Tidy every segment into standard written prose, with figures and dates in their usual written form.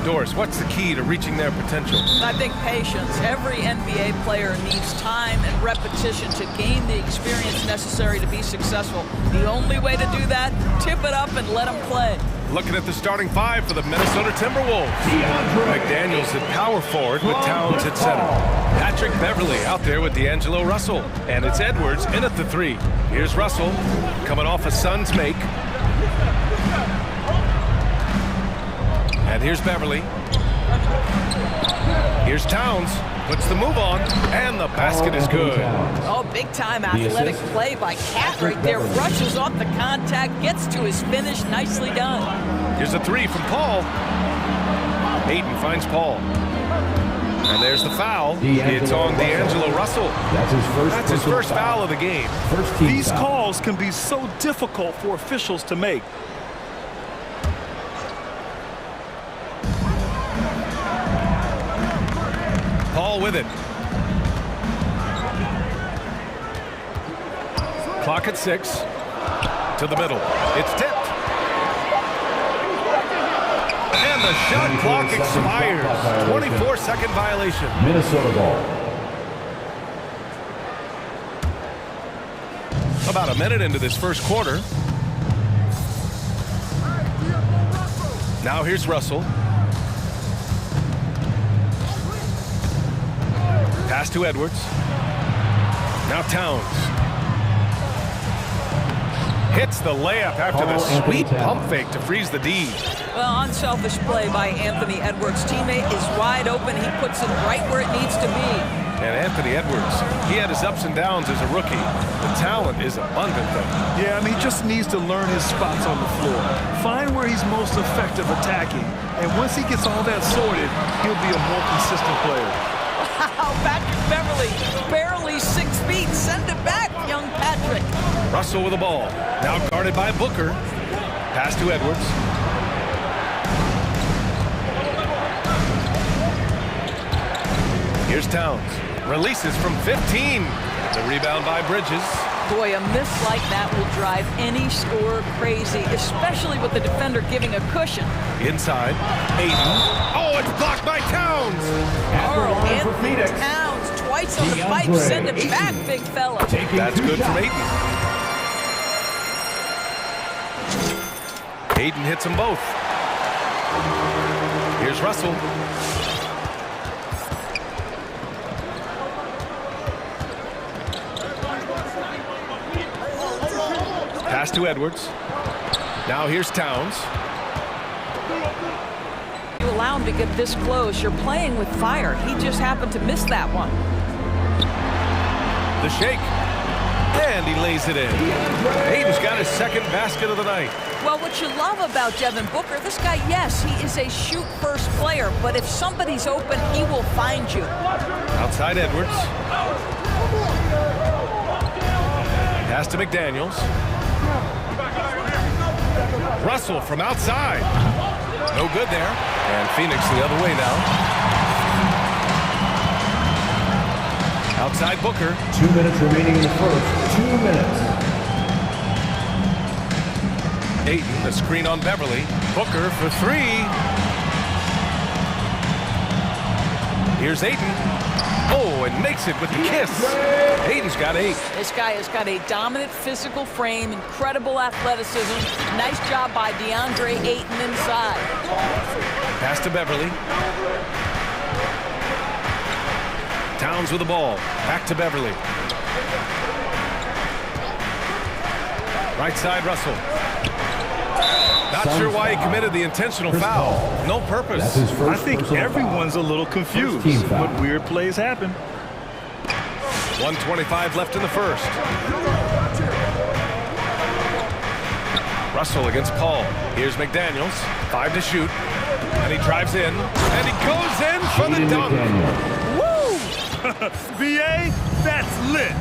Doris, what's the key to reaching their potential? I think patience. Every NBA player needs time and repetition to gain the experience necessary to be successful. The only way to do that, tip it up and let them play. Looking at the starting five for the Minnesota Timberwolves. McDaniels at power forward with Towns at center. Patrick Beverley out there with D'Angelo Russell. And it's Edwards in at the three. Here's Russell coming off a Suns make. And here's Beverley. Here's Towns. Puts the move on, and the basket is good. Oh, big-time athletic play by Cat right there. Rushes off the contact, gets to his finish. Nicely done. Here's a three from Paul. Ayton finds Paul. And there's the foul. It's on D'Angelo Russell. That's his first foul of the game. These calls can be so difficult for officials to make. Paul with it. Clock at 6. To the middle. It's tipped. And the shot clock expires. 24-second violation. Minnesota ball. About a minute into this first quarter. Now here's Russell. Pass to Edwards. Now Towns. Hits the layup after the sweet pump fake to freeze the D. Well, unselfish play by Anthony Edwards. Teammate is wide open. He puts it right where it needs to be. And Anthony Edwards, he had his ups and downs as a rookie. The talent is abundant, though. Yeah, I mean, he just needs to learn his spots on the floor. Find where he's most effective attacking. And once he gets all that sorted, he'll be a more consistent player. Wow, Patrick Beverley, barely 6 feet. Send it back, young Patrick. Russell with the ball. Now guarded by Booker. Pass to Edwards. Here's Towns. Releases from 15. The rebound by Bridges. Boy, a miss like that will drive any scorer crazy, especially with the defender giving a cushion. Inside. Ayton. Oh, it's blocked by Towns. Oh, Anthony Towns, twice on the pipe. Send it back, big fella. That's good from Ayton. Ayton hits them both. Here's Russell. Pass to Edwards. Now here's Towns. You allow him to get this close. You're playing with fire. He just happened to miss that one. The shake. And he lays it in. Ayton's got his second basket of the night. Well, what you love about Devin Booker, this guy, yes, he is a shoot-first player, but if somebody's open, he will find you. Outside Edwards. Pass to McDaniels. Russell from outside. No good there. And Phoenix the other way now. Outside Booker. 2 minutes remaining in the first. 2 minutes. Ayton, the screen on Beverley. Booker for three. Here's Ayton. Oh, and makes it with the kiss. Ayton's got 8. This guy has got a dominant physical frame, incredible athleticism. Nice job by DeAndre Ayton inside. Pass to Beverley. Towns with the ball. Back to Beverley. Right side, Russell. Not sure why he committed the intentional foul. No purpose. I think everyone's a little confused, but weird plays happen. 1:25 left in the first. Russell against Paul. Here's McDaniels. 5 to shoot. And he drives in. And he goes in for the dunk. Woo! BA, that's lit.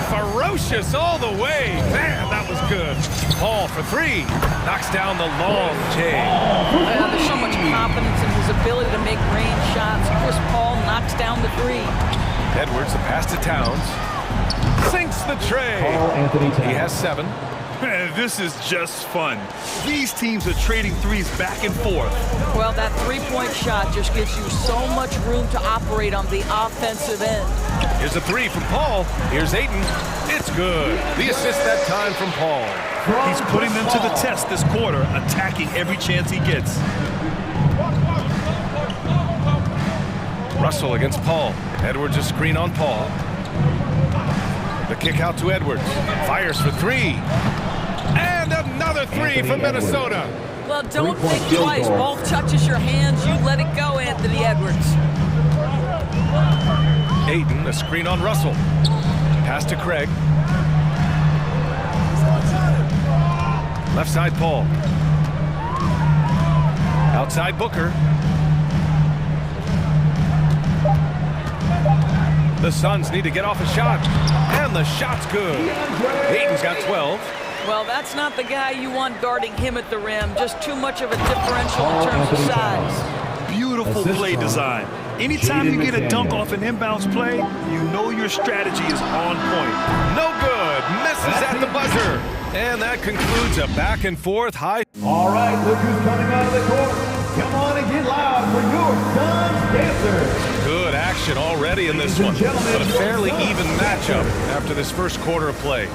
Ferocious all the way. Man, that was good. Paul for 3. Knocks down the long J. There's so much confidence in his ability to make range shots. Chris Paul knocks down the 3. Edwards, the pass to Towns. Sinks the tray. Anthony Towns. He has 7. Man, this is just fun. These teams are trading threes back and forth. Well, that three-point shot just gives you so much room to operate on the offensive end. Here's a three from Paul. Here's Ayton. It's good. The assist that time from Paul. He's putting them to the test this quarter, attacking every chance he gets. Russell against Paul. Edwards a screen on Paul. The kick out to Edwards. Fires for three. And another three from Minnesota. Well, don't think twice. Ball touches your hands, you let it go, Anthony Edwards. Ayton, a screen on Russell. Pass to Craig. Left side Paul. Outside Booker. The Suns need to get off a shot. And the shot's good. Ayton's got 12. Well, that's not the guy you want guarding him at the rim. Just too much of a differential in terms of size. Beautiful play design. Anytime you get a dunk off an inbounds play, you know your strategy is on point. No good. Misses at the buzzer. And that concludes a back and forth high. All right, look who's coming out of the court. Come on and get loud for your Suns dancers. Good action already in this one, but a fairly even matchup after this first quarter of play.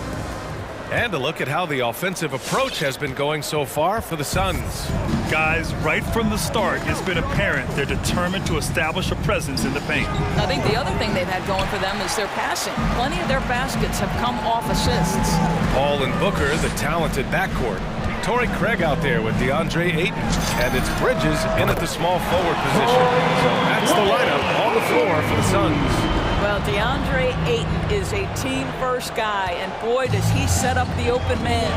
And a look at how the offensive approach has been going so far for the Suns. Guys, right from the start, it's been apparent they're determined to establish a presence in the paint. I think the other thing they've had going for them is their passing. Plenty of their baskets have come off assists. Paul and Booker, the talented backcourt. Torrey Craig out there with DeAndre Ayton. And it's Bridges in at the small forward position. So that's the lineup on the floor for the Suns. Well, DeAndre Ayton is a team-first guy, and boy, does he set up the open man.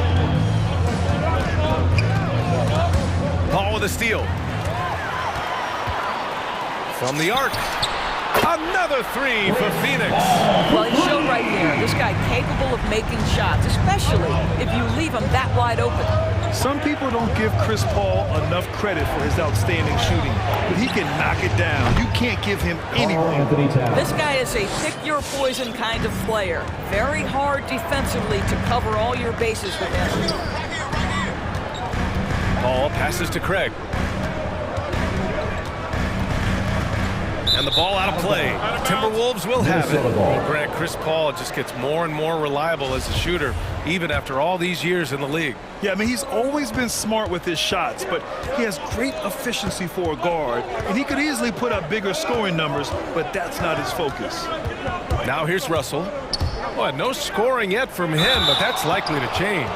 Paul with a steal. From the arc. Another three for Phoenix. Well, he showed right there, this guy capable of making shots, especially if you leave him that wide open. Some people don't give Chris Paul enough credit for his outstanding shooting, but he can knock it down. You can't give him anything. This guy is a pick-your-poison kind of player. Very hard defensively to cover all your bases with him. Paul passes to Craig. And the ball out of play. Timberwolves will have it. Grant, Chris Paul just gets more and more reliable as a shooter, even after all these years in the league. Yeah, I mean, he's always been smart with his shots, but he has great efficiency for a guard, and he could easily put up bigger scoring numbers, but that's not his focus. Now here's Russell. Well, no scoring yet from him, but that's likely to change.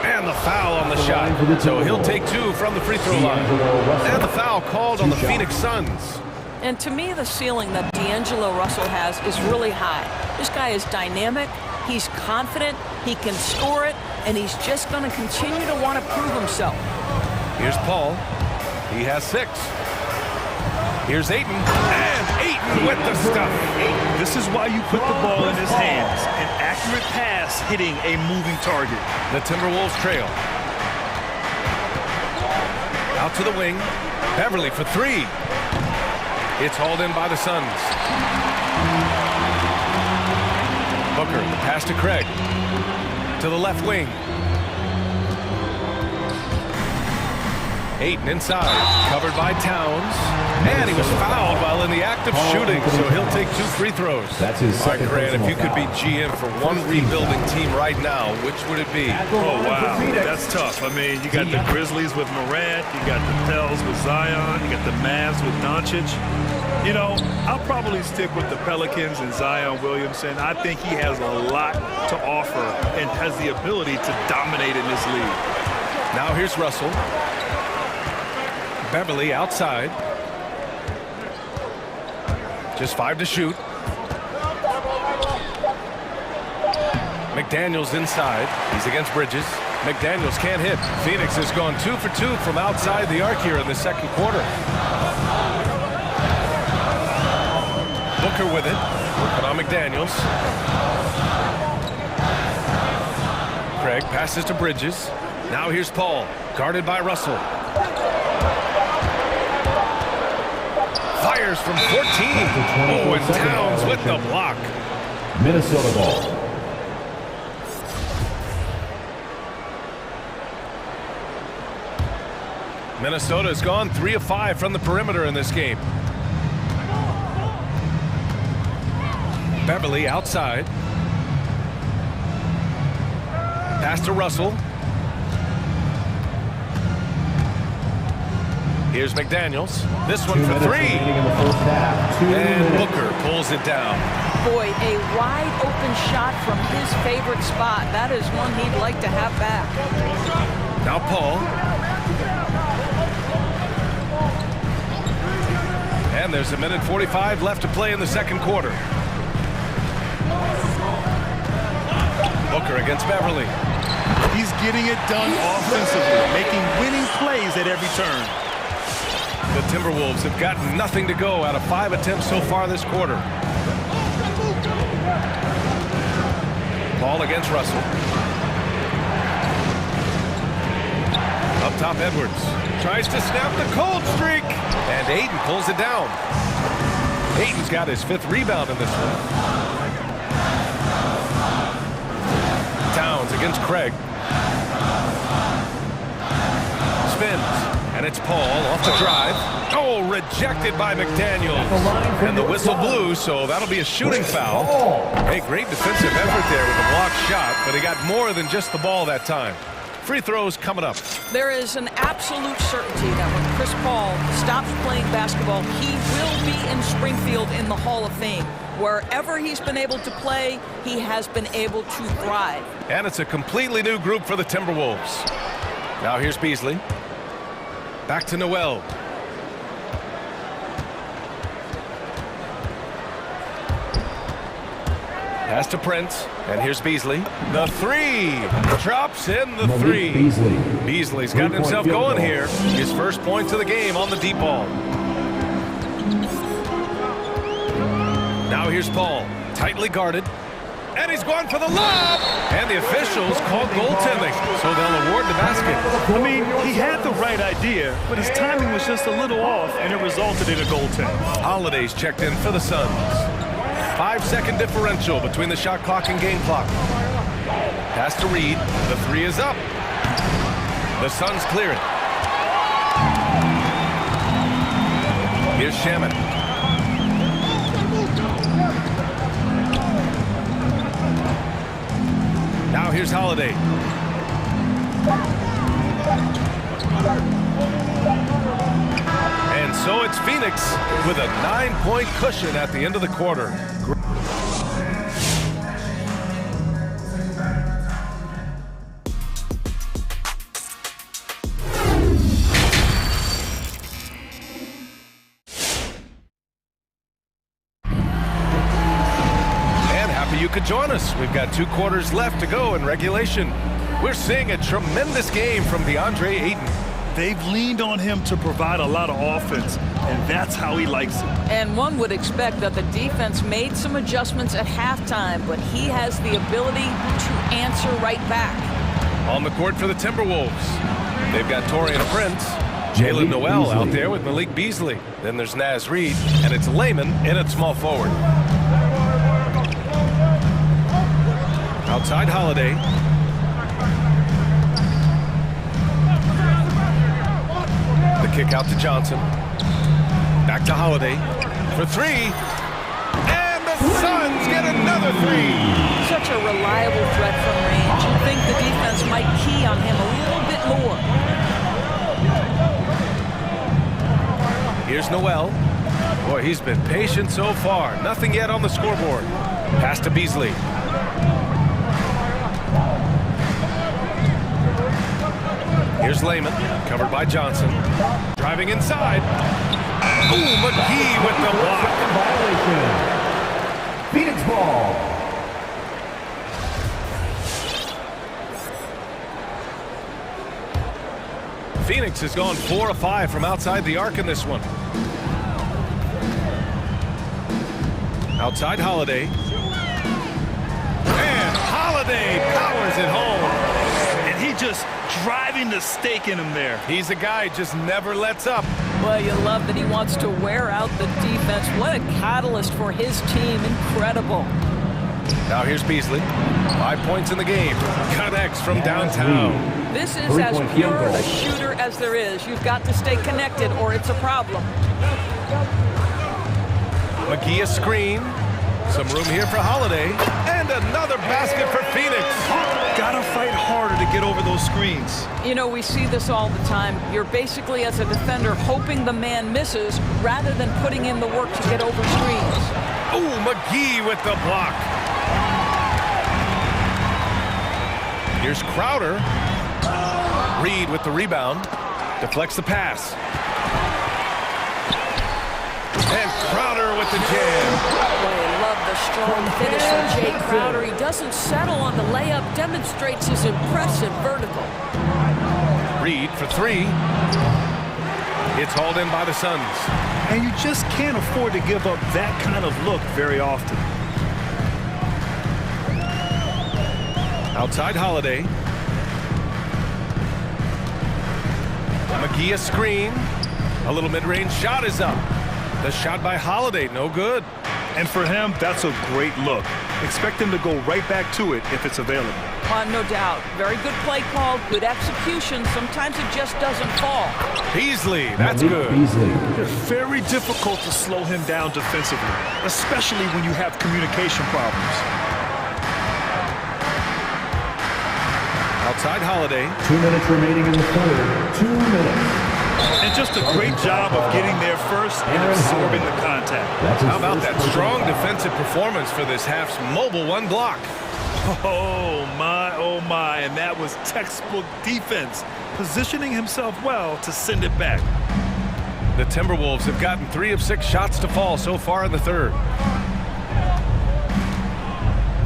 And the foul on the shot. So he'll take two from the free throw line. And the foul called on the Phoenix Suns. And to me, the ceiling that D'Angelo Russell has is really high. This guy is dynamic, he's confident, he can score it, and he's just going to continue to want to prove himself. Here's Paul. He has 6. Here's Ayton. And Ayton with the stuff. This is why you put the ball in his hands. An accurate pass hitting a moving target. The Timberwolves trail. Out to the wing. Beverly for 3. It's hauled in by the Suns. Booker, the pass to Craig. To the left wing. Ayton inside, covered by Towns. And he was fouled while in the act of shooting, so he'll take 2 free throws. That's his second. All right, Grant, if you could be GM for one rebuilding team right now, which would it be? Oh, wow, that's tough. I mean, you got the Grizzlies with Morant, you got the Pels with Zion, you got the Mavs with Doncic. You know, I'll probably stick with the Pelicans and Zion Williamson. I think he has a lot to offer and has the ability to dominate in this league. Now here's Russell. Beverly outside. Just 5 to shoot. McDaniels inside. He's against Bridges. McDaniels can't hit. Phoenix has gone 2 for 2 from outside the arc here in the second quarter. Booker with it. Working on McDaniels. Craig passes to Bridges. Now here's Paul, guarded by Russell. Fires from 14. Oh, and Towns with the block. Minnesota's gone 3 of 5 from the perimeter in this game. Beverly outside. Pass to Russell. Here's McDaniels. This one for 3. And Booker pulls it down. Boy, a wide open shot from his favorite spot. That is one he'd like to have back. Now Paul. And there's 1:45 left to play in the second quarter. Booker against Beverly. He's getting it done offensively, making winning plays at every turn. The Timberwolves have gotten nothing to go out of 5 attempts so far this quarter. Ball against Russell. Up top, Edwards. Tries to snap the cold streak. And Ayton pulls it down. Ayton's got his 5th rebound in this one. Towns against Craig. Spins. And it's Paul off the drive. Oh, rejected by McDaniels. And the whistle blew, so that'll be a shooting foul. Hey, great defensive effort there with the blocked shot, but he got more than just the ball that time. Free throws coming up. There is an absolute certainty that when Chris Paul stops playing basketball, he will be in Springfield in the Hall of Fame. Wherever he's been able to play, he has been able to thrive. And it's a completely new group for the Timberwolves. Now here's Beasley. Back to Noel. Pass to Prince, and here's Beasley. The 3 drops in the 3. Beasley's got himself going here. His first points of the game on the deep ball. Now here's Paul, tightly guarded, and he's going for the lob. And the officials called goaltending, so they'll award the basket. I mean, he had the right idea, but his timing was just a little off, and it resulted in a goaltend. Holiday's checked in for the Suns. 5-second differential between the shot clock and game clock. Pass to Reed. The 3 is up. The Suns clear it. Here's Shaman. Now here's Holiday. And so it's Phoenix with a 9-point cushion at the end of the quarter. You could join us. We've got 2 quarters left to go in regulation. We're seeing a tremendous game from DeAndre Ayton. They've leaned on him to provide a lot of offense, and that's how he likes it. And one would expect that the defense made some adjustments at halftime, but he has the ability to answer right back. On the court for the Timberwolves, they've got Taurean Prince, Jalen Noel out there with Malik Beasley. Then there's Naz Reid, and it's Layman in at small forward. Outside Holiday. The kick out to Johnson. Back to Holiday for 3. And the Suns get another 3. Such a reliable threat from range. You think the defense might key on him a little bit more. Here's Noel. Boy, he's been patient so far. Nothing yet on the scoreboard. Pass to Beasley. Here's Layman, covered by Johnson. Driving inside. Ooh, McGee with the block. Phoenix ball. Phoenix has gone 4 of 5 from outside the arc in this one. Outside Holiday. And Holiday powers it home. And he just driving the stake in him there. He's a guy who just never lets up. Well, you love that he wants to wear out the defense. What a catalyst for his team. Incredible. Now here's Beasley. 5 points in the game. Connects from downtown. This is as pure a shooter as there is. You've got to stay connected or it's a problem. McGee a screen. Some room here for Holiday. And another basket for Phoenix. Gotta fight harder to get over those screens. You know, we see this all the time. You're basically, as a defender, hoping the man misses rather than putting in the work to get over screens. Ooh, McGee with the block. Here's Crowder. Reed with the rebound. Deflects the pass. And Crowder with the jam. Boy, I love the strong finish from Jay Crowder. He doesn't settle on the layup, demonstrates his impressive vertical. Reed for three. It's hauled in by the Suns. And you just can't afford to give up that kind of look very often. Outside Holiday. McGee a screen. A little mid-range shot is up. The shot by Holiday, no good. And for him, that's a great look. Expect him to go right back to it if it's available. No doubt. Very good play call, good execution. Sometimes it just doesn't fall. Beasley, that's good. It's very difficult to slow him down defensively, especially when you have communication problems. Outside Holiday. 2 minutes remaining in the third. 2 minutes. And just a great job of getting there first and absorbing the contact. How about that strong defensive performance for this half's mobile one block? Oh my, and that was textbook defense, positioning himself well to send it back. The Timberwolves have gotten 3 of 6 shots to fall so far in the third.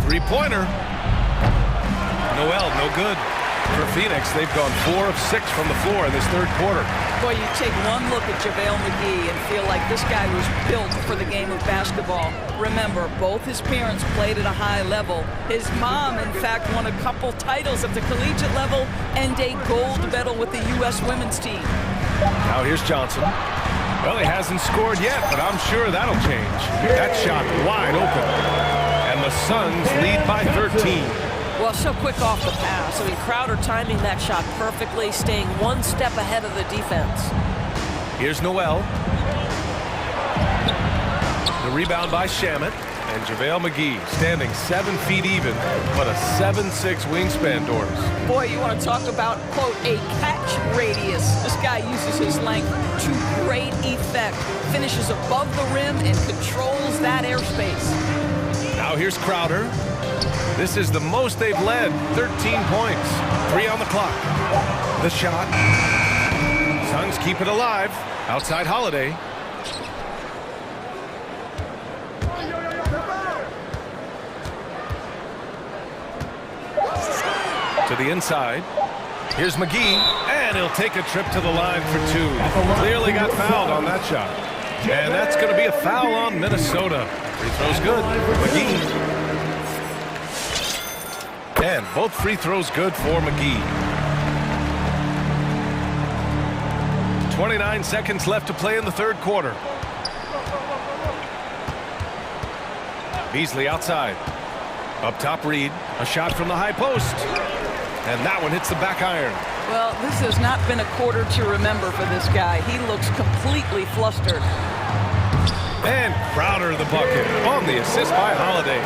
Three-pointer. Noel, no good. For Phoenix, they've gone 4 of 6 from the floor in this third quarter. Boy, you take one look at JaVale McGee and feel like this guy was built for the game of basketball. Remember, both his parents played at a high level. His mom, in fact, won a couple titles at the collegiate level and a gold medal with the U.S. women's team. Now here's Johnson. Well, he hasn't scored yet, but I'm sure that'll change. That shot wide open. And the Suns lead by 13. Well, so quick off the pass. I mean, Crowder timing that shot perfectly, staying one step ahead of the defense. Here's Noel. The rebound by Shamet. And JaVale McGee standing 7 feet even, but a 7'6" wingspan, Doris. Boy, you want to talk about, quote, a catch radius. This guy uses his length to great effect. Finishes above the rim and controls that airspace. Now here's Crowder. This is the most they've led, 13 points. 3 on the clock. The shot. Suns keep it alive. Outside Holiday. To the inside. Here's McGee, and he'll take a trip to the line for 2. Clearly got fouled on that shot. And that's going to be a foul on Minnesota. Free throw's good. McGee. And both free throws good for McGee. 29 seconds left to play in the third quarter. Beasley outside. Up top, Reed. A shot from the high post. And that one hits the back iron. Well, this has not been a quarter to remember for this guy. He looks completely flustered. And Crowder the bucket on the assist by Holiday.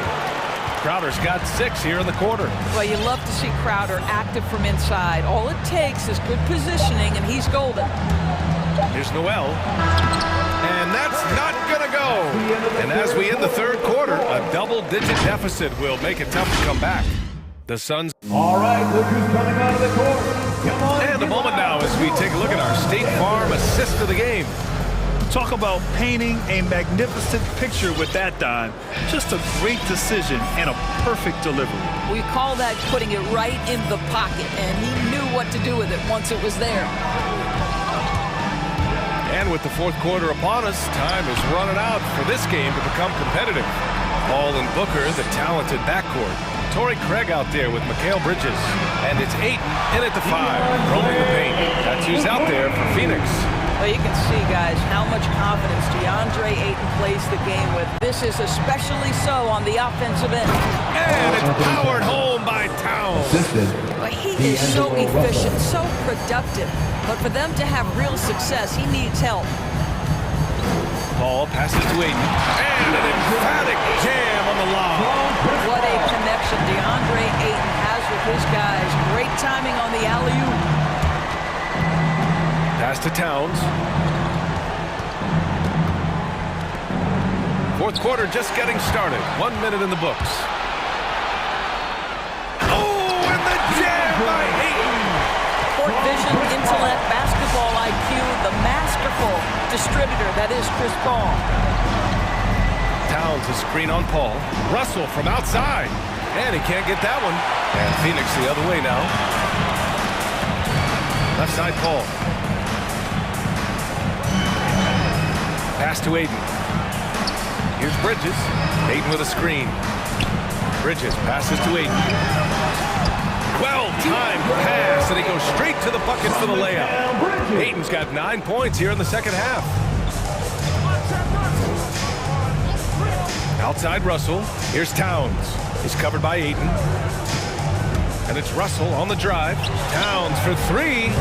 Crowder's got 6 here in the quarter. Well, you love to see Crowder active from inside. All it takes is good positioning, and he's golden. Here's Noel. And that's not going to go. And as we end the third quarter, a double-digit deficit will make it tough to come back. The Suns. All right, look who's coming out of the court. Come on. And a moment now as we take a look at our State Farm assist of the game. Talk about painting a magnificent picture with that dime. Just a great decision and a perfect delivery. We call that putting it right in the pocket, and he knew what to do with it once it was there. And with the fourth quarter upon us, time is running out for this game to become competitive. Paul and Booker, the talented backcourt. Torrey Craig out there with Mikal Bridges. And it's 8 in at the 5, rolling the paint. That's who's out there for Phoenix. Well, you can see, guys, how much confidence DeAndre Ayton plays the game with. This is especially so on the offensive end. And it's powered home by Towns. Assisted. But he is so efficient, so productive. But for them to have real success, he needs help. Ball passes to Ayton. And an emphatic jam on the lob. What a connection DeAndre Ayton has with his guys. Great timing on the alley-oop. Pass to Towns. Fourth quarter just getting started. 1 minute in the books. Oh, and the jam by Ayton. Court vision, intellect, basketball IQ, the masterful distributor that is Chris Paul. Towns a screen on Paul. Russell from outside. And he can't get that one. And Phoenix the other way now. Left side Paul. Pass to Ayton. Here's Bridges. Ayton with a screen. Bridges passes to Ayton. Well-timed pass, and he goes straight to the bucket for the layup. Ayton's got 9 points here in the second half. Outside Russell. Here's Towns. He's covered by Ayton. And it's Russell on the drive. Towns for three.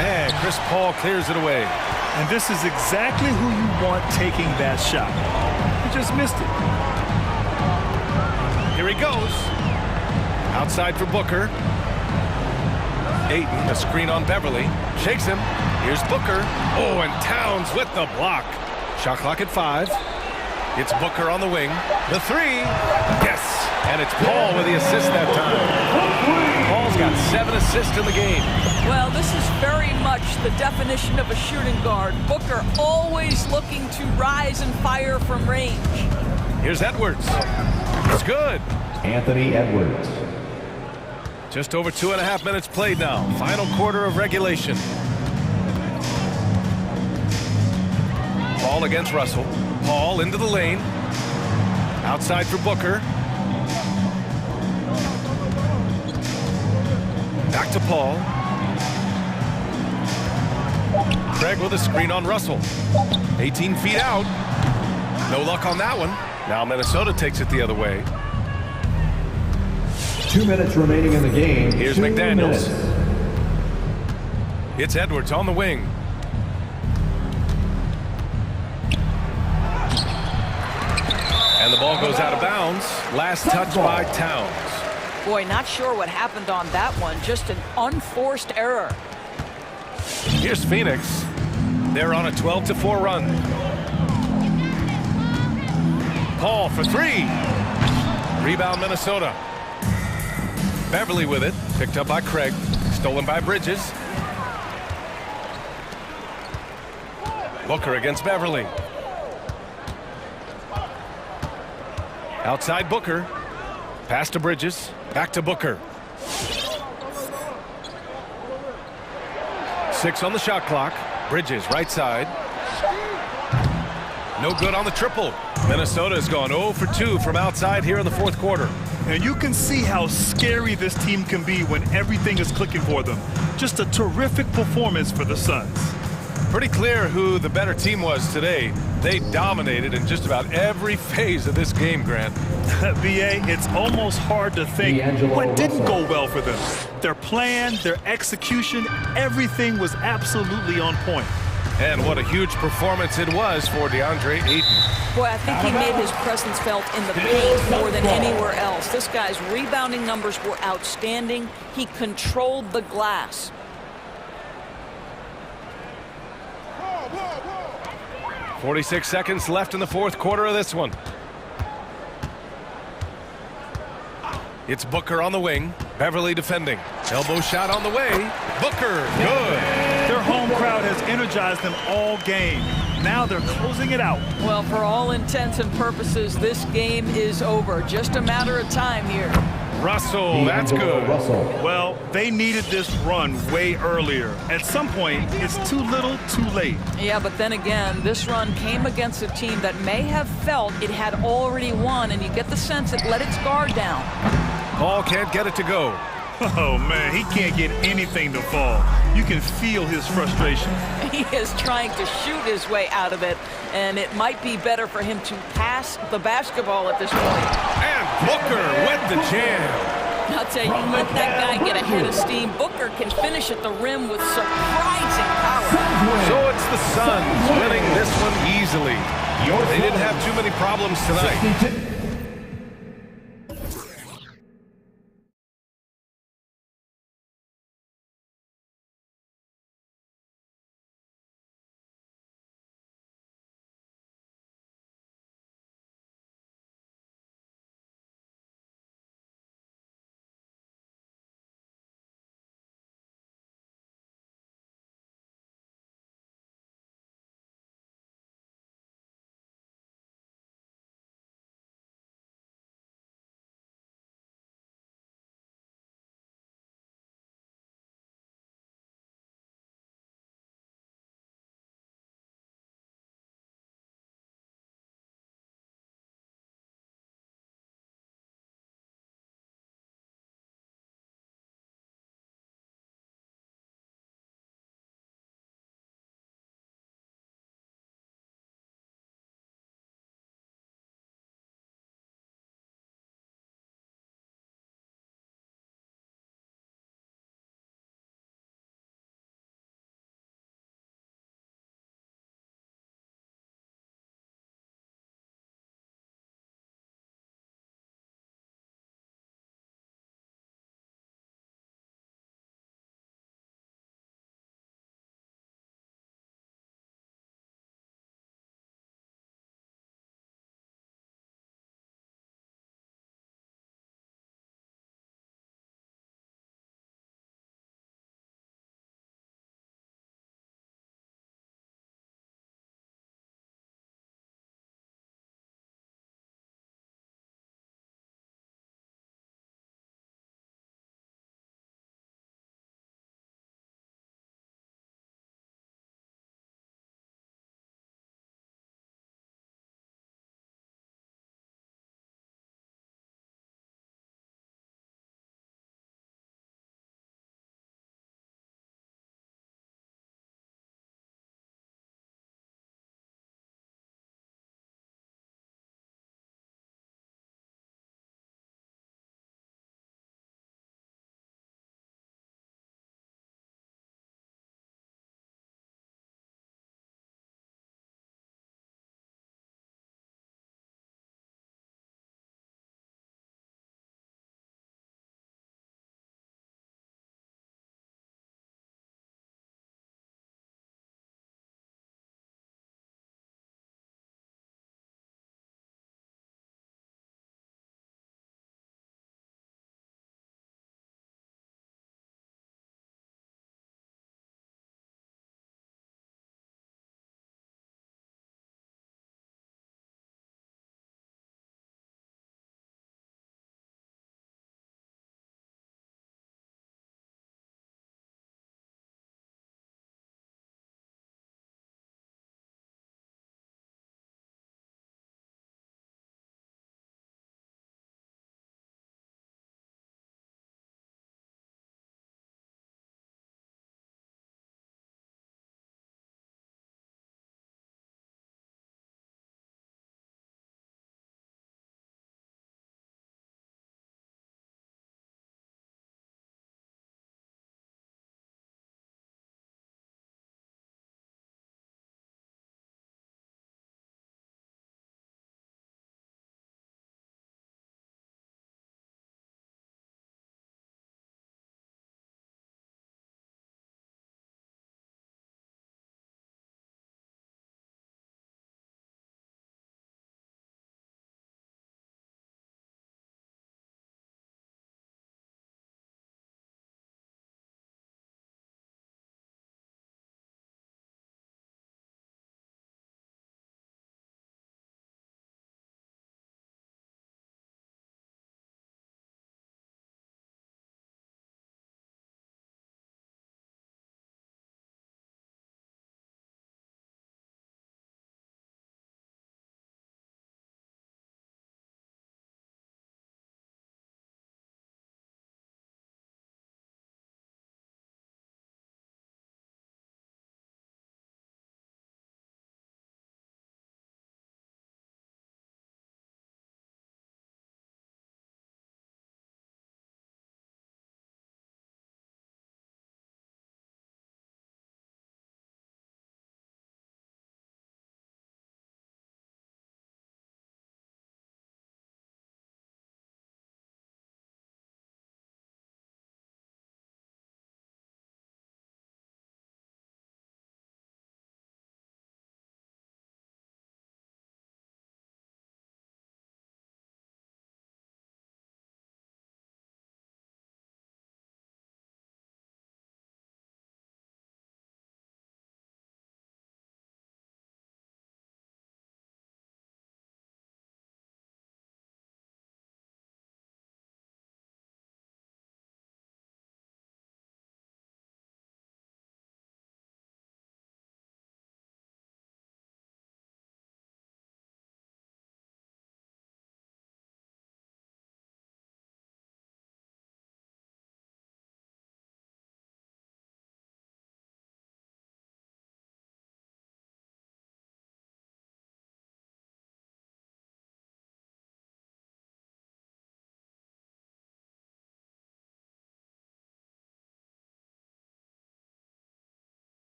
And Chris Paul clears it away. And this is exactly who you want taking that shot. He just missed it. Here he goes. Outside for Booker. Ayton, a screen on Beverly. Shakes him. Here's Booker. Oh, and Towns with the block. Shot clock at 5. It's Booker on the wing. The three. Yes. And it's Paul with the assist that time. Paul's got 7 assists in the game. Well, this is very much the definition of a shooting guard. Booker always looking to rise and fire from range. Here's Edwards. It's good. Anthony Edwards. Just over 2.5 minutes played now. Final quarter of regulation. Paul against Russell. Paul into the lane. Outside for Booker. Back to Paul. Craig with a screen on Russell. 18 feet out. No luck on that one. Now Minnesota takes it the other way. 2 minutes remaining in the game. Here's 2 McDaniels. minutes. It's Edwards on the wing. And the ball goes out of bounds. Last touch by Towns. Boy, not sure what happened on that one. Just an unforced error. Here's Phoenix. They're on a 12-4 run. Paul for three. Rebound Minnesota. Beverly with it. Picked up by Craig. Stolen by Bridges. Booker against Beverly. Outside Booker. Pass to Bridges. Back to Booker. 6 on the shot clock. Bridges right side. No good on the triple. Minnesota has gone 0 for 2 from outside here in the fourth quarter. And you can see how scary this team can be when everything is clicking for them. Just a terrific performance for the Suns. Pretty clear who the better team was today. They dominated in just about every phase of this game, Grant. BA, it's almost hard to think what didn't go well for them. Their plan, their execution, everything was absolutely on point. And what a huge performance it was for DeAndre Ayton. Boy, I think he made his presence felt in the paint more than anywhere else. This guy's rebounding numbers were outstanding. He controlled the glass. .46 seconds left in the fourth quarter of this one. It's Booker on the wing. Beverly defending. Elbow shot on the way. Booker, good. Their home crowd has energized them all game. Now they're closing it out. Well, for all intents and purposes, this game is over. Just a matter of time here. Russell, that's good. Well, they needed this run way earlier. At some point, it's too little, too late. Yeah, but then again, this run came against a team that may have felt it had already won, and you get the sense it let its guard down. Paul can't get it to go. Oh, man, he can't get anything to fall. You can feel his frustration. He is trying to shoot his way out of it, and it might be better for him to pass the basketball at this point. And Booker with the jam. I'll tell you, let that guy get a head of steam. Booker can finish at the rim with surprising power. So it's the Suns winning this one easily. They didn't have too many problems tonight.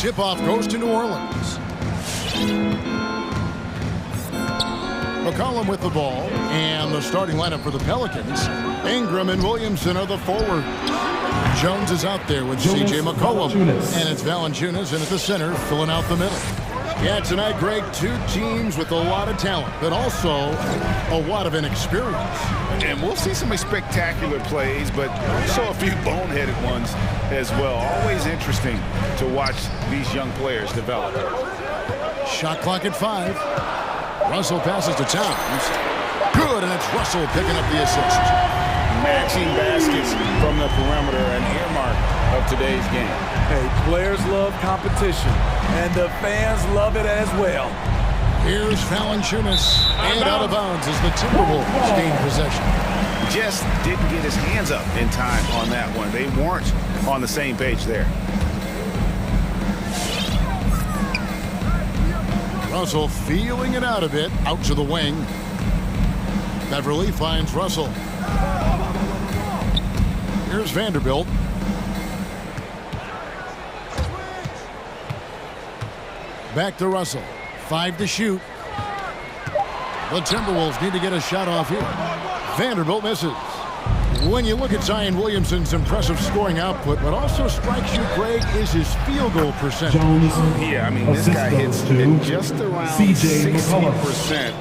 tip-off goes to New Orleans. McCollum with the ball, and the starting lineup for the Pelicans. Ingram and Williamson are the forward. Jones is out there with C.J. McCollum, and it's Valanciunas in at the center, filling out the middle. Yeah, tonight, Greg, two teams with a lot of talent, but also a lot of inexperience. And we'll see some spectacular plays, but also a few boneheaded ones as well. Always interesting to watch these young players develop. Shot clock at 5. Russell passes to Towns. Good, and it's Russell picking up the assist. Matching baskets from the perimeter, an earmark of today's game. Hey, players love competition, and the fans love it as well. Here's Valanciunas, and out of bounds as the Timberwolves gain possession. Just didn't get his hands up in time on that one. They weren't on the same page there. Russell feeling it out a bit, out to the wing. Beverly finds Russell. Here's Vanderbilt. Back to Russell. 5 to shoot. The Timberwolves need to get a shot off here. Vanderbilt misses. When you look at Zion Williamson's impressive scoring output, what also strikes you, Greg, is his field goal percentage. Yeah, I mean, this guy hits at just around 60%.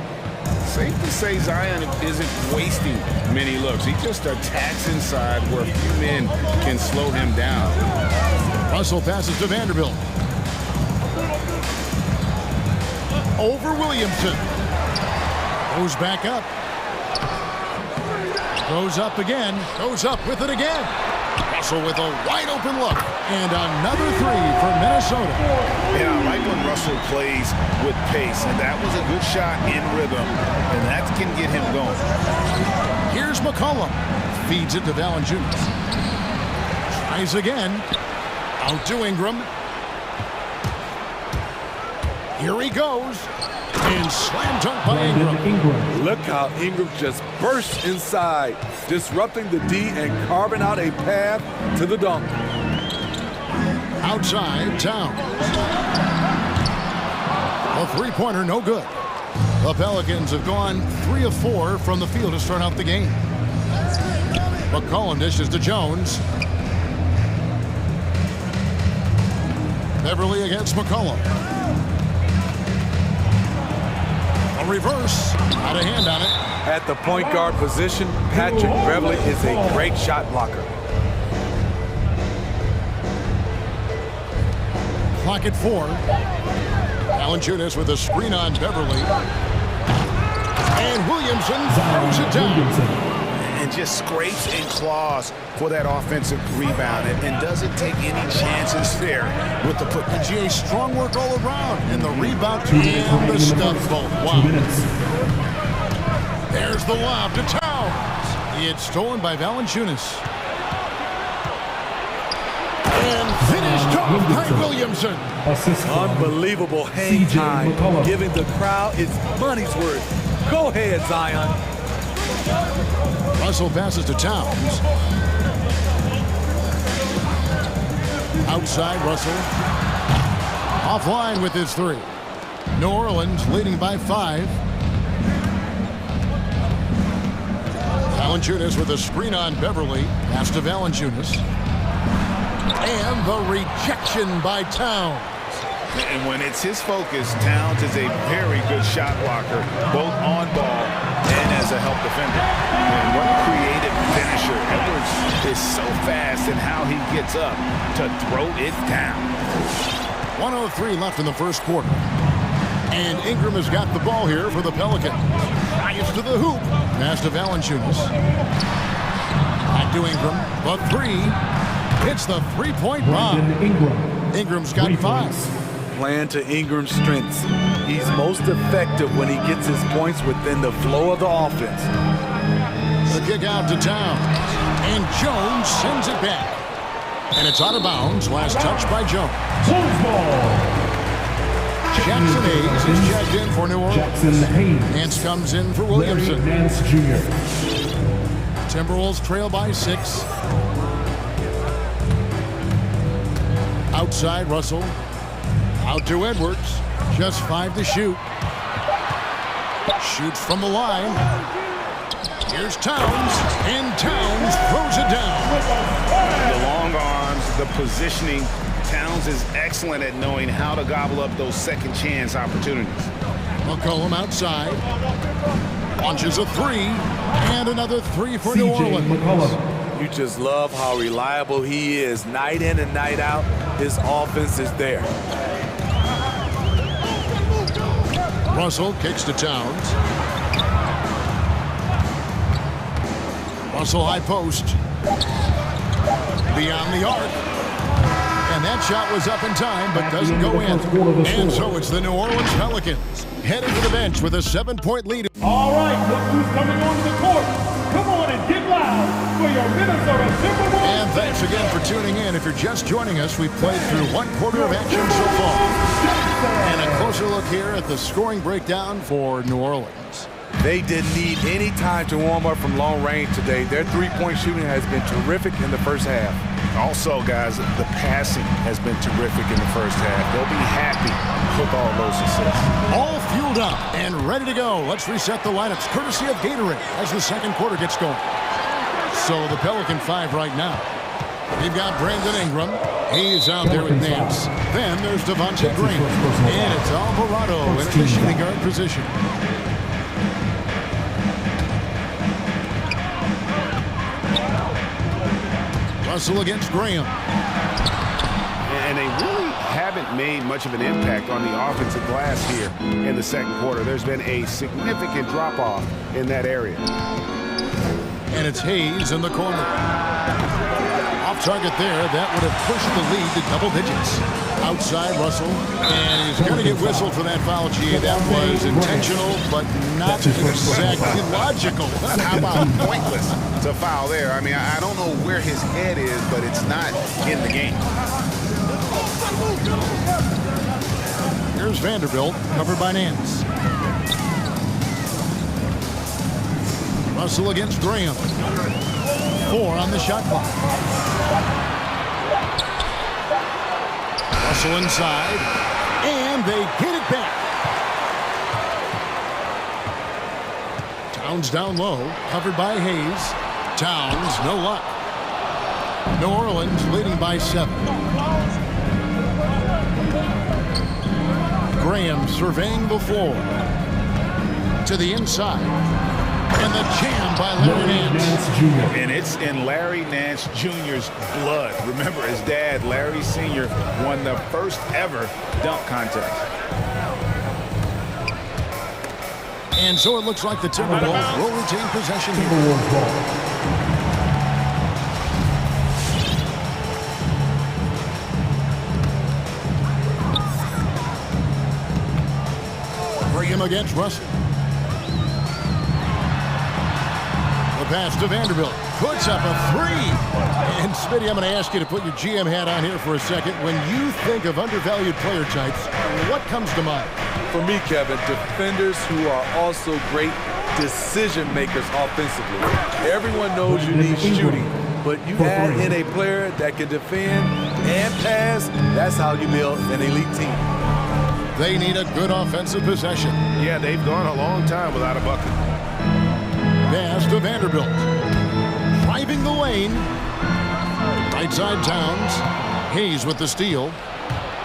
Safe to say Zion isn't wasting many looks. He just attacks inside where few men can slow him down. Russell passes to Vanderbilt. Over Williamson. Goes back up. Goes up again. Goes up with it again. Russell with a wide open look. And another three for Minnesota. Yeah, I like when Russell plays with pace. And that was a good shot in rhythm. And that can get him going. Here's McCollum. Feeds it to Valanciunas. Tries again. Out to Ingram. Here he goes. And slam dunk by Ingram. Look how Ingram just bursts inside, disrupting the D and carving out a path to the dunk. Outside, Towns. A three-pointer, no good. The Pelicans have gone 3 of 4 from the field to start out the game. McCollum dishes to Jones. Beverly against McCollum. A reverse. Out of hand on it. At the point guard position, Patrick Beverly is a great shot blocker. Clock at 4. Valanciunas with a screen on Beverly. And Williamson throws it down. And just scrapes and claws for that offensive rebound and doesn't take any chances there with the put. GA, strong work all around, and the rebound and the stuff both. Wow. There's the lob to Towns. It's stolen by Valanciunas. And finished off by Williamson. Unbelievable hang time, giving the crowd its money's worth. Go ahead, Zion. Russell passes to Towns. Outside, Russell. Offline with his 3. New Orleans leading by 5. Valanciunas with a screen on Beverly. Pass to Valanciunas. And the rejection by Towns. And when it's his focus, Towns is a very good shot blocker, both on ball and as a help defender. And what a creative finisher. Edwards is so fast in how he gets up to throw it down. 1:03 left in the first quarter. And Ingram has got the ball here for the Pelicans. Drives to the hoop. Pass to Valanciunas. Back to Ingram. The 3. Hits the three-point bomb. Ingram's got 5. Playing to Ingram's strengths. He's most effective when he gets his points within the flow of the offense. The kick out to Towns. And Jones sends it back. And it's out of bounds. Last touch by Jones. Jackson Hayes is checked in for New Orleans. Nance comes in for Williamson. Timberwolves trail by 6. Outside, Russell. Out to Edwards. Just 5 to shoot. Shoots from the line. Here's Towns, and Towns throws it down. The long arms, the positioning. Towns is excellent at knowing how to gobble up those second chance opportunities. McCollum outside. Launches a 3, and another 3 for New Orleans. You just love how reliable he is. Night in and night out, his offense is there. Russell kicks to Towns. Russell high post. Beyond the arc. And that shot was up in time, but doesn't go in. And so it's the New Orleans Pelicans heading to the bench with a 7-point lead. All right, look who's coming onto the court. Come on and get loud for your Minnesota Timberwolves. And thanks again for tuning in. If you're just joining us, we've played through 1 quarter of action so far. And a closer look here at the scoring breakdown for New Orleans. They didn't need any time to warm up from long range today. Their three-point shooting has been terrific in the first half. Also, guys, the passing has been terrific in the first half. They'll be happy with all those assists. All fueled up and ready to go. Let's reset the lineups courtesy of Gatorade as the second quarter gets going. So the Pelican 5 right now. We've got Brandon Ingram. He's out there with Nance. Then there's Devontae Green. And it's Alvarado in the shooting guard position. Russell against Graham. And they really haven't made much of an impact on the offensive glass here in the second quarter. There's been a significant drop-off in that area. And it's Hayes in the corner. Off target there. That would have pushed the lead to double digits. Outside Russell. And he's going to get whistled for that foul, G. That was intentional, but not exactly logical. How about pointless? It's a foul there. I mean, I don't know where his head is, but it's not in the game. Here's Vanderbilt, covered by Nance. Russell against Graham. 4 on the shot clock. Russell inside, and they get it back. Towns down low, covered by Hayes. Towns, no luck. New Orleans leading by 7. Graham surveying the floor. To the inside. And the jam by Larry Nance. And it's in Larry Nance Jr.'s blood. Remember, his dad, Larry Sr., won the first ever dunk contest. And so it looks like the Timberwolves will retain possession here. Graham against Russell. Pass to Vanderbilt. Puts up a 3. And Smitty, I'm going to ask you to put your GM hat on here for a second. When you think of undervalued player types, what comes to mind? For me, Kevin, defenders who are also great decision makers offensively. Everyone knows you need shooting, but you add in a player that can defend and pass, that's how you build an elite team. They need a good offensive possession. Yeah, they've gone a long time without a bucket. Pass to Vanderbilt. Driving the lane. Right side Towns. Hayes with the steal.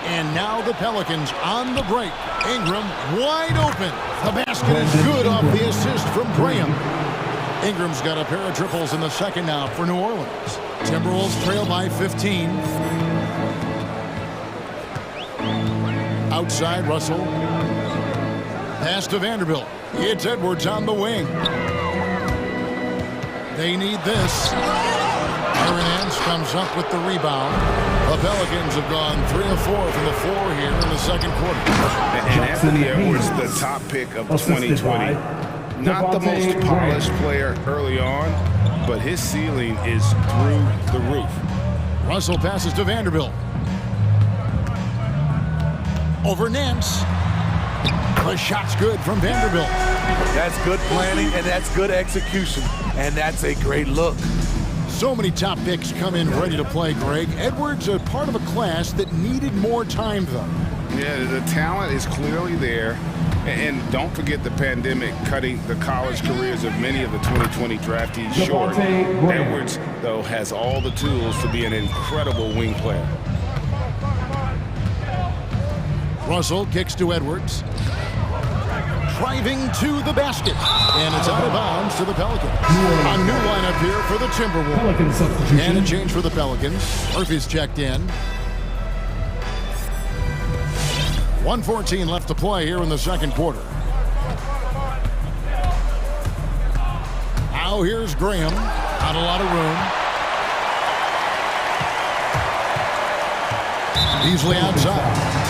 And now the Pelicans on the break. Ingram wide open. The basket is good off the assist from Graham. Ingram's got a pair of triples in the second now for New Orleans. Timberwolves trail by 15. Outside Russell. Pass to Vanderbilt. It's Edwards on the wing. They need this. Nance comes up with the rebound. The Pelicans have gone 3 of 4 from the floor here in the second quarter. And Anthony Edwards, the top pick of 2020. Not the most polished player early on, but his ceiling is through the roof. Russell passes to Vanderbilt. Over Nance. The shot's good from Vanderbilt. That's good planning, and that's good execution. And that's a great look. So many top picks come in ready to play, Greg. Edwards a part of a class that needed more time, though. Yeah, the talent is clearly there. And don't forget the pandemic cutting the college careers of many of the 2020 draftees short. Edwards, though, has all the tools to be an incredible wing player. Russell kicks to Edwards. Driving to the basket. And it's out of bounds to the Pelicans. A new lineup here for the Timberwolves. Pelican substitution. And a change for the Pelicans. Murphy's checked in. 1:14 left to play here in the second quarter. Now here's Graham. Not a lot of room. Beasley outside.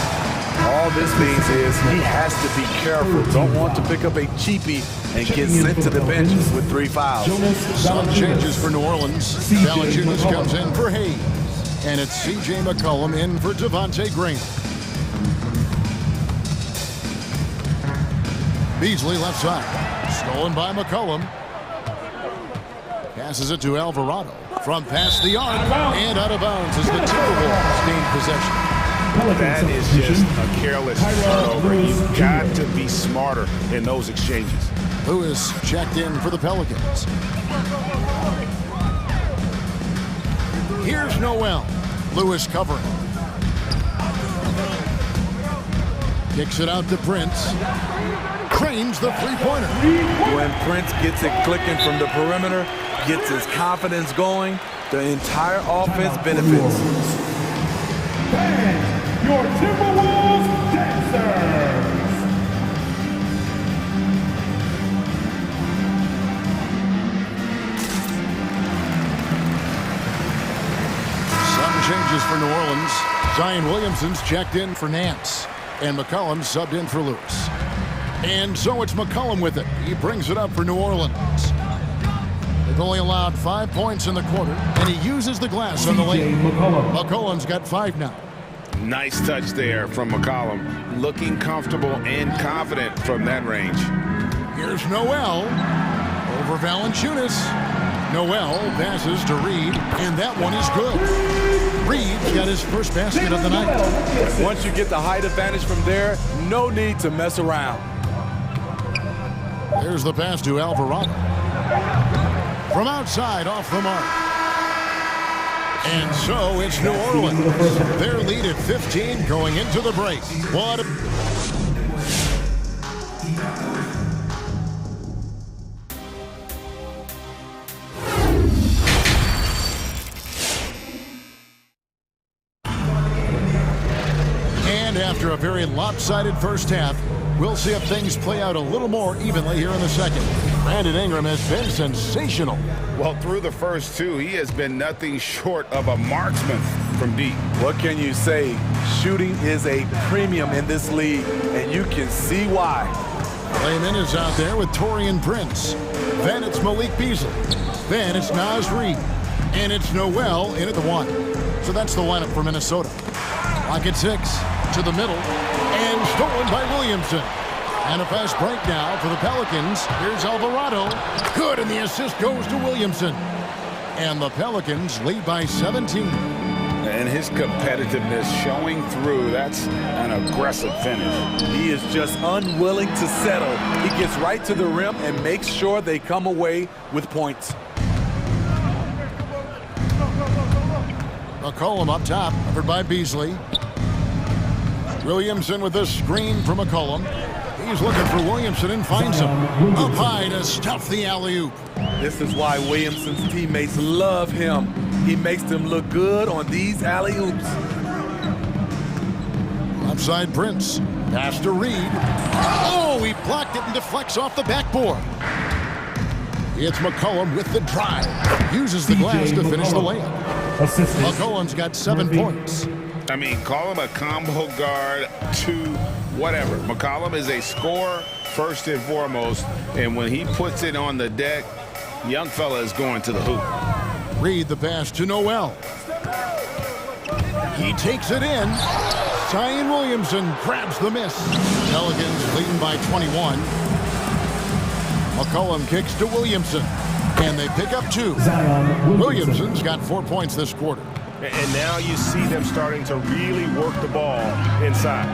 All this means is he has to be careful. Don't want to pick up a cheapie and get sent to the bench with 3 fouls. Some changes for New Orleans. Valanciunas comes in for Hayes. And it's C.J. McCollum in for Devontae Graham. Beasley left side. Stolen by McCollum. Passes it to Alvarado. From past the arc and out of bounds as the Timberwolves gain possession. That is just a careless turnover. You've got to be smarter in those exchanges. Lewis checked in for the Pelicans. Here's Noel. Lewis covering. Kicks it out to Prince. Cranes the three-pointer. When Prince gets it clicking from the perimeter, gets his confidence going, the entire offense benefits. And your Timberwolves dancers. Some changes for New Orleans. Zion Williamson's checked in for Nance. And McCollum subbed in for Lewis. And so it's McCollum with it. He brings it up for New Orleans. They've only allowed 5 points in the quarter, and he uses the glass on the lane. McCollum's got 5 now. Nice touch there from McCollum. Looking comfortable and confident from that range. Here's Noel over Valanciunas. Noel passes to Reed, and that one is good. Reed's got his first basket of the night. Once you get the height advantage from there, no need to mess around. There's the pass to Alvarado. From outside, off the mark. And so it's New Orleans. Their lead at 15 going into the break. What a... And after a very lopsided first half, we'll see if things play out a little more evenly here in the second. Brandon Ingram has been sensational. Well, through the first two, he has been nothing short of a marksman from deep. What can you say? Shooting is a premium in this league, and you can see why. Layman is out there with Taurean Prince. Then it's Malik Beasley. Then it's Naz Reid. And it's Noel in at the 1. So that's the lineup for Minnesota. Clock at 6. To the middle. And stolen by Williamson. And a fast break now for the Pelicans. Here's Alvarado. Good, and the assist goes to Williamson. And the Pelicans lead by 17. And his competitiveness showing through. That's an aggressive finish. He is just unwilling to settle. He gets right to the rim and makes sure they come away with points. McCollum up top, covered by Beasley. Williamson with the screen for McCollum. He's looking for Williamson and finds him. Up high to stuff the alley-oop. This is why Williamson's teammates love him. He makes them look good on these alley-oops. Upside Prince. Pass to Reed. Oh, he blocked it and deflects off the backboard. It's McCollum with the drive. Uses the glass to finish the layup. McCollum's got 7 points. I mean, call him a combo guard to whatever. McCollum is a scorer first and foremost, and when he puts it on the deck, young fella is going to the hoop. Reed the pass to Noel. He takes it in. Zion Williamson grabs the miss. Pelicans leading by 21. McCollum kicks to Williamson, and they pick up 2. Williamson's got 4 points this quarter. And now you see them starting to really work the ball inside.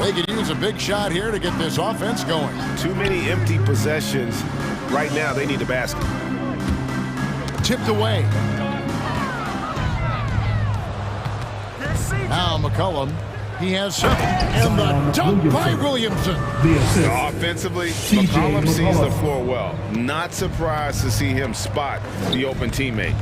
They could use a big shot here to get this offense going. Too many empty possessions. Right now, they need a basket. Tipped away. Now McCollum. He has 7. And the dunk by Williamson. Offensively, McCollum sees the floor well. Not surprised to see him spot the open teammate.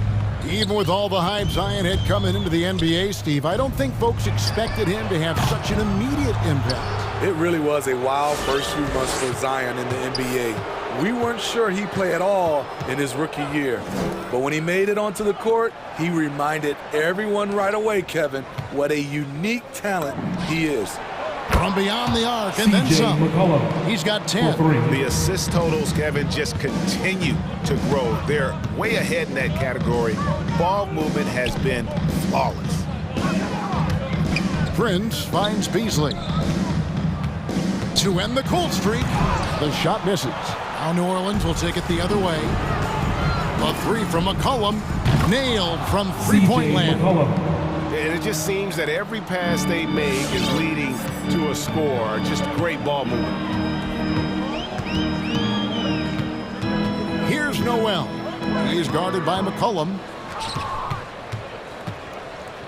Even with all the hype Zion had coming into the NBA, Steve, I don't think folks expected him to have such an immediate impact. It really was a wild first few months for Zion in the NBA. We weren't sure he'd play at all in his rookie year. But when he made it onto the court, he reminded everyone right away, Kevin, what a unique talent he is. From beyond the arc and then some. He's got 10. The assist totals, Kevin, just continue to grow. They're way ahead in that category. Ball movement has been flawless. Prince finds Beasley. To end the cold streak, the shot misses. Now New Orleans will take it the other way. A 3 from McCollum, nailed from three-point land. And it just seems that every pass they make is leading to a score. Just great ball movement. Here's Noel. He's guarded by McCollum.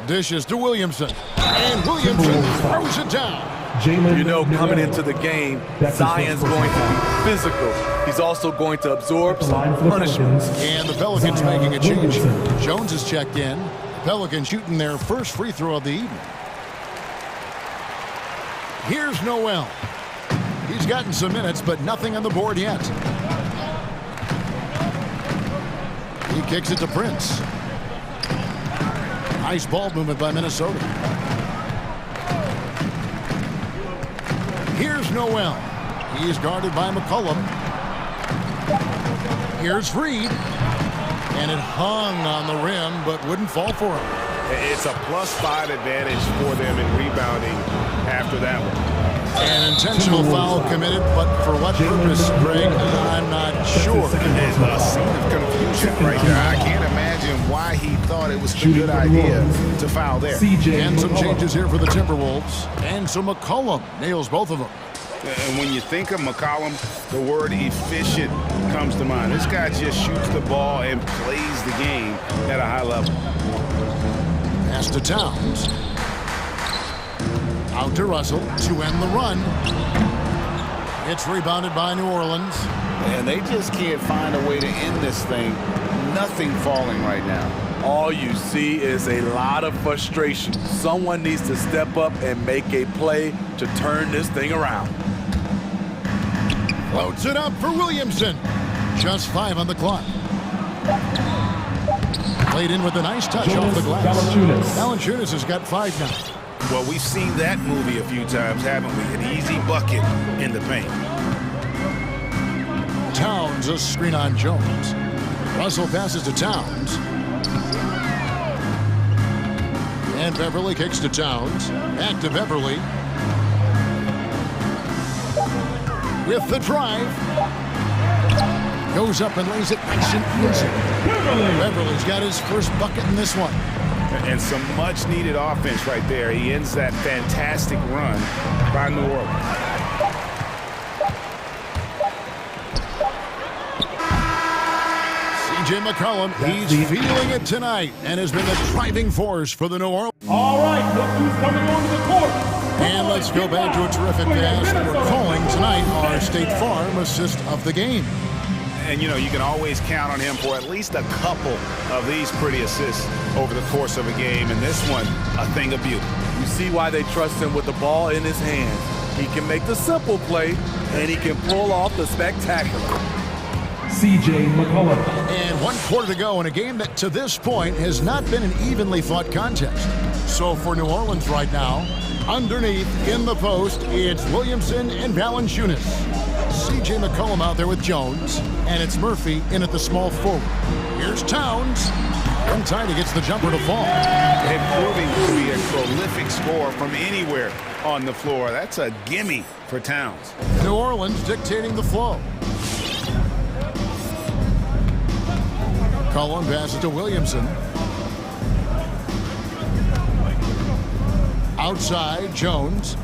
Dishes to Williamson. And Williamson throws it down. You know, coming into the game, Zion's going to be physical. He's also going to absorb some punishments. And the Pelicans making a change. Jones is checked in. Pelicans shooting their first free throw of the evening. Here's Noel. He's gotten some minutes, but nothing on the board yet. He kicks it to Prince. Nice ball movement by Minnesota. Here's Noel. He's guarded by McCollum. Here's Reed. And it hung on the rim, but wouldn't fall for him. It's a +5 advantage for them in rebounding after that one. An intentional foul committed, but for what purpose, Greg? I'm not sure. There's a scene of confusion right there. I can't imagine why he thought it was a good idea to foul there. And some changes here for the Timberwolves. And so McCollum nails both of them. And when you think of McCollum, the word efficient comes to mind. This guy just shoots the ball and plays the game at a high level. Pass to Towns. Out to Russell to end the run. It's rebounded by New Orleans. And they just can't find a way to end this thing. Nothing falling right now. All you see is a lot of frustration. Someone needs to step up and make a play to turn this thing around. Floats it up for Williamson. Just 5 on the clock. Played in with a nice touch off the glass. Valanciunas has got 5 now. Well, we've seen that movie a few times, haven't we? An easy bucket in the paint. Towns, a screen on Jones. Russell passes to Towns. And Beverly kicks to Towns. Back to Beverly. With the drive. Goes up and lays it nice and easy. Beverly's got his first bucket in this one. And some much-needed offense right there. He ends that fantastic run by New Orleans. C.J. McCollum, he's feeling it tonight and has been the driving force for the New Orleans. All right, look who's coming onto the court. And let's go back to a terrific pass that we're calling tonight our State Farm assist of the game. And, you know, you can always count on him for at least a couple of these pretty assists over the course of a game. And this one, a thing of beauty. You see why they trust him with the ball in his hands. He can make the simple play, and he can pull off the spectacular. C.J. McCollum. And 1 quarter to go in a game that to this point has not been an evenly fought contest. So for New Orleans right now, underneath in the post, it's Williamson and Valanciunas. C.J. McCollum out there with Jones, and it's Murphy in at the small forward. Here's Towns. Untidy gets the jumper to fall. And proving to be a prolific scorer from anywhere on the floor. That's a gimme for Towns. New Orleans dictating the flow. Cullen passes to Williamson. Outside, Jones.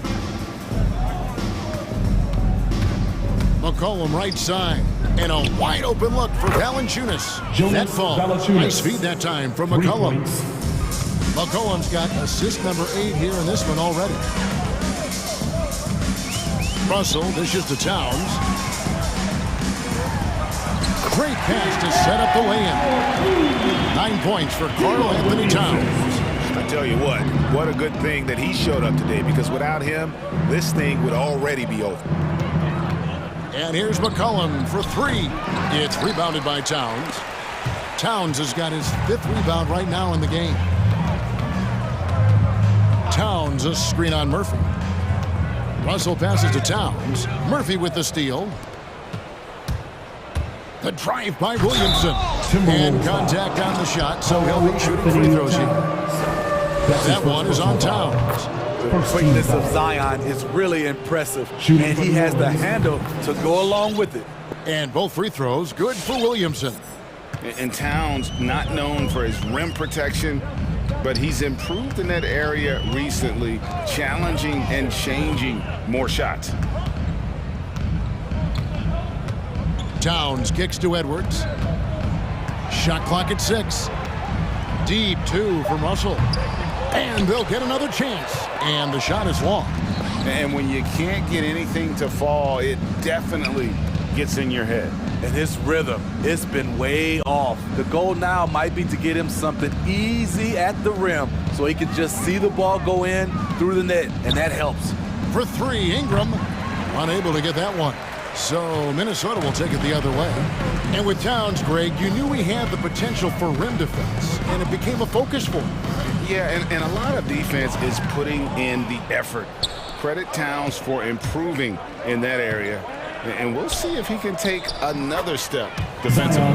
McCollum right side. And a wide open look for Valanciunas. That fall. Nice feed that time from McCollum. McCollum's got assist number 8 here in this one already. Russell dishes to Towns. Great pass to set up the lay-in. 9 points for Karl Anthony Towns. I tell you what a good thing that he showed up today, because without him, this thing would already be over. And here's McCollum for 3. It's rebounded by Towns. Towns has got his 5th rebound right now in the game. Towns a screen on Murphy. Russell passes to Towns. Murphy with the steal. The drive by Williamson. And contact on the shot, so he'll be shooting free throws here. That one is on Towns. The quickness of Zion is really impressive, and he has the handle to go along with it. And both free throws good for Williamson. And Towns, not known for his rim protection, but he's improved in that area recently, challenging and changing more shots. Towns kicks to Edwards. Shot clock at 6. Deep 2 from Russell. And they'll get another chance. And the shot is long. And when you can't get anything to fall, it definitely gets in your head. And his rhythm, it's been way off. The goal now might be to get him something easy at the rim so he can just see the ball go in through the net, and that helps. For 3, Ingram unable to get that one. So Minnesota will take it the other way. And with Towns, Greg, you knew he had the potential for rim defense, and it became a focus for him. Yeah, and a lot of defense is putting in the effort. Credit Towns for improving in that area. And we'll see if he can take another step defensively.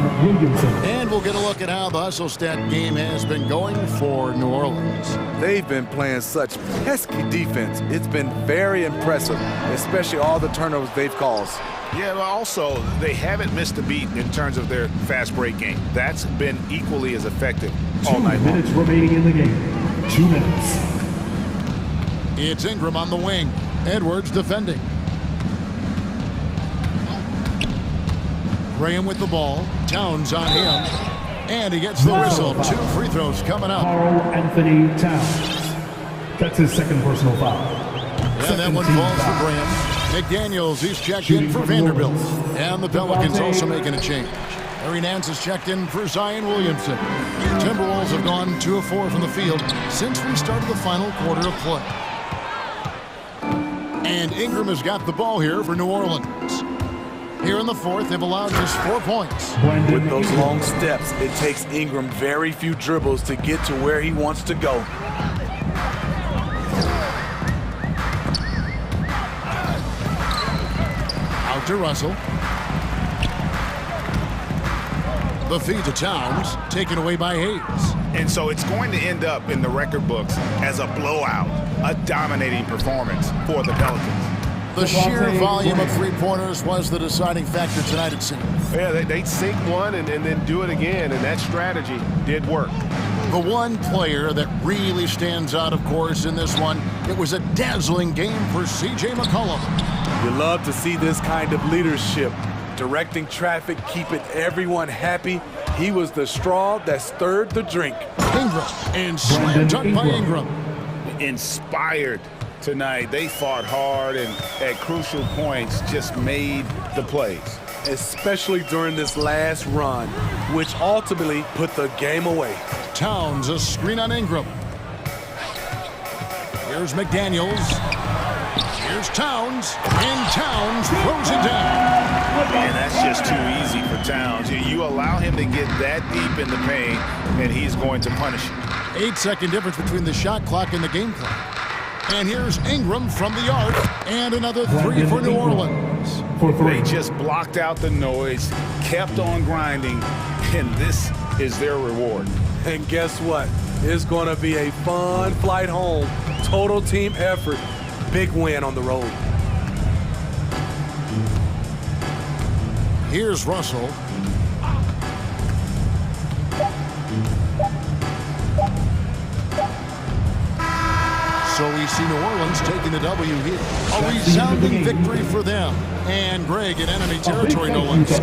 And we'll get a look at how the hustle stat game has been going for New Orleans. They've been playing such pesky defense. It's been very impressive, especially all the turnovers they've caused. Yeah, but also, they haven't missed a beat in terms of their fast break game. That's been equally as effective all night long. 2 minutes remaining in the game. 2 minutes. It's Ingram on the wing. Edwards defending. Graham with the ball. Towns on him. And he gets the whistle. 2 free throws coming up. Karl Anthony Towns. That's his 2nd personal foul. And that one falls for Graham. McDaniels, he's checked in for Vanderbilt. And the Pelicans also making a change. Harry Nance is checked in for Zion Williamson. The Timberwolves have gone 2 of 4 from the field since we started the final quarter of play. And Ingram has got the ball here for New Orleans. Here in the 4th, they've allowed just 4 points. With those long steps, it takes Ingram very few dribbles to get to where he wants to go. Out to Russell. The feed to Towns, taken away by Hayes. And so it's going to end up in the record books as a blowout, a dominating performance for the Pelicans. The sheer volume of three-pointers was the deciding factor tonight, it seemed. Yeah, they'd sink one and then do it again, and that strategy did work. The one player that really stands out, of course, in this one, it was a dazzling game for C.J. McCollum. You love to see this kind of leadership. Directing traffic, keeping everyone happy. He was the straw that stirred the drink. Ingram, and slam dunk by Ingram. Inspired tonight. They fought hard and at crucial points just made the plays. Especially during this last run, which ultimately put the game away. Towns, a screen on Ingram. Here's McDaniels. Here's Towns, and Towns throws it down. And that's just too easy for Towns. You allow him to get that deep in the paint, and he's going to punish you. 8-second difference between the shot clock and the game clock. And here's Ingram from the arc, and another 3 for New Orleans. They just blocked out the noise, kept on grinding, and this is their reward. And guess what? It's going to be a fun flight home. Total team effort. Big win on the road. Here's Russell. So So we see New Orleans taking the W here. A resounding victory for them. And Greg in enemy territory, no less.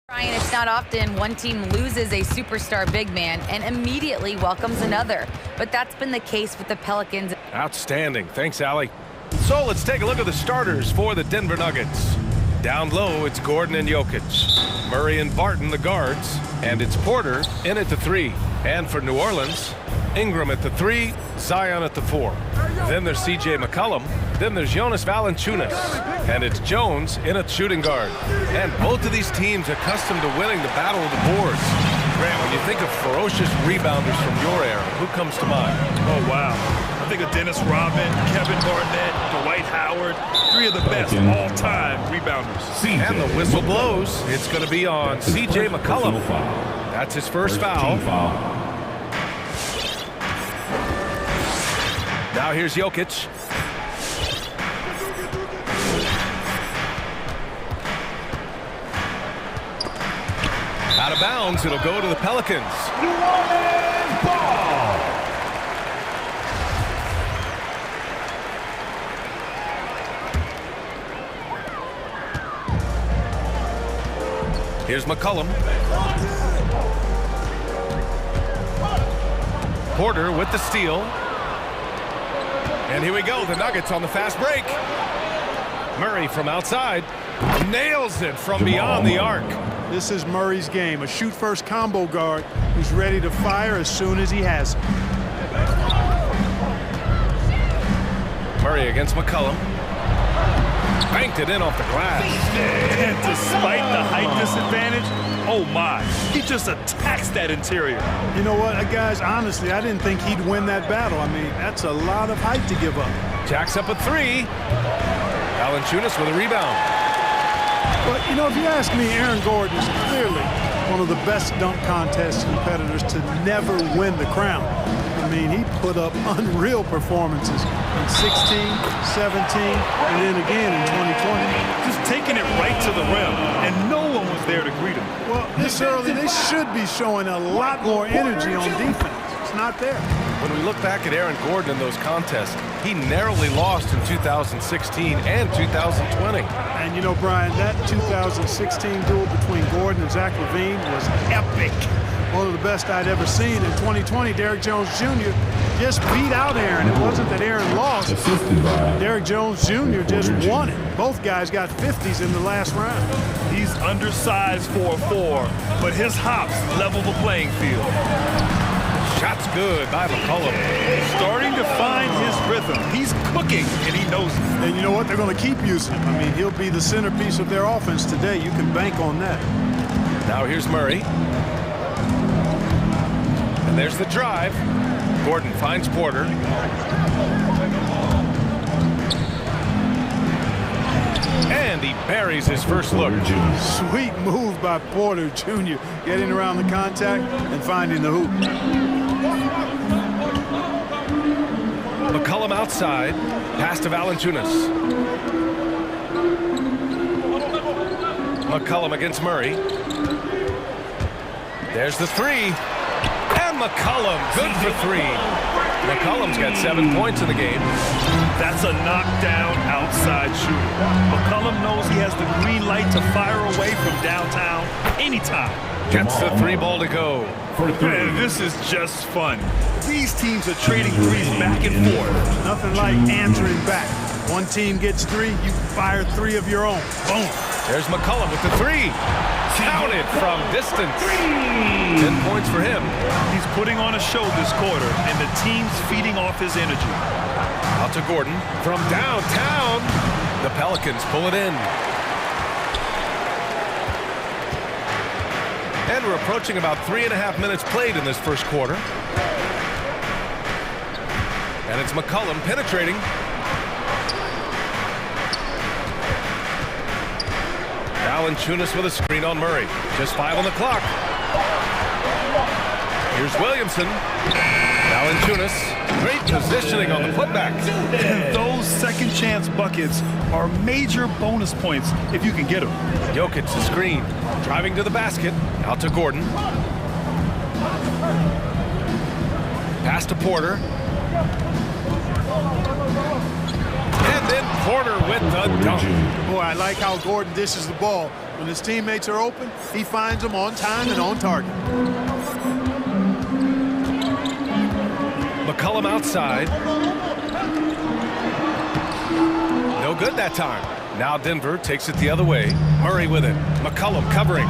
Brian, it's not often one team loses a superstar big man and immediately welcomes another. But that's been the case with the Pelicans. Outstanding. Thanks, Allie. So let's take a look at the starters for the Denver Nuggets. Down low, it's Gordon and Jokic. Murray and Barton, the guards. And it's Porter in at the 3. And for New Orleans, Ingram at the 3, Zion at the 4. Then there's C.J. McCollum. Then there's Jonas Valanciunas. And it's Jones in at shooting guard. And both of these teams accustomed to winning the battle of the boards. Grant, when you think of ferocious rebounders from your era, who comes to mind? Oh, wow. I think of Dennis Rodman, Kevin Garnett, Dwight Howard, 3 of the best all-time rebounders. And the whistle blows. It's going to be on C.J. McCollum. That's his first foul. Now here's Jokic. Out of bounds, it'll go to the Pelicans. New Orleans ball. Here's McCollum. Porter with the steal. And here we go, the Nuggets on the fast break. Murray from outside. Nails it from beyond the arc. This is Murray's game, a shoot-first combo guard who's ready to fire as soon as he has it. Murray against McCollum. Banked it in off the glass. And despite the height disadvantage, oh my, he just attacks that interior. You know what, guys, honestly, I didn't think he'd win that battle. I mean, that's a lot of height to give up. Jacks up a 3. Valanciunas with a rebound. But, you know, if you ask me, Aaron Gordon is clearly one of the best dunk contest competitors to never win the crown. I mean, he put up unreal performances in 16, 17, and then again in 2020. Just taking it right to the rim, and no one was there to greet him. Well, this early, they should be showing a lot more energy on defense. It's not there. When we look back at Aaron Gordon in those contests, he narrowly lost in 2016 and 2020. And you know, Brian, that 2016 duel between Gordon and Zach LaVine was epic. One of the best I'd ever seen. In 2020, Derrick Jones Jr. just beat out Aaron. It wasn't that Aaron lost. Derrick Jones Jr. just won it. Both guys got 50s in the last round. He's undersized 4'4", but his hops level the playing field. Shot's good by McCollum. Starting to find his rhythm. He's cooking, and he knows it. And you know what? They're going to keep using him. I mean, he'll be the centerpiece of their offense today. You can bank on that. Now here's Murray. And there's the drive. Gordon finds Porter. And he buries his first look. Sweet move by Porter Jr. Getting around the contact and finding the hoop. McCollum outside. Pass to Valanciunas. McCollum against Murray. There's the 3. And McCollum, good for 3. McCollum's got 7 points in the game. That's a knockdown outside shooter. McCollum knows he has the green light to fire away from downtown anytime. Gets the 3 ball to go. Man, this is just fun. These teams are trading threes back and forth. Nothing like answering back. One team gets 3, you fire 3 of your own. Boom. There's McCollum with the 3. Counted from distance. 10 points for him. He's putting on a show this quarter, and the team's feeding off his energy. Out to Gordon from downtown. The Pelicans pull it in. And we're approaching about 3.5 minutes played in this first quarter. And it's McCollum penetrating. Valanciunas with a screen on Murray. Just 5 on the clock. Here's Williamson. Valanciunas. Great positioning on the putback. And those second chance buckets are major bonus points if you can get them. Jokic the screen. Driving to the basket. Out to Gordon. Pass to Porter. And then Porter with the dunk. Boy, I like how Gordon dishes the ball. When his teammates are open, he finds them on time and on target. McCollum outside. No good that time. Now Denver takes it the other way. Murray with it. McCollum covering.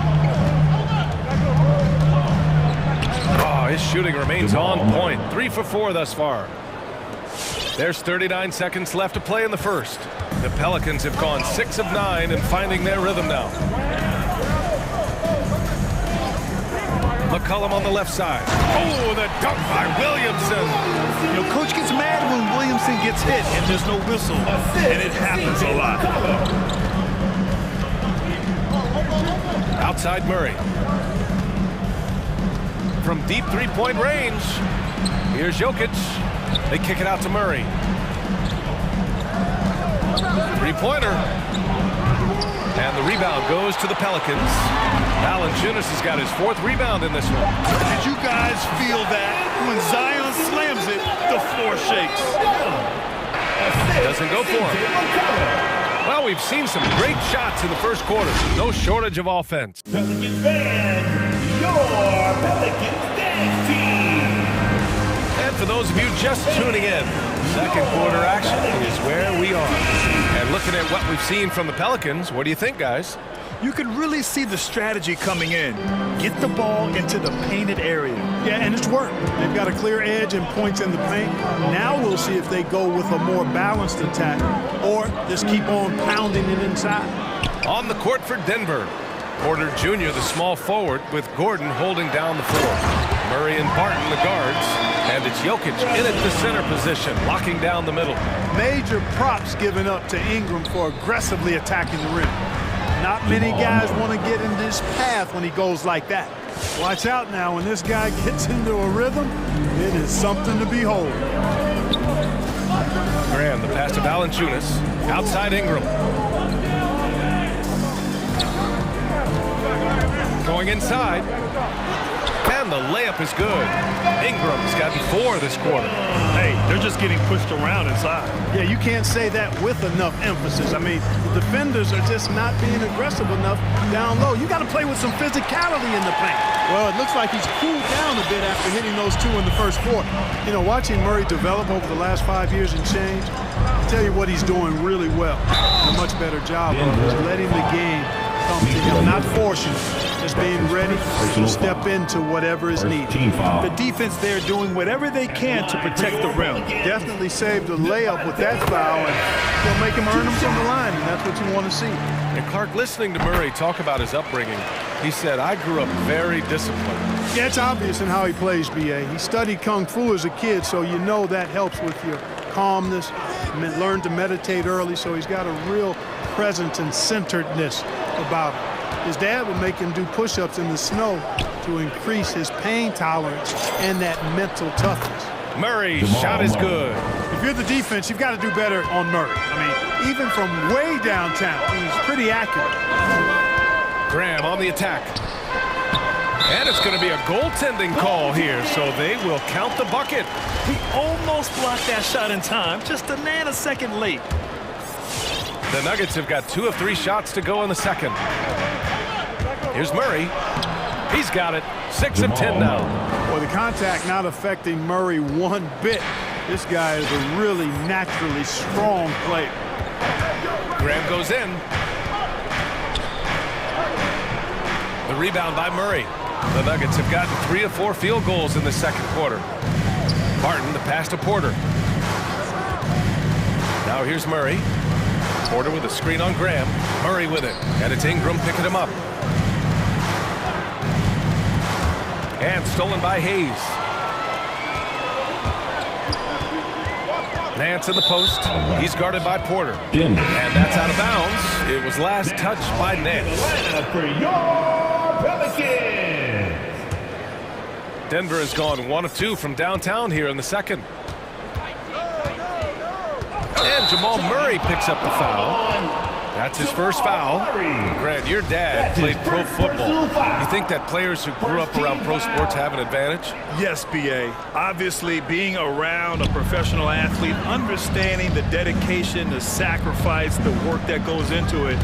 Oh, his shooting remains on point. 3 for 4 thus far. There's 39 seconds left to play in the first. The Pelicans have gone 6 of 9 and finding their rhythm now. McCollum on the left side. Oh, the dunk by Williamson. You know, coach gets mad when Williamson gets hit and there's no whistle, and it happens a lot. Outside Murray. From deep three-point range. Here's Jokic. They kick it out to Murray. Three-pointer. And the rebound goes to the Pelicans. Valanciunas has got his 4th rebound in this one. Did you guys feel that? When Zion slams it, the floor shakes. Doesn't go for him. Well, we've seen some great shots in the first quarter. No shortage of offense. Pelicans fans, your Pelicans dance team. And for those of you just tuning in, second quarter action is where we are. And looking at what we've seen from the Pelicans, what do you think, guys? You can really see the strategy coming in. Get the ball into the painted area. Yeah, and it's worked. They've got a clear edge and points in the paint. Now we'll see if they go with a more balanced attack or just keep on pounding it inside. On the court for Denver, Porter Jr., the small forward, with Gordon holding down the floor. Murray and Barton, the guards, and it's Jokic in at the center position, locking down the middle. Major props given up to Ingram for aggressively attacking the rim. Not many guys want to get in this path when he goes like that. Watch out now, when this guy gets into a rhythm, it is something to behold. Graham, the pass to Valanciunas, outside Ingram. Going inside, and the layup is good. Ingram's gotten 4 this quarter. Hey, they're just getting pushed around inside. Yeah, you can't say that with enough emphasis. I mean, the defenders are just not being aggressive enough down low. You got to play with some physicality in the paint. Well, it looks like he's cooled down a bit after hitting those 2 in the first quarter. You know, watching Murray develop over the last 5 years and change, I'll tell you what he's doing really well. A much better job of is letting the game come to him, not forcing it. Just being ready to step into whatever is needed. The defense there doing whatever they can to protect the rim. Definitely saved a layup with that foul, and they'll make him earn them from the line, and that's what you want to see. And Clark, listening to Murray talk about his upbringing, he said, I grew up very disciplined. Yeah, it's obvious in how he plays, B.A. He studied Kung Fu as a kid, so you know that helps with your calmness. Learned to meditate early, so he's got a real presence and centeredness about him. His dad would make him do push-ups in the snow to increase his pain tolerance and that mental toughness. Murray's shot is good. If you're the defense, you've got to do better on Murray. I mean, even from way downtown, he's pretty accurate. Graham on the attack. And it's going to be a goaltending call here, so they will count the bucket. He almost blocked that shot in time, just a nanosecond late. The Nuggets have got 2 of 3 shots to go in the second. Here's Murray. He's got it. 6 of 10 now. Well, the contact not affecting Murray one bit. This guy is a really naturally strong player. Graham goes in. The rebound by Murray. The Nuggets have gotten 3 of 4 field goals in the second quarter. Barton, the pass to Porter. Now here's Murray. Porter with a screen on Graham. Murray with it. And it's Ingram picking him up. And stolen by Hayes. Nance in the post. He's guarded by Porter. And that's out of bounds. It was last touched by Nance. For your Pelicans. Denver has gone 1 of 2 from downtown here in the second. And Jamal Murray picks up the foul. That's his first foul. Grant, your dad played pro football. You think that players who grew up around pro sports have an advantage? Yes, B.A. Obviously, being around a professional athlete, understanding the dedication, the sacrifice, the work that goes into it,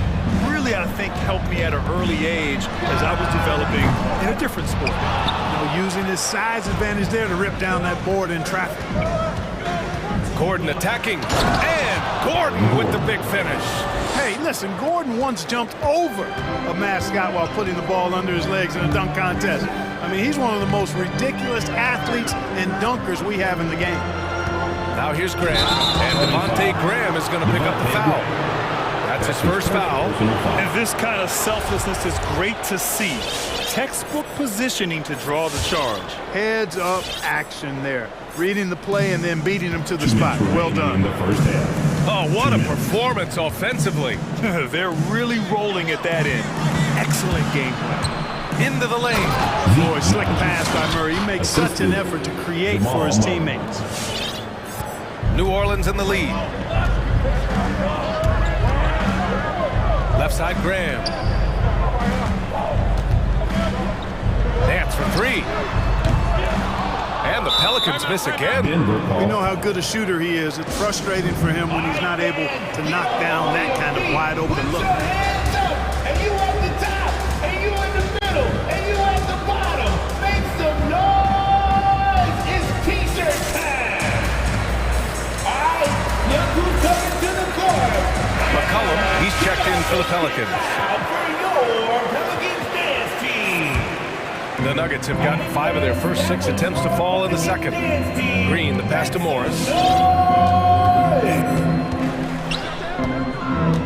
really, I think, helped me at an early age as I was developing in a different sport. Using his size advantage there to rip down that board in traffic. Gordon attacking, and Gordon with the big finish. Hey, listen, Gordon once jumped over a mascot while putting the ball under his legs in a dunk contest. I mean, he's one of the most ridiculous athletes and dunkers we have in the game. Now here's Graham, and Devontae Graham is going to pick up the foul. That's his first foul. And this kind of selflessness is great to see. Textbook positioning to draw the charge. Heads up action there. Reading the play and then beating him to the spot. Well done. Oh, what a performance offensively. They're really rolling at that end. Excellent game plan. Into the lane. Boy, slick pass by Murray. He makes such an effort to create for his teammates. New Orleans in the lead. Left side, Graham. Nance for three. And the Pelicans miss again. We know how good a shooter he is. It's frustrating for him when he's not able to knock down that kind of wide open look. Hands up, and you at the top, and you in the middle, and you at the bottom. Make some noise. It's T-shirt time. All right, look who's coming to the court. McCollum, he's checked in for the Pelicans. Now for your Pelicans dance team. The Nuggets have gotten 5 of their first 6 attempts to fall in the second. Green, the pass to Morris.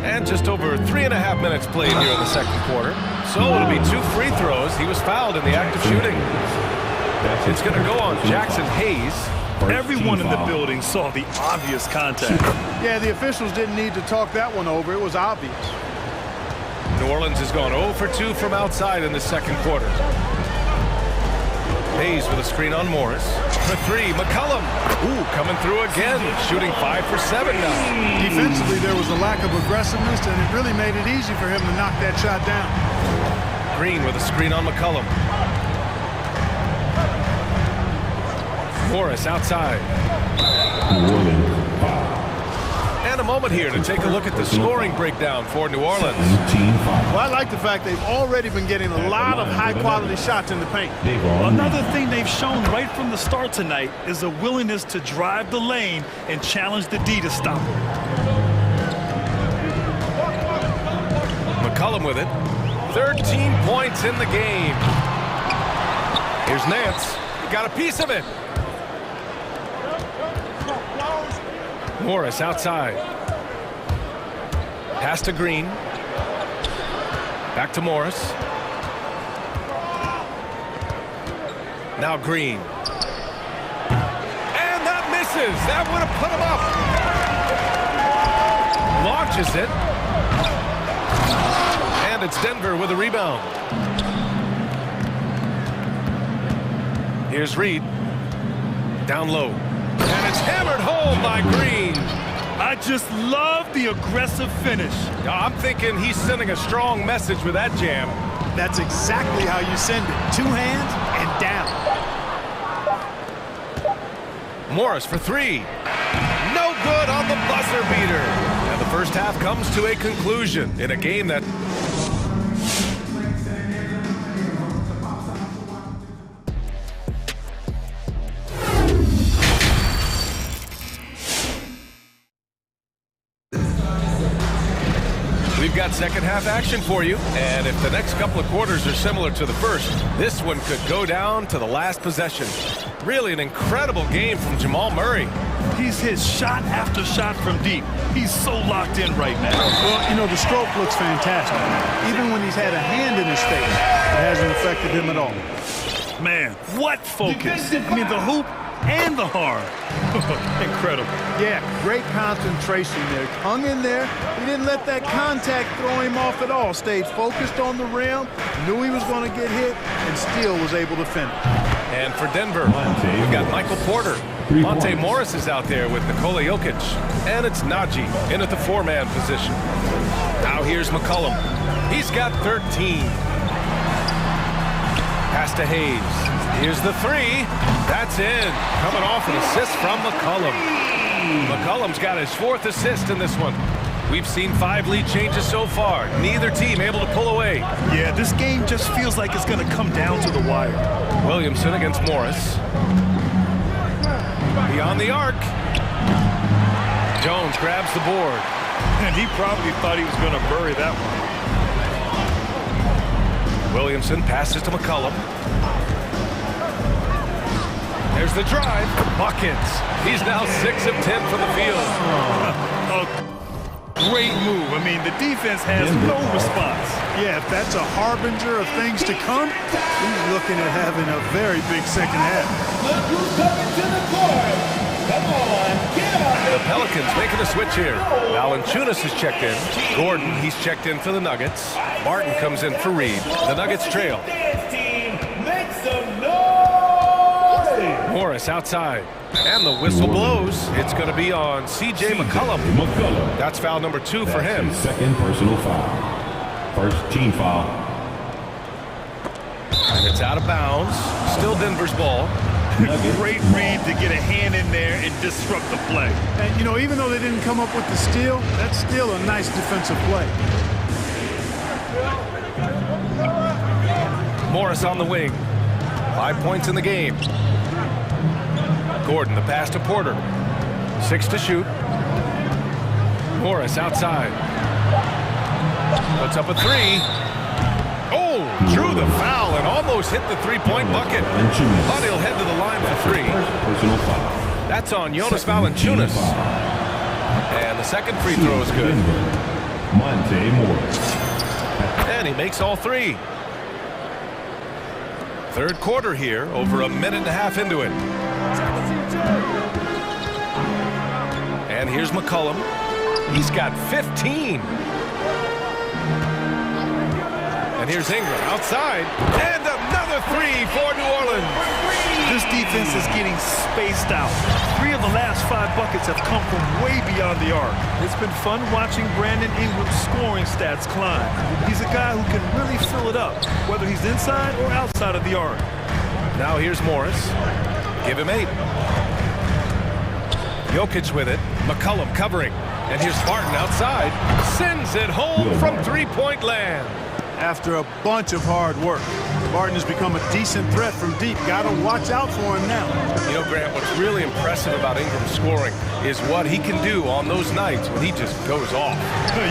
And just over 3.5 minutes played here in the second quarter. So it'll be 2 free throws. He was fouled in the act of shooting. It's going to go on Jackson Hayes. Everyone in the building saw the obvious contact. Yeah, the officials didn't need to talk that one over. It was obvious. New Orleans has gone 0 for 2 from outside in the second quarter. Hayes with a screen on Morris. For 3, McCollum. Ooh, coming through again. Shooting 5 for 7 now. Defensively, there was a lack of aggressiveness, and it really made it easy for him to knock that shot down. Green with a screen on McCollum. Morris outside. And a moment here to take a look at the scoring breakdown for New Orleans. Well, I like the fact they've already been getting a lot of high-quality shots in the paint. Another thing they've shown right from the start tonight is a willingness to drive the lane and challenge the D to stop him. McCollum with it. 13 points in the game. Here's Nance. He got a piece of it. Morris outside. Pass to Green. Back to Morris. Now Green. And that misses. That would have put him up. Launches it. And it's Denver with a rebound. Here's Reed. Down low. And it's hammered home by Green. I just love the aggressive finish. I'm thinking he's sending a strong message with that jam. That's exactly how you send it. 2 hands and down. Morris for 3. No good on the buzzer beater. And the first half comes to a conclusion in a game that... We've got second half action for you, and if the next couple of quarters are similar to the first, this one could go down to the last possession. Really an incredible game from Jamal Murray. He's hit shot after shot from deep. He's so locked in right now. Well, you know, the stroke looks fantastic. Even when he's had a hand in his face, it hasn't affected him at all. Man, what focus. I mean, the hoop and the harm. Incredible. Yeah, great concentration there. Hung in there. He didn't let that contact throw him off at all. Stayed focused on the rim, knew he was going to get hit, and still was able to finish. And for Denver, we've got Michael Porter. Monte Morris is out there with Nikola Jokic. And it's Najee in at the four-man position. Now here's McCollum. He's got 13. Pass to Hayes. Here's the three. That's in. Coming off an assist from McCollum. McCollum's got his fourth assist in this one. We've seen 5 lead changes so far. Neither team able to pull away. Yeah, this game just feels like it's going to come down to the wire. Williamson against Morris. Beyond the arc. Jones grabs the board. And he probably thought he was going to bury that one. Williamson passes to McCollum. There's the drive. Buckets. He's now 6 of 10 from the field. Great move. I mean, the defense has no response. Yeah, if that's a harbinger of things to come, he's looking at having a very big second half. Look who's coming to the court. Come on, get up. The Pelicans making a switch here. Valanciunas is checked in. Gordon, he's checked in for the Nuggets. Martin comes in for Reed. The Nuggets trail. Dance team, make some noise. Morris outside. And the whistle blows. It's going to be on C.J. McCollum. That's foul number 2 for him. Second personal foul. First team foul. And it's out of bounds. Still Denver's ball. Great read to get a hand in there and disrupt the play. And, you know, even though they didn't come up with the steal, that's still a nice defensive play. Morris on the wing. 5 points in the game. Gordon, the pass to Porter. 6 to shoot. Morris outside. Puts up a 3. Oh, drew the foul and almost hit the three-point bucket. But he'll head to the line for 3. That's on Jonas Valanciunas. And the second free throw is good. Monte Morris. And he makes all 3. Third quarter here, over a minute and a half into it. And here's McCollum. He's got 15. And here's Ingram outside. And another 3 for New Orleans. This defense is getting spaced out. 3 of the last 5 buckets have come from way beyond the arc. It's been fun watching Brandon Ingram's scoring stats climb. He's a guy who can really fill it up, whether he's inside or outside of the arc. Now here's Morris. Give him 8. Jokic with it. McCollum covering. And here's Martin outside. Sends it home from three-point land. After a bunch of hard work, Martin has become a decent threat from deep. Got to watch out for him now. You know, Grant, what's really impressive about Ingram's scoring is what he can do on those nights when he just goes off.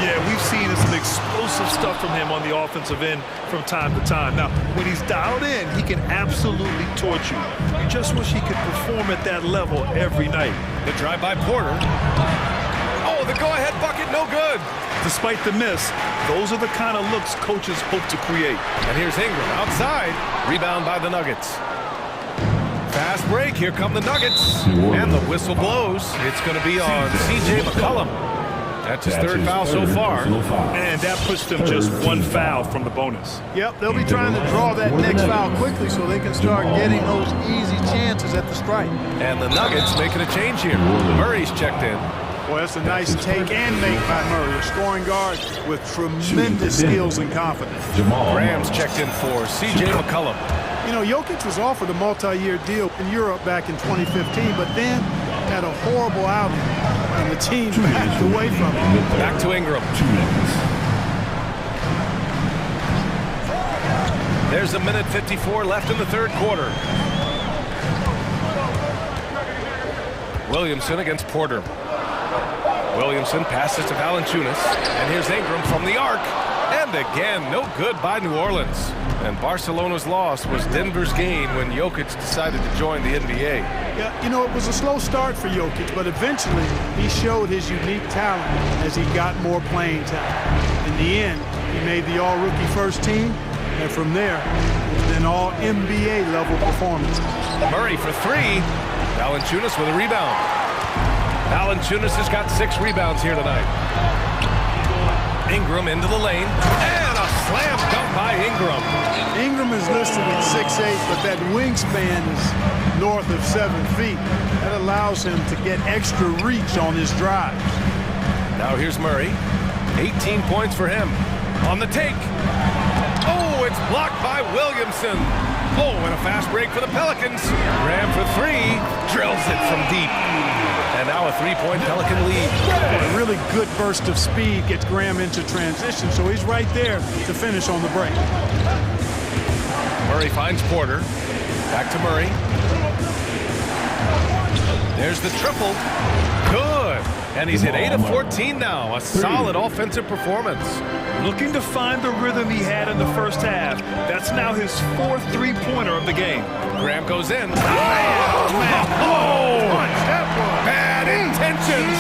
Yeah, we've seen some explosive stuff from him on the offensive end from time to time. Now, when he's dialed in, he can absolutely torch you. You just wish he could perform at that level every night. The drive by Porter. Oh, the go-ahead bucket, no good. Despite the miss, those are the kind of looks coaches hope to create. And here's Ingram outside. Rebound by the Nuggets. Fast break. Here come the Nuggets. And the whistle blows. It's going to be on C.J. McCollum. That's his third foul so far. And that puts them just 1 foul from the bonus. Yep, they'll be trying to draw that next foul quickly so they can start getting those easy chances at the strike. And the Nuggets making a change here. Murray's checked in. Boy, that's a nice take and make by Murray, a scoring guard with tremendous skills and confidence. Graham's checked in for C.J. McCollum. You know, Jokic was offered a multi-year deal in Europe back in 2015, but then had a horrible outing, and the team backed away from him. Back to Ingram. There's a minute 54 left in the third quarter. Williamson against Porter. Williamson passes to Valanciunas. And here's Ingram from the arc. And again, no good by New Orleans. And Barcelona's loss was Denver's gain when Jokic decided to join the NBA. Yeah, you know, it was a slow start for Jokic, but eventually he showed his unique talent as he got more playing time. In the end, he made the all-rookie first team, and from there, it's been all NBA level performances. Murray for 3. Valanciunas with a rebound. Valanciunas has got 6 rebounds here tonight. Ingram into the lane. And a slam dunk by by Ingram. Ingram is listed at 6'8", but that wingspan is north of 7 feet. That allows him to get extra reach on his drives. Now here's Murray. 18 points for him. On the take. Oh, it's blocked by Williamson. Oh, and a fast break for the Pelicans. Graham for three. Drills it from deep. And now a three-point Pelican lead. A really good burst of speed gets Graham into transition, so he's right there to finish on the break. Murray finds Porter. Back to Murray. There's the triple. Good. And he's hit 8 of 14 now. A solid offensive performance. Looking to find the rhythm he had in the first half. That's now his 4th three-pointer of the game. Graham goes in. Oh! Bad intentions.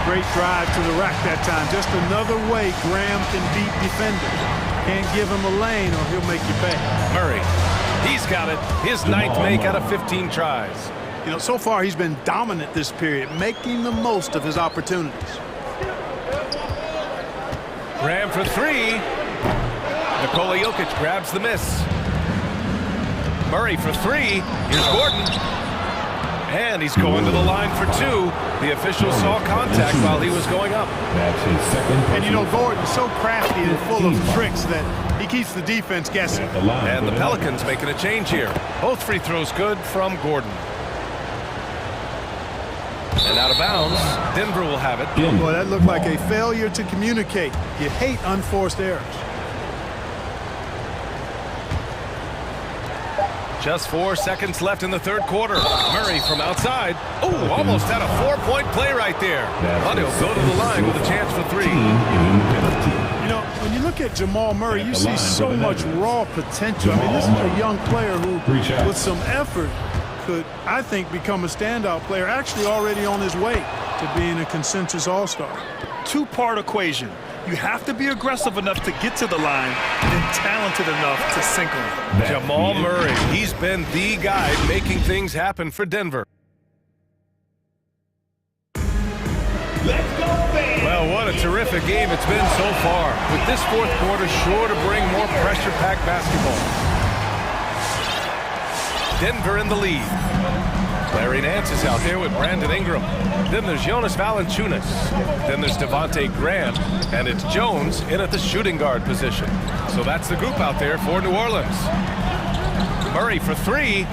Great drive to the rack that time. Just another way Graham can beat defenders. Can't give him a lane or he'll make you pay. Murray, he's got it. His 9th make out of 15 tries. You know, so far he's been dominant this period, making the most of his opportunities. Graham for three. Nikola Jokic grabs the miss. Murray for three. Here's Gordon. And he's going to the line for two. The official saw contact while he was going up. That's his second. And you know, Gordon's so crafty and full of tricks that he keeps the defense guessing. And the Pelicans making a change here. Both free throws good from Gordon. And out of bounds, Denver will have it. Boy, that looked like a failure to communicate. You hate unforced errors. Just 4 seconds left in the third quarter. Murray from outside. Oh, almost had a 4-point play right there. But he'll go to the line with a chance for three. You know, when you look at Jamal Murray, you see so much raw potential. I mean, this is a young player who, with some effort, could, I think, become a standout player, actually already on his way to being a consensus all-star. Two-part equation. You have to be aggressive enough to get to the line and talented enough to sink them. Jamal Murray, he's been the guy making things happen for Denver. Let's go, fans! Well, what a terrific game it's been so far. With this fourth quarter sure to bring more pressure-packed basketball. Denver in the lead. Larry Nance is out there with Brandon Ingram. Then there's Jonas Valanciunas. Then there's Devontae Graham. And it's Jones in at the shooting guard position. So that's the group out there for New Orleans. Murray for three.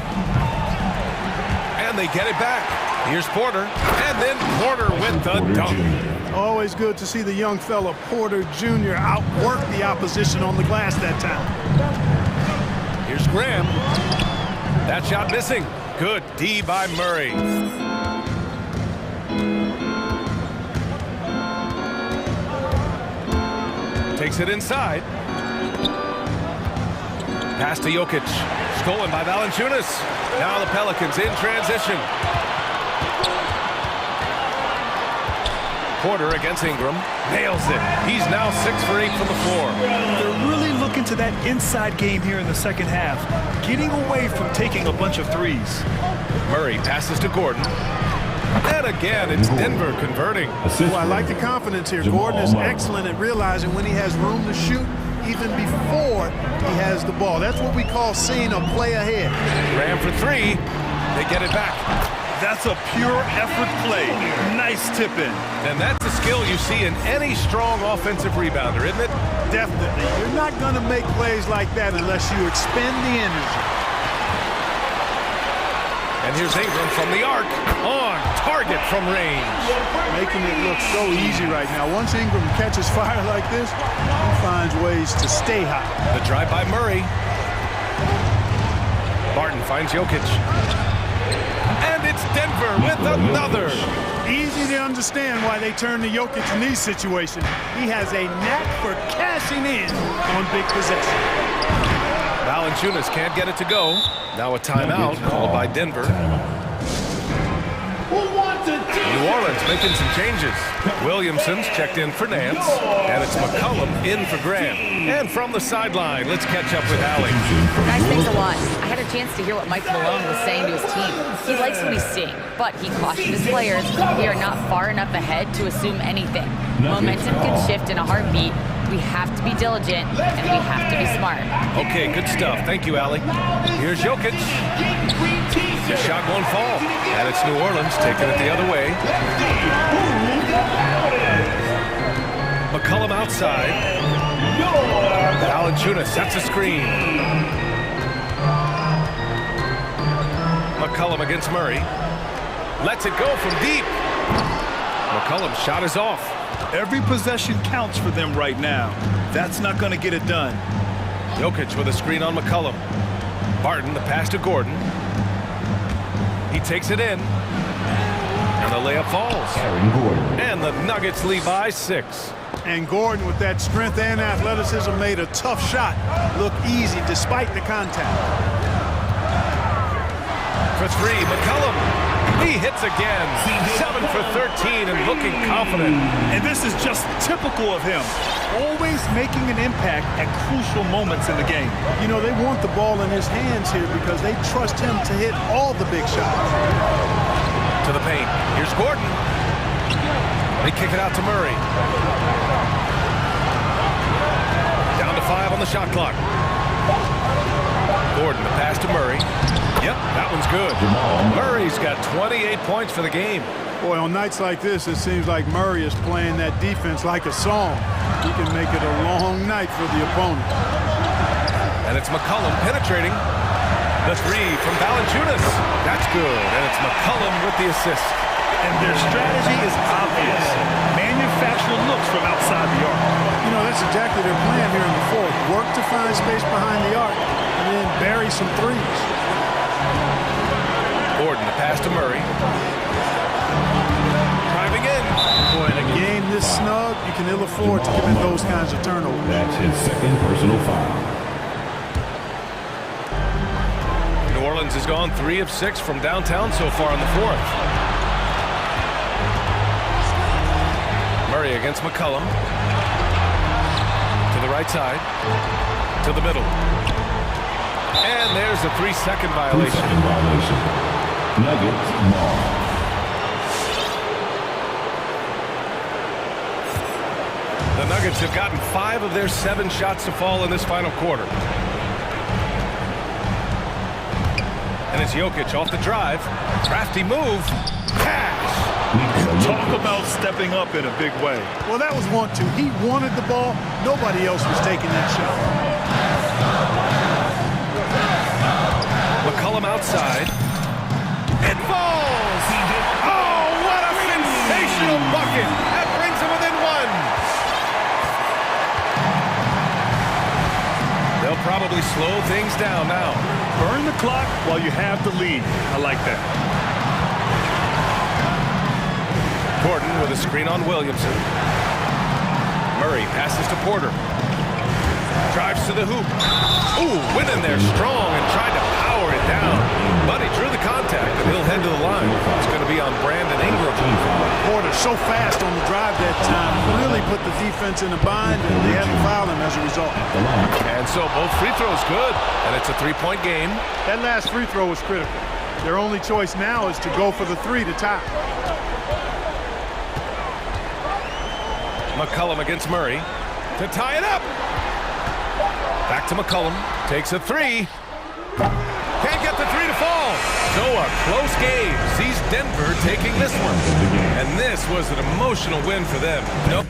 And they get it back. Here's Porter. And then Porter with the dunk. Always good to see the young fella Porter Jr. outwork the opposition on the glass that time. Here's Graham. That shot missing. Good D by Murray. Takes it inside. Pass to Jokic. Stolen by Valanciunas. Now the Pelicans in transition. Porter against Ingram. Nails it. He's now 6 for 8 from the floor. They're really looking to that inside game here in the second half, getting away from taking a bunch of threes. Murray passes to Gordon. And again, it's Denver converting. Oh, I like the confidence here. Gordon is excellent at realizing when he has room to shoot, even before he has the ball. That's what we call seeing a play ahead. Graham for three. They get it back. That's a pure effort play. Nice tip in. And that's a skill you see in any strong offensive rebounder, isn't it? Definitely. You're not going to make plays like that unless you expend the energy. And here's Ingram from the arc. On target from range. Making it look so easy right now. Once Ingram catches fire like this, he finds ways to stay hot. The drive by Murray. Barton finds Jokic. And it's Denver with another. Easy to understand why they turn to Jokic in these situations. He has a knack for cashing in on big possession. Valanciunas can't get it to go. Now a timeout called by Denver. New Orleans making some changes. Williamson's checked in for Nance. And it's McCollum in for Graham. And from the sideline, let's catch up with Allie. Guys, thanks a lot. I had a chance to hear what Mike Malone was saying to his team. He likes what he's seeing, but he cautioned his players we are not far enough ahead to assume anything. Momentum can shift in a heartbeat, We have to be diligent, and we have to be smart. Okay, good stuff. Thank you, Allie. Here's Jokic. His shot won't fall. And it's New Orleans taking it the other way. McCollum outside. Valanciunas sets a screen. McCollum against Murray. Lets it go from deep. McCollum's shot is off. Every possession counts for them right now. That's not going to get it done. Jokic with a screen on McCollum. Barton, the pass to Gordon. He takes it in. And the layup falls. And the Nuggets lead by 6. And Gordon, with that strength and athleticism, made a tough shot look easy despite the contact. For 3, McCollum. He hits again. 7 for 13 and looking confident. And this is just typical of him. Always making an impact at crucial moments in the game. You know, they want the ball in his hands here because they trust him to hit all the big shots. To the paint. Here's Gordon. They kick it out to Murray. Down to 5 on the shot clock. Gordon, the pass to Murray. Yep, that one's good. Murray's got 28 points for the game. Boy, on nights like this, it seems like Murray is playing that defense like a song. He can make it a long night for the opponent. And it's McCollum penetrating. The 3 from Valanciunas. That's good. And it's McCollum with the assist. And their strategy is obvious. Manufacture looks from outside the arc. You know, that's exactly their plan here in the fourth. Work to find space behind the arc and then bury some threes. Gordon, the pass to Murray. Driving in. Boy, in a game this snug, you can ill afford to commit those kinds of turnovers. That's his second personal foul. New Orleans has gone 3 of 6 from downtown so far in the fourth. Murray against McCollum. To the right side. To the middle. And there's a 3-second violation. 3-second violation. Nuggets ball. The Nuggets have gotten 5 of their 7 shots to fall in this final quarter. And it's Jokic off the drive. Crafty move. Pass. Talk about stepping up in a big way. Well, that was 1-2. He wanted the ball. Nobody else was taking that shot. McCollum outside. It falls! Oh, what a sensational bucket! That brings him within 1. They'll probably slow things down now. Burn the clock while you have the lead. I like that. Gordon with a screen on Williamson. Murray passes to Porter. Drives to the hoop. Ooh, went in there strong and tried to power it down. But he drew the contact and he'll head to the line. It's going to be on Brandon Ingram. Porter so fast on the drive that time. Really put the defense in a bind, and they had to foul him as a result. And so both free throws good. And it's a 3-point game. That last free throw was critical. Their only choice now is to go for the 3 to tie. McCollum against Murray to tie it up. Back to McCollum. Takes a 3. Can't get the 3 to fall. So a close game sees Denver taking this one. And this was an emotional win for them. Nope.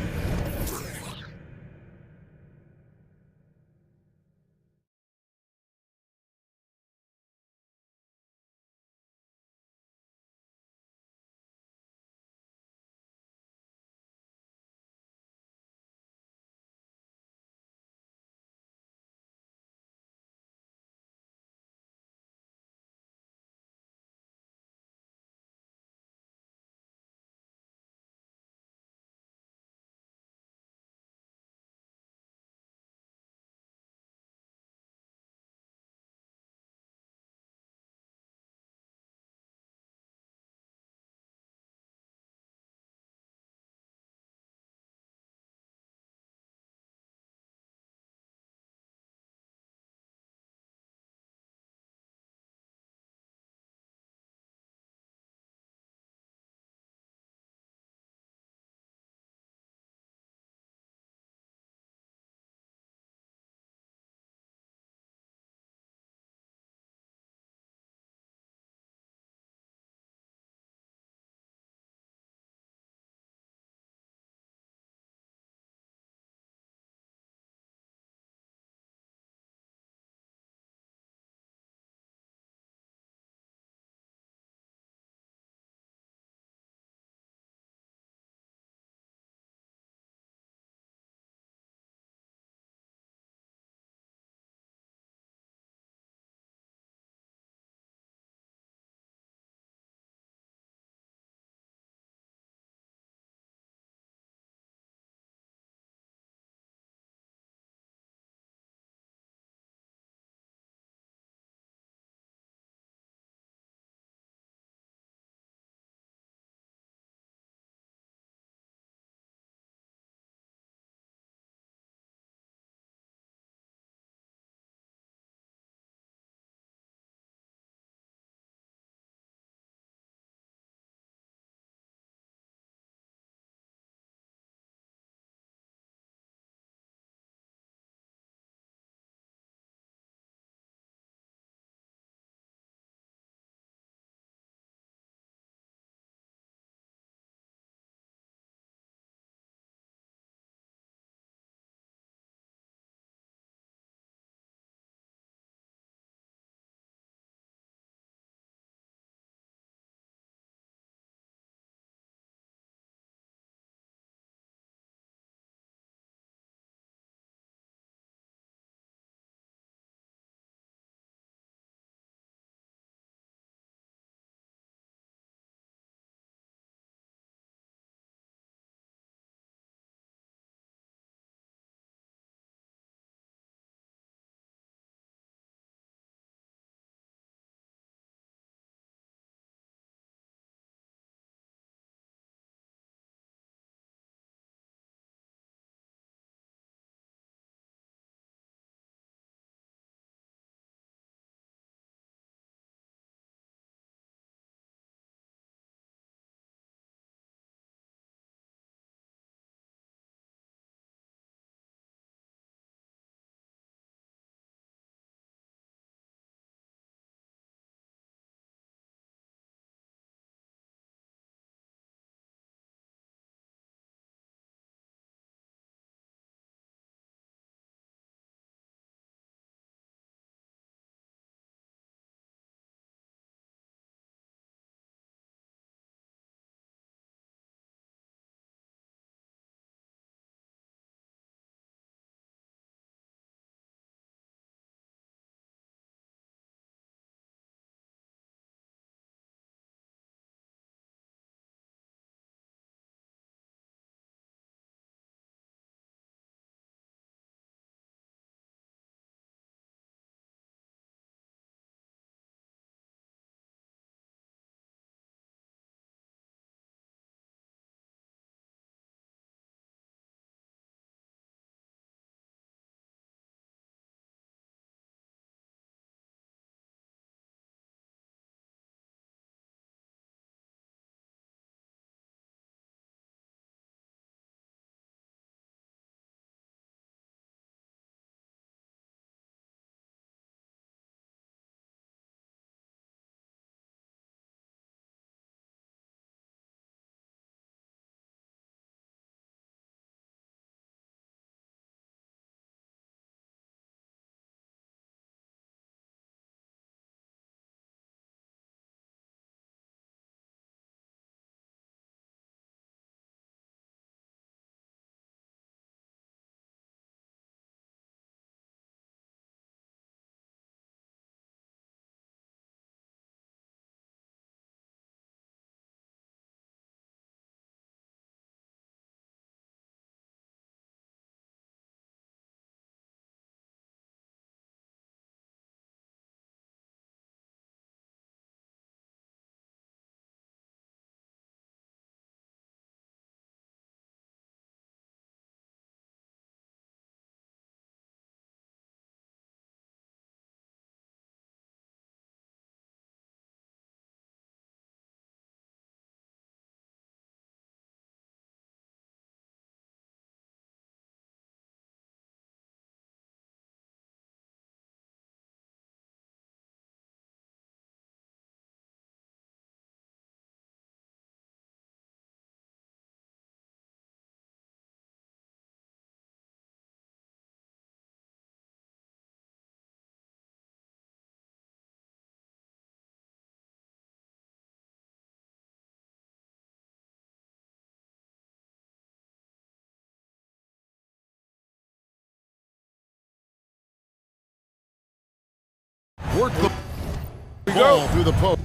Ball through the post.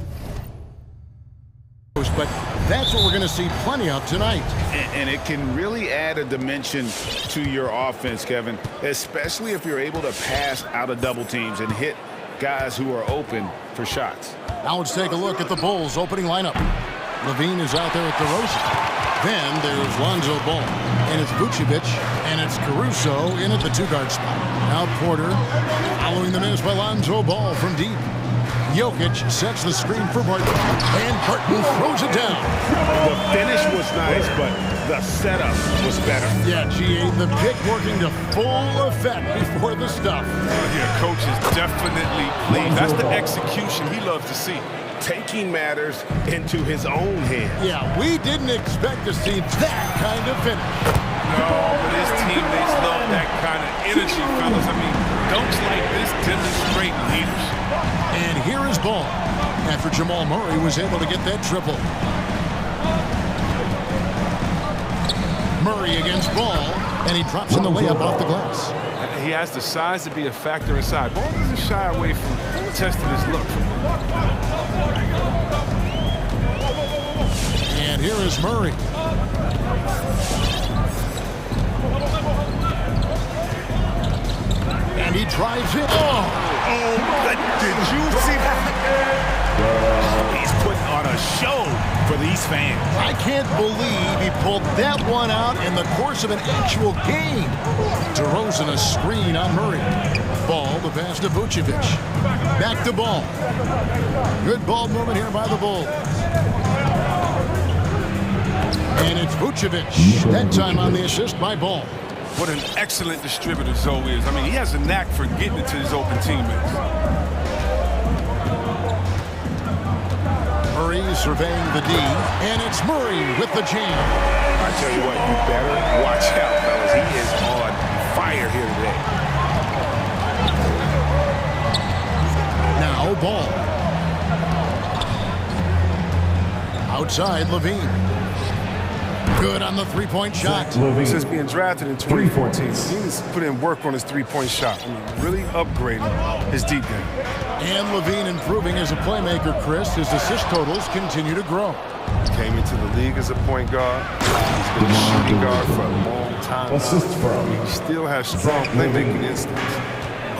But that's what we're going to see plenty of tonight. And it can really add a dimension to your offense, Kevin, especially if you're able to pass out of double teams and hit guys who are open for shots. Now let's take a look at the Bulls' opening lineup. Levine is out there at DeRozan. Then there's Lonzo Ball, and it's Vucevic, and it's Caruso in at the two-guard spot. Now Porter, following the miss by Lonzo Ball from deep. Jokic sets the screen for Barton, and Barton throws it down. The finish was nice, but the setup was better. Yeah, GA, the pick working to full effect before the stuff. Yeah, coach is definitely pleased. That's the execution he loves to see. Taking matters into his own hands. Yeah, we didn't expect to see that kind of finish. No, but his teammates love that kind of energy, fellas. I mean, dunks like this demonstrate leadership. And here is Ball, after Jamal Murray was able to get that triple. Murray against Ball, and he drops in the layup off the glass. He has the size to be a factor inside. Ball doesn't shy away from testing his look. And here is Murray. And he drives it. Did you see that? He's putting on a show for these fans. I can't believe he pulled that one out in the course of an actual game. DeRozan a screen on Murray. Ball, the pass to Vucevic. Back to Ball. Good ball movement here by the Bulls. And it's Vucevic. That time on the assist by Ball. What an excellent distributor Zoe is. I mean, he has a knack for getting it to his open teammates. Murray surveying the D, and it's Murray with the jam. I tell you what, you better watch out, fellas. He is on fire here today. Now Ball. Outside Levine. Good on the three-point shot. Since being drafted in 2014, he's put in work on his three-point shot. I mean, really upgrading his deep game. And Levine improving as a playmaker, Chris. His assist totals continue to grow. Came into the league as a point guard. He's been a shooting guard for a long time now. He still has strong playmaking instincts.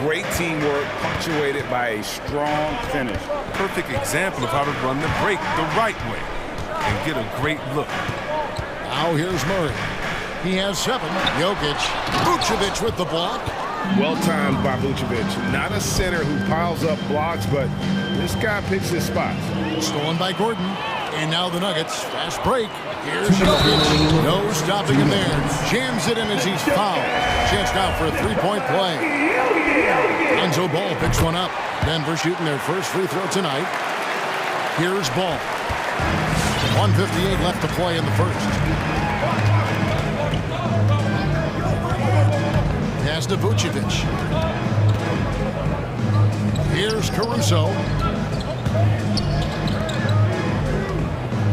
Great teamwork punctuated by a strong finish. Perfect example of how to run the break the right way and get a great look. Now here's Murray. He has 7. Jokic. Vucevic with the block. Well timed by Vucevic. Not a center who piles up blocks, but this guy picks his spots. Stolen by Gordon. And now the Nuggets. Fast break. Here's Jokic. No stopping him there. Jams it in as he's fouled. Chance now for a three-point play. Lonzo Ball picks one up. Denver shooting their first free throw tonight. Here's Ball. 1:58 left to play in the first. Pass to Vucevic. Here's Caruso.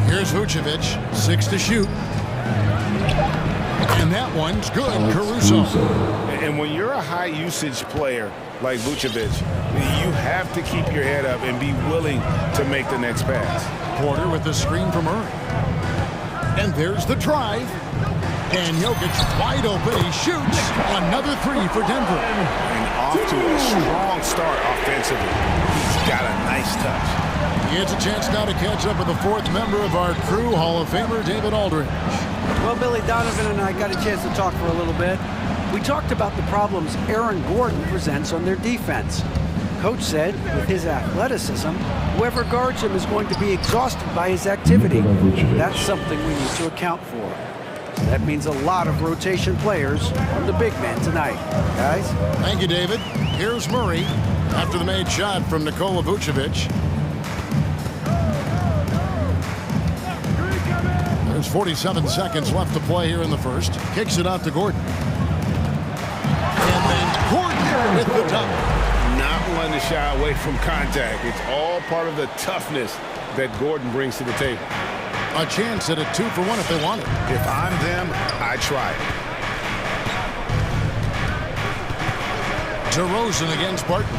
Here's Vucevic. 6 to shoot. And that one's good, Caruso. And when you're a high-usage player like Vucevic, you have to keep your head up and be willing to make the next pass. Porter with the screen from Murray. And there's the drive. And Jokic wide open. He shoots. Another 3 for Denver. And off to a strong start offensively. He's got a nice touch. He has a chance now to catch up with the 4th member of our crew, Hall of Famer David Aldridge. Well, Billy Donovan and I got a chance to talk for a little bit. We talked about the problems Aaron Gordon presents on their defense. Coach said, with his athleticism, whoever guards him is going to be exhausted by his activity. That's something we need to account for. That means a lot of rotation players from the big man tonight. Guys? Thank you, David. Here's Murray after the made shot from Nikola Vucevic. There's 47 seconds left to play here in the first. Kicks it out to Gordon. And then Gordon with the dunk. Not one to shy away from contact. It's all part of the toughness that Gordon brings to the table. A chance at a 2 for 1 if they want it. If I'm them, I try it. DeRozan against Barton.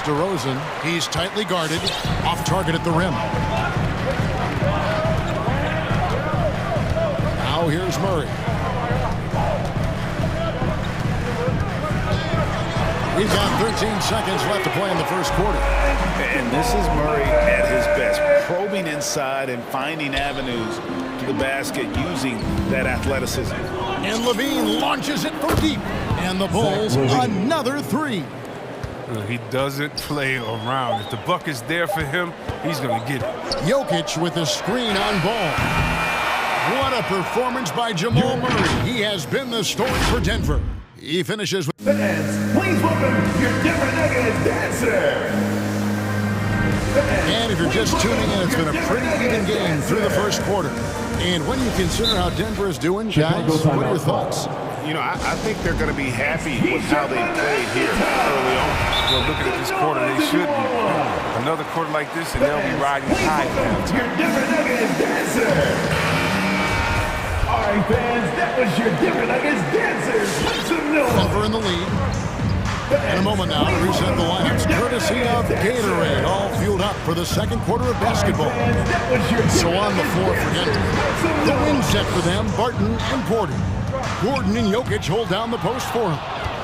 DeRozan. He's tightly guarded, off target at the rim. Now here's Murray. We've got 13 seconds left to play in the first quarter. And this is Murray at his best, probing inside and finding avenues to the basket using that athleticism. And Levine launches it from deep. And the Bulls, another three. He doesn't play around. If the buck is there for him, he's going to get it. Jokic with a screen on Ball. What a performance by Jamal Murray. He has been the story for Denver. He finishes with... Fans, please welcome your Denver Nuggets dancer. And if you're just tuning in, it's been a pretty even game through the first quarter. And when you consider how Denver is doing, guys, what are your thoughts? You know, I think they're going to be happy with how they played here early on. Well, looking at this quarter, they should be. Another quarter like this, and they'll be riding high now. Your Denver Nuggets dancer. All right, fans, that was your Denver Nuggets dancers. Make some noise. Denver in the lead. In a moment now, to reset the lineups, courtesy of Gatorade, all fueled up for the second quarter of basketball. So on the floor for Denver. The wing set for them, Barton and Porter. Gordon and Jokic hold down the post for him.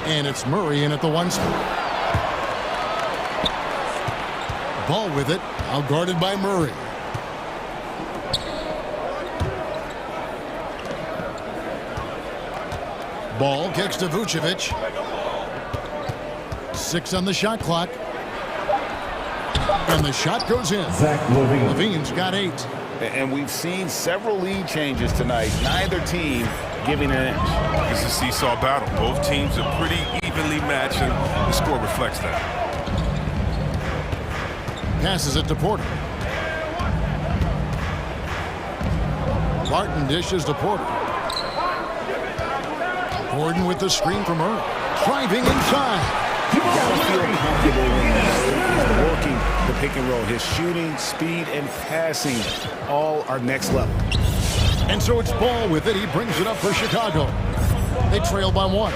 And it's Murray in at the one spot. Ball with it, out guarded by Murray. Ball kicks to Vucevic. 6 on the shot clock. And the shot goes in. Levine's got 8. And we've seen several lead changes tonight. Neither team giving an inch. It's a seesaw battle. Both teams are pretty evenly matched, and the score reflects that. Passes it to Porter. Barton dishes to Porter. Gordon with the screen from Murray. Driving inside. You gotta feel comfortable when he's working the pick and roll. His shooting, speed, and passing all are next level. And so it's Ball with it. He brings it up for Chicago. They trail by 1.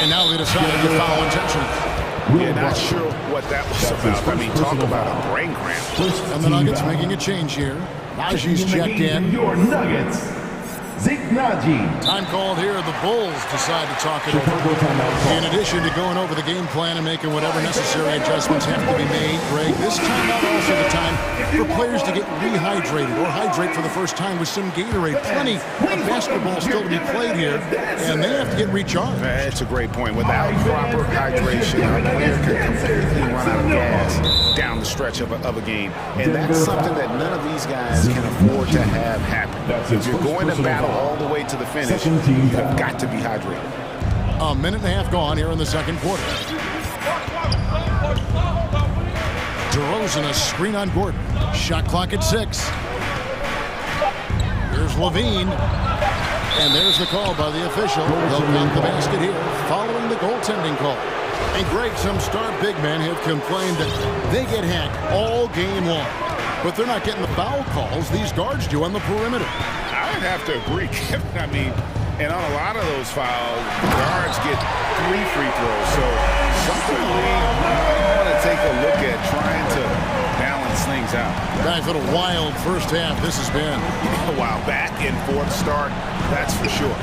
And now they decide to foul intentionally. Yeah, not sure what that was about. I mean, talk about a brain cramp. And the Nuggets making a change here. Najee's checked in. Your Nuggets. Time called here. The Bulls decide to talk it over. In addition to going over the game plan and making whatever necessary adjustments have to be made, Greg, this timeout also the time for players to get rehydrated or hydrate for the first time with some Gatorade. Plenty of basketball still to be played here, and they have to get recharged. That's a great point. Without proper hydration, a player can completely run out of gas down the stretch of a game. And that's something that none of these guys can afford to have happen. If you're going to battle all the way to the finish, you have got to be hydrated. A minute and a half gone here in the second quarter. DeRozan a screen on Gordon. Shot clock at 6. Here's Levine. And there's the call by the official. They'll count the basket here following the goaltending call. And Greg, some star big men have complained that they get hacked all game long. But they're not getting the foul calls these guards do on the perimeter. I'd have to agree, Kevin. I mean, and on a lot of those fouls, guards get 3 free throws. So something we want to take a look at trying to balance things out. Guys, what a wild first half this has been. Wow, back and forth start, that's for sure.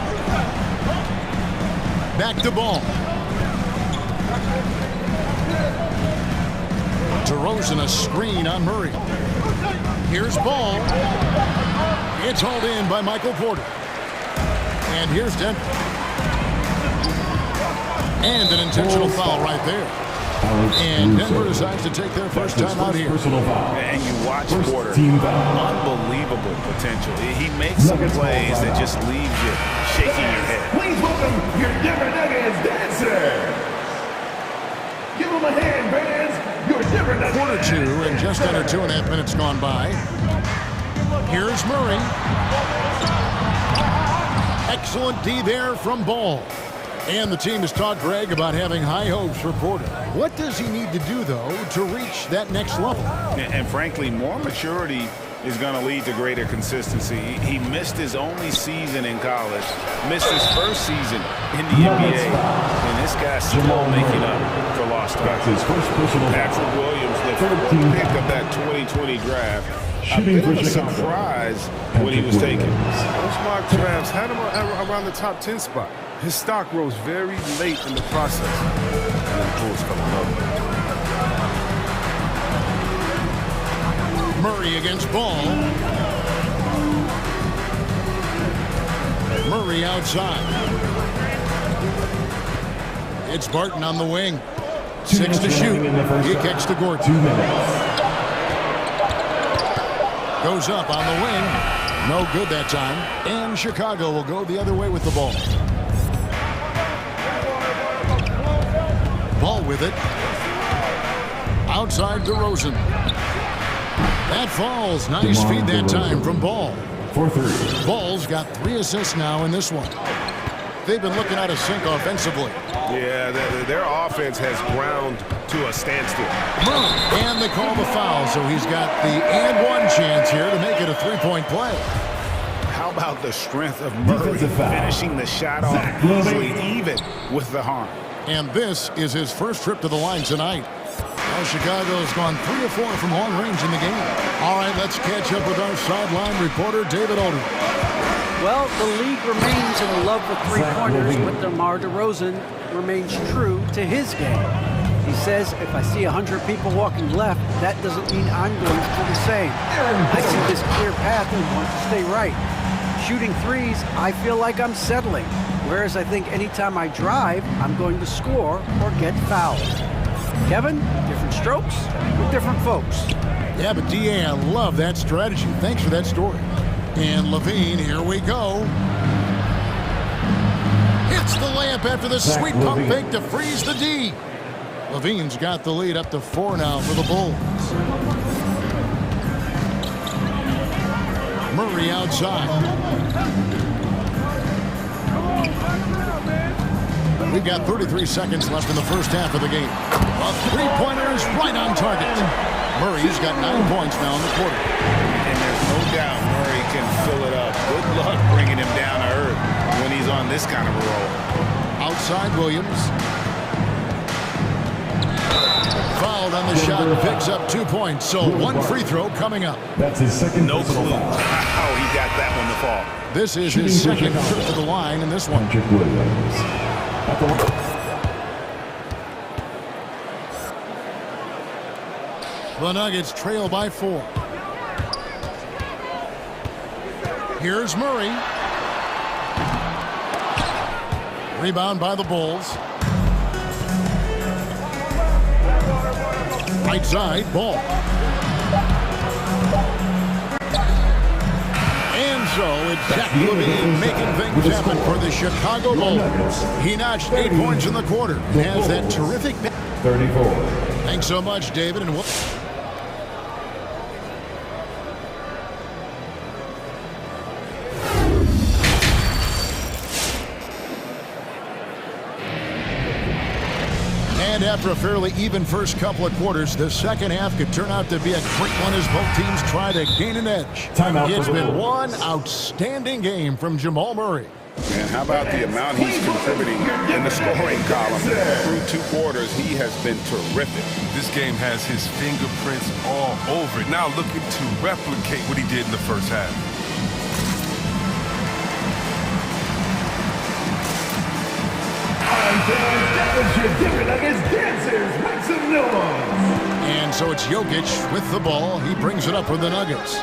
Back to Ball. DeRozan a screen on Murray. Here's Ball. It's hauled in by Michael Porter. And here's Denver. And an intentional foul right there. And Denver decides to take their first time out here. And you watch Porter. Unbelievable potential. He makes some plays that just leaves you shaking your head. Please welcome your Denver Nuggets dancer. Give him a hand, fans. Your Denver Nuggets. Quarter 2 and just under 2.5 minutes gone by. Here's Murray. Excellent D there from Ball. And the team has talked Greg about having high hopes for Porter. What does he need to do, though, to reach that next level? And frankly, more maturity is going to lead to greater consistency. He missed his only season in college, missed his first season in the NBA, and this guy's still making up for lost time. That's his first personal foul. Patrick Williams, the fourth pick of that 2020 draft. A bit of a surprise when he was taken. Those mock drafts had him around the top 10 spot. His stock rose very late in the process. And then the Bulls fell in love with him. Murray against Ball. Murray outside. It's Barton on the wing. 6 to shoot. He kicks to Gordon. 2 minutes. Goes up on the wing. No good that time. And Chicago will go the other way with the ball. Ball with it. Outside DeRozan. That falls. Nice feed that time from Ball. For 3. Ball's got 3 assists now in this one. They've been looking out of sync offensively. Yeah, their offense has ground to a standstill. And they call the foul, so he's got the and one chance here to make it a 3-point play. How about the strength of Murray finishing the shot off easily, even with the harm? And this is his first trip to the line tonight. Well, Chicago's gone 3 of 4 from long range in the game. All right, let's catch up with our sideline reporter, David Olden. Well, the league remains in love with three-pointers, but DeMar DeRozan remains true to his game. He says, if I see 100 people walking left, that doesn't mean I'm going to do the same. I see this clear path and want to stay right. Shooting threes, I feel like I'm settling. Whereas I think anytime I drive, I'm going to score or get fouled. Kevin, different strokes with different folks. Yeah, but DA, I love that strategy. Thanks for that story. And Levine, here we go. Hits the layup after the sweet pump fake to freeze the D. Levine's got the lead up to 4 now for the Bulls. Murray outside. We've got 33 seconds left in the first half of the game. A three-pointer is right on target. Murray's got 9 points now in the quarter. And there's no doubt Murray can fill it up. Good luck bringing him down to earth when he's on this kind of a roll. Outside Williams. Fouled on the shot and picks up 2 points. So 1 free throw coming up. That's his second. No clue how he got that one to fall. This is his second trip to the line in this one. Patrick Williams. The Nuggets trail by 4. Here's Murray. Rebound by the Bulls. Right side, Ball. And so it's Zach Levine making things happen for the Chicago Bulls. He notched 8 points in the quarter and has that terrific... 34. Thanks so much, David. And And after a fairly even first couple of quarters, the second half could turn out to be a great one as both teams try to gain an edge. It's been one outstanding game from Jamal Murray. And how about the amount he's contributing in the scoring column? Through 2 quarters, he has been terrific. This game has his fingerprints all over it. Now looking to replicate what he did in the first half. And so it's Jokic with the ball. He brings it up for the Nuggets.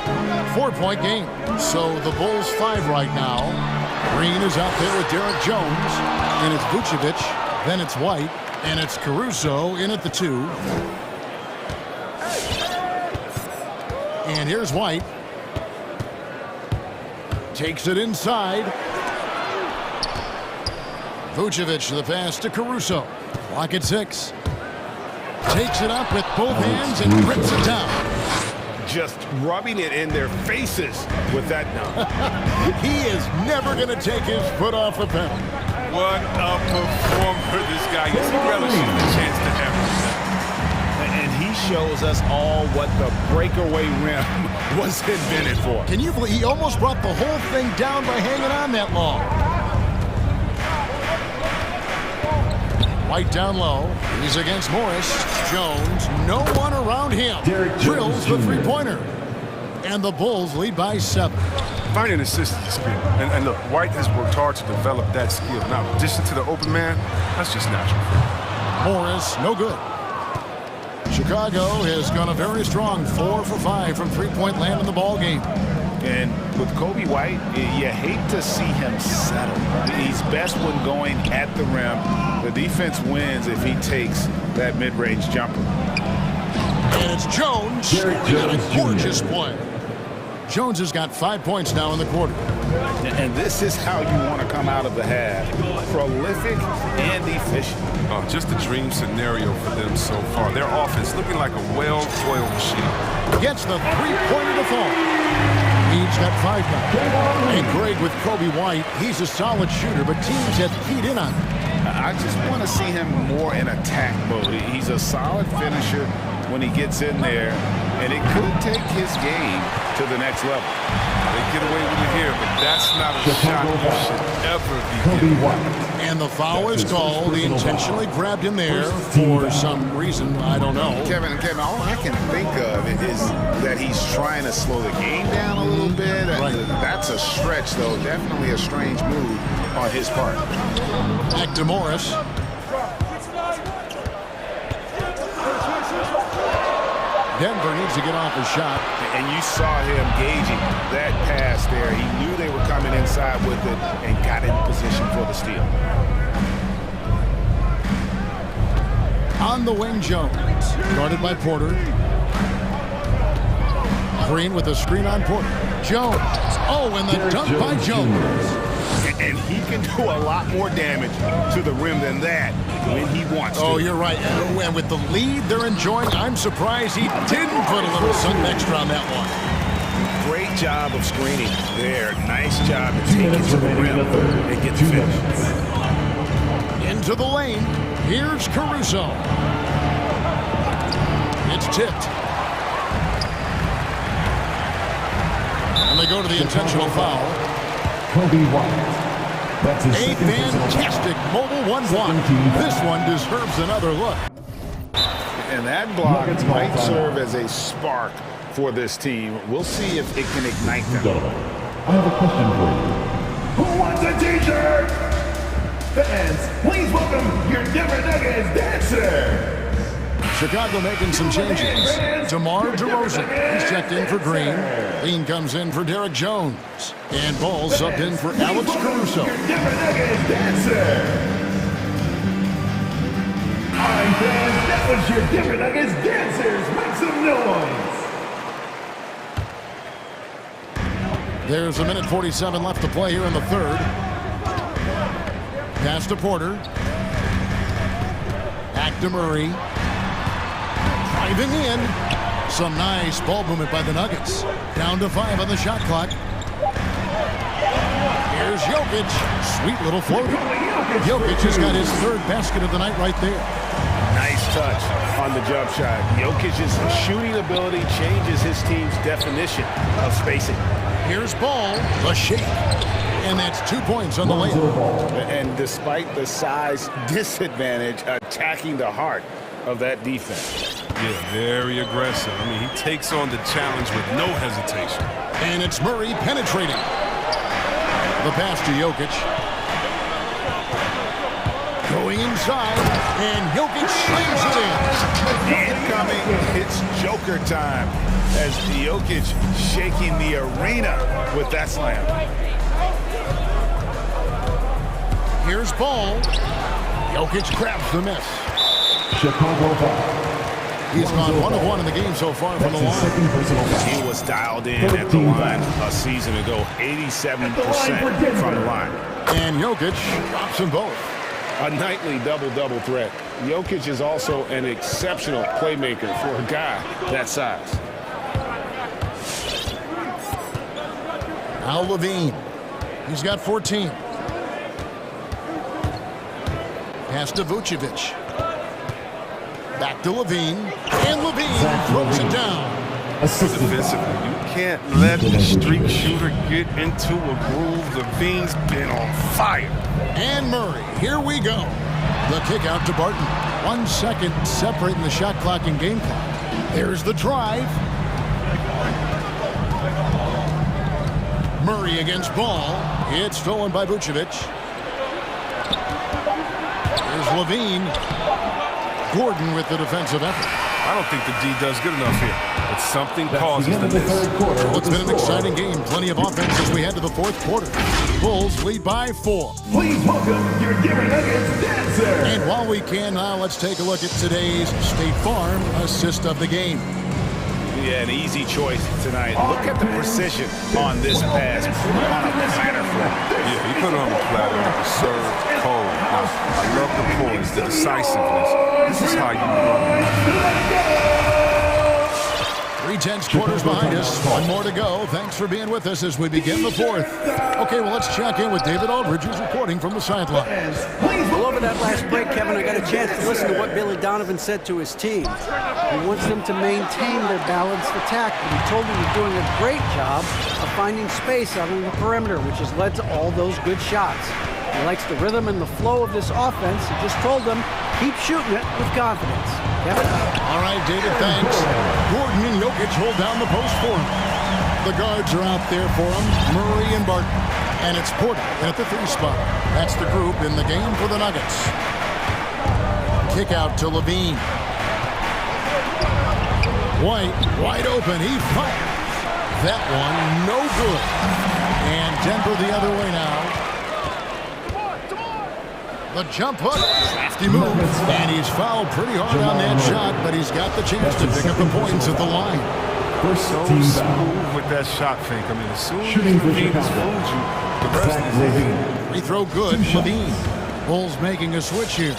4-point game. So the Bulls 5 right now. Green is out there with Derek Jones. And it's Vucevic. Then it's White. And it's Caruso in at the 2. And here's White. Takes it inside. Vucevic, the pass to Caruso. Clock at 6. Takes it up with both hands and rips it down. Just rubbing it in their faces with that now. He is never going to take his foot off the pedal. What a performer this guy is. He relishes the chance to have it. And he shows us all what the breakaway rim was invented for. Can you believe he almost brought the whole thing down by hanging on that long? White down low. He's against Morris. Jones, no one around him. Drills the three-pointer. And the Bulls lead by 7. Finding assists is a skill. And look, White has worked hard to develop that skill. Now, in addition to the open man, that's just natural. Morris, no good. Chicago has gone a very strong 4 for 5 from three-point land in the ball game. And with Kobe White, you hate to see him settle. He's best when going at the rim. The defense wins if he takes that mid-range jumper. And it's Jones. He got a gorgeous play. Jones has got 5 points now in the quarter. And this is how you want to come out of the half. Prolific and efficient. Just a dream scenario for them so far. Their offense looking like a well-oiled machine. Gets the three-pointer to fall. He's got 5 now. And Greg with Kobe White, he's a solid shooter, but teams have keyed in on him. I just want to see him more in attack mode. He's a solid finisher when he gets in there, and it could take his game to the next level. They get away with it here, but that's not a shot you should ever be getting. And the foul is called. He intentionally grabbed him there for some reason. I don't know. Kevin, all I can think of is that he's trying to slow the game down a little bit. Right. That's a stretch, though. Definitely a strange move on his part. Back to Morris. Denver needs to get off a shot. And you saw him gauging that pass there. He knew they were coming inside with it and got in position for the steal. On the wing, Jones. Guarded by Porter. Green with a screen on Porter. Jones. Oh, and the dunk by Jones. And he can do a lot more damage to the rim than that when he wants to. Oh, you're right. And with the lead they're enjoying, I'm surprised he didn't put a little something extra on that one. Great job of screening there. Nice job to take it to the rim and get the finish. Into the lane. Here's Caruso. It's tipped. And they go to the intentional foul. Kobe White. That's his a fantastic mobile 1-block. This one deserves another look. And that block might serve as a spark for this team. We'll see if it can ignite them. I have a question for you. Who wants a t-shirt? Fans, please welcome your Denver Nuggets dancer. Chicago making some changes. DeMar DeRozan, he's checked in for Green. Lean comes in for Derek Jones. And Ball subbed in for Alex Caruso. Your Denver Nuggets dancer. All right, fans, that was your Denver Nuggets dancers. Make some noise. There's 1:47 left to play here in the third. Pass to Porter. Back to Murray. Driving in. Some nice ball movement by the Nuggets. Down to 5 on the shot clock. Here's Jokic. Sweet little floater. Jokic has got his third basket of the night right there. Nice touch on the jump shot. Jokic's shooting ability changes his team's definition of spacing. Here's Ball. The shake. And that's 2 points on the layup. And despite the size disadvantage, attacking the heart of that defense. Yeah, very aggressive. I mean, he takes on the challenge with no hesitation. And it's Murray penetrating. The pass to Jokic. Going inside, and Jokic slams it in. Incoming, it's Joker time as Jokic shaking the arena with that slam. Here's Ball. Jokic grabs the miss. Chicago foul. He's gone 1 of 1 in the game so far from the line. He was dialed in at the line a season ago, 87% from the line. And Jokic drops them both. A nightly double-double threat. Jokic is also an exceptional playmaker for a guy that size. Now Levine. He's got 14. Pass to Vucevic. Back to Levine. And Levine throws it down. Defensively, you can't let the streak shooter get into a groove. Levine's been on fire. And Murray, here we go. The kick out to Barton. 1 second separating the shot clock and game clock. There's the drive. Murray against Ball. It's stolen by Vucevic. There's Levine. Gordon with the defensive effort. I don't think the D does good enough here, but something causes the miss. Well, it's been an exciting game. Plenty of offense as we head to the fourth quarter. Bulls lead by 4. Please welcome your Denver Nuggets dancer. And while we can, now let's take a look at today's State Farm assist of the game. Yeah, an easy choice tonight. Look at the precision on this pass. Put it on a platter for him. Yeah, he put it on the platter, served cold. Now, I love the poise, the decisiveness. This is how you run. 3/10 quarters behind us. 1 more to go. Thanks for being with us as we begin the fourth. Okay, well, let's check in with David Aldridge, who's reporting from the sideline. Well, over that last break, Kevin, I got a chance to listen to what Billy Donovan said to his team. He wants them to maintain their balanced attack, but he told them he's doing a great job of finding space out on the perimeter, which has led to all those good shots. He likes the rhythm and the flow of this offense. He just told them, keep shooting it with confidence. Kevin? All right, David, thanks. Gordon and Jokic hold down the post for him. The guards are out there for him, Murray and Barton. And it's Porter at the 3 spot. That's the group in the game for the Nuggets. Kick out to Levine. White, wide open, he fires. That one, no good. And Denver the other way now. The jump hook, crafty move, and he's fouled pretty hard on that shot, but he's got the chance to pick up the points at the line. So smooth with that shot fake. I mean, as soon as Levine has fooled you, the rest is easy. Free throw good, Levine. Bulls making a switch here.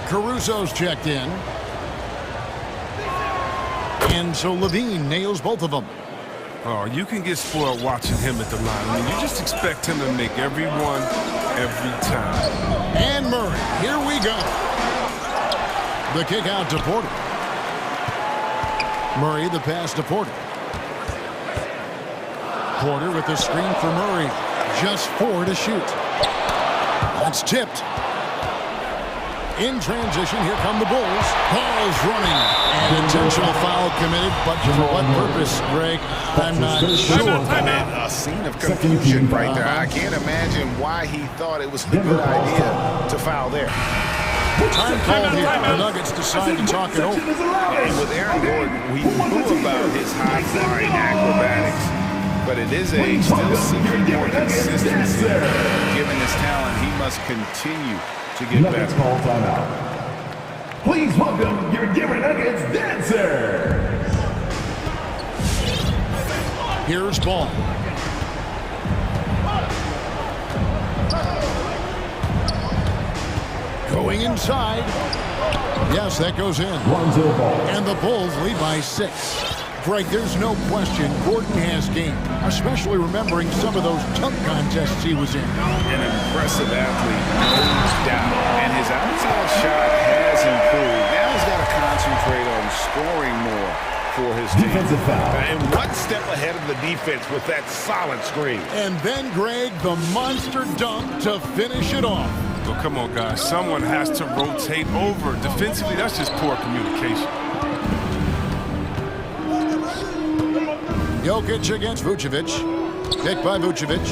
Caruso's checked in. And so Levine nails both of them. Oh, you can get spoiled watching him at the line. I mean, you just expect him to make every one, every time. And Murray, here we go. The kick out to Porter. Murray, the pass to Porter. Porter with the screen for Murray. Just 4 to shoot. That's tipped. In transition, here come the Bulls. Ball's running. An intentional foul committed, but for what purpose, Greg? I'm not sure. A scene of confusion right there. I can't imagine why he thought it was a good idea to foul there. Time call here. The Nuggets decide to talk it over. And with Aaron Gordon, we knew about his high-flying acrobatics, but it is a still secret more consistency. Given his talent, he must continue to get better. Call timeout. Please welcome your Denver Nuggets dancer. Here's Ball. Going inside. Yes, that goes in. And the Bulls lead by 6. Greg, there's no question Gordon has game, especially remembering some of those tough contests he was in. An impressive athlete, no doubt. And his outside shot has improved. Now he's got to concentrate on scoring more for his team. Defensive foul. And 1 step ahead of the defense with that solid screen. And then, Greg, the monster dunk to finish it off. Well, come on, guys. Someone has to rotate over. Defensively, that's just poor communication. Jokic against Vucevic. Pick by Vucevic.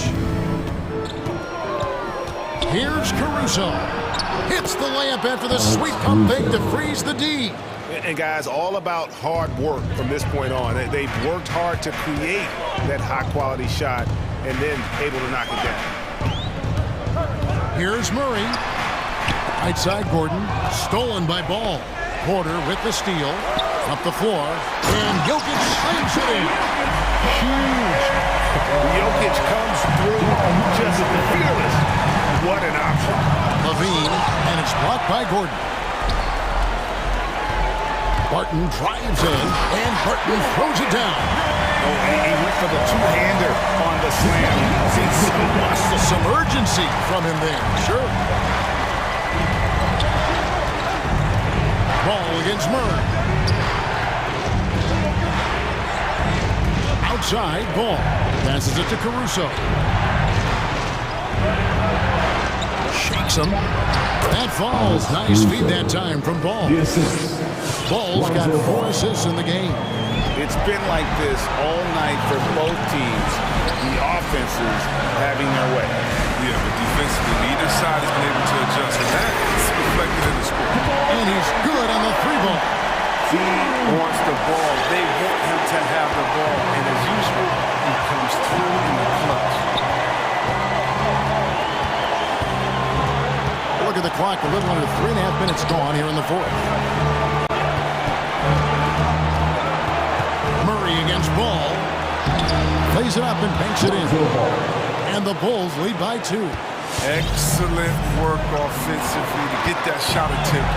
Here's Caruso. Hits the layup after the sweet pump fake to freeze the D. And guys, all about hard work from this point on. They've worked hard to create that high-quality shot and then able to knock it down. Here's Murray. Right side Gordon. Stolen by Ball. Porter with the steal. Up the floor. And Jokic slams it in. Huge. Jokic comes through just fearless. What an option. Levine, and it's blocked by Gordon. Barton drives in, and Barton throws it down. Oh, he went for the two-hander on the slam. See some urgency from him there. Sure. Ball against Murray. Outside, Ball passes it to Caruso. takes him. That falls. Nice feed that time from Ball. Ball's got 4 assists in the game. It's been like this all night for both teams. The offenses having their way. Yeah, but defensively, neither side has been able to adjust. And that is reflected in the score. And he's good on the 3-ball. He wants the ball. They want him to have the ball. And as usual, he comes through in the clutch. Look at the clock. A little under 3.5 minutes gone here in the 4th. Murray against Ball. Plays it up and banks it in. And the Bulls lead by 2. Excellent work offensively to get that shot attempt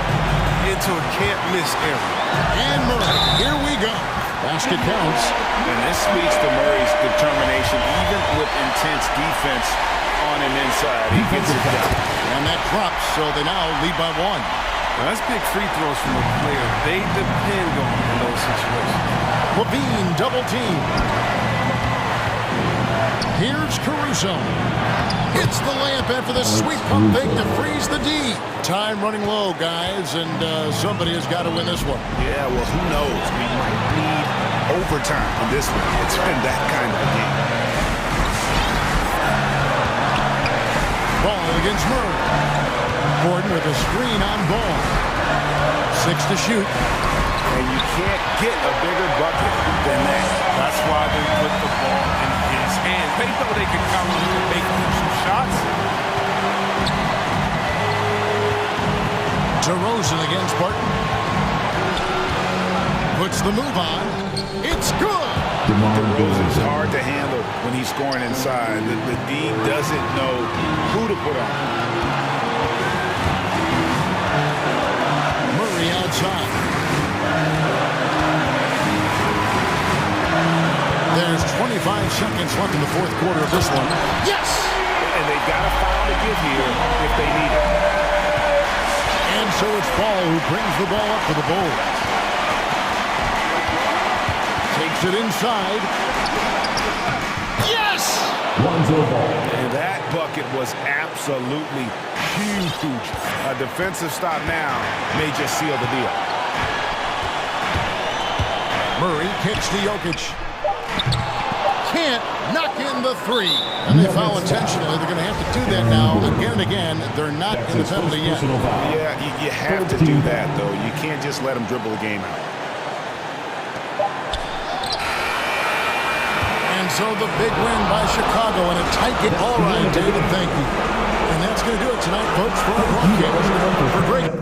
into a can't-miss area. And Murray, here we go. Basket counts. And this speaks to Murray's determination, even with intense defense on and inside. He gets it done. And that drops, so they now lead by 1. Now that's big free throws from a player they depend on in those situations. Levine double team. Here's Caruso. It's the layup after the sweep pump fake to freeze the D. Time running low, guys, and somebody has got to win this one. Yeah, well, who knows? We might need overtime in this one. It's been that kind of a game. Ball against Murray. Gordon with a screen on Ball. 6 to shoot. And you can't get a bigger bucket than that. That's why they put the ball in his hands. They know they can come and make some shots. DeRozan against Barton. Puts the move on. It's good. DeRozan's hard to handle when he's scoring inside. The D doesn't know who to put on. Murray outside. There's 25 seconds left in the 4th quarter of this one. Yes! And they've got to find a give here if they need it. And so it's Ball who brings the ball up for the Bulls. Takes it inside. Yes! And that bucket was absolutely huge. A defensive stop now may just seal the deal. Murray kicks to Jokic. Can't knock in the 3. And they foul intentionally. They're going to have to do that now again and again. They're not in the penalty yet. Yeah, you have to do that, though. You can't just let them dribble the game out. And so the big win by Chicago and a tight game. All right, David, thank you. And that's going to do it tonight, folks, for our broadcast. For great.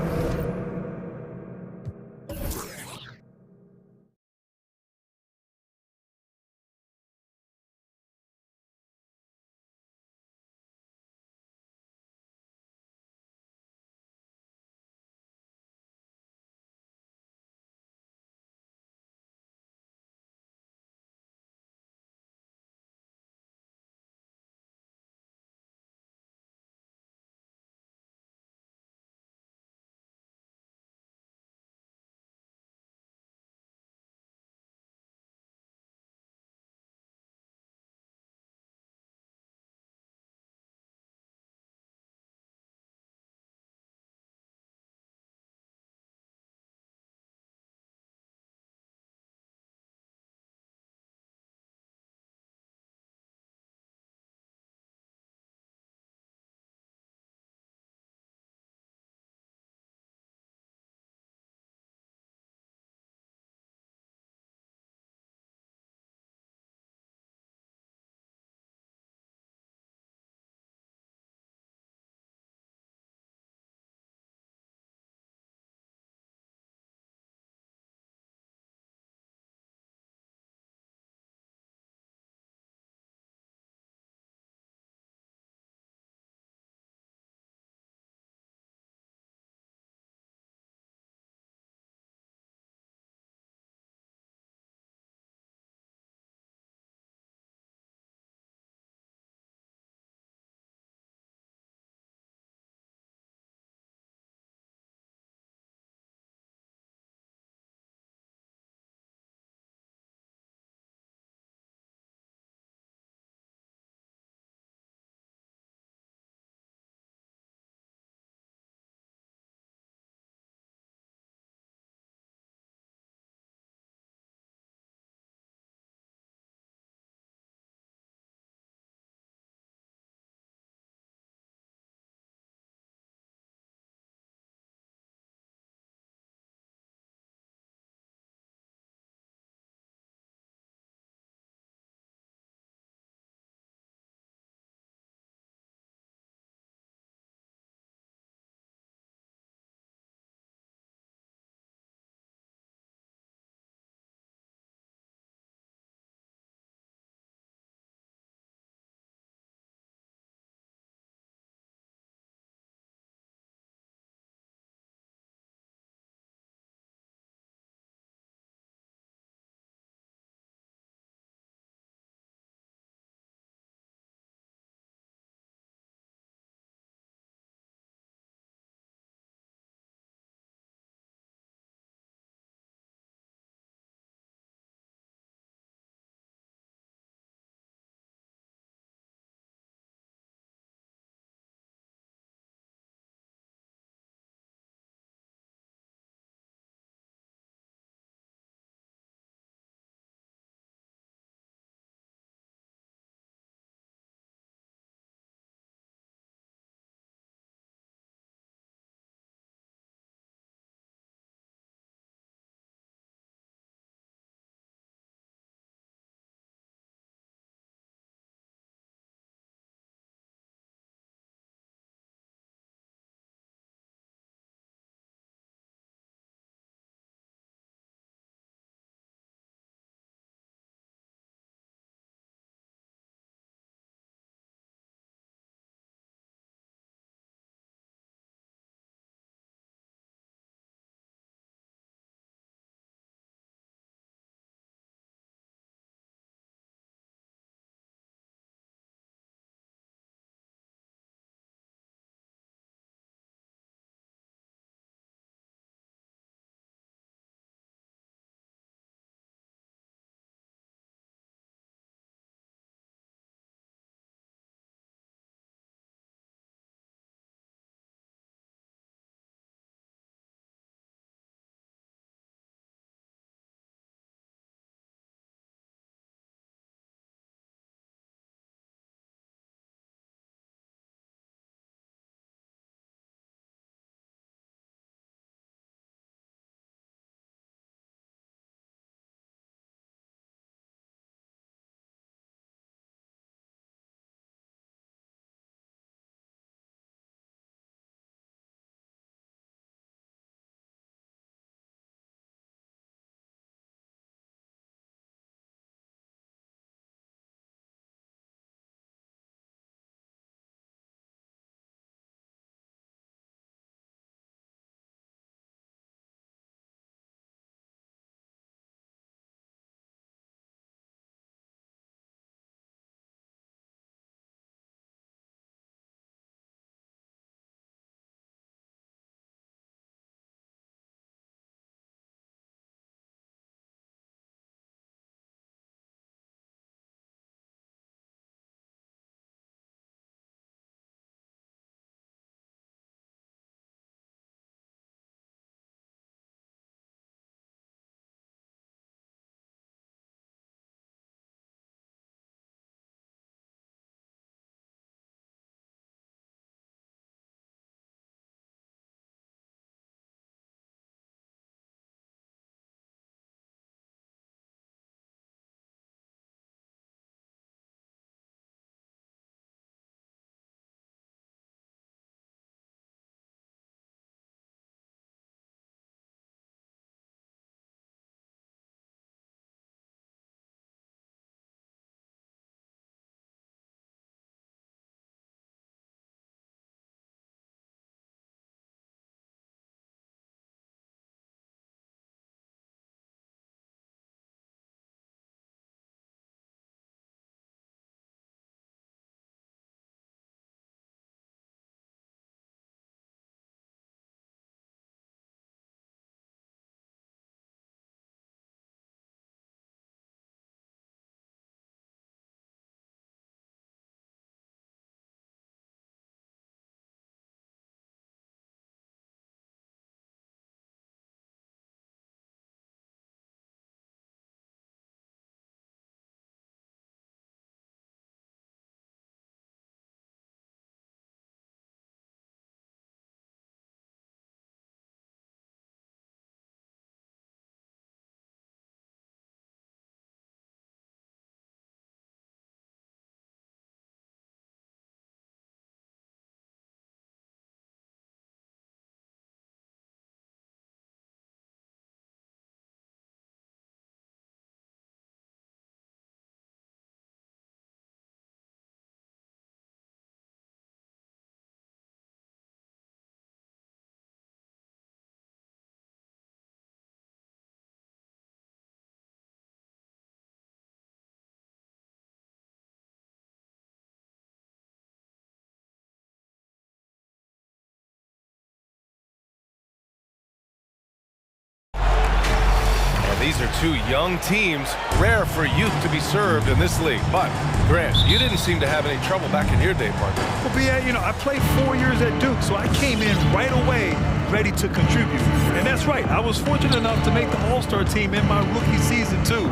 These are two young teams, rare for youth to be served in this league. But, Grant, you didn't seem to have any trouble back in your day, partner. Well, B.A., you know, I played 4 years at Duke, so I came in right away ready to contribute. And that's right, I was fortunate enough to make the All-Star team in my rookie season, too.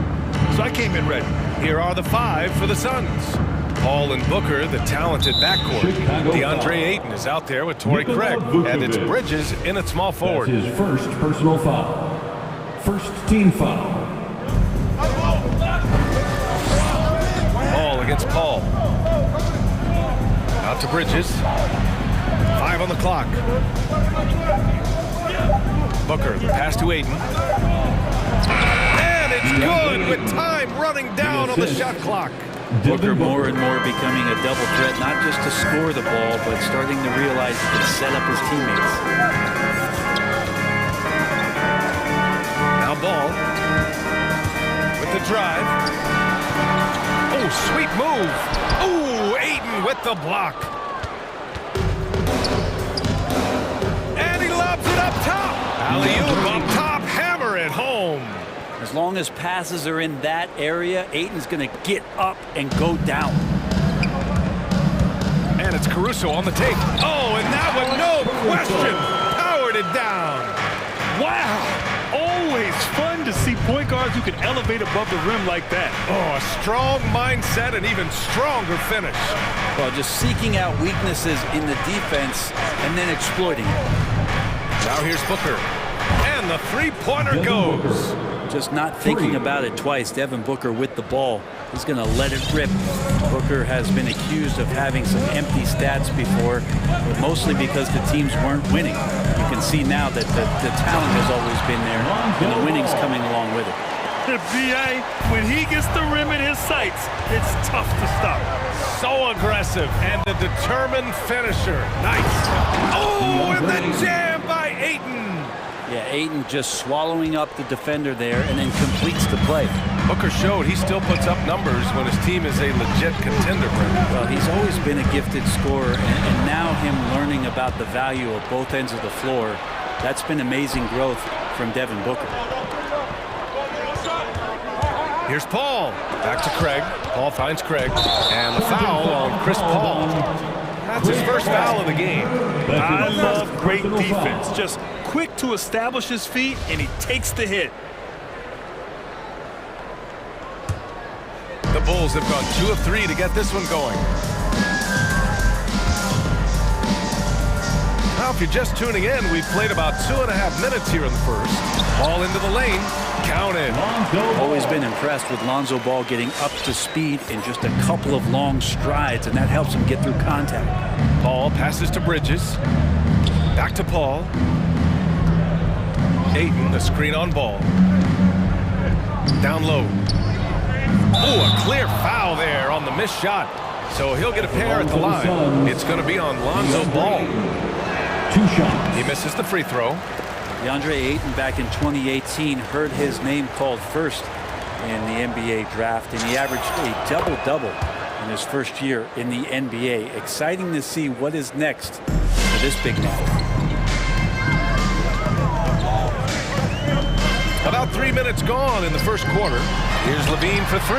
So I came in ready. Here are the 5 for the Suns. Paul and Booker, the talented backcourt. DeAndre Ayton is out there with Torrey Craig. And it's Bridges in at small forward. That's his first personal foul. First team foul. Ball against Paul. Out to Bridges. 5 on the clock. Booker, the pass to Ayton. And it's good with time running down on the shot clock. Booker more and more becoming a double threat, not just to score the ball, but starting to realize he can set up his teammates. Now Ball with the drive. Oh, sweet move. Oh, Ayton with the block. And he lobs it up top. Alley-oop up top, hammer it home. As long as passes are in that area, Ayton's going to get up and go down. And it's Caruso on the take. Oh, and that one, no question, powered it down. Wow! Always fun to see point guards who can elevate above the rim like that. Oh, a strong mindset and even stronger finish. Well, just seeking out weaknesses in the defense and then exploiting it. Now here's Booker. And the three-pointer goes. Just not thinking about it twice. Devin Booker with the ball. He's going to let it rip. Booker has been accused of having some empty stats before, but mostly because the teams weren't winning. You can see now that the talent has always been there, and the winning's coming along with it. The B.A., when he gets the rim in his sights, it's tough to stop. So aggressive and a determined finisher. Nice. Oh, and the jam by Ayton. Yeah, Ayton just swallowing up the defender there and then completes the play. Booker showed he still puts up numbers when his team is a legit contender. Well, he's always been a gifted scorer, and now him learning about the value of both ends of the floor, that's been amazing growth from Devin Booker. Here's Paul. Back to Craig. Paul finds Craig. And the foul on Chris Paul. That's his first foul of the game. I love great defense. Just quick to establish his feet, and he takes the hit. The Bulls have gone 2 of 3 to get this one going. Now, if you're just tuning in, we've played about 2.5 minutes here in the first. Ball into the lane. Counted. Always been impressed with Lonzo Ball getting up to speed in just a couple of long strides, and that helps him get through contact. Ball passes to Bridges. Back to Paul. Ayton, the screen on Ball. Down low. Oh, a clear foul there on the missed shot. So he'll get a pair at the line. It's going to be on Lonzo Ball. 2 shots. He misses the free throw. DeAndre Ayton back in 2018 heard his name called first in the NBA draft, and he averaged a double-double in his first year in the NBA. Exciting to see what is next for this big man. About 3 minutes gone in the first quarter. Here's Levine for 3.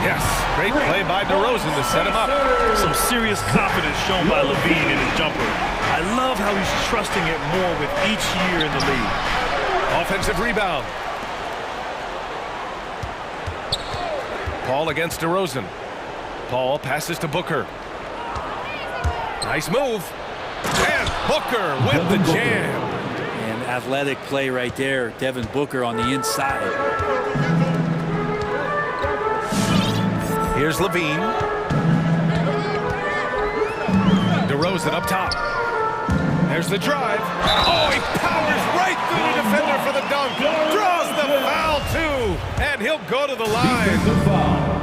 Yes, great play by DeRozan to set him up. Some serious confidence shown by Levine in his jumper. I love how he's trusting it more with each year in the league. Offensive rebound. Paul against DeRozan. Paul passes to Booker. Nice move. And Booker with the jam. And athletic play right there. Devin Booker on the inside. Here's Levine. DeRozan up top. There's the drive. Oh, he powers right through the defender for the dunk. Draws the foul, too. And he'll go to the line.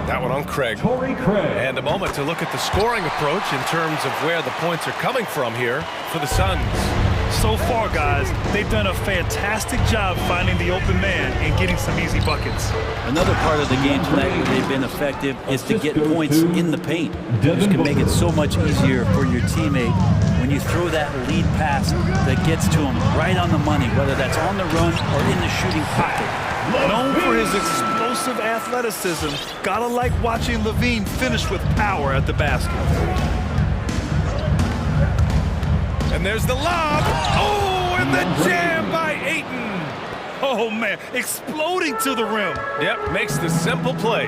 That one on Craig. And a moment to look at the scoring approach in terms of where the points are coming from here for the Suns. So far, guys, they've done a fantastic job finding the open man and getting some easy buckets. Another part of the game tonight where they've been effective is to get points in the paint. This can make it so much easier for your teammate when you throw that lead pass that gets to him right on the money, whether that's on the run or in the shooting pocket. Known for his explosive athleticism. Gotta like watching Levine finish with power at the basket. And there's the lob. Oh, and the jam by Ayton. Oh, man, exploding to the rim. Yep, makes the simple play.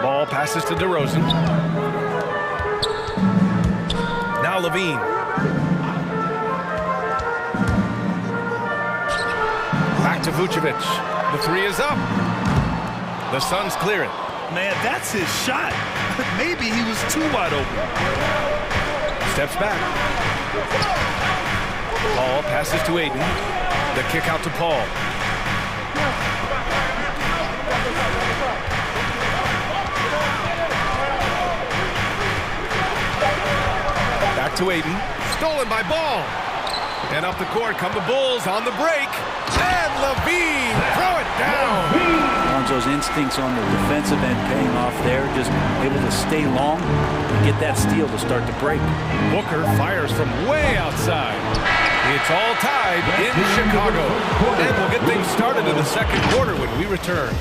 Ball passes to DeRozan. Now Levine. Back to Vucevic. The three is up. The Suns clear it. Man, that's his shot. Maybe he was too wide open. Steps back. Paul passes to Ayton. The kick out to Paul. Back to Ayton. Stolen by Ball. And up the court come the Bulls on the break. And Levine throw it down. Lonzo's instincts on the defensive end paying off there. Just able to stay long and get that steal to start the break. Booker fires from way outside. It's all tied in Chicago. And we'll get things started in the second quarter when we return.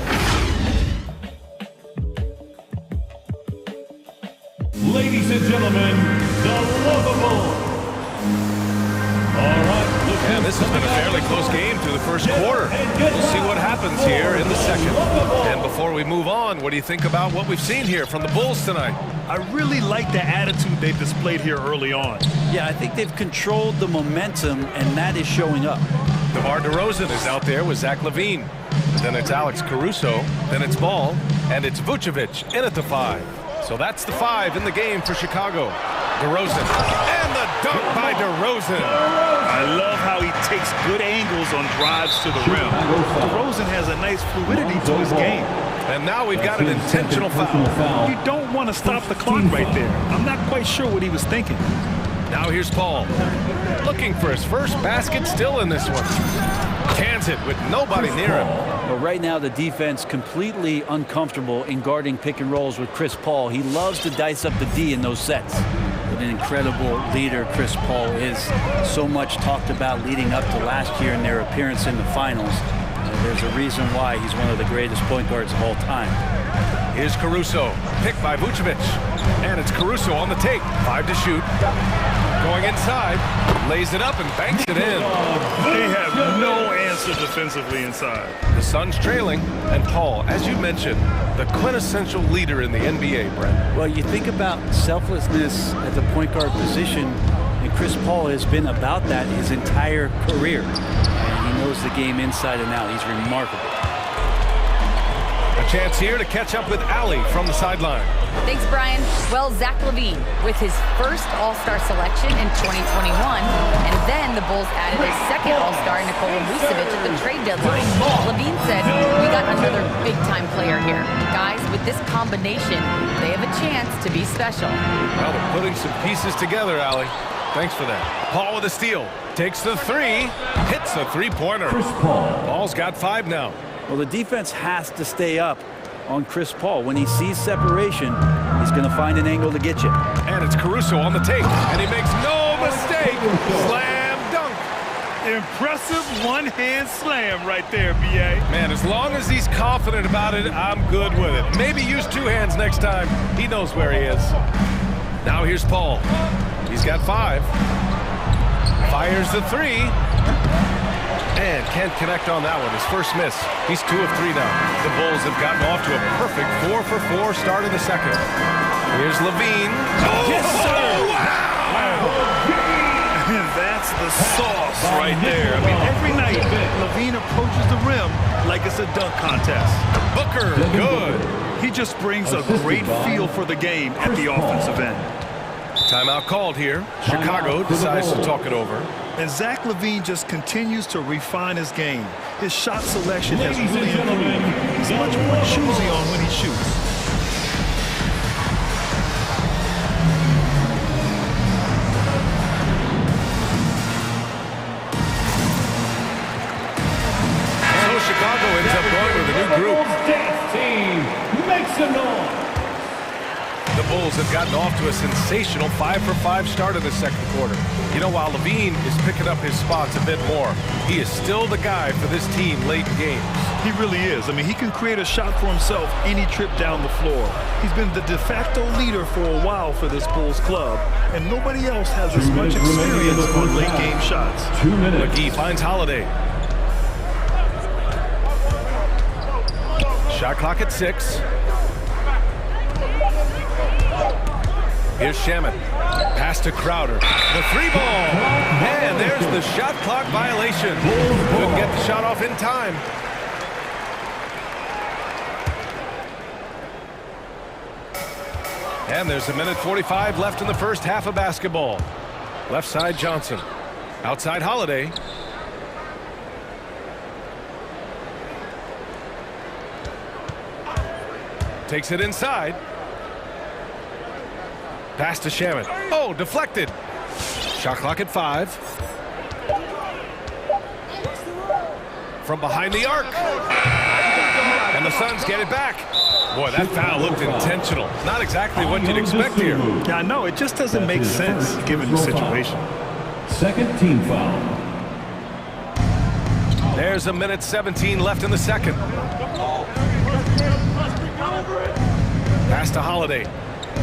Ladies and gentlemen, the lovable. All right. And this has been a fairly close game through the first quarter. We'll see what happens here in the second. And before we move on, what do you think about what we've seen here from the Bulls tonight? I really like the attitude they've displayed here early on. Yeah, I think they've controlled the momentum, and that is showing up. DeMar DeRozan is out there with Zach LaVine. Then it's Alex Caruso. Then it's Ball. And it's Vucevic in at the 5. So that's the 5 in the game for Chicago. DeRozan. And the dunk by DeRozan. I love how he takes good angles on drives to the rim. DeRozan has a nice fluidity to his game. And now we've got an intentional foul. You don't want to stop the clock right there. I'm not quite sure what he was thinking. Now here's Paul. Looking for his first basket still in this one. Cans it with nobody near him. Well, right now the defense completely uncomfortable in guarding pick and rolls with Chris Paul. He loves to dice up the D in those sets. What an incredible leader Chris Paul is. So much talked about leading up to last year in their appearance in the finals. There's a reason why he's one of the greatest point guards of all time. Here's Caruso, picked by Vucevic. And it's Caruso on the take. 5 to shoot. Going inside, lays it up and banks it in. They have no answer defensively inside. The Suns trailing, and Paul, as you mentioned, the quintessential leader in the NBA, Brent. Well, you think about selflessness at the point guard position, and Chris Paul has been about that his entire career. And he knows the game inside and out. He's remarkable. A chance here to catch up with Allie from the sideline. Thanks, Brian. Well, Zach LaVine with his first All-Star selection in 2021, and then the Bulls added a second All-Star, Nikola Vucevic, at the trade deadline. LaVine said, "We got another big-time player here. Guys, with this combination, they have a chance to be special." Well, they're putting some pieces together, Allie. Thanks for that. Paul with a steal. Takes the 3. Hits the three-pointer. Paul's got 5 now. Well, the defense has to stay up on Chris Paul. When he sees separation, he's going to find an angle to get you. And it's Caruso on the take, and he makes no mistake. Slam dunk. Impressive one-hand slam right there, B.A. Man, as long as he's confident about it, I'm good with it. Maybe use 2 hands next time. He knows where he is. Now here's Paul. He's got 5. Fires the 3. And can't connect on that one. His first miss. He's 2 of 3 now. The Bulls have gotten off to a perfect 4-for-4 start in the second. Here's LaVine. Oh, yes, sir! Wow! That's the sauce right there. I mean, every night, LaVine approaches the rim like it's a dunk contest. Booker, good. He just brings a great feel for the game at the offensive end. Timeout called here. Chicago decides to talk it over. And Zach LaVine just continues to refine his game. His shot selection has really improved. He's much more choosy on when he shoots. So Chicago ends up going with a new group. Dance team, make some noise. The Bulls have gotten off to a sensational 5-for-5 start in the second quarter. You know, while Levine is picking up his spots a bit more, he is still the guy for this team late in games. He really is. I mean, he can create a shot for himself any trip down the floor. He's been the de facto leader for a while for this Bulls club, and nobody else has as much experience on late game shots. McGee finds Holiday. Shot clock at 6. Here's Shaman. Pass to Crowder. The 3-ball. And there's the shot clock violation. Couldn't get the shot off in time. And there's 1:45 left in the first half of basketball. Left side Johnson. Outside Holiday. Takes it inside. Pass to Shaman. Oh, deflected. Shot clock at 5. From behind the arc. And the Suns get it back. Boy, that foul looked intentional. Not exactly what you'd expect here. Yeah, I know. It just doesn't make sense given the situation. Second team foul. There's 1:17 left in the second. Pass to Holiday.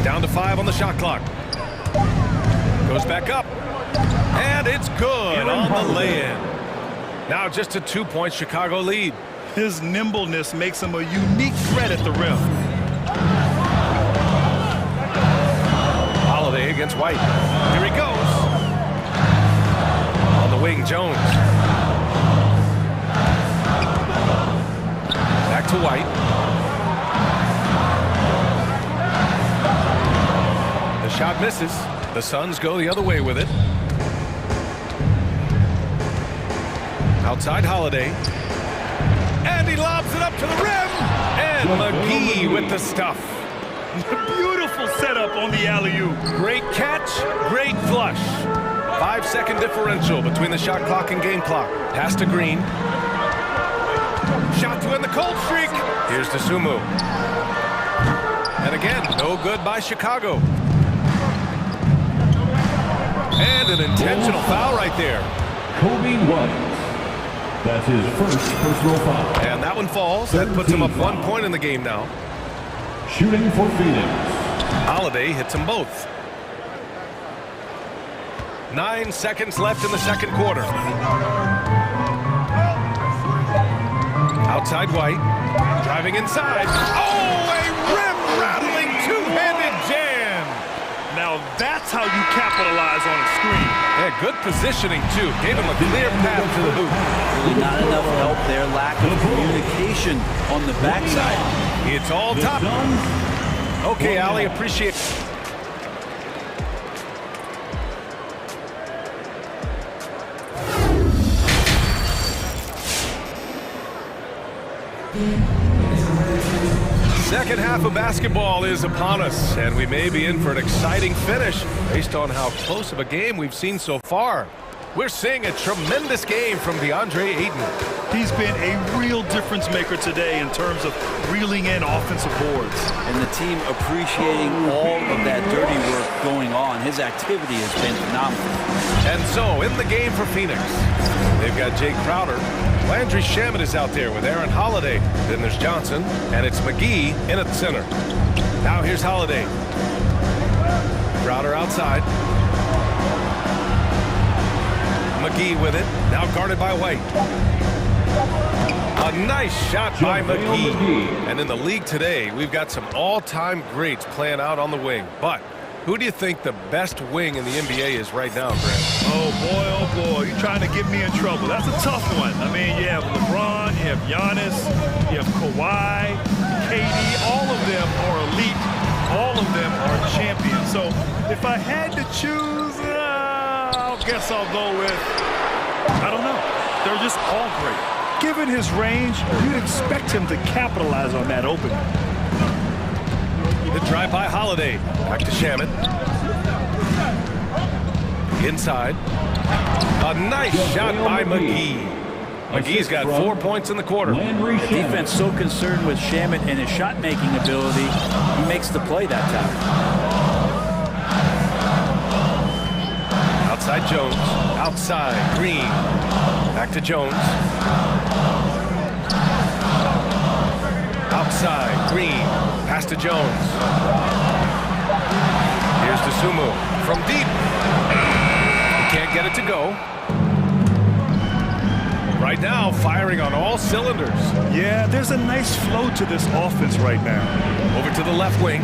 Down to 5 on the shot clock. Goes back up. And it's good on the lay-in. Now just a 2-point Chicago lead. His nimbleness makes him a unique threat at the rim. Holiday against White. Here he goes. On the wing, Jones. Back to White. The shot misses. The Suns go the other way with it. Outside Holiday. And he lobs it up to the rim. And McGee with the stuff. Beautiful setup on the alley-oop. Great catch, great flush. 5-second differential between the shot clock and game clock. Pass to Green. Shot to end the cold streak. Here's to Sumu. And again, no good by Chicago. And an intentional foul right there. Kobe White. That's his first personal foul. And that one falls. That puts him up 1 point in the game now. Shooting for Phoenix. Holiday hits them both. 9 seconds left in the second quarter. Outside White. Driving inside. Oh, a rim-rattling two-handed jam. Now that's how you capitalize on a screen. Yeah, good positioning, too. Gave him a clear path to the hoop. Really not enough help there. Lack of communication on the backside. It's all top. Okay, Ali, appreciate it. Second half of basketball is upon us, and we may be in for an exciting finish based on how close of a game we've seen so far. We're seeing a tremendous game from DeAndre Ayton. He's been a real difference maker today in terms of reeling in offensive boards. And the team appreciating all of that dirty work going on. His activity has been phenomenal. And so, in the game for Phoenix, they've got Jake Crowder. Landry Shamet is out there with Aaron Holiday. Then there's Johnson, and it's McGee in at the center. Now here's Holiday. Crowder outside. McGee with it, now guarded by White. A nice shot by McGee. And in the league today, we've got some all-time greats playing out on the wing. But who do you think the best wing in the NBA is right now, Grant? Oh boy, you're trying to get me in trouble. That's a tough one. I mean, you have LeBron, you have Giannis, you have Kawhi, KD, all of them are elite. All of them are champions. So if I had to choose, I guess I'll go with, I don't know. They're just all great. Given his range, you'd expect him to capitalize on that opening. The drive by Holiday. Back to Shamet. Inside. A nice shot by McGee. McGee's got 4 points in the quarter. The defense so concerned with Shamit and his shot-making ability, he makes the play that time. Outside Jones, outside Green, back to Jones. Outside Green, pass to Jones. Here's to Sumu from deep. He can't get it to go. Right now, firing on all cylinders. Yeah, there's a nice flow to this offense right now. Over to the left wing.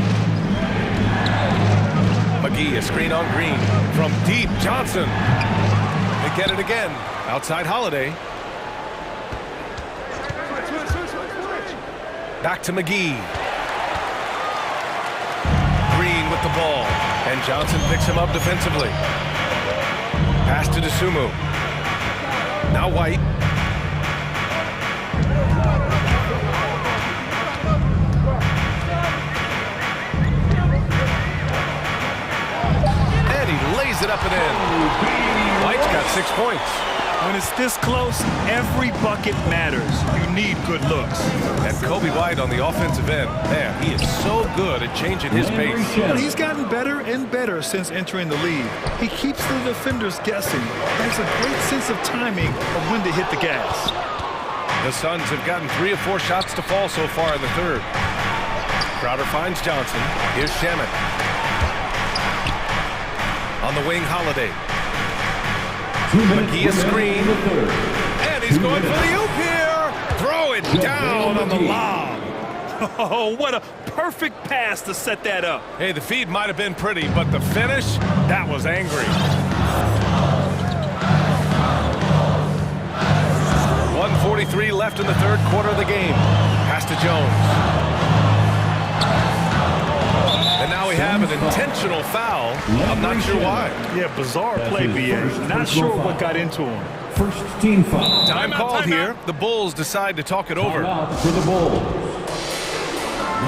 McGee, a screen on Green. From deep, Johnson. They get it again. Outside Holiday. Back to McGee. Green with the ball. And Johnson picks him up defensively. Pass to Dosunmu. Now White. It up and in. White's got 6 points. When it's this close, every bucket matters. You need good looks. And Kobe White on the offensive end, man, he is so good at changing his pace. Well, he's gotten better and better since entering the league. He keeps the defenders guessing. Has a great sense of timing of when to hit the gas. The Suns have gotten 3 or 4 shots to fall so far in the third. Crowder finds Johnson. Here's Shamit. On the wing, Holiday. McGee a screen. And he's going for the oop here. Throw it down on the lob. Oh, what a perfect pass to set that up. Hey, the feed might have been pretty, but the finish, that was angry. 1:43 left in the third quarter of the game. Pass to Jones. And now we have an intentional foul. I'm not sure why. Yeah, bizarre play, BA. Not sure what got into him. First team foul. Time called here. The Bulls decide to talk it over. Out for the Bulls.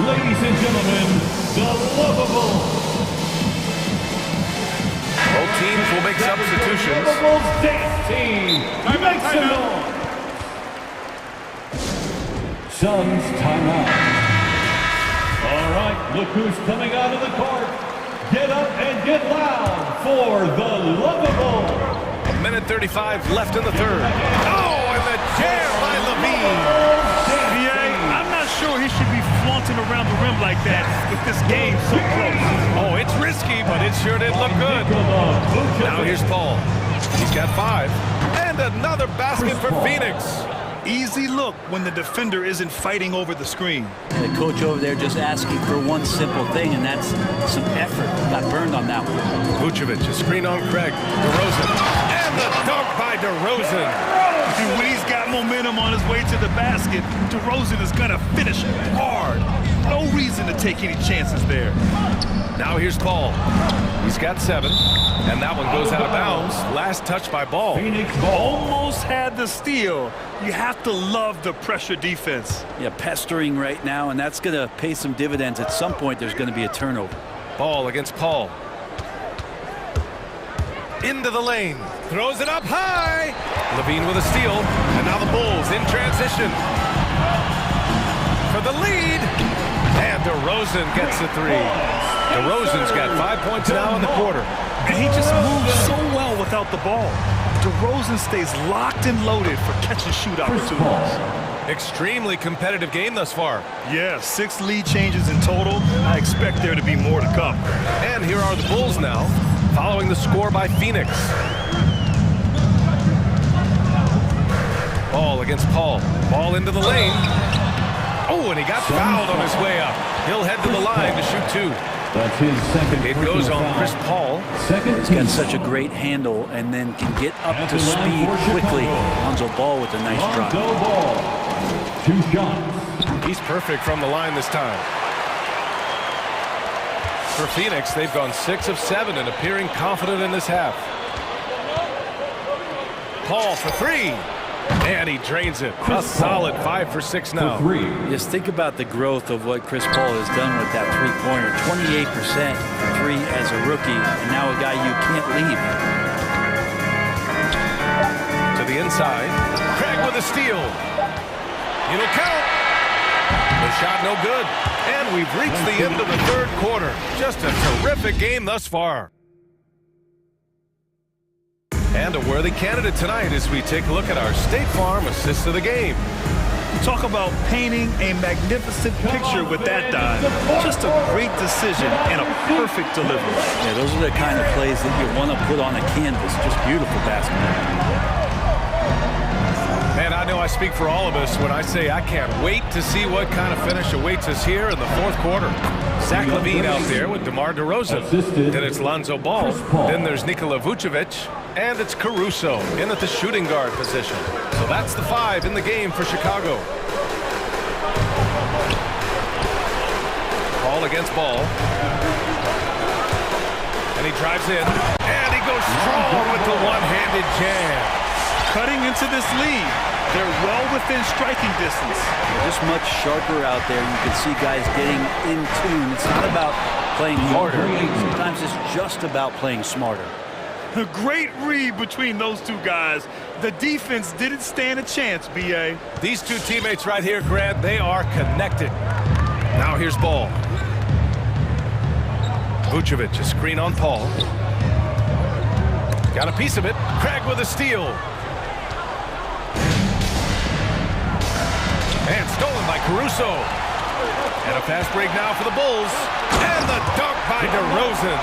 Ladies and gentlemen, the lovable. Both teams will make substitutions. The Bulls dance team. Make some noise. Suns timeout. All right, look who's coming out of the court. Get up and get loud for the lovable. 1:35 left in the third. Oh, and the jam by Levine. I'm not sure he should be flaunting around the rim like that with this game so close. Oh, it's risky, but it sure did look good. Now here's Paul. He's got 5. And another basket for Phoenix. Easy look when the defender isn't fighting over the screen. The coach over there just asking for one simple thing, and that's some effort. Got burned on that one. Vucevic, a screen on Craig. DeRozan. And the dunk by DeRozan. And when he's got momentum on his way to the basket, DeRozan is going to finish hard. No reason to take any chances there. Now here's Paul. He's got 7. And that one goes out of bounds. Last touch by Ball. Phoenix almost had the steal. You have to love the pressure defense. Yeah, pestering right now, and that's going to pay some dividends. At some point, there's going to be a turnover. Ball against Paul. Into the lane. Throws it up high. Levine with a steal. And now the Bulls in transition. For the lead. And DeRozan gets the 3. DeRozan's got 5 points now in the quarter. And he just moves so well without the ball. DeRozan stays locked and loaded for catch-and-shoot opportunities. Extremely competitive game thus far. Yeah, 6 lead changes in total. I expect there to be more to come. And here are the Bulls now, following the score by Phoenix. Ball against Paul. Ball into the lane. Oh, and he got fouled on his way up. He'll head to the line to shoot 2. That's his second. It goes on Chris Paul. He's got such a great handle and then can get up to speed quickly. Lonzo Ball with a nice drop. Ball. 2 shots. He's perfect from the line this time. For Phoenix, they've gone 6 of 7 and appearing confident in this half. Paul for 3. And he drains it. A solid 5 for 6 now. Just think about the growth of what Chris Paul has done with that three-pointer. 28% for 3 as a rookie, and now a guy you can't leave. To the inside. Craig with with a steal. It'll count. The shot no good. And we've reached the end of the third quarter. Just a terrific game thus far. And a worthy candidate tonight as we take a look at our State Farm assist of the game. Talk about painting a magnificent picture with that dive. Just a great decision and a perfect delivery. Yeah, those are the kind of plays that you want to put on a canvas. Just beautiful basketball. Man, I know I speak for all of us when I say I can't wait to see what kind of finish awaits us here in the fourth quarter. Zach LaVine out there with DeMar DeRozan. Then it's Lonzo Ball. Then there's Nikola Vucevic. And it's Caruso in at the shooting guard position. So that's the 5 in the game for Chicago. Ball against Ball. And he drives in. And he goes strong with the one-handed jam. Cutting into this lead. They're well within striking distance. They're just much sharper out there. You can see guys getting in tune. It's not about playing harder. Sometimes it's just about playing smarter. A great read between those two guys. The defense didn't stand a chance, B.A. These two teammates right here, Grant, they are connected. Now here's Ball. Vucevic, a screen on Paul. Got a piece of it. Craig with a steal. And stolen by Caruso. And a fast break now for the Bulls. And the dunk by DeRozan.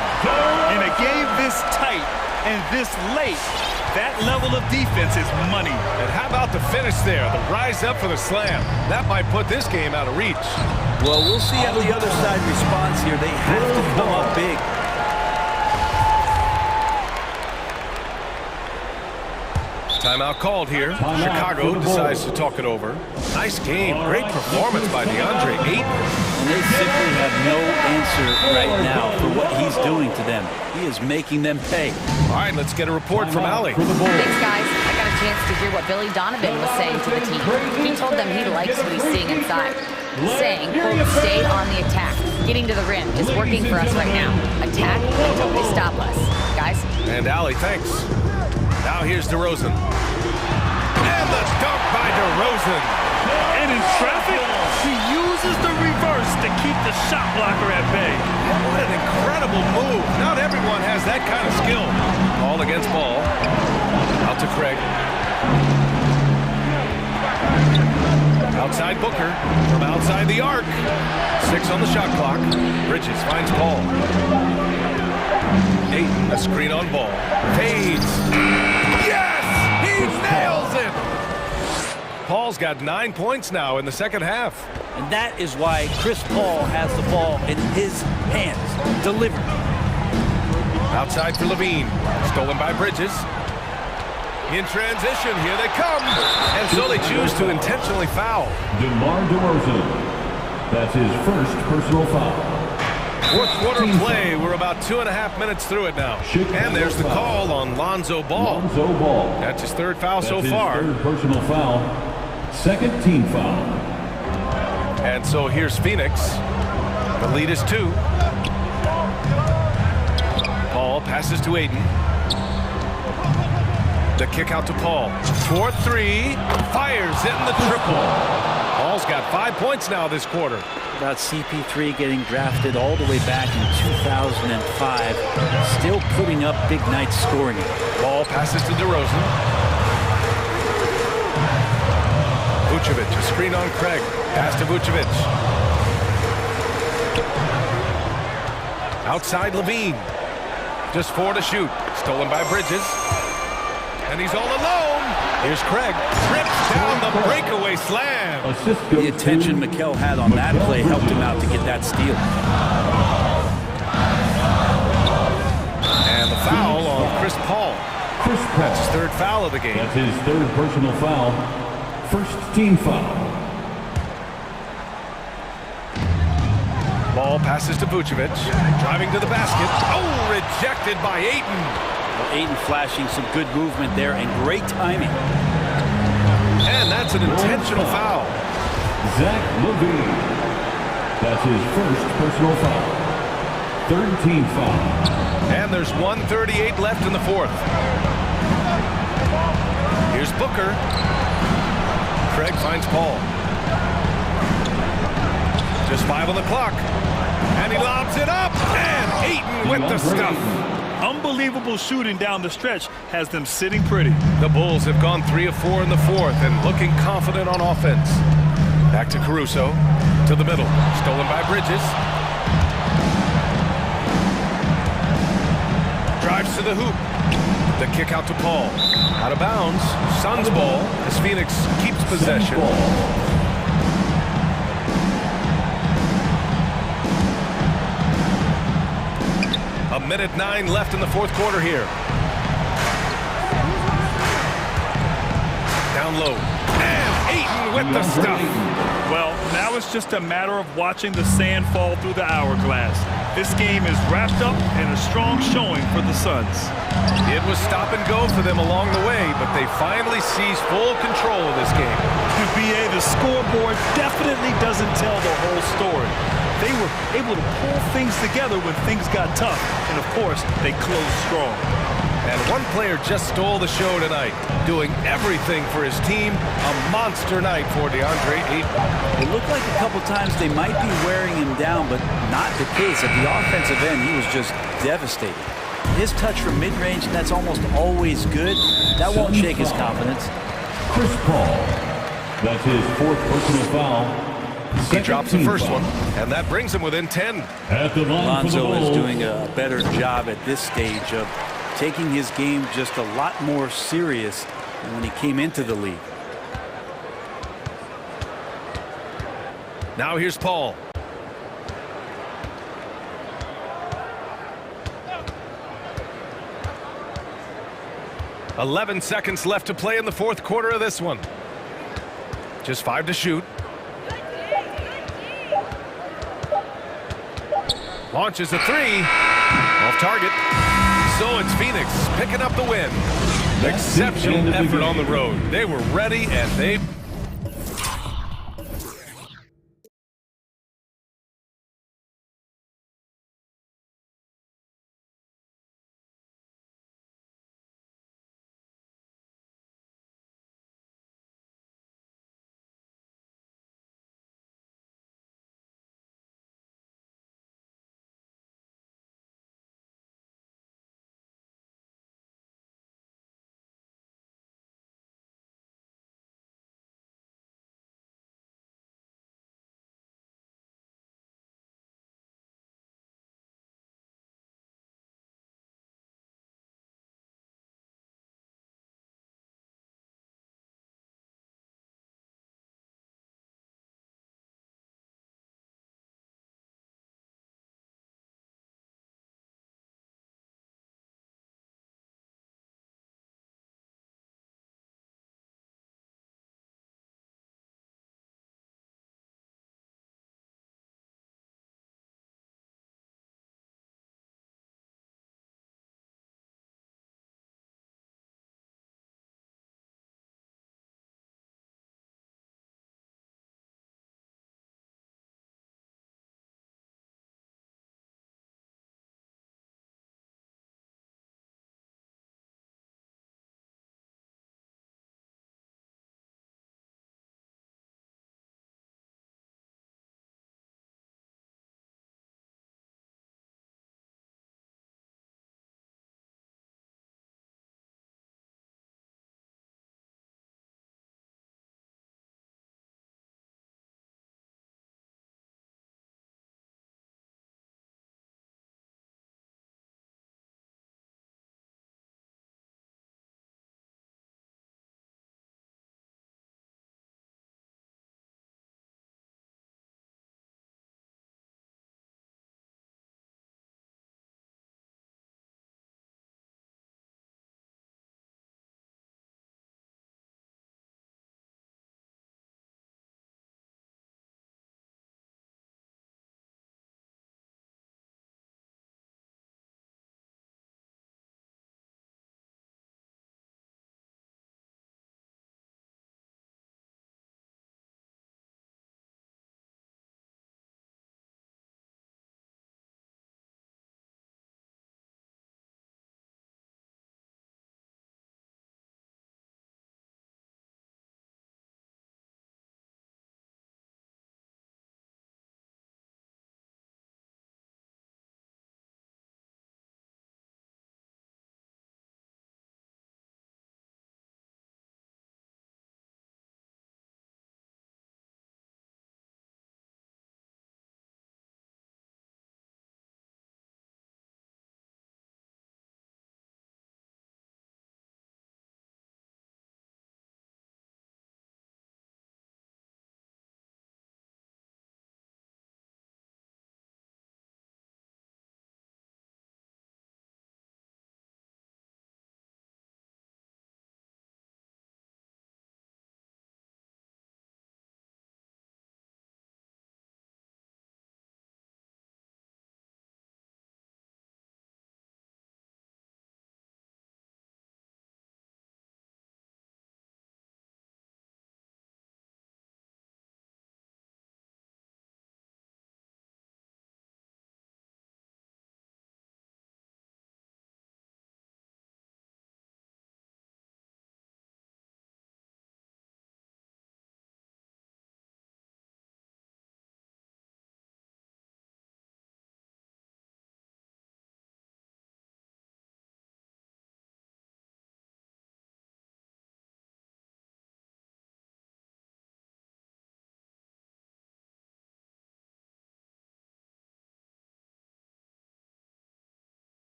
In a game this tight and this late, that level of defense is money. And how about the finish there? The rise up for the slam. That might put this game out of reach. Well, we'll see how the other side responds here. They have to come up big. Timeout called here. Chicago decides to talk it over. Nice game. Great performance by DeAndre Ayton. And they simply have no answer right now for what he's doing to them. He is making them pay. All right, let's get a report from Allie. Thanks, guys. I got a chance to hear what Billy Donovan was saying to the team. He told them he likes what he's seeing inside. Saying, quote, stay on the attack. Getting to the rim is working for us right now. Attack until they stop us. Guys? And Allie, thanks. Now here's DeRozan. And the dunk by DeRozan. And in traffic, he uses the reverse to keep the shot blocker at bay. What an incredible move. Not everyone has that kind of skill. Ball against Ball. Out to Craig. Outside Booker. From outside the arc. 6 on the shot clock. Bridges finds Paul. Ayton, a screen on Ball. Fades. Yes! He nails it! Paul's got 9 points now in the second half. And that is why Chris Paul has the ball in his hands. Delivered. Outside for LaVine. Stolen by Bridges. In transition, here they come. And so they choose to intentionally foul. DeMar DeRozan. That's his first personal foul. Fourth quarter play. We're about 2.5 minutes through it now. And there's the call on Lonzo Ball. Lonzo Ball. That's his third foul so his far. Third personal foul. Second team foul. And so here's Phoenix. The lead is 2. Paul passes to Ayton. The kick out to Paul. 4-3. Fires in the triple. Paul's got 5 points now this quarter. About CP3 getting drafted all the way back in 2005. Still putting up big nights scoring. Ball passes to DeRozan. Vucevic, a screen on Craig. Pass to Vucevic. Outside LaVine. Just 4 to shoot. Stolen by Bridges. And he's all alone. Here's Craig. Rips down the breakaway slam. The attention Mikel had on that play helped him out to get that steal. And the foul on Chris Paul. That's his third foul of the game. That's his third personal foul. First team foul. Ball passes to Vucevic. Driving to the basket. Oh, rejected by Ayton. Well, Ayton flashing some good movement there and great timing. And that's an intentional foul. Zach LaVine. That's his first personal foul. Third team foul. And there's 1:38 left in the fourth. Here's Booker. Craig finds Paul. Just 5 on the clock. And he lobs it up. And Ayton with the stuff. Unbelievable shooting down the stretch has them sitting pretty. The Bulls have gone 3 of 4 in the fourth and looking confident on offense. Back to Caruso. To the middle. Stolen by Bridges. Drives to the hoop. The kick out to Paul. Out of bounds. Suns ball as Phoenix keeps possession. A minute 9 left in the fourth quarter here. Down low. And Ayton with the stuff. Well, now it's just a matter of watching the sand fall through the hourglass. This game is wrapped up in a strong showing for the Suns. It was stop and go for them along the way, but they finally seized full control of this game. BA, the scoreboard definitely doesn't tell the whole story. They were able to pull things together when things got tough, and of course, they closed strong. And one player just stole the show tonight, doing everything for his team. A monster night for DeAndre Ayton. It looked like a couple times they might be wearing him down, but not the case. At the offensive end, he was just devastating. His touch from mid-range, that's almost always good. That won't shake his confidence. Chris Paul. That's his 4th personal foul. He drops the first one, and that brings him within 10. Lonzo is doing a better job at this stage of taking his game just a lot more serious than when he came into the league. Now here's Paul. "11 seconds left to play in the fourth quarter of this one. Just 5 to shoot. Launches a 3. Off target. So it's Phoenix picking up the win. Exceptional effort on the road. They were ready and they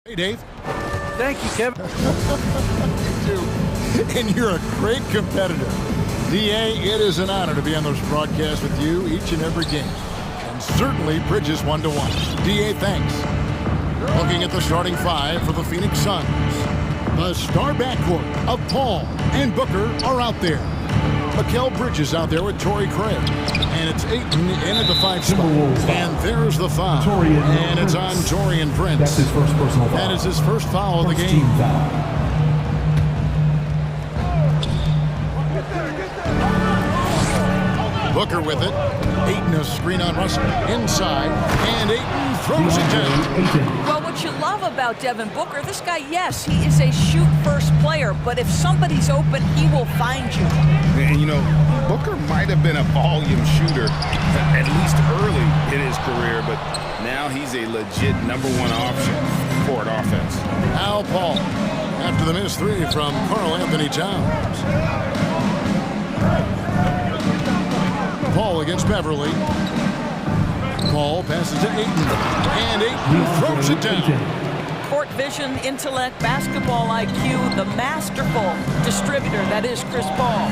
Hey, Dave. Thank you, Kevin. And you're a great competitor. D.A., it is an honor to be on this broadcast with you each and every game. And certainly Bridges one to watch. D.A., thanks. Looking at the starting five for the Phoenix Suns. The star backcourt of Paul and Booker are out there. Mikal Bridges out there with Torrey Craig. And it's Ayton in at the 5 spot. And there's the foul. And it's on Taurean Prince. That's his first personal foul. That is his first foul of the game. Booker with it. Ayton a screen on Russell. Inside. And Ayton throws it down. Well, what you love about Devin Booker, this guy, yes, he is a shoot-first player, but if somebody's open, he will find you. And, you know, Booker might have been a volume shooter, at least early in his career, but now he's a legit number one option for an offense. Al Paul after the missed three from Karl Anthony Towns. Paul against Beverly. Paul passes to Ayton. And Ayton throws it down. Court vision, intellect, basketball IQ, the masterful distributor that is Chris Paul.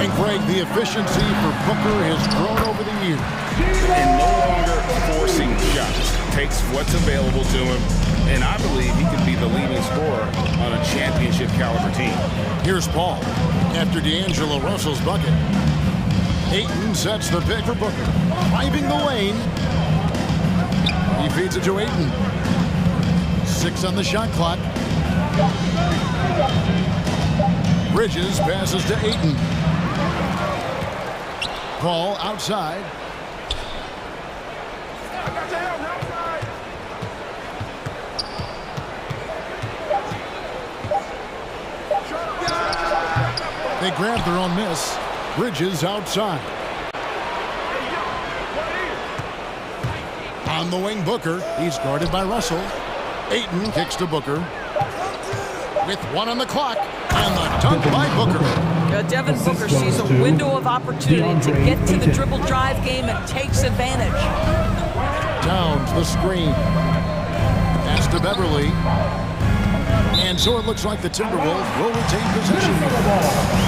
And Greg, the efficiency for Booker has grown over the years. And no longer forcing shots. Takes what's available to him. And I believe he could be the leading scorer on a championship caliber team. Here's Paul after D'Angelo Russell's bucket. Ayton sets the pick for Booker. Driving the lane. He feeds it to Ayton. 6 on the shot clock. Bridges passes to Ayton. Paul outside. They grab their own miss. Bridges outside. On the wing, Booker. He's guarded by Russell. Ayton kicks to Booker. With 1 on the clock. And the dunk by Booker. Devin Booker sees a window of opportunity to get to the dribble drive game and takes advantage. Towns the screen. Pass to Beverly. And so it looks like the Timberwolves will retain possession.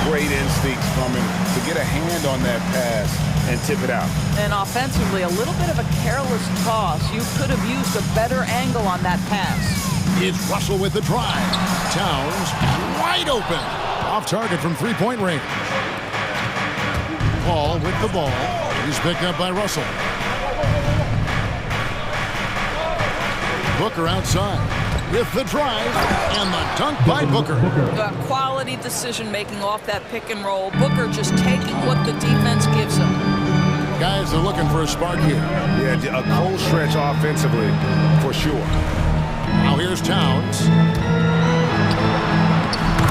Great instincts from him to get a hand on that pass and tip it out. And offensively, a little bit of a careless toss. You could have used a better angle on that pass. It's Russell with the drive. Towns wide open. Off target from three-point range. Paul with the ball. He's picked up by Russell. Booker outside. With the drive and the dunk by Booker. Quality decision-making off that pick and roll. Booker just taking what the defense gives him. Guys are looking for a spark here. Yeah, a cold stretch offensively, for sure. Now here's Towns.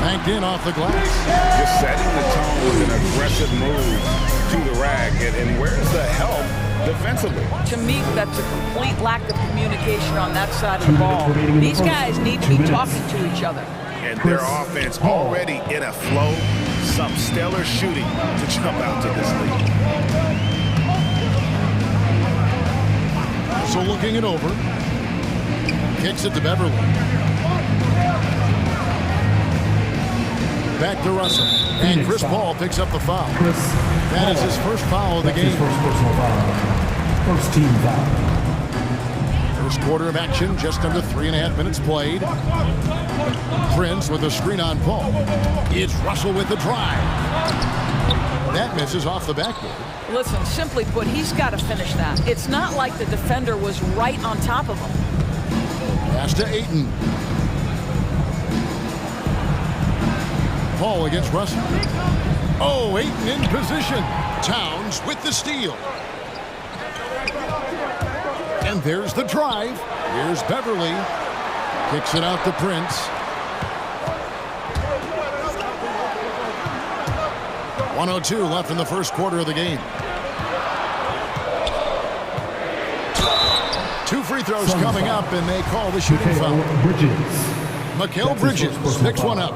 Banked in off the glass. Just setting the tone with an aggressive move to the rack. And where's the help defensively? To me, that's a complete lack of communication on that side of the ball. These guys need to be talking to each other. And their offense already in a flow. Some stellar shooting to jump out to this lead. So looking it over. Kicks it to Beverly. Back to Russell. And Chris Paul picks up the foul. That is his first foul of the game. First personal foul. First team foul. First quarter of action, just under 3.5 minutes played. Prince with a screen on Paul. It's Russell with the drive. That misses off the backboard. Listen, simply put, he's got to finish that. It's not like the defender was right on top of him. Pass to Ayton. Paul against Russell. Oh, Ayton in position. Towns with the steal. And there's the drive. Here's Beverly. Kicks it out to Prince. 1:02 left in the first quarter of the game. 2 free throws coming up, and they call the shooting foul. Mikal Bridges picks one up.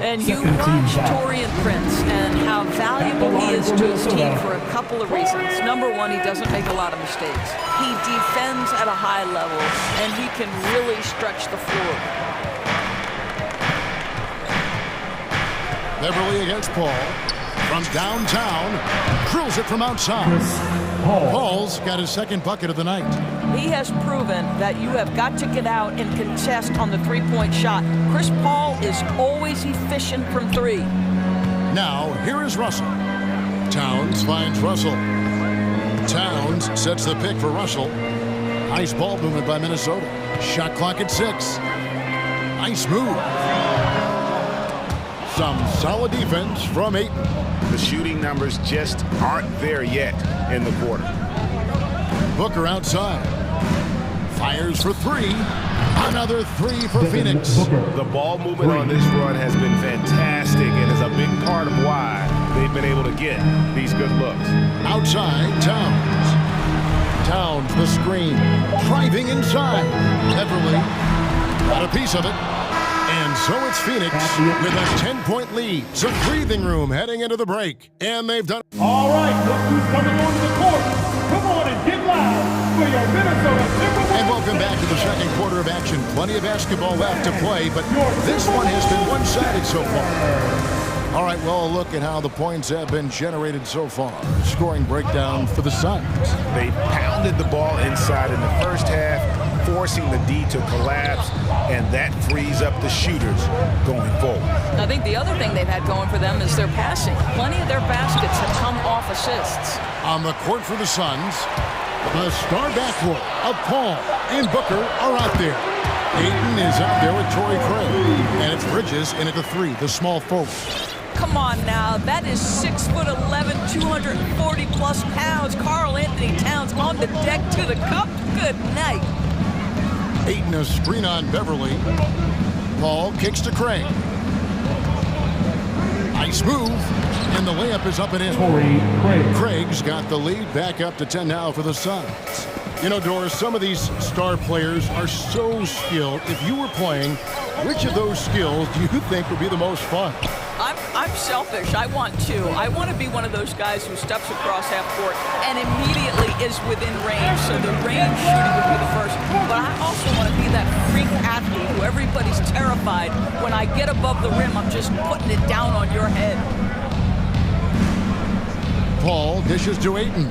And you watch Torian Prince and how valuable he is to his team for a couple of reasons. Number one, he doesn't make a lot of mistakes. He defends at a high level, and he can really stretch the floor. Beverly against Paul. From downtown, drills it from outside. Paul's got his second bucket of the night. He has proven that you have got to get out and contest on the three-point shot. Chris Paul is always efficient from three. Now, here is Russell. Towns finds Russell. Towns sets the pick for Russell. Nice ball movement by Minnesota. Shot clock at 6. Nice move. Some solid defense from Ayton. The shooting numbers just aren't there yet in the quarter. Booker outside. Fires for 3. Another 3 for Phoenix. The ball movement on this run has been fantastic and is a big part of why they've been able to get these good looks. Outside, Towns. Towns, the screen. Driving inside. Beverly got a piece of it. And so it's Phoenix with a 10-point lead. Some breathing room heading into the break. And they've done it. All right, look who's coming onto the court. Come on and get loud for your Minnesota Timberwolves. And welcome back to the second quarter of action. Plenty of basketball left to play, but this one has been one-sided so far. All right, well, a look at how the points have been generated so far. Scoring breakdown for the Suns. They pounded the ball inside in the first half, forcing the D to collapse, and that frees up the shooters going forward. I think the other thing they've had going for them is their passing. Plenty of their baskets have come off assists. On the court for the Suns, the star backcourt of Paul and Booker are out there. Ayton is out there with Torrey Craig, and it's Bridges in at the 3, the small forward. Come on now, that is 6'11", 240-plus pounds. Karl Anthony Towns on the deck to the cup. Good night. Ayton a screen on Beverly. Paul kicks to Craig. Nice move, and the layup is up and in. Craig's got the lead back up to 10 now for the Suns. You know, Doris, some of these star players are so skilled. If you were playing, which of those skills do you think would be the most fun? I'm selfish. I want to. I want to be one of those guys who steps across half court and immediately is within range. So the range shooting would be the first. But I also want to be that freak athlete who everybody's terrified. When I get above the rim, I'm just putting it down on your head. Paul dishes to Ayton.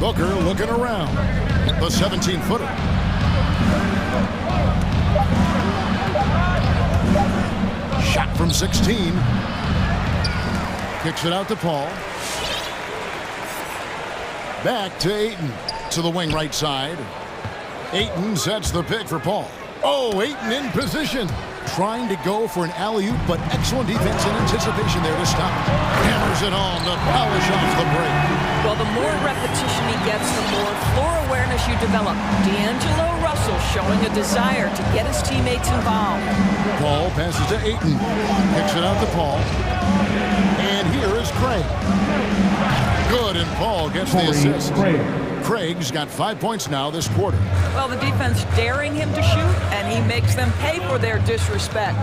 Booker looking around. The 17-footer. Shot from 16. Kicks it out to Paul. Back to Ayton. To the wing right side. Ayton sets the pick for Paul. Oh, Ayton in position. Trying to go for an alley-oop, but excellent defense and anticipation there to stop it. Hammers it on to polish off the break. Well, the more repetition he gets, the more floor awareness you develop. D'Angelo Russell showing a desire to get his teammates involved. Paul passes to Ayton. Kicks it out to Paul. And here is Craig. Good, and Paul gets the assist. Craig's got 5 points now this quarter. Well, the defense daring him to shoot, and he makes them pay for their disrespect.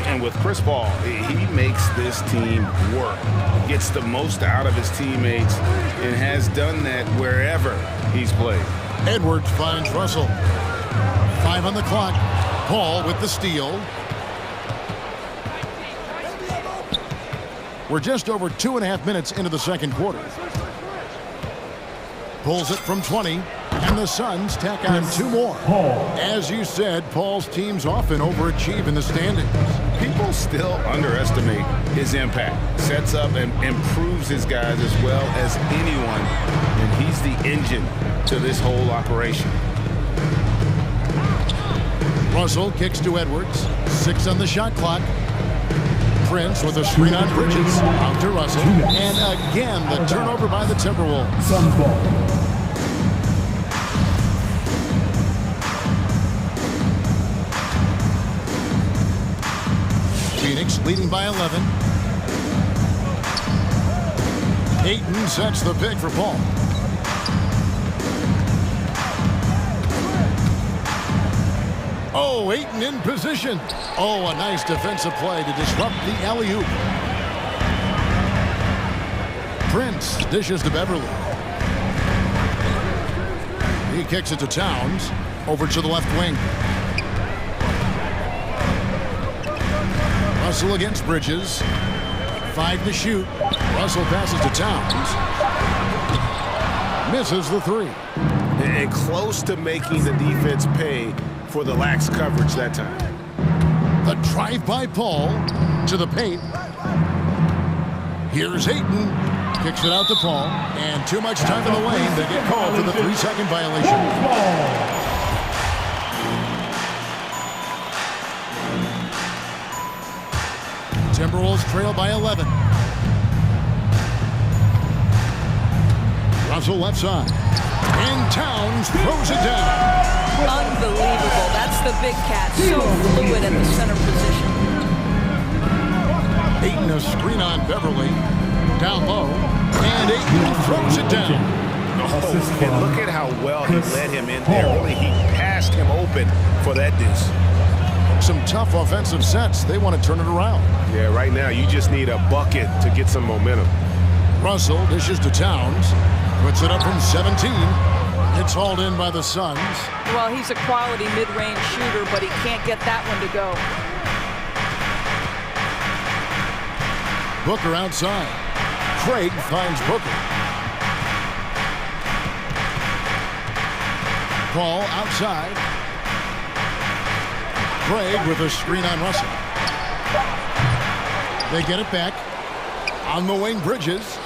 And with Chris Paul, he makes this team work. Gets the most out of his teammates and has done that wherever he's played. Edwards finds Russell. 5 on the clock. Paul with the steal. We're just over 2.5 minutes into the second quarter. Pulls it from 20, and the Suns tack on 2 more. As you said, Paul's teams often overachieve in the standings. People still underestimate his impact. Sets up and improves his guys as well as anyone, and he's the engine to this whole operation. Russell kicks to Edwards. 6 on the shot clock. Prince with a screen on Bridges. Out to Russell. And again, the turnover by the Timberwolves. Suns ball. Phoenix leading by 11. Ayton sets the pick for Paul. Oh, Ayton in position. Oh, a nice defensive play to disrupt the alley-oop. Prince dishes to Beverly. He kicks it to Towns. Over to the left wing. Russell against Bridges. 5 to shoot. Russell passes to Towns. Misses the 3. And close to making the defense pay for the lax coverage that time. The drive by Paul to the paint. Here's Ayton. Kicks it out to Paul. And too much time in the lane. They get called for the 3-second violation. Timberwolves trail by 11. Russell left side. And Towns throws it down. Unbelievable. That's the big cat. So fluid at the center position. Ayton a screen on Beverly. Down low. And Ayton throws it down. Oh, and look at how well he led him in there. Really, he passed him open for that deuce. Some tough offensive sets. They want to turn it around. Yeah, right now you just need a bucket to get some momentum. Russell dishes to Towns. Puts it up from 17. It's hauled in by the Suns. Well, he's a quality mid-range shooter, but he can't get that one to go. Booker outside. Craig finds Booker. Paul outside. Craig with a screen on Russell. They get it back. On the wing, Bridges.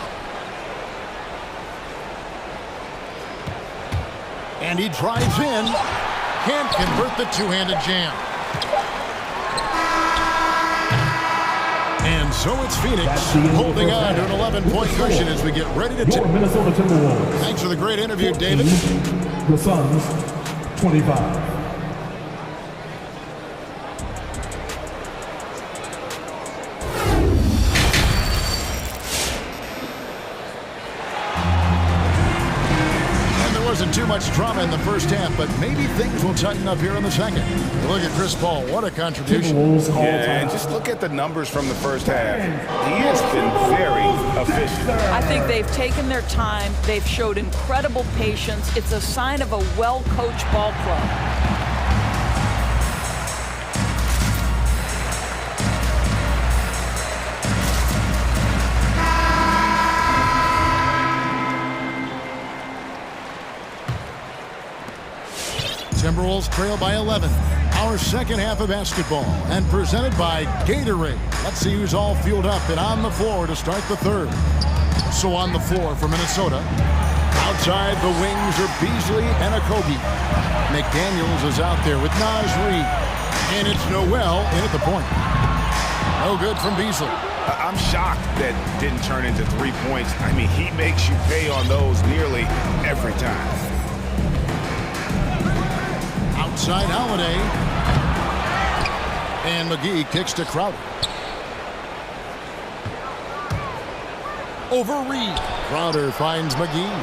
And he drives in. Can't convert the two-handed jam. And so it's Phoenix holding on to an 11-point cushion as we get ready to Your Minnesota Timberwolves. Thanks for the great interview, David. The Suns, 25. Wasn't too much drama in the first half, but maybe things will tighten up here in the second. Look at Chris Paul. What a contribution. Yeah, and just look at the numbers from the first half. He has been very efficient. I think they've taken their time. They've showed incredible patience. It's a sign of a well-coached ball club. Timberwolves trail by 11. Our second half of basketball, and presented by Gatorade. Let's see who's all fueled up and on the floor to start the third. So on the floor for Minnesota. Outside the wings are Beasley and Okogie. McDaniels is out there with Naz Reid. And it's Noel in at the point. No good from Beasley. I'm shocked that didn't turn into 3 points. I mean, he makes you pay on those nearly every time. Outside Holiday. And McGee kicks to Crowder. Over Reed. Crowder finds McGee.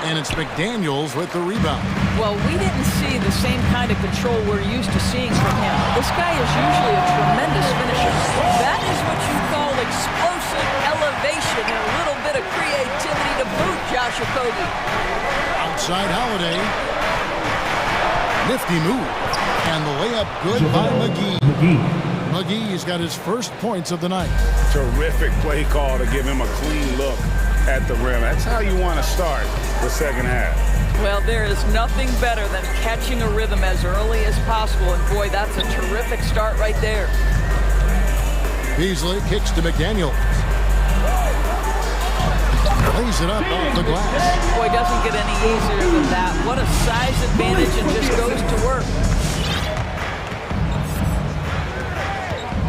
And it's McDaniels with the rebound. Well, we didn't see the same kind of control we're used to seeing from him. This guy is usually a tremendous finisher. That is what you call explosive elevation and a little bit of creativity to boot, Josh Okogie. Outside Holiday. Nifty move. And the layup good by McGee. McGee's got his first points of the night. Terrific play call to give him a clean look at the rim. That's how you want to start the second half. Well, there is nothing better than catching a rhythm as early as possible. And boy, that's a terrific start right there. Beasley kicks to McDaniels. Lays it up off the glass. Boy, doesn't get any easier than that. What a size advantage, and just goes to work.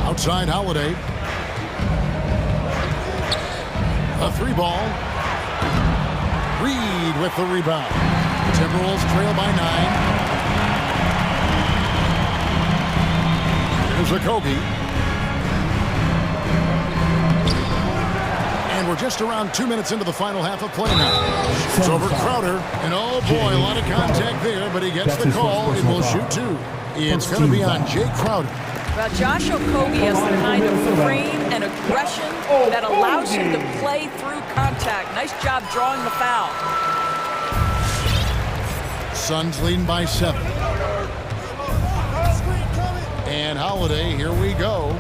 Outside Holiday. A three ball. Reed with the rebound. Timberwolves trail by 9. Here's Okogie. And we're just around 2 minutes into the final half of play now. It's over Crowder, and oh boy, a lot of contact there, but he gets the call and will shoot two. It's going to be on Jay Crowder. Well, Josh Okogie has the kind of frame and aggression that allows him to play through contact. Nice job drawing the foul. Suns leading by 7. And Holiday, here we go.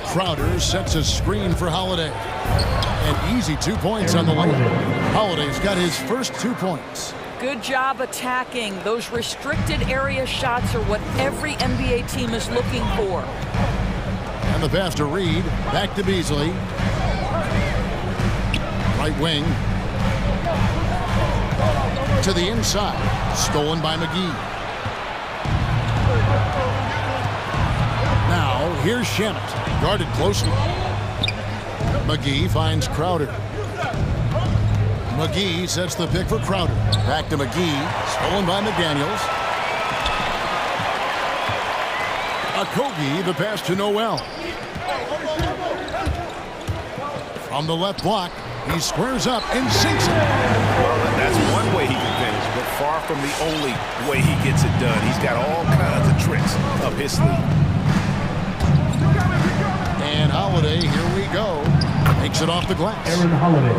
Crowder sets a screen for Holiday. An easy 2 points on the layup. Holiday's got his first 2 points. Good job attacking. Those restricted area shots are what every NBA team is looking for. And the pass to Reed. Back to Beasley. Right wing. To the inside. Stolen by McGee. Now, here's Shamet. Guarded closely. McGee finds Crowder. McGee sets the pick for Crowder. Back to McGee. Stolen by McDaniels. Okogie, the pass to Noel. From the left block, he squares up and sinks it. Well, that's one way he can finish, but far from the only way he gets it done. He's got all kinds of tricks up his sleeve. And Holiday, here we go. Makes it off the glass.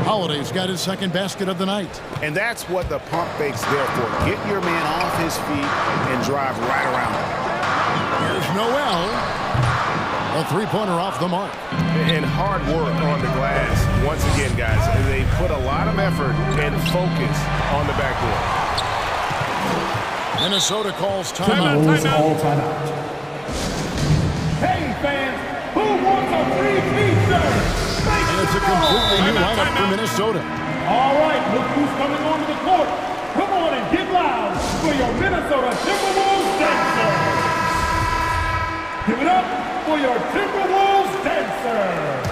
Holiday's got his second basket of the night. And that's what the pump fake's there for. Get your man off his feet and drive right around him. Here's Noel. A three-pointer off the mark. And hard work on the glass. Once again, guys, they put a lot of effort and focus on the backboard. Minnesota calls timeout. Timeout. Hey, fans, who wants a free pizza? And it's a completely new lineup for Minnesota. All right, look who's coming onto the court. Come on and get loud for your Minnesota Timberwolves dancers. Give it up for your Timberwolves dancers.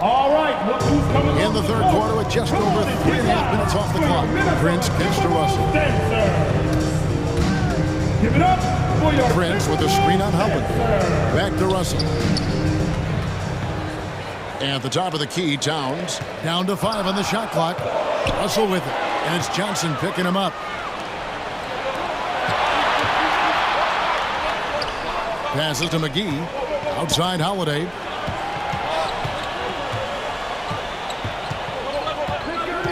All right, look who's coming in the third quarter with just over 3.5 minutes off the clock. Prince kicks to Russell. Give it up for your Prince with a screen on Hubbard. Back to Russell. At the top of the key, Towns. Down to 5 on the shot clock. Russell with it. And it's Johnson picking him up. Passes to McGee. Outside Holiday.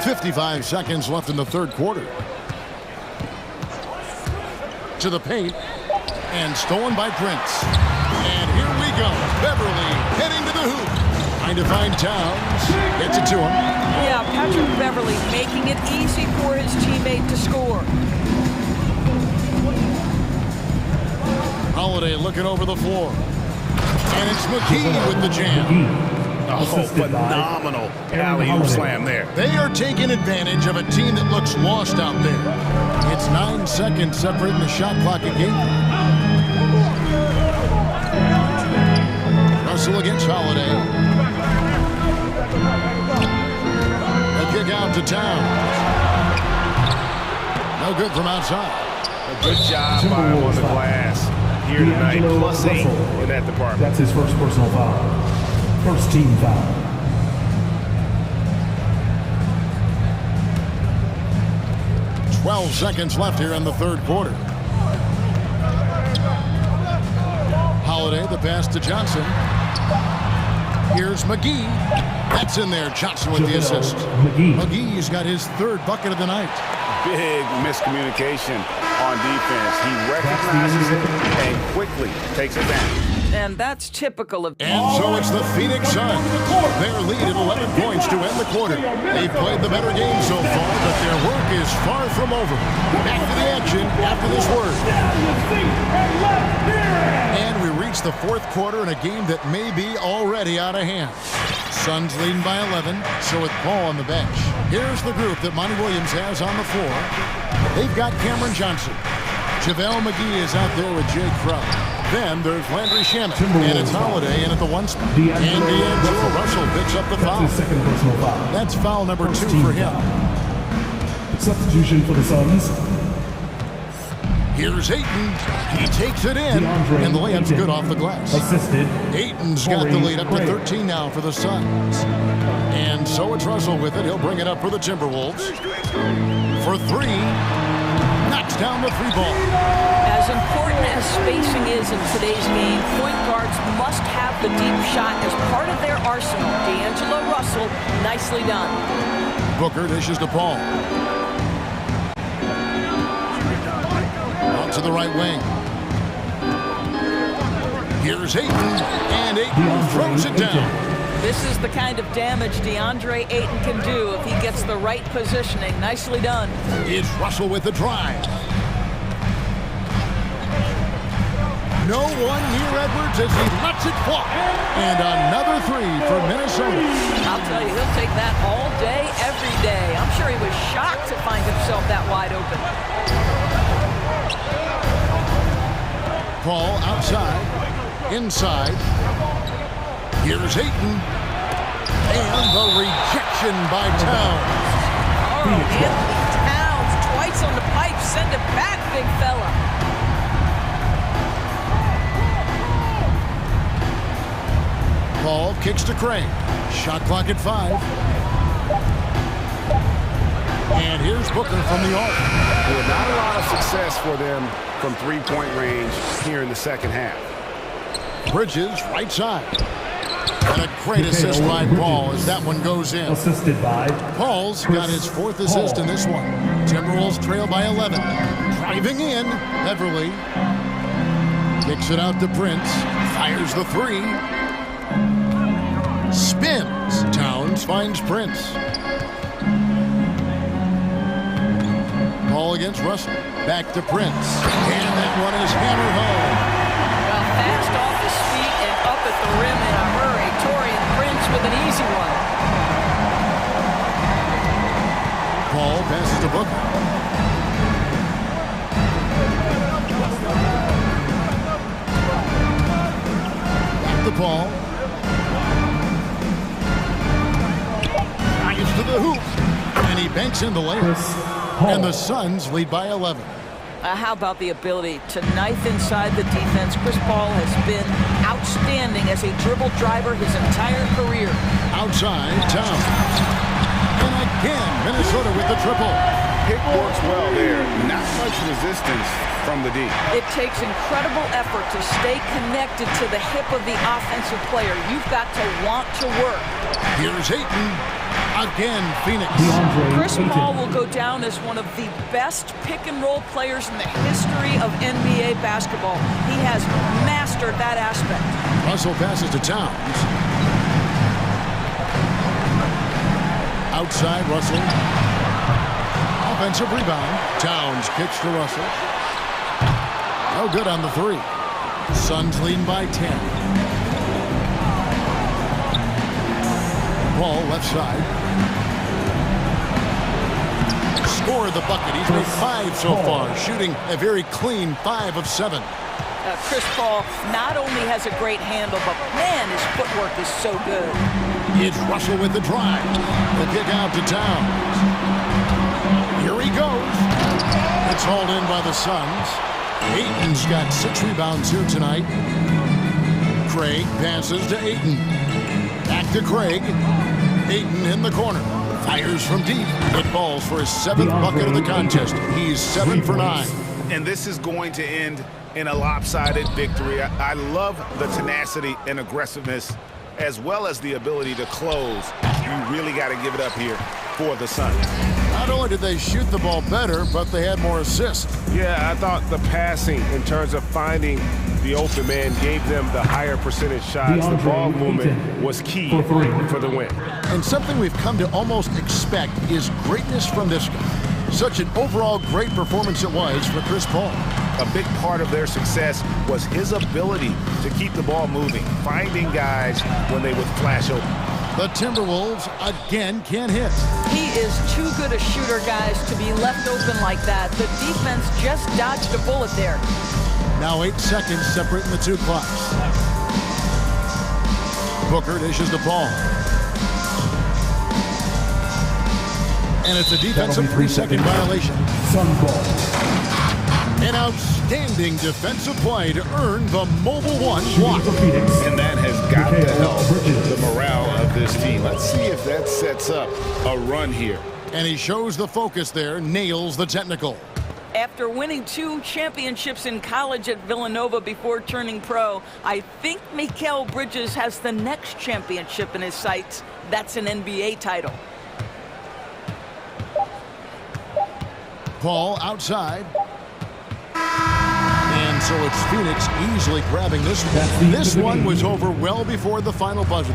.55 seconds left in the third quarter. To the paint. And stolen by Prince. And here we go. Beverly heading to the hoop. Trying to find Towns. Gets it to him. Yeah, Patrick Beverly making it easy for his teammate to score. Holiday looking over the floor. And it's McGee with the jam. Oh, phenomenal alley-oop slam there. They are taking advantage of a team that looks lost out there. It's 9 seconds separating the shot clock again. Russell against Holiday. A kick out to Towns. No good from outside. A good job by him on the glass here tonight. +8 in that department. That's his first personal foul. First team foul. .12 seconds left here in the third quarter. Holiday, the pass to Johnson. Here's McGee. That's in there. Johnson with the assist. McGee's got his third bucket of the night. Big miscommunication on defense. He recognizes it and quickly takes advantage. And that's typical of... And so it's the Phoenix Suns. Their lead at 11 points to end the quarter. They've played the better game so far, but their work is far from over. Back to the action after this word. And we reach the fourth quarter in a game that may be already out of hand. Suns leading by 11, so with Paul on the bench. Here's the group that Monty Williams has on the floor. They've got Cameron Johnson. JaVale McGee is out there with Jay Crowder. Then there's Landry Shamet, and it's Holiday in at the 1 spot. And D'Angelo Russell picks up the foul. That's his second personal foul. That's foul number 2 for him. Substitution for the Suns. Here's Ayton. He takes it in, and the layup's good off the glass. Assisted. Ayton's got the lead up to 13 now for the Suns. And so it's Russell with it. He'll bring it up for the Timberwolves. For three. Knocks down the three ball. As important as spacing is in today's game, point guards must have the deep shot as part of their arsenal. D'Angelo Russell, nicely done. Booker dishes to Paul. Out to the right wing. Here's Ayton, and Ayton throws it down. This is the kind of damage DeAndre Ayton can do if he gets the right positioning. Nicely done. It's Russell with the drive. No one near Edwards as he lets it fly. And another three for Minnesota. I'll tell you, he'll take that all day, every day. I'm sure he was shocked to find himself that wide open. Paul outside, inside. Here's Ayton. And the rejection by Towns. Oh, Anthony Towns twice on the pipe. Send it back, big fella. Paul kicks to Craig. Shot clock at 5. And here's Booker from the arc. Well, not a lot of success for them from three-point range here in the second half. Bridges, right side. And a great assist by Paul as that one goes in. Assisted by Paul's got his fourth assist in this one. Timberwolves trail by 11. Driving in, Beverly. Kicks it out to Prince. Fires the three. Spins. Towns finds Prince. Ball against Russell. Back to Prince. And that one is hammered home. Well, fast off his feet and up at the rim in a hurry. Taurean Prince with an easy one. Paul passes to Booker. Back to Paul. Drives to the hoop. And he banks in the layup. And the Suns lead by 11. How about the ability to knife inside the defense? Chris Paul has been outstanding as a dribble driver his entire career. Outside, Towns. And again, Minnesota with the triple. Pick works well there. Not much resistance from the D. It takes incredible effort to stay connected to the hip of the offensive player. You've got to want to work. Here's Ayton. Again, Phoenix. Chris Paul will go down as one of the best pick-and-roll players in the history of NBA basketball. He has mastered that aspect. Russell passes to Towns. Outside, Russell. Offensive rebound. Towns kicks to Russell. No good on the three. Suns leading by 10. Paul left side. Scored the bucket. He's made 5 so far, shooting a very clean 5 of 7. Chris Paul not only has a great handle, but man, his footwork is so good. It's Russell with the drive. The kick out to Towns. Here he goes. It's hauled in by the Suns. Ayton's got 6 rebounds here tonight. Craig passes to Ayton. Back to Craig. Ayton in the corner. Fires from deep. It falls for his 7th bucket of the contest. He's 7 for 9. And this is going to end in a lopsided victory. I love the tenacity and aggressiveness as well as the ability to close. You really got to give it up here for the Suns. Not only did they shoot the ball better, but they had more assists. Yeah, I thought the passing in terms of finding the open man gave them the higher percentage shots. The ball movement was key for the win. And something we've come to almost expect is greatness from this guy. Such an overall great performance it was for Chris Paul. A big part of their success was his ability to keep the ball moving, finding guys when they would flash open. The Timberwolves again can't hit. He is too good a shooter, guys, to be left open like that. The defense just dodged a bullet there. Now 8 seconds separating the two clocks. Booker dishes the ball. And it's a defensive 3-second violation. Sun ball. An outstanding defensive play to earn the Mobile One block. And that has got to help the morale of this team. Let's see if that sets up a run here. And he shows the focus there, nails the technical. After winning 2 championships in college at Villanova before turning pro, I think Mikal Bridges has the next championship in his sights. That's an NBA title. Paul outside. And so it's Phoenix easily grabbing this one. This one was over well before the final buzzer.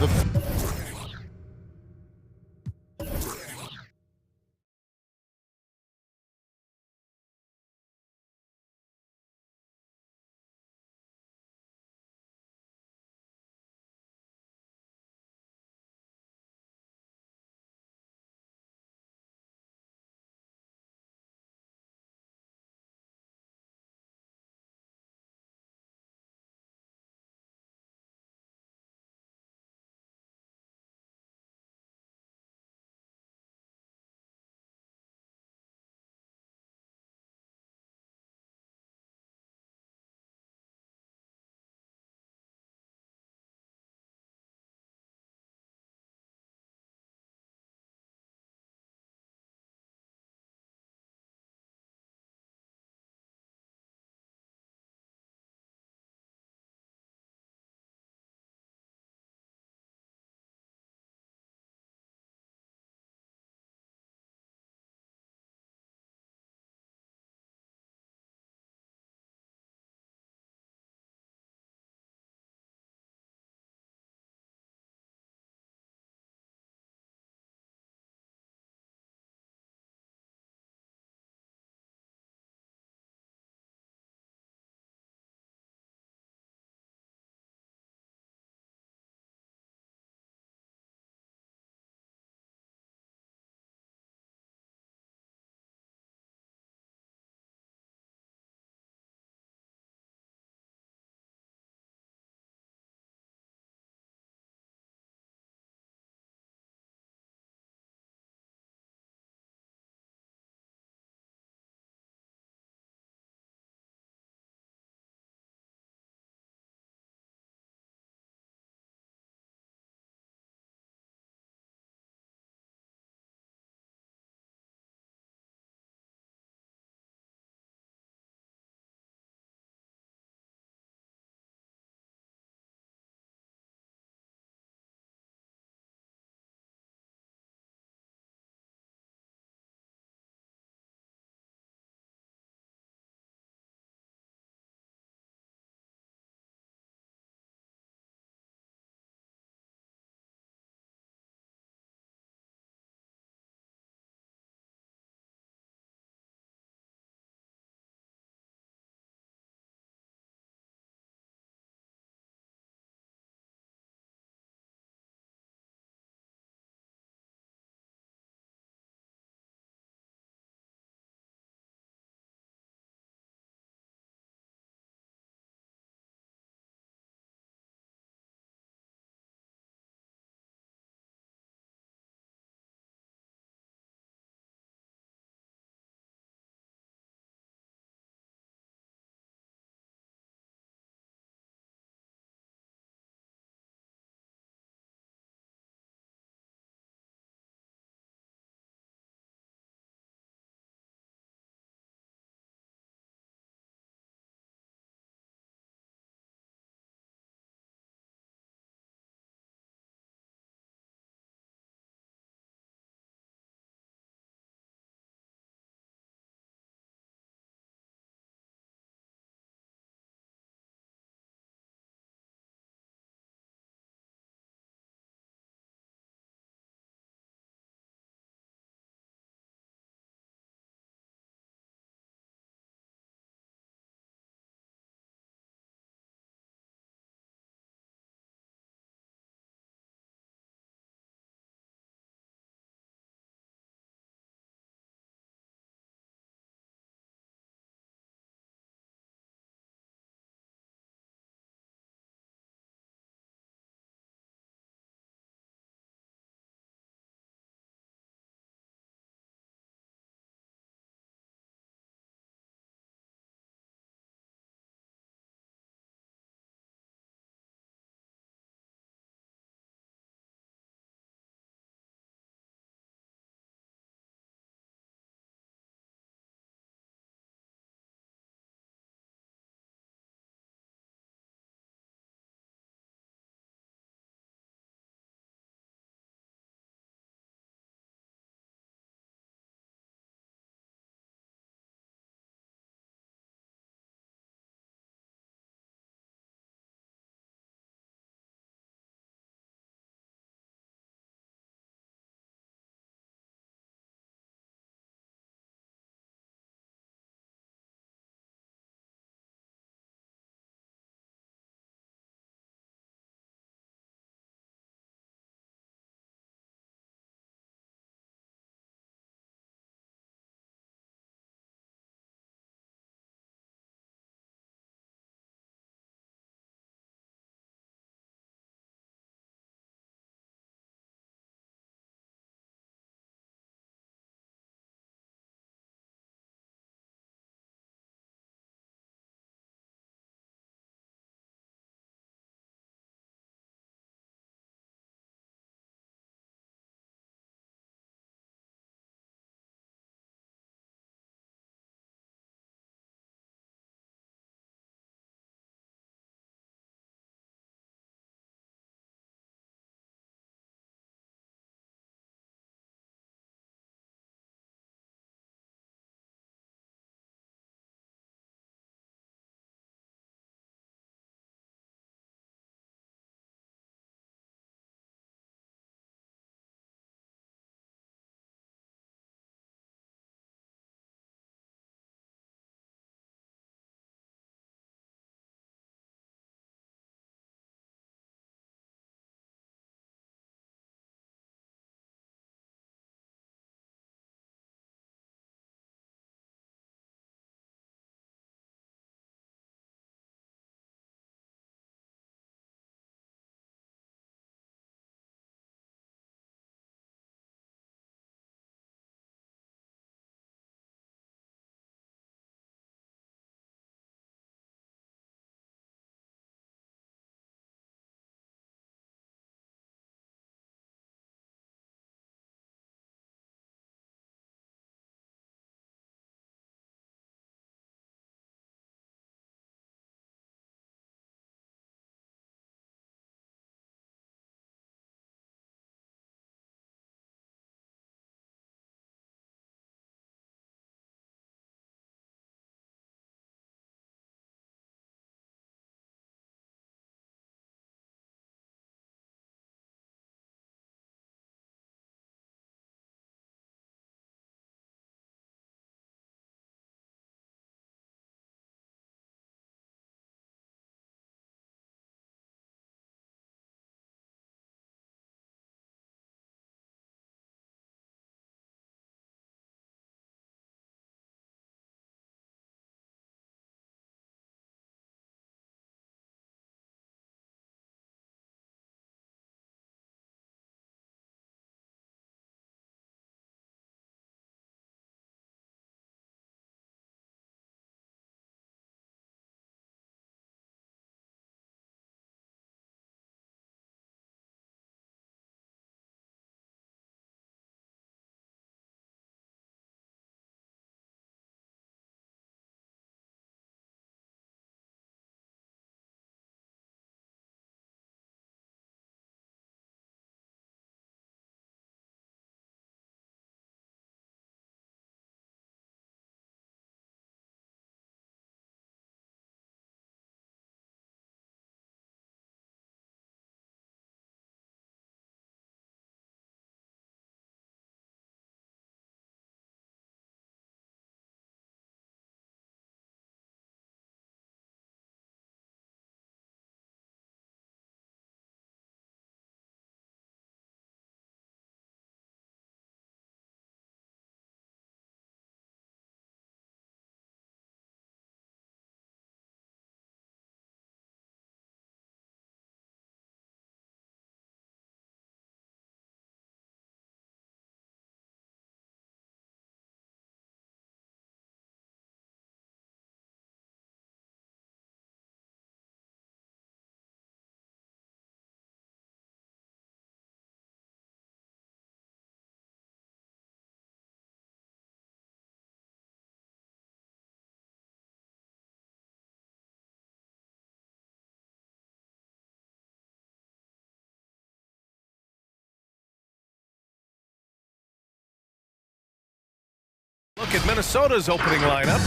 look at Minnesota's opening lineup.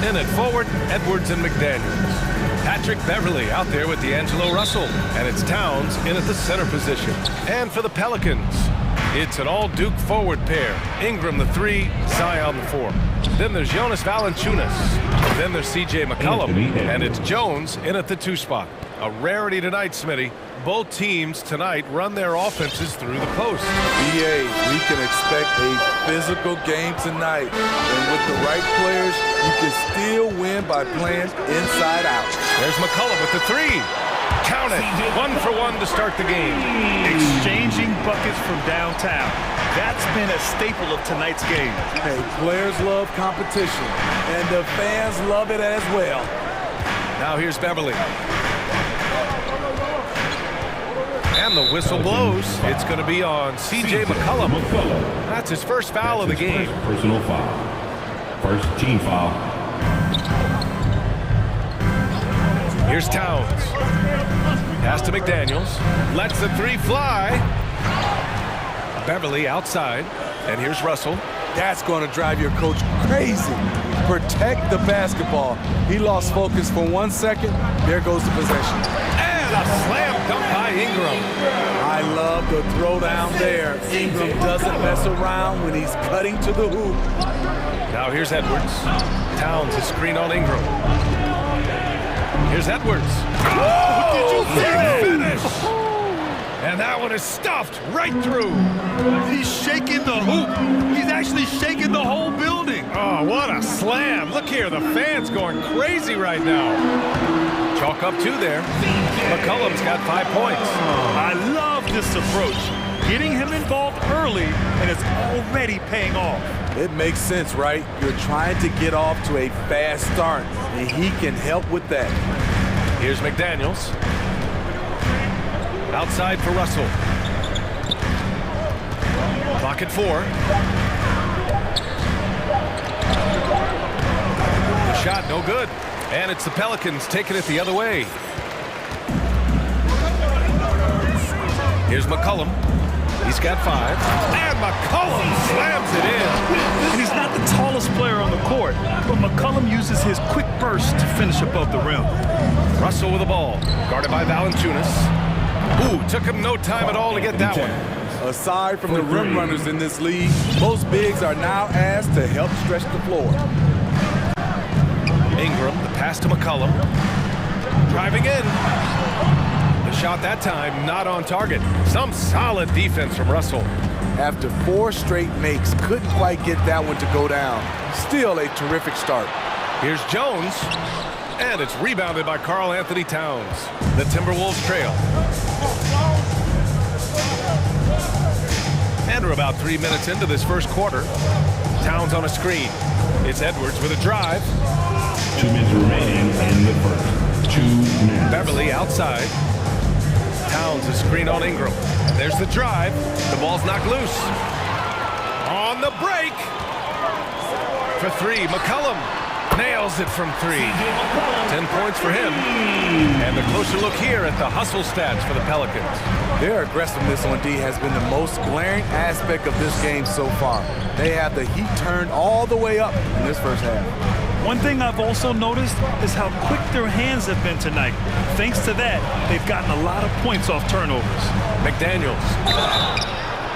In at forward, Edwards and McDaniels. Patrick Beverly out there with D'Angelo Russell. And it's Towns in at the center position. And for the Pelicans, it's an all-Duke forward pair. Ingram the 3, Zion the 4. Then there's Jonas Valanciunas. Then there's C.J. McCollum. And it's Jones in at the 2 spot. A rarity tonight, Smitty. Both teams tonight run their offenses through the post. EA, we can expect a physical game tonight. And with the right players, you can still win by playing inside out. There's McCollum with the 3. Count it. 1 for 1 to start the game. Exchanging buckets from downtown. That's been a staple of tonight's game. Hey, players love competition, and the fans love it as well. Now here's Beverly. And the whistle blows. It's going to be on C.J. McCollum. That's his first foul of the game. Personal foul. First team foul. Here's Towns. Pass to McDaniels. Lets the 3 fly. Beverly outside. And here's Russell. That's going to drive your coach crazy. Protect the basketball. He lost focus for 1 second. There goes the possession. And a slam dunk by Ingram. I love the throwdown there. Ingram doesn't mess around when he's cutting to the hoop. Now here's Edwards. Towns is screen on Ingram. Here's Edwards. Oh, did you see that finish? And that one is stuffed right through. He's shaking the hoop. He's actually shaking the whole building. Oh, what a slam. Look here, the fans going crazy right now. Chalk up 2 there. McCollum's got 5 points. I love this approach. Getting him involved early, and it's already paying off. It makes sense, right? You're trying to get off to a fast start, and he can help with that. Here's McDaniels. Outside for Russell. Clock at 4. The shot no good. And it's the Pelicans taking it the other way. Here's McCollum. He's got 5. And McCollum slams it in. And he's not the tallest player on the court, but McCollum uses his quick burst to finish above the rim. Russell with the ball. Guarded by Valanciunas. Ooh, took him no time at all to get that one. Aside from the rim runners in this league, most bigs are now asked to help stretch the floor. Ingram, the pass to McCollum. Driving in. The shot that time not on target. Some solid defense from Russell. After 4 straight makes, couldn't quite get that one to go down. Still a terrific start. Here's Jones. And it's rebounded by Karl Anthony Towns. The Timberwolves trail. And we're about 3 minutes into this first quarter. Towns on a screen. It's Edwards with a drive. 2 minutes remaining in the first. 2 minutes. Beverly outside. Towns is screen on Ingram. And there's the drive. The ball's knocked loose. On the break. For 3, McCollum. Nails it from 3. 10 points for him. And a closer look here at the hustle stats for the Pelicans. Their aggressiveness on D has been the most glaring aspect of this game so far. They have the heat turned all the way up in this first half. One thing I've also noticed is how quick their hands have been tonight. Thanks to that, they've gotten a lot of points off turnovers. McDaniels.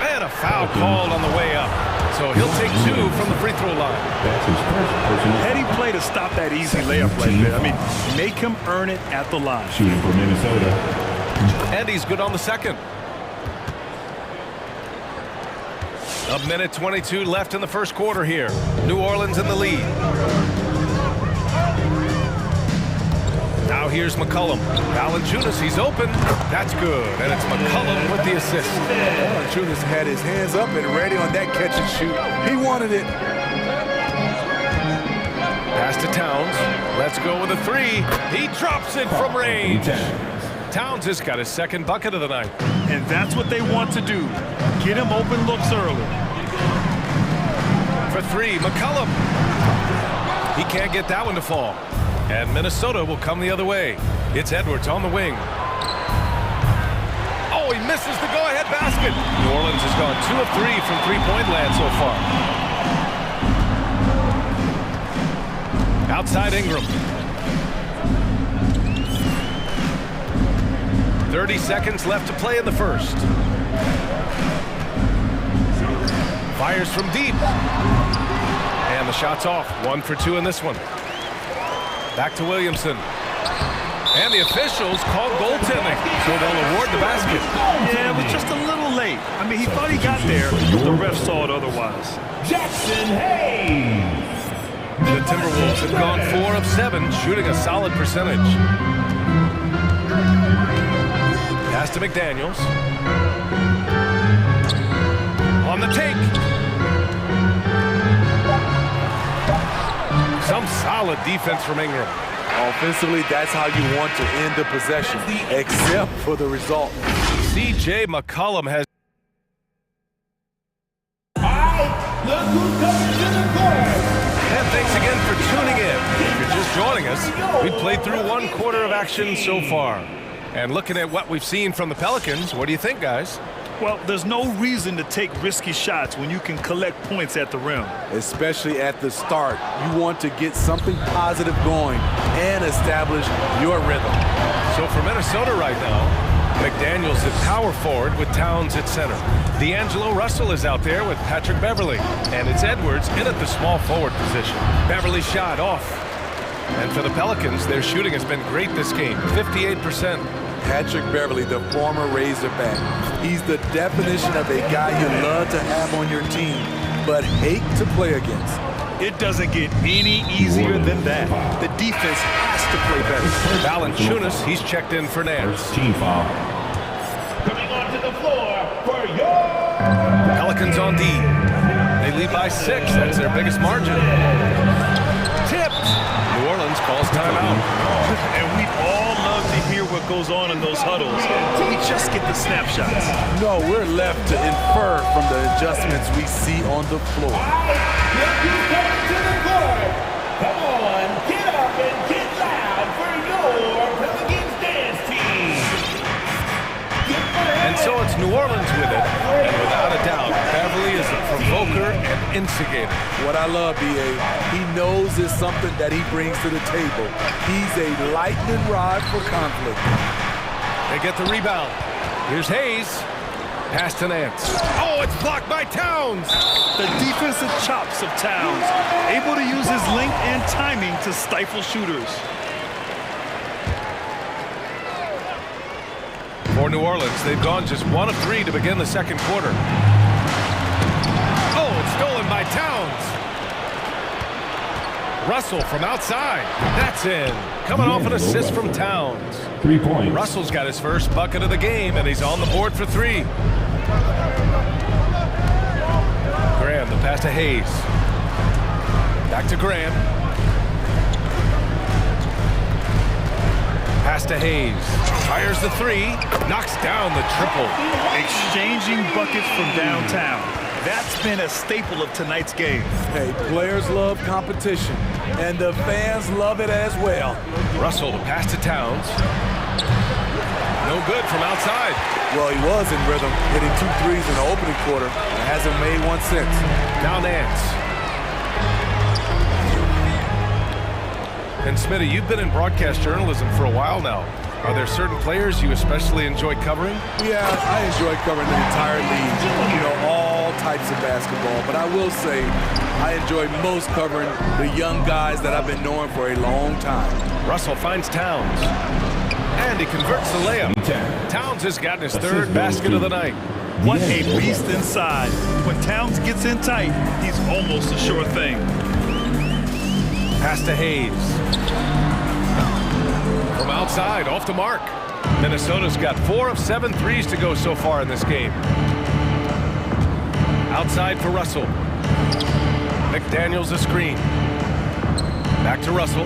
And a foul called on the way up. So he'll take 2 from the free throw line. That's his first personal. Heady play to stop that easy layup right there. I mean, make him earn it at the line. Shooting for Minnesota. And he's good on the second. A minute 22 left in the first quarter here. New Orleans in the lead. Now here's McCollum. Valanciunas, he's open. That's good. And it's McCollum with the assist. Valanciunas had his hands up and ready on that catch and shoot. He wanted it. Pass to Towns. Let's go with a 3. He drops it from range. Towns has got his second bucket of the night. And that's what they want to do. Get him open looks early. For 3, McCollum. He can't get that one to fall. And Minnesota will come the other way. It's Edwards on the wing. Oh, he misses the go-ahead basket. New Orleans has gone 2 of 3 from three-point land so far. Outside Ingram. 30 seconds left to play in the first. Fires from deep. And the shot's off. 1 for 2 in this one. Back to Williamson. And the officials called goaltending, so they'll award the basket. Yeah, it was just a little late. I mean, he thought he got there, but the ref saw it otherwise. Jackson Hayes. The Timberwolves have gone 4 of 7, shooting a solid percentage. Pass to McDaniels. On the take. Some solid defense from Ingram. Offensively, that's how you want to end the possession, except for the result. C.J. McCollum has... Look who's coming to the court. And thanks again for tuning in. If you're just joining us, we've played through 1 quarter of action so far. And looking at what we've seen from the Pelicans, what do you think, guys? Well, there's no reason to take risky shots when you can collect points at the rim. Especially at the start. You want to get something positive going and establish your rhythm. So for Minnesota right now, McDaniels at power forward with Towns at center. D'Angelo Russell is out there with Patrick Beverly. And it's Edwards in at the small forward position. Beverly shot off. And for the Pelicans, their shooting has been great this game, 58%. Patrick Beverly, the former Razorback. He's the definition of a guy you love to have on your team, but hate to play against. It doesn't get any easier than that. The defense has to play better. Valanciunas, he's checked in for Nance. Team foul. Coming onto the floor for your... Pelicans on D. They lead by 6. That's their biggest margin. Tipped. New Orleans calls timeout. And we all love to hear what goes on in those huddles. We just get the snapshots. No, we're left to infer from the adjustments we see on the floor. Look who's coming to the court. Come on, get up and get loud for your Pelicans dance team. And so it's New Orleans with it. And without a doubt, Beverly is a provoker and instigator. What I love, B.A., he knows it's something that he brings to the table. He's a lightning rod for conflict. They get the rebound. Here's Hayes. Pass to Nance. Oh, it's blocked by Towns. The defensive chops of Towns, able to use his length and timing to stifle shooters. For New Orleans, they've gone just 1 of 3 to begin the second quarter. Oh, it's stolen by Towns. Russell from outside. That's in. Coming off an assist from Towns. 3 points. Russell's got his first bucket of the game, and he's on the board for 3. Graham, the pass to Hayes. Back to Graham. Pass to Hayes. Fires the 3. Knocks down the triple. Exchanging buckets from downtown. That's been a staple of tonight's game. Hey, players love competition, and the fans love it as well. Russell, the pass to Towns. No good from outside. Well, he was in rhythm, hitting 2 threes in the opening quarter, and hasn't made one since. Now Nance. And Smitty, you've been in broadcast journalism for a while now. Are there certain players you especially enjoy covering? Yeah, I enjoy covering the entire league, you know, all types of basketball. But I will say I enjoy most covering the young guys that I've been knowing for a long time. Russell finds Towns. And he converts the layup. Towns has gotten his 3rd basket of the night. What a beast inside. When Towns gets in tight, he's almost a sure thing. Pass to Hayes. From outside, off the mark. Minnesota's got 4 of 7 threes to go so far in this game. Outside for Russell. McDaniels a screen. Back to Russell.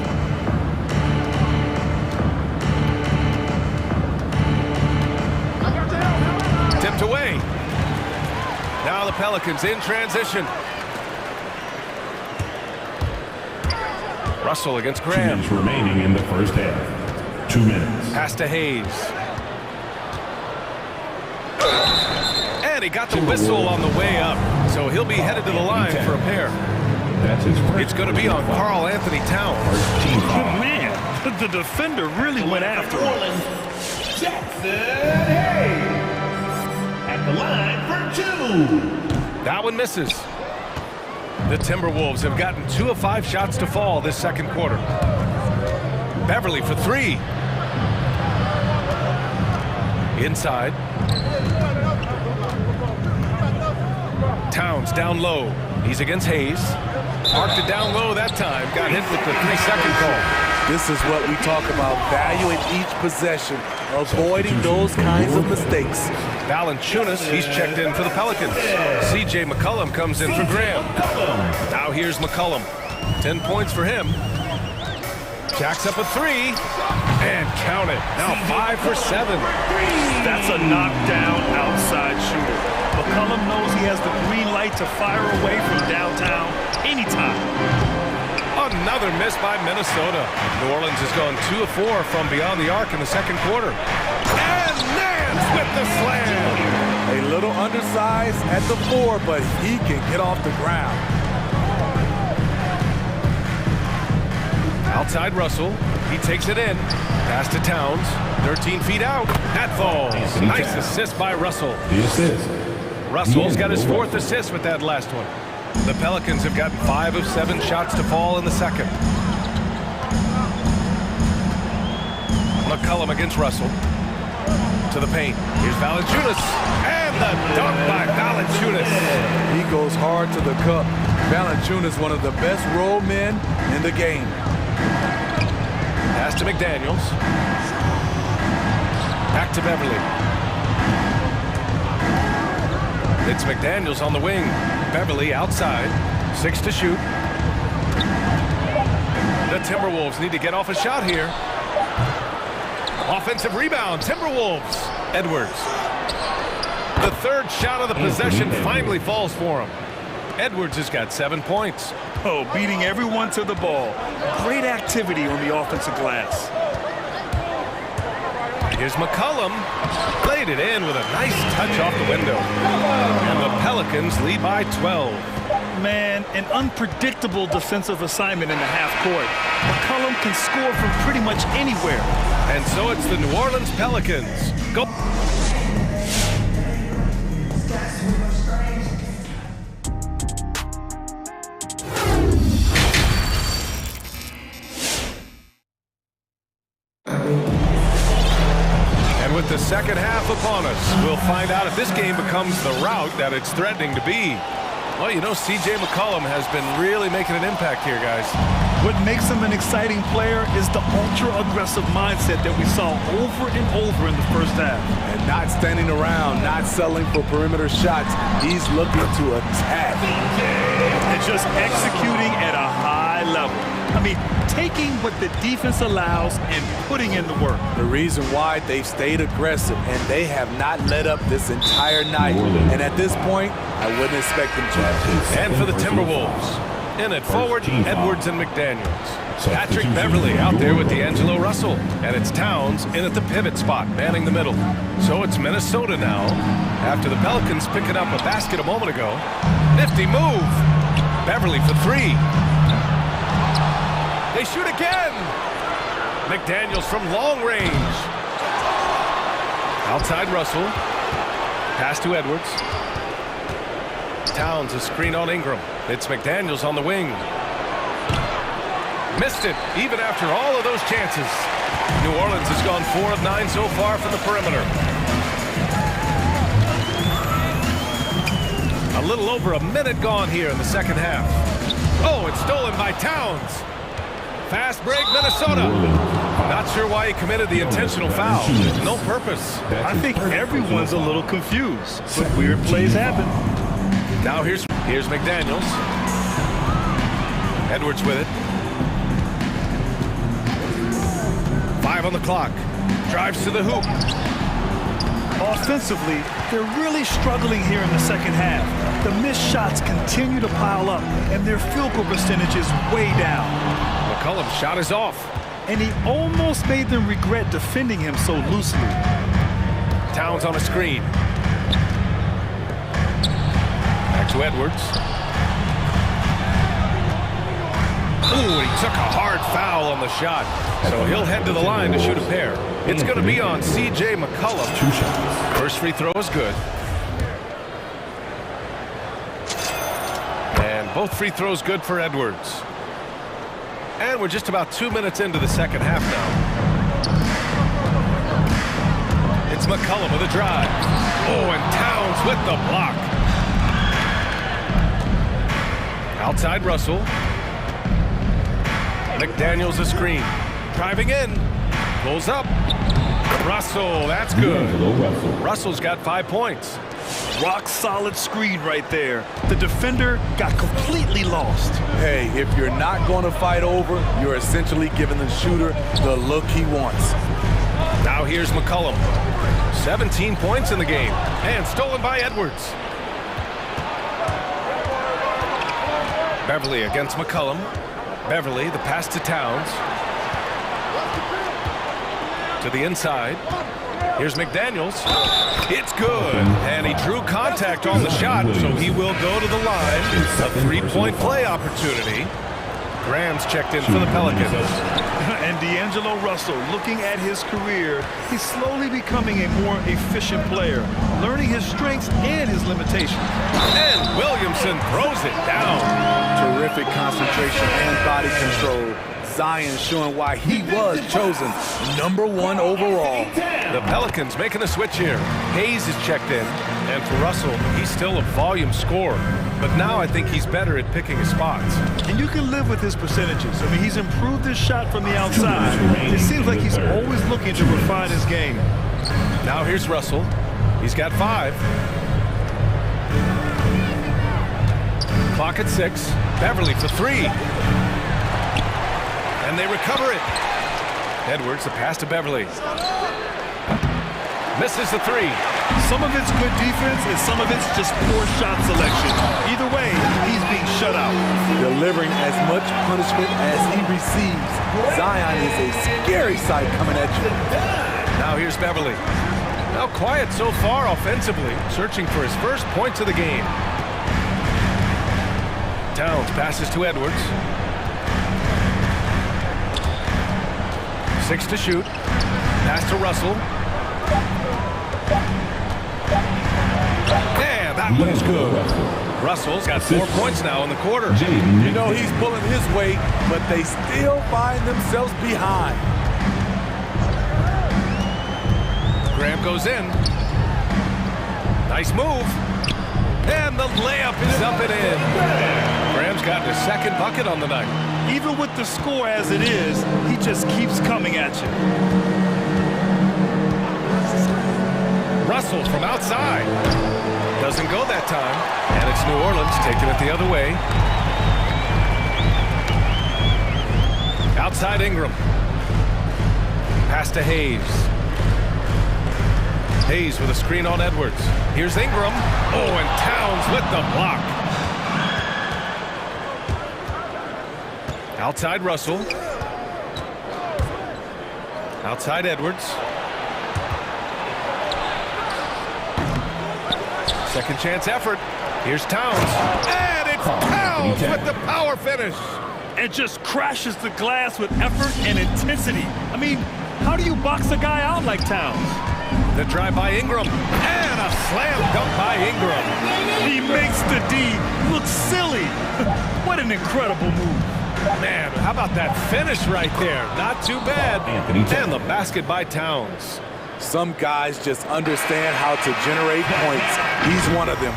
Tipped away. Now the Pelicans in transition. Russell against Graham. 2 minutes remaining in the first half. 2 minutes. Pass to Hayes. And he got the whistle on the way up, so he'll be headed to the line for a pair. It's going to be on Karl Anthony Towns. Man, the defender really went after him. Jackson Hayes at the line for 2. That one misses. The Timberwolves have gotten 2 of 5 shots to fall this second quarter. Beverly for 3. Inside. Towns down low. He's against Hayes. Marked it down low that time. Got hit with the 3-second call. This is what we talk about, valuing each possession, avoiding those kinds of mistakes. Valanciunas, he's checked in for the Pelicans. C.J. McCollum comes in for Graham. Now here's McCollum. 10 points for him. Jacks up a 3. And count it. Now 5 for 7. That's a knockdown outside shooter. McCollum knows he has the green light to fire away from downtown anytime. Another miss by Minnesota. New Orleans has gone 2 of 4 from beyond the arc in the second quarter. And Nance with the slam. A little undersized at the 4, but he can get off the ground. Outside Russell. He takes it in. Pass to Towns. 13 feet out. That falls. Nice assist by Russell. The assist. Russell's got his 4th assist with that last one. The Pelicans have gotten 5 of 7 shots to fall in the second. McCollum against Russell. To the paint. Here's Valanciunas. And the dunk by Valanciunas. He goes hard to the cup. Valanciunas, one of the best roll men in the game. Pass to McDaniels. Back to Beverly. It's McDaniels on the wing. Beverly outside. 6 to shoot. The Timberwolves need to get off a shot here. Offensive rebound. Timberwolves. Edwards. The 3rd shot of the possession finally falls for him. Edwards has got 7 points. Oh, beating everyone to the ball. Great activity on the offensive glass. Here's McCollum. Played it in with a nice touch off the window. And the Pelicans lead by 12. Man, an unpredictable defensive assignment in the half court. McCollum can score from pretty much anywhere. And so it's the New Orleans Pelicans. Go. With the second half upon us, we'll find out if this game becomes the rout that it's threatening to be. Well, you know, C.J. McCollum has been really making an impact here, guys. What makes him an exciting player is the ultra-aggressive mindset that we saw over and over in the first half. And not standing around, not settling for perimeter shots. He's looking to attack. And just executing at a high level. I mean, taking what the defense allows and putting in the work. The reason why they've stayed aggressive and they have not let up this entire night. And at this point, I wouldn't expect them to. And for the Timberwolves, in it forward, Edwards and McDaniels. Patrick Beverly out there with D'Angelo Russell. And it's Towns in at the pivot spot, manning the middle. So it's Minnesota now, after the Pelicans picking up a basket a moment ago. Nifty move. Beverly for 3. They shoot again. McDaniels from long range. Outside Russell. Pass to Edwards. Towns a screen on Ingram. It's McDaniels on the wing. Missed it, even after all of those chances. New Orleans has gone 4 of 9 so far from the perimeter. A little over a minute gone here in the second half. Oh, it's stolen by Towns. Fast break, Minnesota. Not sure why he committed the intentional foul. No purpose. I think everyone's a little confused, but weird plays happen. Now here's McDaniels. Edwards with it. 5 on the clock. Drives to the hoop. Offensively, they're really struggling here in the second half. The missed shots continue to pile up, and their field goal percentage is way down. McCollum's shot is off. And he almost made them regret defending him so loosely. Towns on a screen. Back to Edwards. Ooh, he took a hard foul on the shot. So he'll head to the line to shoot a pair. It's going to be on C.J. McCollum. First free throw is good. And both free throws good for Edwards. And we're just about 2 minutes into the second half now. It's McCollum with a drive. Oh, and Towns with the block. Outside Russell. McDaniels a screen. Driving in. Pulls up. Russell, that's good. Russell's got 5 points. Rock solid screen right there. The defender got completely lost. Hey, if you're not going to fight over, you're essentially giving the shooter the look he wants. Now here's McCollum. 17 points in the game. And stolen by Edwards. Beverly against McCollum. Beverly, the pass to Towns. To the inside. Here's McDaniels. It's good. And he drew contact on the shot, so he will go to the line. A 3-point play opportunity. Graham's checked in for the Pelicans. And D'Angelo Russell, looking at his career, he's slowly becoming a more efficient player, learning his strengths and his limitations. And Williamson throws it down. Terrific concentration and body control. Zion showing why he was chosen #1 overall. The Pelicans making a switch here. Hayes is checked in. And for Russell, he's still a volume scorer. But now I think he's better at picking his spots. And you can live with his percentages. I mean, he's improved his shot from the outside. It seems like he's always looking to refine his game. Now here's Russell. He's got 5. Clock at 6. Beverly for 3. And they recover it. Edwards, the pass to Beverly. Misses the 3. Some of it's good defense and some of it's just poor shot selection. Either way, he's being shut out. Delivering as much punishment as he receives. Zion is a scary sight coming at you. Now here's Beverly. Now quiet so far offensively, searching for his first points of the game. Towns passes to Edwards. 6 to shoot. Pass to Russell. Yeah, that one's good. Russell's got 4 points now in the quarter. You know he's pulling his weight, but they still find themselves behind. Graham goes in. Nice move. And the layup is up and in. Graham's got his second bucket on the night. Even with the score as it is, he just keeps coming at you. Russell from outside. Doesn't go that time. And it's New Orleans taking it the other way. Outside Ingram. Pass to Hayes. Hayes with a screen on Edwards. Here's Ingram. Oh, and Towns with the block. Outside Russell. Outside Edwards. Second chance effort. Here's Towns. And it's Towns with the power finish. And just crashes the glass with effort and intensity. I mean, how do you box a guy out like Towns? The drive by Ingram. And a slam dunk by Ingram. He makes the D look silly. What an incredible move. Man, how about that finish right there? Not too bad. And the basket by Towns. Some guys just understand how to generate points. He's one of them.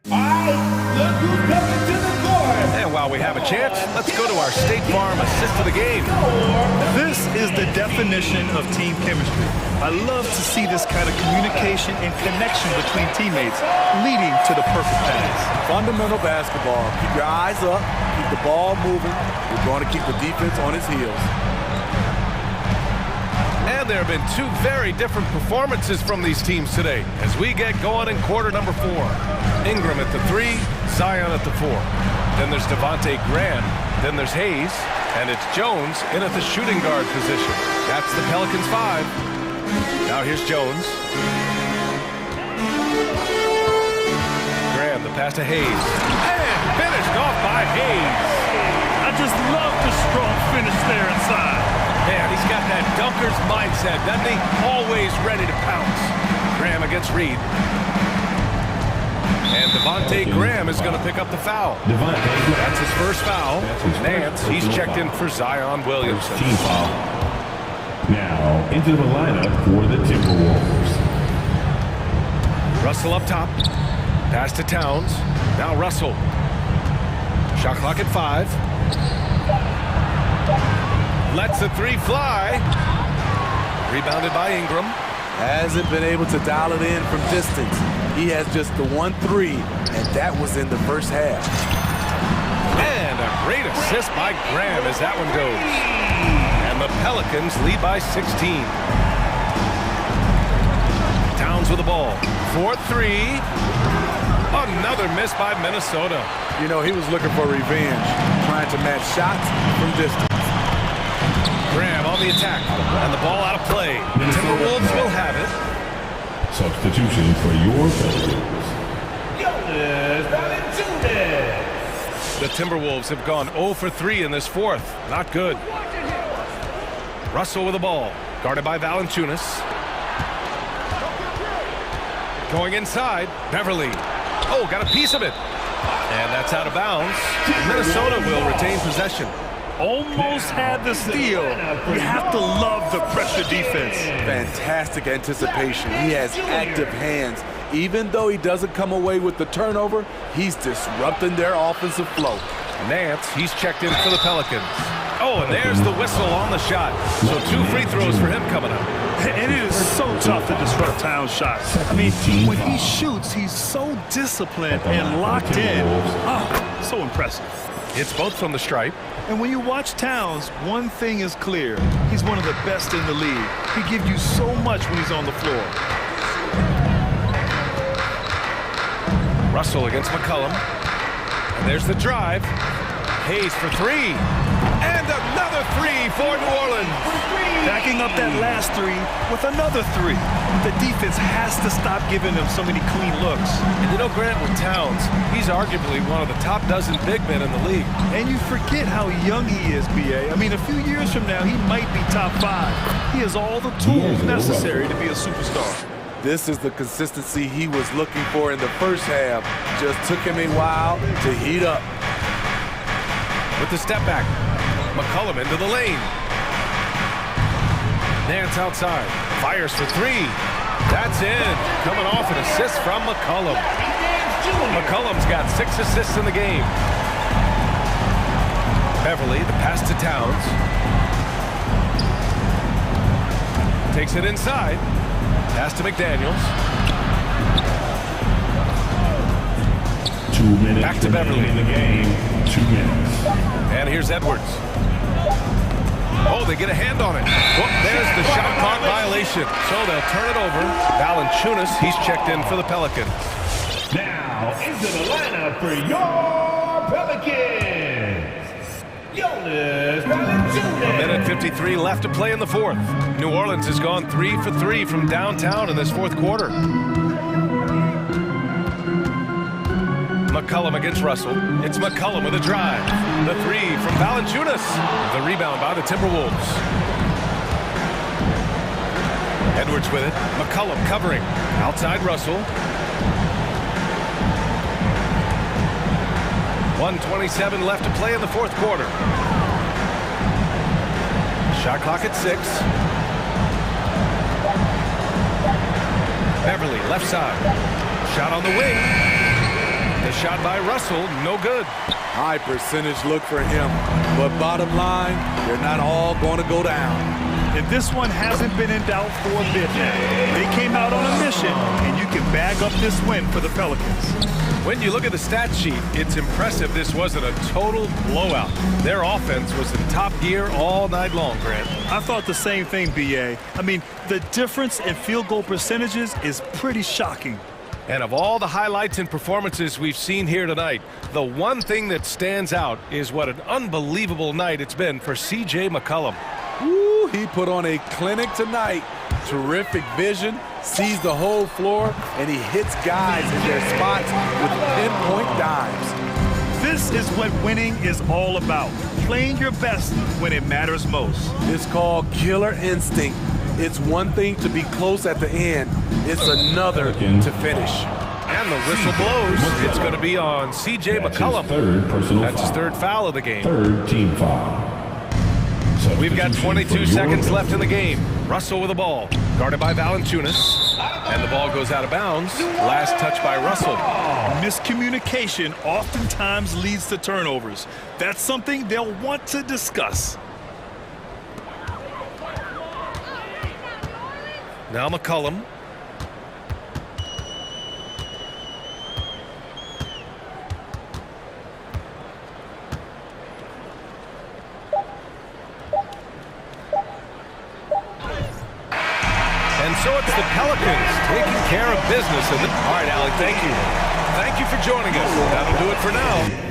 All right, look who's coming to the court. And while we have a chance, let's go to our State Farm assist of the game. This is the definition of team chemistry. I love to see this kind of communication and connection between teammates leading to the perfect pass. Fundamental basketball. Keep your eyes up, keep the ball moving. We're going to keep the defense on its heels. And there have been 2 very different performances from these teams today as we get going in quarter number 4. Ingram at the 3, Zion at the 4. Then there's Devontae Graham. Then there's Hayes. And it's Jones in at the shooting guard position. That's the Pelicans 5. Now here's Jones. Graham, the pass to Hayes. And finished off by Hayes. I just love the strong finish there inside. Man, he's got that dunker's mindset, doesn't he? Always ready to pounce. Graham against Reed. And Devontae Graham is going to pick up the foul. That's his first foul. Nance, he's checked in for Zion Williamson. Team foul. Now into the lineup for the Timberwolves. Russell up top. Pass to Towns. Now Russell. Shot clock at 5. Lets the 3 fly. Rebounded by Ingram. Hasn't been able to dial it in from distance. He has just the 1-3, and that was in the first half. And a great assist by Graham as that one goes. And the Pelicans lead by 16. Towns with the ball. 4-3. Another miss by Minnesota. You know, he was looking for revenge, trying to match shots from distance. Graham on the attack, and the ball out of play. The Timberwolves will have it. Substitution for your Pelicans. The Timberwolves have gone 0 for 3 in this fourth. Not good. Russell with the ball, guarded by Valanciunas. Going inside, Beverly. Oh, got a piece of it. And that's out of bounds. Minnesota will retain possession. Almost had the steal. You have to love the pressure defense. Fantastic anticipation. He has active hands. Even though he doesn't come away with the turnover, he's disrupting their offensive flow. Nance, he's checked in for the Pelicans. Oh, and there's the whistle on the shot. So 2 free throws for him coming up. And it is so tough to disrupt Towns' shots. I mean, when he shoots, he's so disciplined and locked in. Oh, so impressive. It's both from the stripe. And when you watch Towns, one thing is clear. He's one of the best in the league. He gives you so much when he's on the floor. Russell against McCollum. And there's the drive. Hayes for 3. And another 3 for New Orleans. Backing up that last 3 with another 3. The defense has to stop giving them so many clean looks. And you know, Grant, with Towns, he's arguably one of the top dozen big men in the league. And you forget how young he is, B.A. I mean, a few years from now, he might be top 5. He has all the tools necessary to be a superstar. This is the consistency he was looking for in the first half. Just took him a while to heat up. With the step back, McCollum into the lane. Nance outside, fires for 3. That's in. Coming off an assist from McCollum. McCollum's got 6 assists in the game. Beverly, the pass to Towns. Takes it inside. Pass to McDaniels. 2 minutes. Back to Beverly. In the game. 2 minutes. And here's Edwards. Oh, they get a hand on it. Oh, there's the shot clock violation. So they'll turn it over. Valanciunas, he's checked in for the Pelicans. Now into the lineup for your Pelicans. Jonas Valanciunas. 1:53 left to play in the fourth. New Orleans has gone 3 for 3 from downtown in this fourth quarter. McCollum against Russell. It's McCollum with a drive. The 3 from Valanciunas. The rebound by the Timberwolves. Edwards with it. McCollum covering. Outside Russell. 1:27 left to play in the fourth quarter. Shot clock at 6. Beverly, left side. Shot on the wing. The shot by Russell, no good. High percentage look for him. But bottom line, they're not all going to go down. And this one hasn't been in doubt for a bit now. They came out on a mission, and you can bag up this win for the Pelicans. When you look at the stat sheet, it's impressive this wasn't a total blowout. Their offense was in top gear all night long, Grant. I thought the same thing, B.A. I mean, the difference in field goal percentages is pretty shocking. And of all the highlights and performances we've seen here tonight, the one thing that stands out is what an unbelievable night it's been for C.J. McCollum. Woo, he put on a clinic tonight. Terrific vision, sees the whole floor, and he hits guys in their spots with pinpoint dimes. This is what winning is all about. Playing your best when it matters most. It's called killer instinct. It's one thing to be close at the end. It's another to finish. And the whistle blows. It's going to be on C.J. McCollum. That's his third foul of the game. Third team foul. We've got 22 seconds left in the game. Russell with the ball, guarded by Valanciunas. And the ball goes out of bounds. Last touch by Russell. Miscommunication oftentimes leads to turnovers. That's something they'll want to discuss. Now McCollum. And so it's the Pelicans taking care of business. All right, Alec, thank you. Thank you for joining us. That'll do it for now.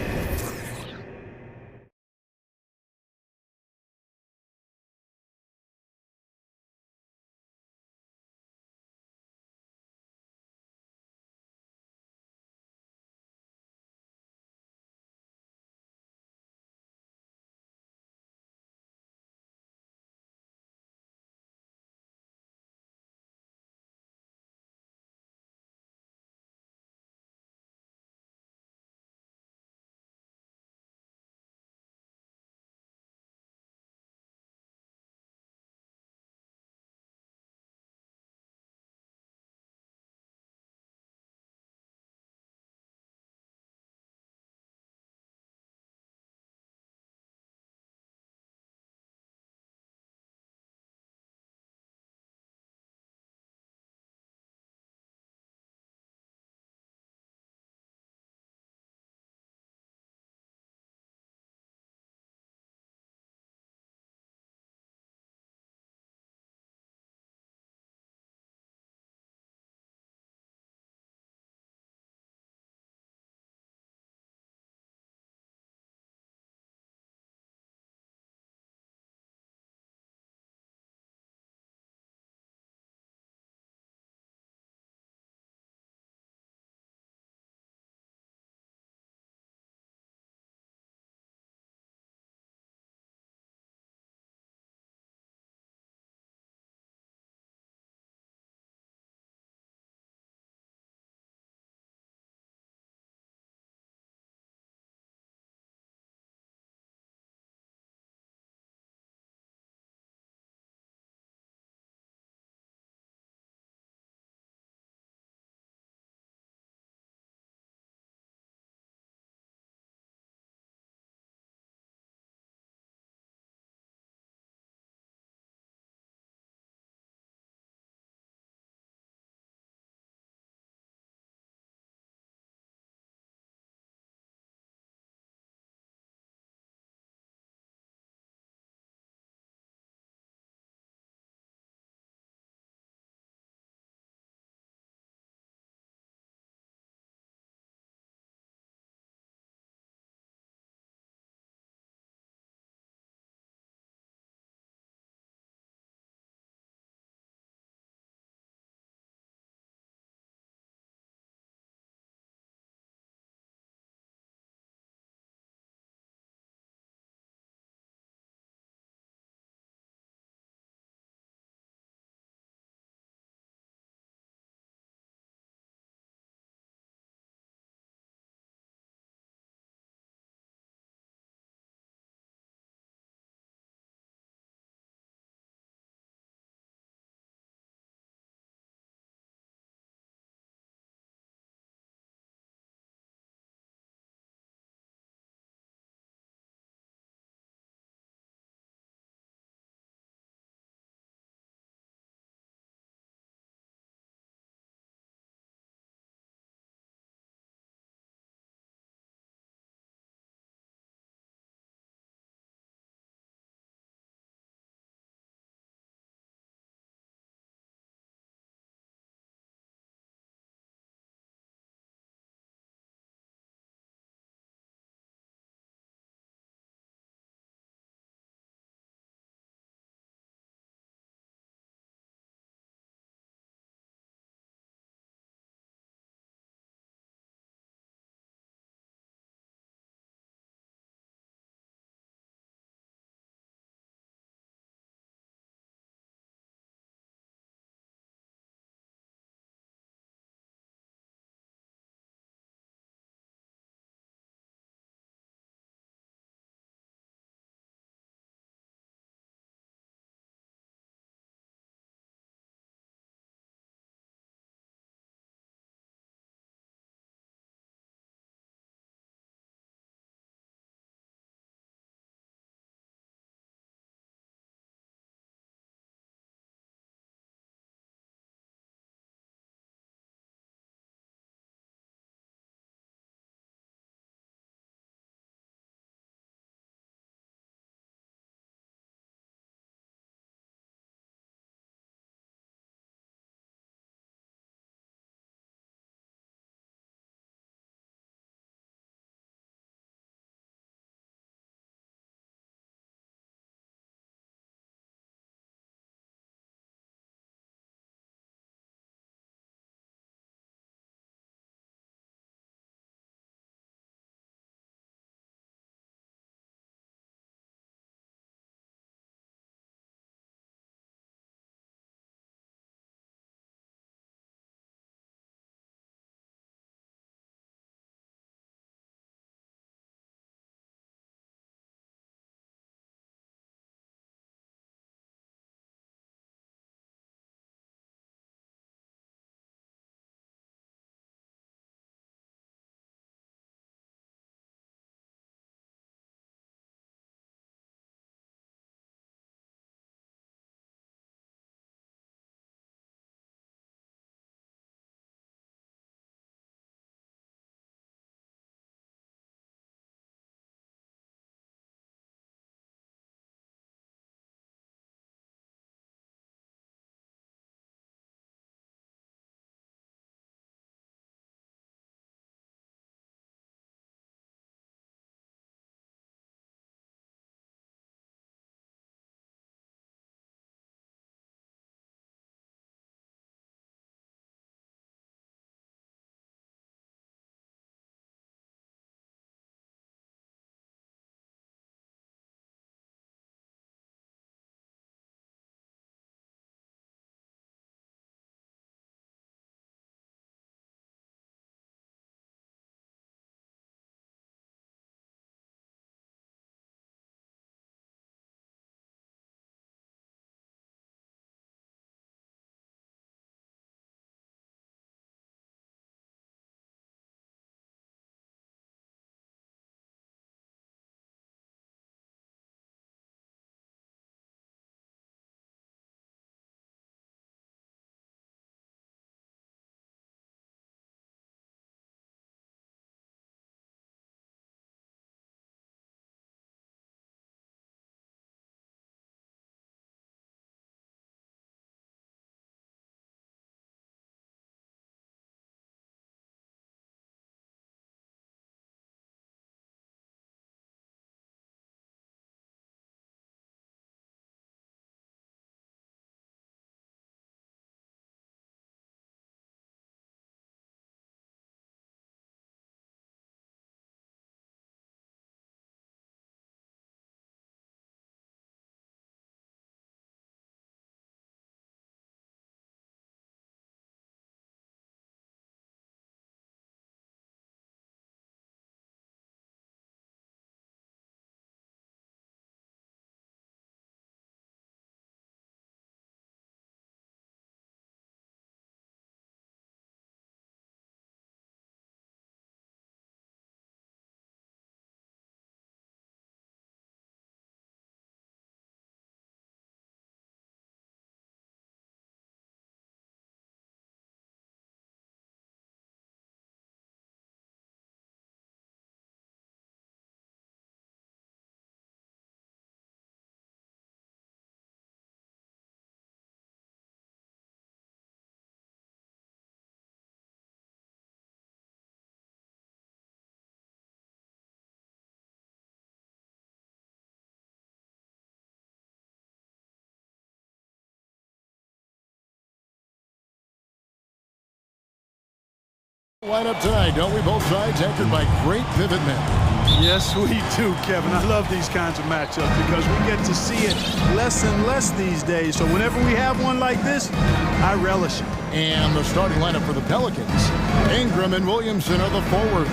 Lineup tonight, don't we? Both sides anchored by great vivid men. Yes, we do, Kevin. I love these kinds of matchups because we get to see it less and less these days. So whenever we have one like this, I relish it. And the starting lineup for the Pelicans. Ingram and Williamson are the forwards.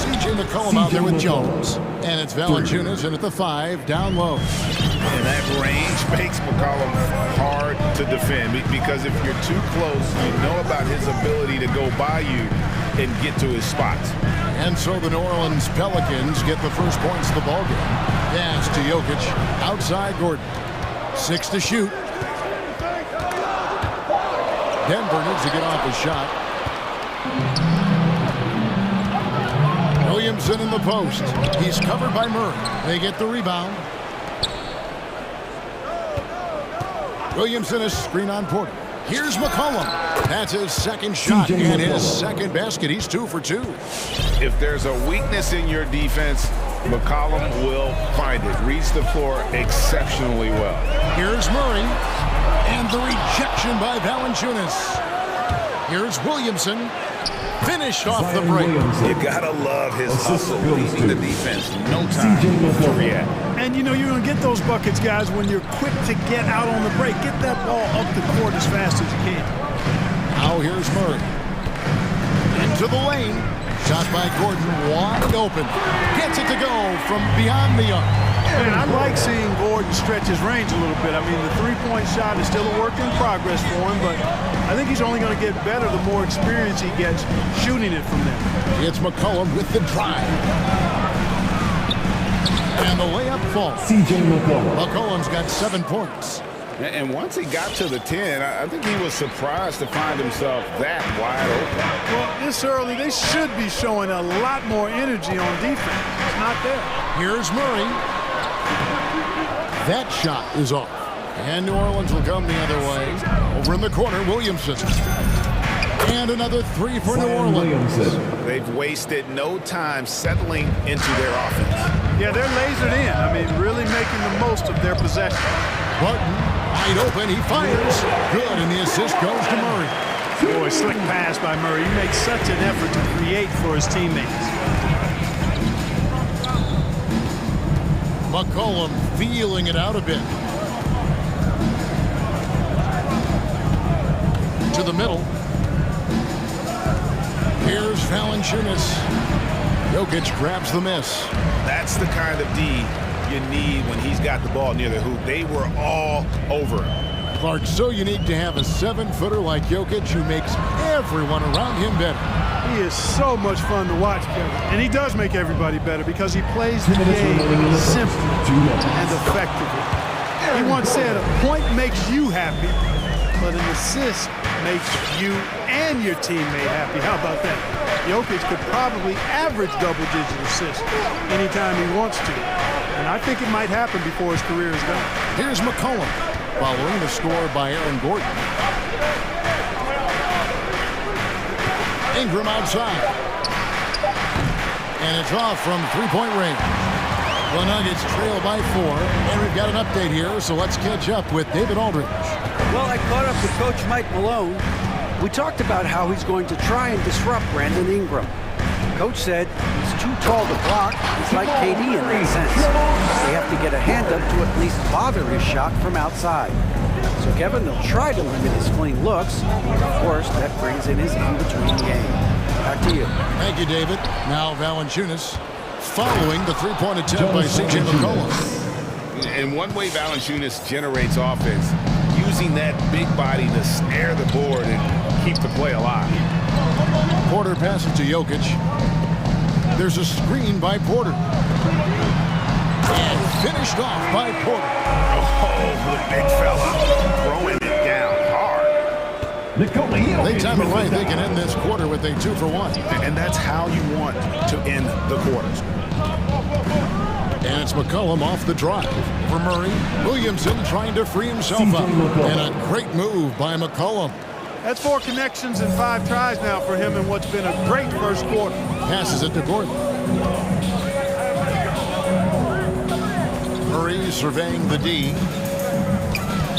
CJ McCollum out there with Jones. And it's Valanciunas in at the 5, down low. And that range makes McCollum hard to defend because if you're too close, you know about his ability to go by you and get to his spots. And so the New Orleans Pelicans get the first points of the ballgame. Pass to Jokic, outside Gordon. 6 to shoot. Denver needs to get off his shot. Williamson in the post. He's covered by Murray. They get the rebound. Williamson is screen on Porter. Here's McCollum. That's his second shot and his second basket. He's 2 for 2. If there's a weakness in your defense, McCollum will find it. Reads the floor exceptionally well. Here's Murray. And the rejection by Valanciunas. Here's Williamson. Finished off the break. You gotta love his hustle, leaving the defense no time to react. And you know you're going to get those buckets, guys, when you're quick to get out on the break. Get that ball up the court as fast as you can. Now here's Murray. Into the lane. Shot by Gordon, wide open. Gets it to go from beyond the arc. Man, I like seeing Gordon stretch his range a little bit. I mean, the three-point shot is still a work in progress for him, but I think he's only going to get better the more experience he gets shooting it from there. It's McCollum with the drive. And the layup falls. McCollum's got 7 points. And once he got to the 10, I think he was surprised to find himself that wide open. Well, this early, they should be showing a lot more energy on defense. It's not there. Here's Murray. That shot is off. And New Orleans will come the other way. Over in the corner, Williamson. And another 3 for New Orleans. They've wasted no time settling into their offense. Yeah, they're lasered in. I mean, really making the most of their possession. Barton, wide open, he fires. Good, and the assist goes to Murray. Boy, slick pass by Murray. He makes such an effort to create for his teammates. McCollum feeling it out a bit. To the middle. Here's Valanciunas. Jokic grabs the miss. That's the kind of D you need when he's got the ball near the hoop. They were all over him. Clark, so unique to have a 7-footer like Jokic who makes everyone around him better. He is so much fun to watch, Kevin. And he does make everybody better because he plays the game simply and effectively. He once said, a point makes you happy, but an assist makes you and your teammate happy. How about that? Jokic could probably average double-digit assists anytime he wants to. And I think it might happen before his career is done. Here's McCollum, following the score by Aaron Gordon. Ingram outside. And it's off from three-point range. The Nuggets trail by 4. And we've got an update here, so let's catch up with David Aldridge. Well, I caught up with Coach Mike Malone. We talked about how he's going to try and disrupt Brandon Ingram. Coach said he's too tall to block. He's like KD in that sense. They have to get a hand up to at least bother his shot from outside. So, Kevin, they'll try to limit his clean looks. Of course, that brings in his in-between game. Back to you. Thank you, David. Now Valanciunas following the three-point attempt by CJ McCollum. And one way Valanciunas generates offense, using that big body to snare the board and keep the play alive. Porter passes to Jokic. There's a screen by Porter. And finished off by Porter. Oh, the big fella throwing it down hard. They time it right. They can end this quarter with a 2 for 1. And that's how you want to end the quarters. And it's McCollum off the drive for Murray. Williamson trying to free himself up. And a great move by McCollum. That's 4 connections and 5 tries now for him in what's been a great first quarter. Passes it to Gordon. Murray surveying the D.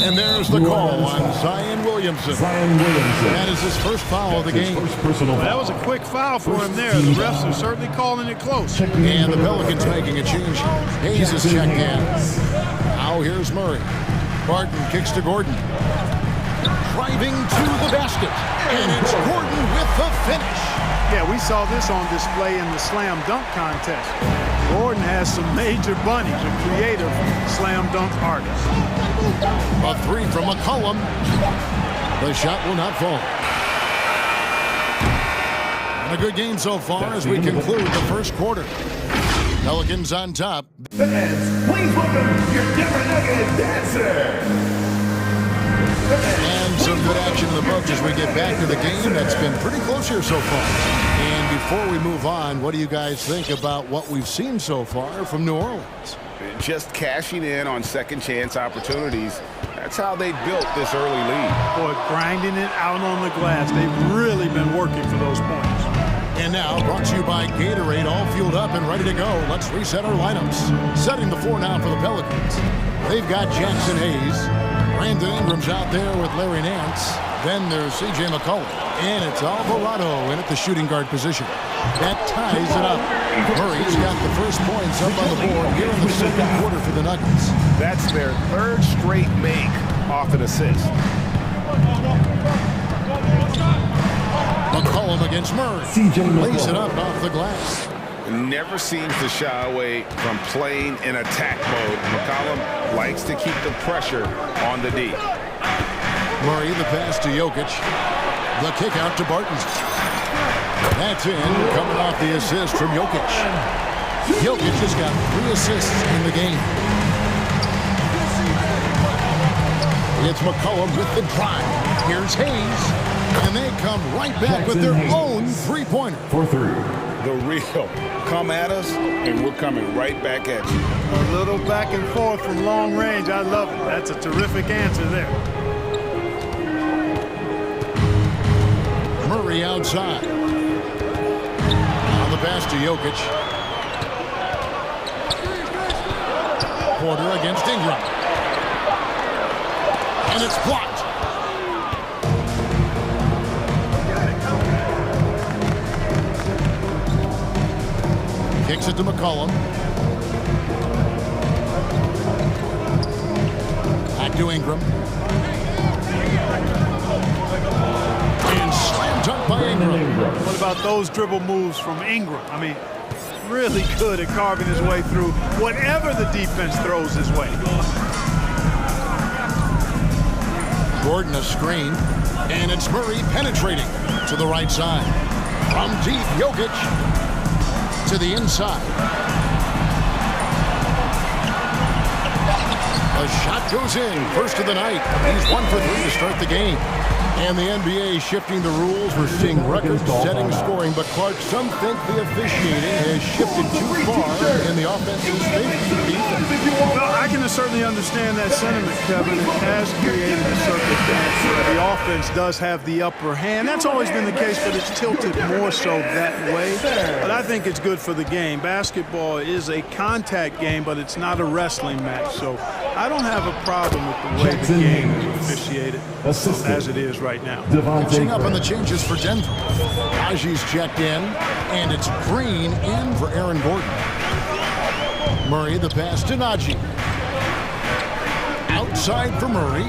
And there's the call on Zion Williamson. That is his first foul of the game. Well, that was a quick foul for him there. The refs are certainly calling it close. And the Pelicans making a change. Hayes is checked in. Now here's Murray. Barton kicks to Gordon. Driving to the basket. And it's Gordon with the finish. Yeah, we saw this on display in the slam dunk contest. Gordon has some major bunnies, a creative slam dunk artist. A three from McCollum. The shot will not fall. And a good game so far as we conclude the first quarter. Pelicans on top. Fans, please welcome your Denver dancer. And some good action in the books as we get back to the game. That's been pretty close here so far. And before we move on, what do you guys think about what we've seen so far from New Orleans? Just cashing in on second chance opportunities. That's how they built this early lead. Boy, grinding it out on the glass. They've really been working for those points. And now, brought to you by Gatorade, all fueled up and ready to go. Let's reset our lineups. Setting the floor now for the Pelicans. They've got Jackson Hayes. Brandon Ingram's out there with Larry Nance. Then there's C.J. McCollum. And it's Alvarado in at the shooting guard position. That ties it up. Murray's got the first points up on the board here in the second quarter for the Nuggets. That's their third straight make off an assist. McCollum against Murray. Lays it up off the glass. Never seems to shy away from playing in attack mode. McCollum likes to keep the pressure on the D. Murray, the pass to Jokic. The kick out to Barton. That's in, coming off the assist from Jokic. Jokic has got 3 assists in the game. It's McCollum with the drive. Here's Hayes. And they come right back with their own three-pointer. The real. Come at us, and we're coming right back at you. A little back and forth from long range. I love it. That's a terrific answer there. Murray outside. On the pass to Jokic. Porter against Ingram. And it's blocked. Kicks it to McCollum. Back to Ingram. And slam dunk by Ingram. What about those dribble moves from Ingram? I mean, really good at carving his way through whatever the defense throws his way. Gordon a screen. And it's Murray penetrating to the right side. From deep, Jokic. To the inside. A shot goes in. First of the night. He's 1 for 3 to start the game. And the NBA shifting the rules. We're seeing record-setting scoring. But, Clark, some think the officiating has shifted too far in the offense's favor. Well, I can certainly understand that sentiment, Kevin. It has created a circumstance where the offense does have the upper hand. That's always been the case, but it's tilted more so that way. But I think it's good for the game. Basketball is a contact game, but it's not a wrestling match. So I don't have a problem with the way the game is officiated as it is right now. Catching up on the changes for Denver. Aji's checked in, and it's Green in for Aaron Gordon. Murray, the pass to Najee. Outside for Murray.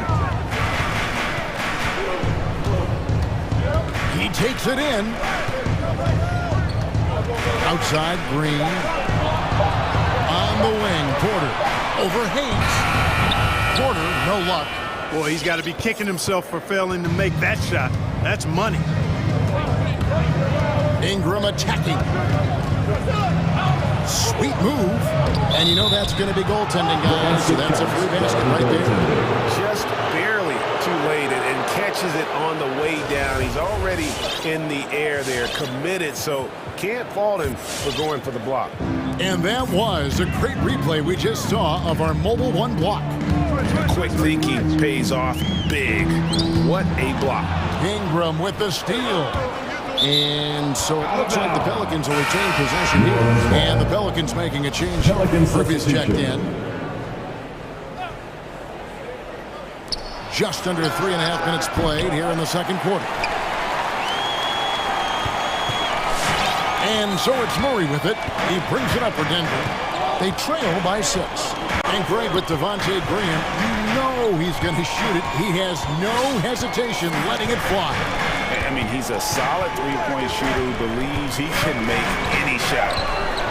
He takes it in. Outside, Green. On the wing, Porter. Over Hayes. Porter, no luck. Boy, he's got to be kicking himself for failing to make that shot. That's money. Ingram attacking. Sweet move. And you know that's going to be goaltending, guys. So that's a free basket right there. Just barely too late and catches it on the way down. He's already in the air there, committed, so can't fault him for going for the block. And that was a great replay we just saw of our Mobile One block. Quick thinking pays off big. What a block. Ingram with the steal. And so it looks like the Pelicans will retain possession here. And the Pelicans making a change. Murphy's checked in. Just under 3.5 minutes played here in the second quarter. And so it's Murray with it. He brings it up for Denver. They trail by 6. And Greg with Devontae Graham, you know he's going to shoot it. He has no hesitation letting it fly. I mean, he's a solid three-point shooter who believes he can make any shot.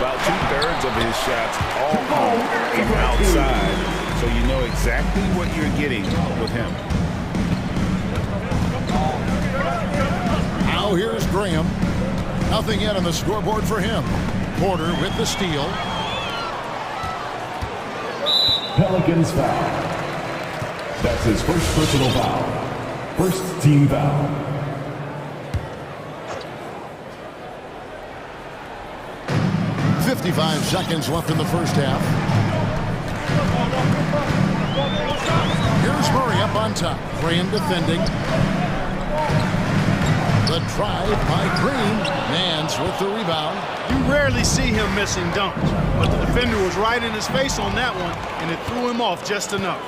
About 2/3 of his shots all come from outside. So you know exactly what you're getting with him. Now here's Graham. Nothing yet on the scoreboard for him. Porter with the steal. Pelicans foul. That's his first personal foul. First team foul. .55 seconds left in the first half. Here's Murray up on top. Graham defending. The drive by Green. Nance with the rebound. You rarely see him missing dunks, but the defender was right in his face on that one, and it threw him off just enough.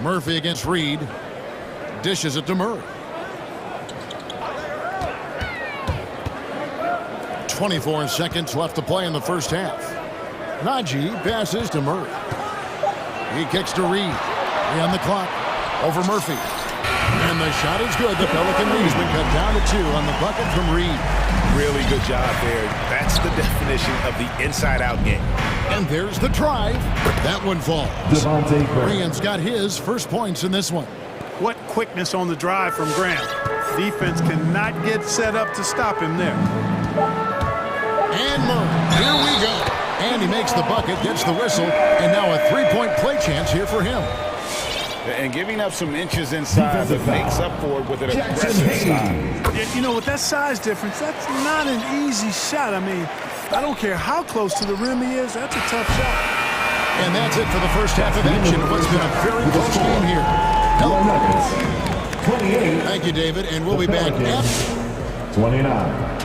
Murphy against Reed. Dishes it to Murray. 24 seconds left to play in the first half. Najee passes to Murray. He kicks to Reed. 3 on the clock. Over Murphy. And the shot is good. The Pelican lead has been cut down to 2 on the bucket from Reed. Really good job there. That's the definition of the inside-out game. And there's the drive. That one falls. Graham's got his first points in this one. What quickness on the drive from Graham. Defense cannot get set up to stop him there. And Murray, here we go. And he makes the bucket, gets the whistle, and now a 3-point play chance here for him. And giving up some inches inside, but makes up for it with an aggressive style. Yeah, you know, with that size difference, that's not an easy shot. I mean, I don't care how close to the rim he is, that's a tough shot. And that's it for the first half of action. What's been a very close game here. Thank you, David, and we'll be back after 29.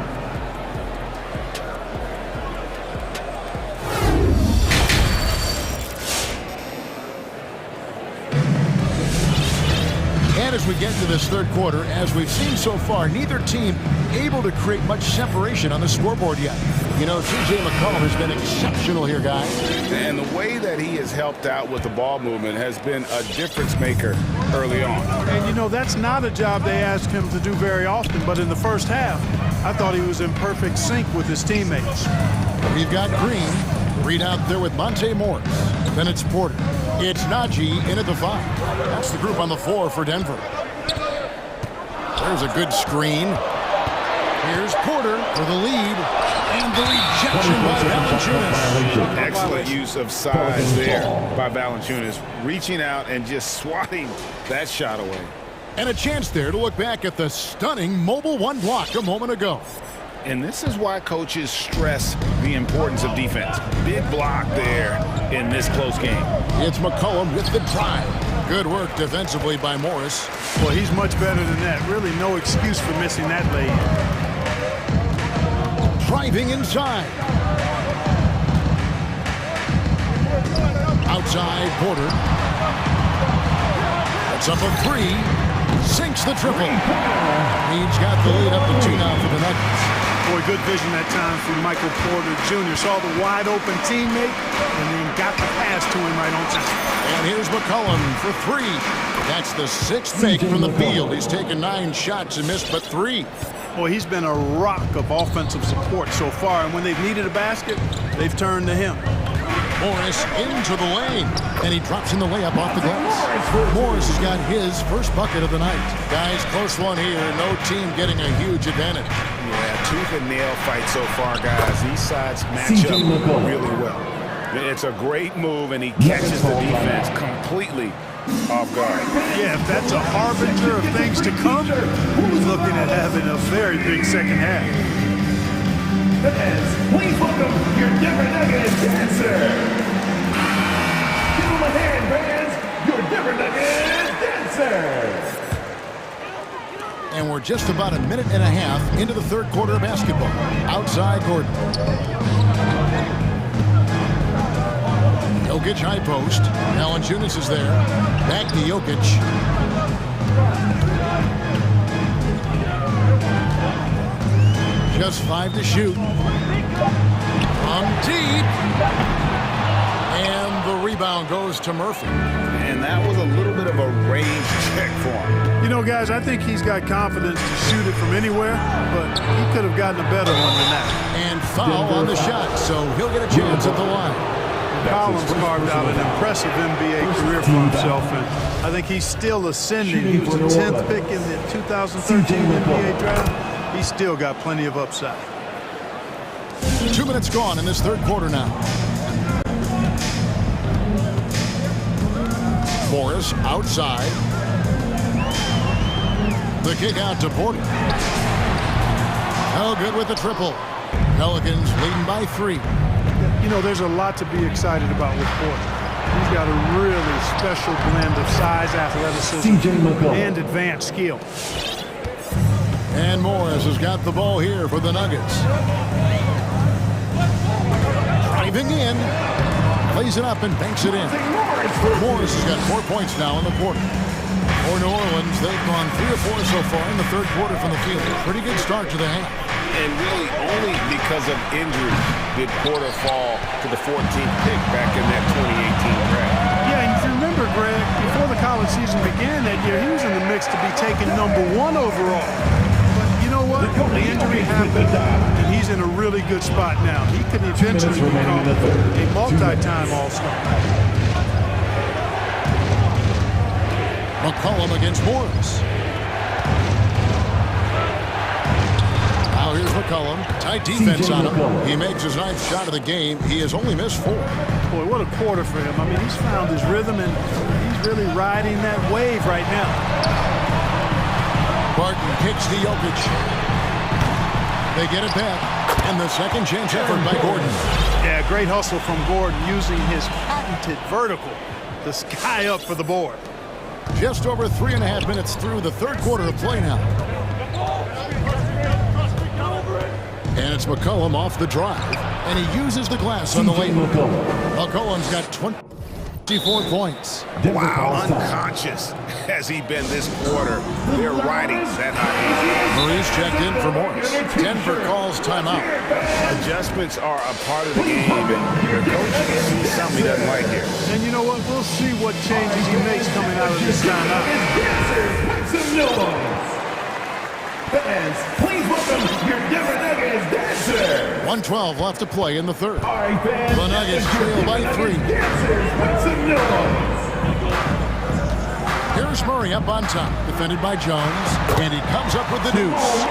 And as we get to this third quarter, as we've seen so far, neither team able to create much separation on the scoreboard yet. You know, TJ McCollum has been exceptional here, guys. And the way that he has helped out with the ball movement has been a difference maker early on. And, you know, that's not a job they ask him to do very often, but in the first half, I thought he was in perfect sync with his teammates. We've got Green. Reed out there with Monte Morris. Then it's Porter. It's Najee in at the 5. That's the group on the floor for Denver. There's a good screen. Here's Porter for the lead. And the rejection by Valanciunas. Excellent use of size there by Valanciunas, reaching out and just swatting that shot away. And a chance there to look back at the stunning mobile one block a moment ago. And this is why coaches stress the importance of defense. Big block there in this close game. It's McCollum with the drive. Good work defensively by Morris. Well, he's much better than that. Really no excuse for missing that lay. Driving inside. Outside Porter. That's up a 3. Sinks the triple. He's got the lead up to 2 now for the Nuggets. Boy, good vision that time from Michael Porter Jr. Saw the wide open teammate and then got the pass to him right on time. And here's McCollum for 3. That's the 6th make from the field. He's taken 9 shots and missed but 3. Boy, he's been a rock of offensive support so far, and when they've needed a basket, they've turned to him. Morris into the lane, and he drops in the layup off the glass. Morris has got his first bucket of the night. Guys, close one here. No team getting a huge advantage. Yeah, tooth and nail fight so far, guys. These sides match up really well. It's a great move, and he catches the defense completely off guard. Yeah, if that's a harbinger of things to come, he's looking at having a very big second half. Fans, please welcome your Denver Nuggets dancer. Give him a hand, fans. Your Denver Nuggets dancer. And we're just about a minute and a half into the third quarter of basketball. Outside Gordon. Jokic high post. Valanciunas is there. Back to Jokic. Just 5 to shoot. From deep. And the rebound goes to Murphy. And that was a little bit of a range check for him. You know, guys, I think he's got confidence to shoot it from anywhere, but he could have gotten a better one than that. And foul on the shot, so he'll get a chance at the line. Collins carved out an impressive NBA career for himself, and I think he's still ascending. He was the 10th pick in the 2013 NBA draft. He's still got plenty of upside. 2 minutes gone in this third quarter now. Morris outside. The kick out to Porter. Oh, good with the triple. Pelicans leading by 3. You know, there's a lot to be excited about with Porter. He's got a really special blend of size, athleticism, and advanced skill. And Morris has got the ball here for the Nuggets. Driving in. Plays it up and banks it in. Morris has got 4 points now in the quarter. For New Orleans, they've gone 3 or 4 so far in the third quarter from the field. Pretty good start to the half. And really only because of injury did Porter fall to the 14th pick back in that 2018 draft. Yeah, and if you remember, Greg, before the college season began that year, he was in the mix to be taken #1 overall. But you know what? The injury happened, and he's in a really good spot now. He could eventually become a multi-time All-Star. McCollum against Morris. Now here's McCollum. Tight defense on him. He makes his 9th shot of the game. He has only missed 4. Boy, what a quarter for him. I mean, he's found his rhythm, and he's really riding that wave right now. Barton kicks to Jokic. They get it back. And the second chance effort by Gordon. Yeah, great hustle from Gordon using his patented vertical to sky up for the board. Just over 3.5 minutes through the third quarter of play now. And it's McCollum off the drive. And he uses the glass on the lane. McCollum's got 24 points. Wow, unconscious has he been this quarter. They're riding that high. Marie's checked in for Morris. Denver calls timeout. Adjustments are a part of the game, and your coach sees something he doesn't like here. And you know what? We'll see what changes he makes coming out of this timeout. Fans, please welcome your Denver Nuggets dancers. 1:12 left to play in the third. All right, fans. The Nuggets trail by 3. Dancers, make some noise. Here's Murray up on top, defended by Jones, and he comes up with the deuce.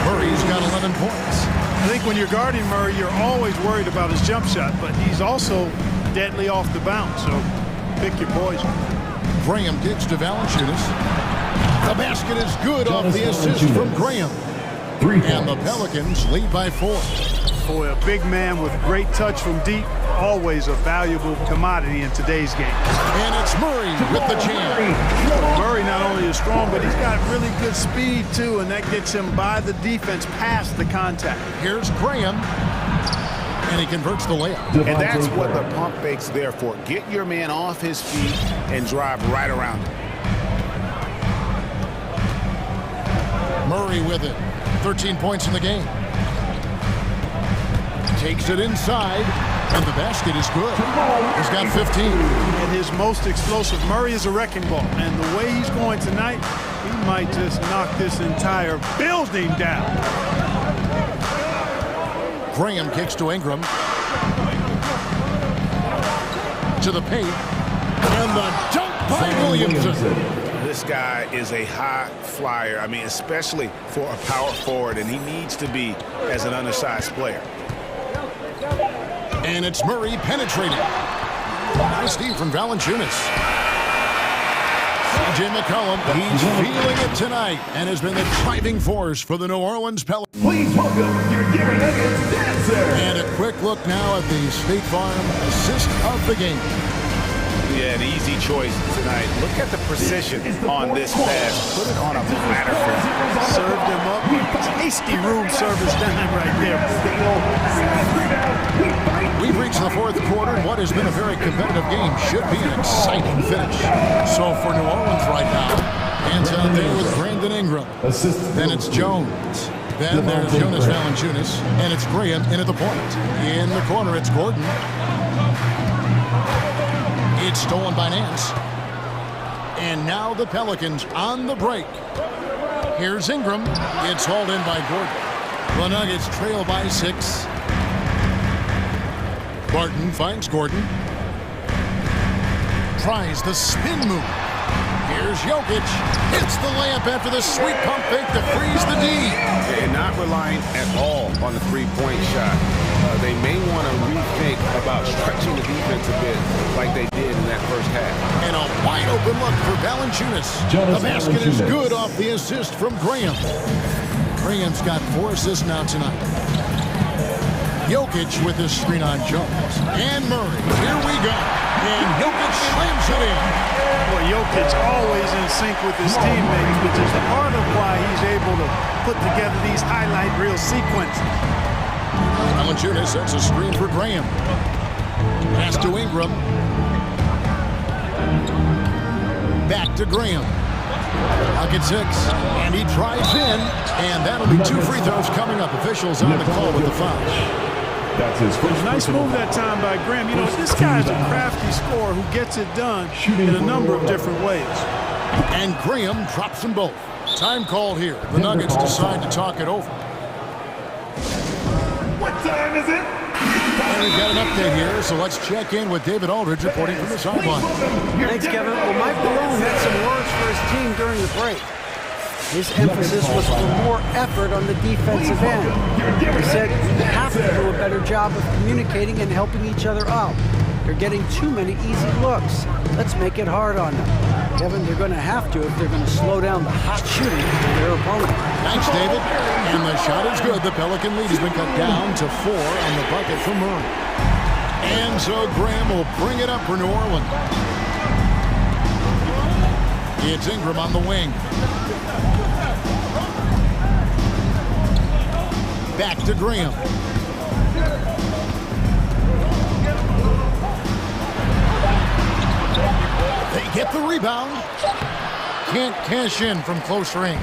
Murray's got 11 points. I think when you're guarding Murray, you're always worried about his jump shot, but he's also deadly off the bounce, so pick your poison. Graham kicks to Valanciunas. The basket is good off the assist from Graham. And the Pelicans lead by 4. Boy, a big man with great touch from deep, always a valuable commodity in today's game. And it's Murray with the jam. Murray not only is strong, but he's got really good speed, too, and that gets him by the defense past the contact. Here's Graham. And he converts the layup. And that's what the pump fake's there for. Get your man off his feet and drive right around him. Murray with it. 13 points in the game. Takes it inside, and the basket is good. He's got 15. And his most explosive. Murray is a wrecking ball, and the way he's going tonight, he might just knock this entire building down. Graham kicks to Ingram. To the paint. And the dunk by Williamson. This guy is a high flyer. I mean, especially for a power forward, and he needs to be as an undersized player. And it's Murray penetrating. Nice steal from Valanciunas. CJ McCollum, he's feeling it tonight and has been the driving force for the New Orleans Pelicans. Please welcome your Denver Nuggets dancer. And a quick look now at the State Farm assist of the game. Yeah, an easy choice tonight. Look at the precision on this pass. Put it on a platter for him. Served him up. Tasty room service dime right there. We've reached the the fourth quarter, what has been a very competitive game should be an exciting finish. So for New Orleans right now, hands out there with Brandon Ingram. Then it's Jones. Then there's Jonas Valanciunas, and it's Graham in at the point. In the corner, it's Gordon. It's stolen by Nance. And now the Pelicans on the break. Here's Ingram. It's hauled in by Gordon. The Nuggets trail by 6. Barton finds Gordon. Tries the spin move. Here's Jokic. Hits the layup after the sweet pump fake to freeze the D. They're not relying at all on the three-point shot. They may want to rethink about stretching the defense a bit like they did in that first half. And a wide open look for Valanciunas. The basket is good off the assist from Graham. Graham's got 4 assists now tonight. Jokic with his screen on Jones. And Murray. Here we go. And Jokic slams it in. Well, Jokic always in sync with his teammates, which is part of why he's able to put together these highlight reel sequences. Valanciunas sets a screen for Graham. Pass to Ingram. Back to Graham. Look at 6. And he drives in. And that'll be 2 free throws coming up. Officials on the call with the foul. That's his first. Nice move that time by Graham. You know, this guy's a crafty scorer who gets it done in a number of different ways. And Graham drops them both. Time called here. The Nuggets decide to talk it over. What time is it? And we've got an update here, so let's check in with David Aldridge reporting from the sideline. Thanks, Kevin. Well, Mike Malone had some words for his team during the break. His emphasis was for more effort on the defensive end. He said we have to do a better job of communicating and helping each other out. They're getting too many easy looks. Let's make it hard on them. Kevin, they're going to have to if they're going to slow down the hot shooting of their opponent. Thanks, David. And the shot is good. The Pelican lead has been cut down to 4 on the bucket for Murray. And so Graham will bring it up for New Orleans. It's Ingram on the wing. Back to Graham. They get the rebound. Can't cash in from close range.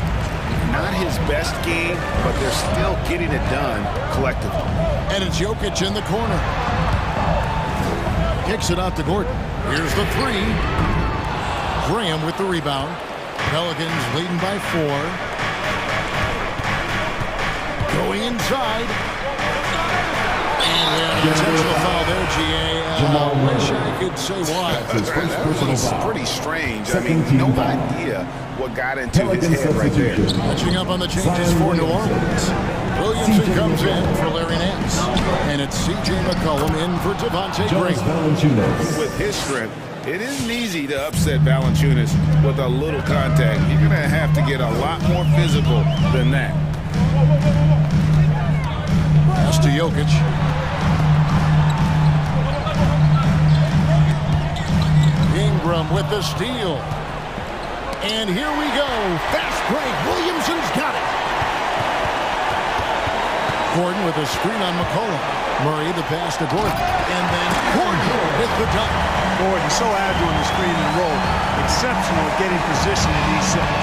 Not his best game, but they're still getting it done collectively. And it's Jokic in the corner. Kicks it out to Gordon. Here's the 3. Graham with the rebound. Pelicans leading by 4. Going inside. And we have an intentional foul there, GA. I wish I could say why. That was pretty strange. I mean, no idea what got into his head right there. Catching up on the changes for New Orleans. Williamson comes in for Larry Nance. And it's C.J. McCollum in for Devontae Graham. With his strength, it isn't easy to upset Valanciunas with a little contact. You're going to have to get a lot more physical than that. Pass to Jokic. Ingram with the steal. And here we go. Fast break. Williamson's got it. Gordon with a screen on McCollum. Murray the pass to Gordon. And then Gordon with the dunk. Gordon so agile in the screen and roll. Exceptional at getting position in these sets.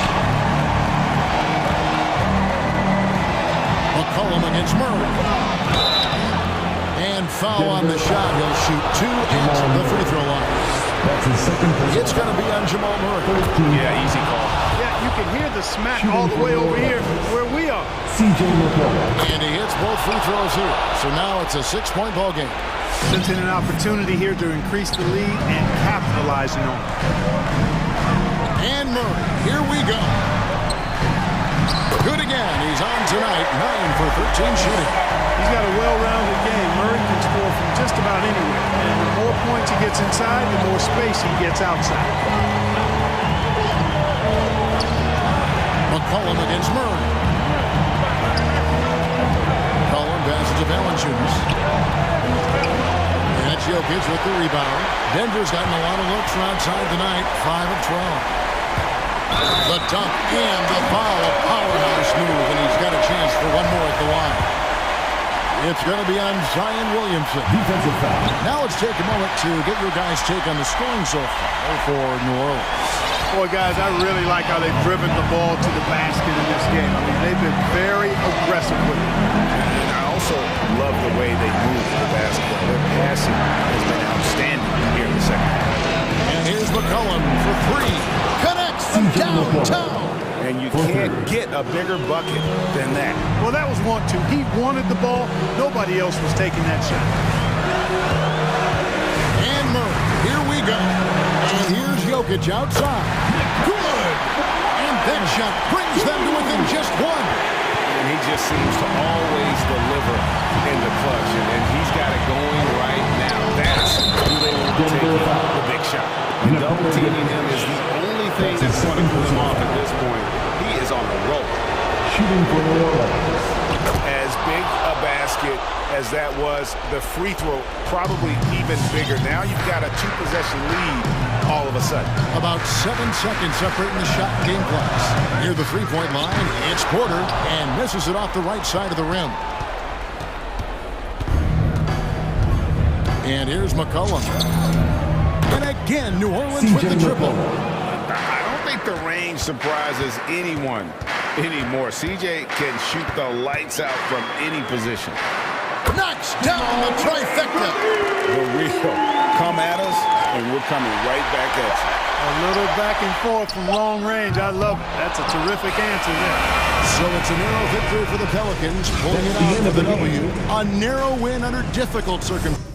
McCollum against Murray. And foul on the shot. He'll shoot 2 at the free throw line. It's going to be on Jamal Murray. Yeah, easy call. Yeah, you can hear the smack all the way over here where we are. And he hits both free throws here. So now it's a 6-point ball game. Sensing an opportunity here to increase the lead and capitalizing on it. And Murray, here we go. Good again. He's on tonight, 9 for 13 shooting. He's got a well-rounded game. Murray can score from just about anywhere. And the more points he gets inside, the more space he gets outside. McCollum against Murray. McCollum passes to Valanciunas. And it's Jokic with the rebound. Denver's gotten a lot of looks from outside tonight, 5 of 12. The dunk and the foul, a powerhouse move, and he's got a chance for one more at the line. It's going to be on Zion Williamson. Defensive foul. Now let's take a moment to get your guys' take on the scoring so far for New Orleans. Boy, guys, I really like how they've driven the ball to the basket in this game. I mean, they've been very aggressive with it. And I also love the way they move the basketball. Their passing has been outstanding here in the second half. And here's McCollum for three. Connects from downtown. And you can't get a bigger bucket than that. Well, that was 1-2. He wanted the ball. Nobody else was taking that shot. And Murray, here we go. And here's Jokic outside. Good! And that shot brings them to within just one. And he just seems to always deliver in the clutch. And he's got it going right now. That's who they want to take the big shot. And double teaming him is the only thing that's going to pull him off at this point. He is on the roll. Shooting for New Orleans. As big a basket as that was, the free throw probably even bigger. Now you've got a two-possession lead all of a sudden. About 7 seconds separating the shot and game clocks. Near the three-point line, it's Porter, and misses it off the right side of the rim. And here's McCollum. And again, New Orleans with the triple. I don't think the range surprises anyone anymore. CJ can shoot the lights out from any position. Knocks down the trifecta. The real. Come at us, and we're coming right back at you. A little back and forth from long range. I love it. That's a terrific answer there. So it's a narrow victory for the Pelicans, pulling it out with a W. A narrow win under difficult circumstances.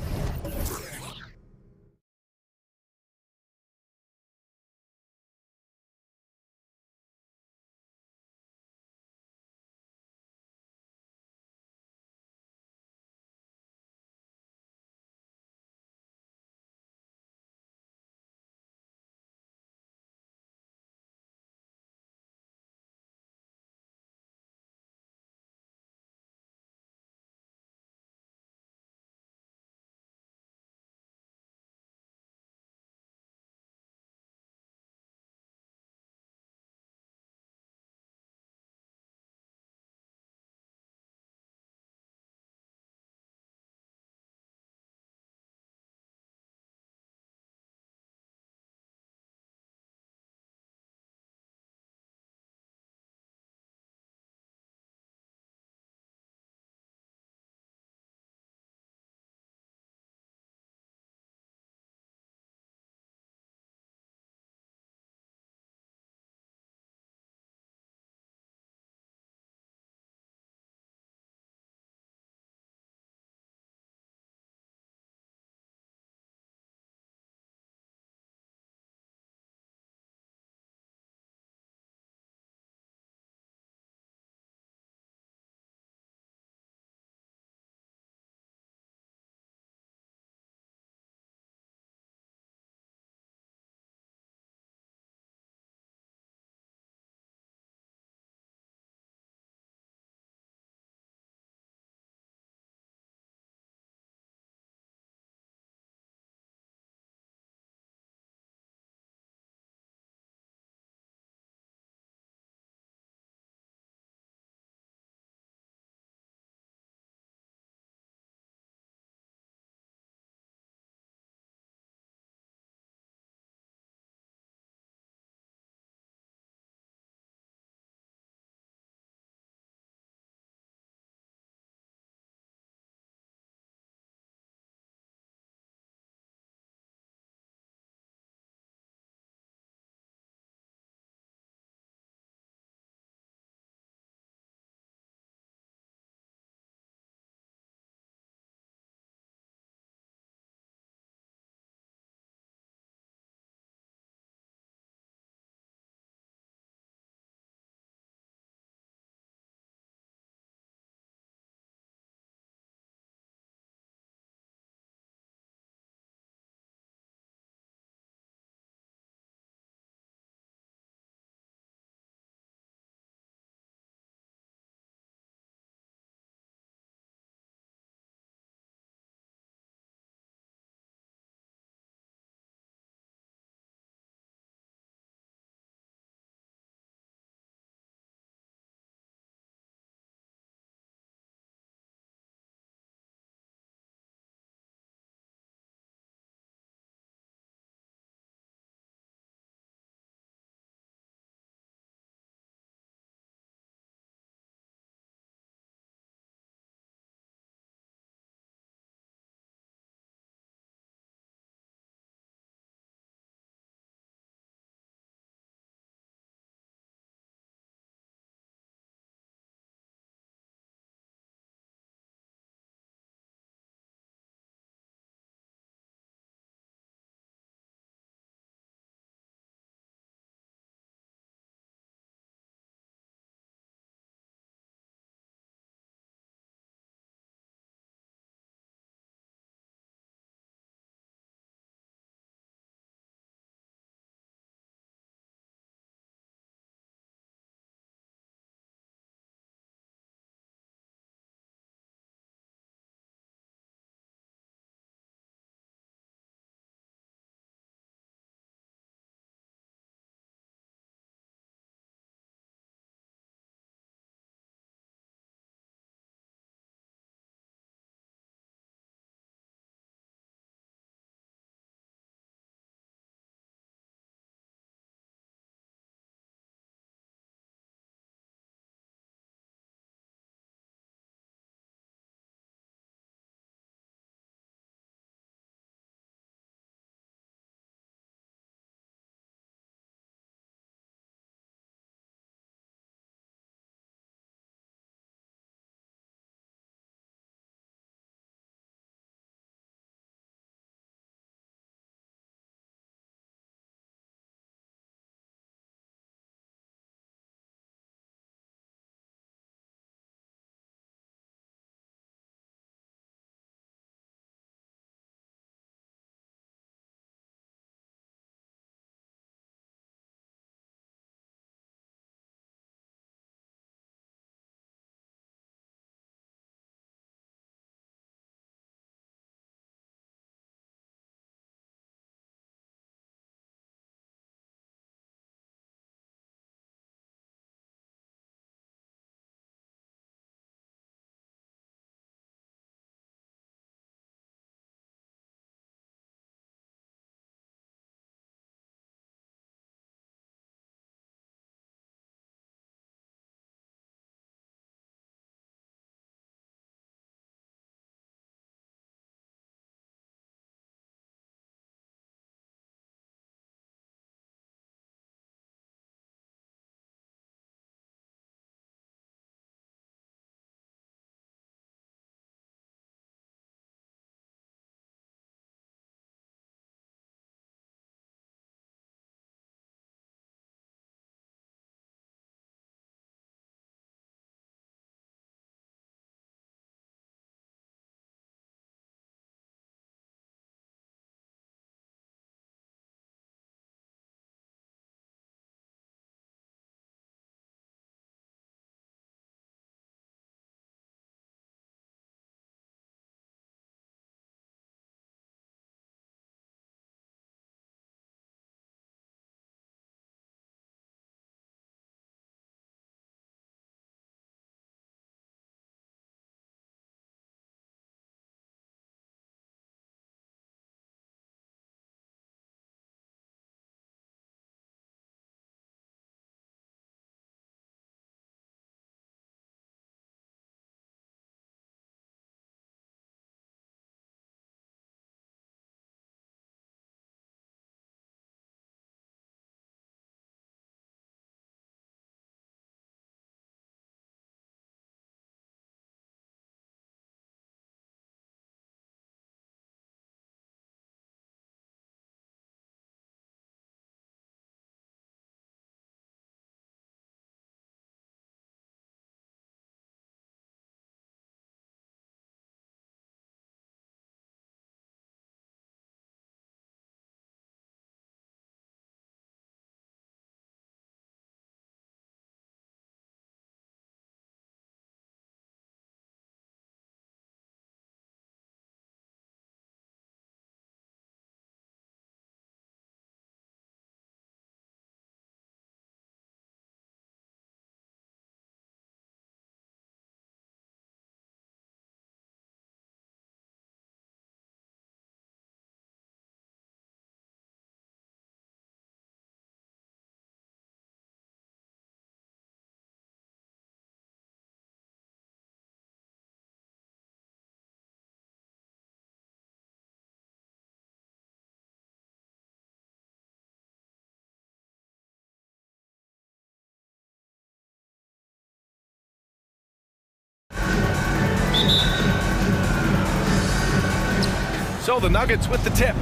So the Nuggets with the tip.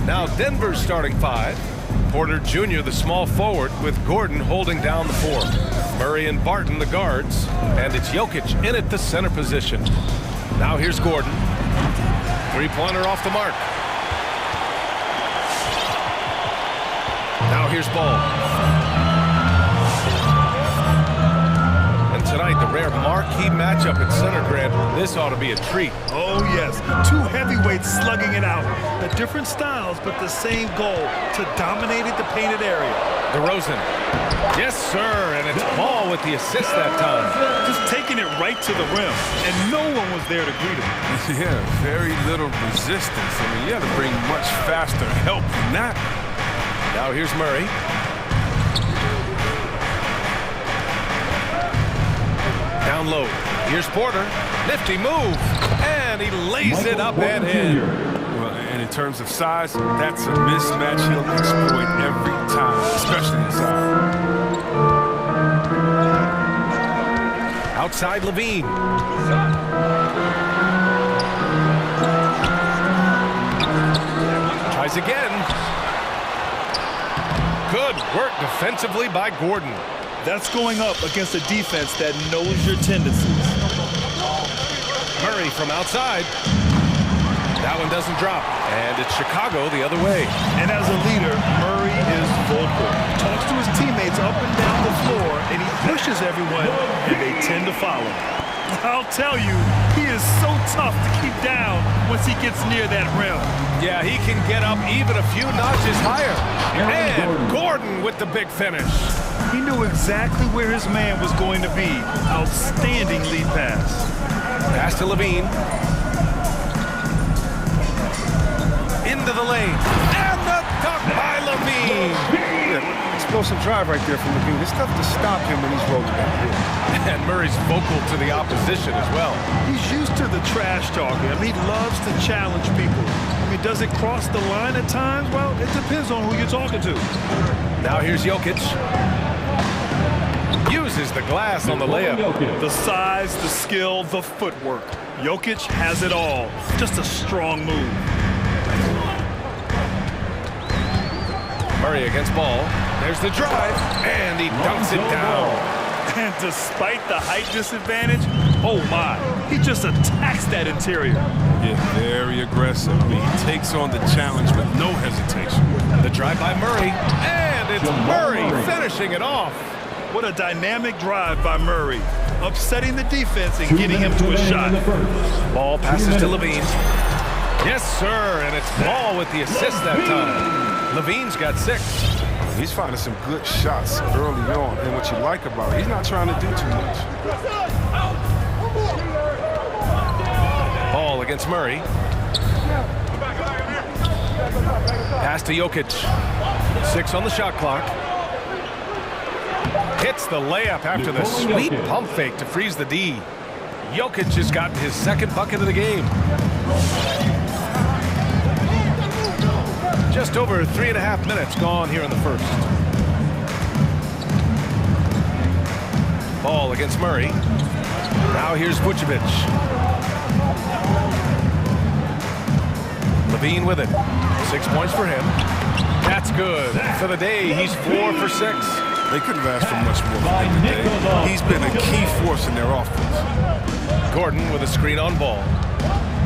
Now Denver's starting five. Porter Jr., the small forward, with Gordon holding down the four. Murray and Barton, the guards. And it's Jokic in at the center position. Now here's Gordon. Three-pointer off the mark. Now here's Ball. And tonight, the rare marquee matchup at center, Grant. This ought to be a treat. Oh, yes. Two heavyweights slugging it out. The different styles, but the same goal, to dominate the painted area. DeRozan. Yes, sir. And it's Ball with the assist that time. Just taking it right to the rim, and no one was there to greet him. Yeah, very little resistance. I mean, you have to bring much faster help than that. Now here's Murray. Down low. Here's Porter. Nifty move. And he lays it up and in. Well, and in terms of size, that's a mismatch he'll exploit every time, especially inside. Outside Levine. Tries again. Good work defensively by Gordon. That's going up against a defense that knows your tendencies. Murray from outside. That one doesn't drop. And it's Chicago the other way. And as a leader, Murray is vocal. Talks to his teammates up and down the floor, and he pushes everyone, and they tend to follow. I'll tell you, he is so tough to keep down once he gets near that rim. Yeah, he can get up even a few notches higher. And Gordon with the big finish. He knew exactly where his man was going to be. Outstanding lead pass. Pass to Levine. Into the lane. And the dunk by Levine. Yeah, explosive drive right there from Levine. It's tough to stop him when he's rolling down here. And Murray's vocal to the opposition as well. He's used to the trash talking. I mean, he loves to challenge people. I mean, does it cross the line at times? Well, it depends on who you're talking to. Now here's Jokic. Uses the glass on the layup. The size, the skill, the footwork. Jokic has it all. Just a strong move. Murray against Ball. There's the drive, and he dunks it down. And despite the height disadvantage, oh my, he just attacks that interior. Yeah, very aggressive. I mean, he takes on the challenge with no hesitation. The drive by Murray, and it's Murray finishing it off. What a dynamic drive by Murray, upsetting the defense and getting him to a shot. Ball passes to Levine. Yes, sir, and it's Ball with the assist that time. Levine's got 6. He's finding some good shots early on, and what you like about it, he's not trying to do too much. Ball against Murray. Pass to Jokic. 6 on the shot clock. Hits the layup after the sweet pump fake to freeze the D. Jokic has gotten his second bucket of the game. Just over 3.5 minutes gone here in the first. Ball against Murray. Now here's Vucevic. Levine with it. 6 points for him. That's good. For the day, he's 4 for 6. They couldn't have asked for much more from him today. He's been a key force in their offense. Gordon with a screen on Ball.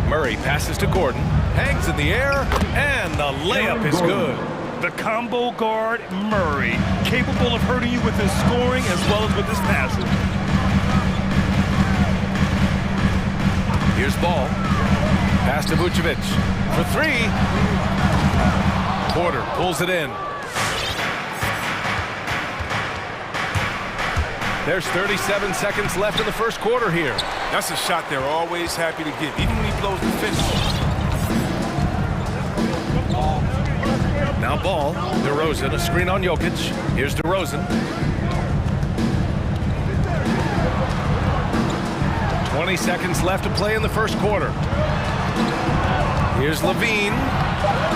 Murray passes to Gordon. Hangs in the air, and the layup is good. The combo guard, Murray, capable of hurting you with his scoring as well as with his passing. Here's Ball. Pass to Vucevic for 3. Porter pulls it in. There's 37 seconds left in the first quarter here. That's a shot they're always happy to get, even when he blows the finish. Now Ball, DeRozan, a screen on Jokic. Here's DeRozan. 20 seconds left to play in the first quarter. Here's Levine.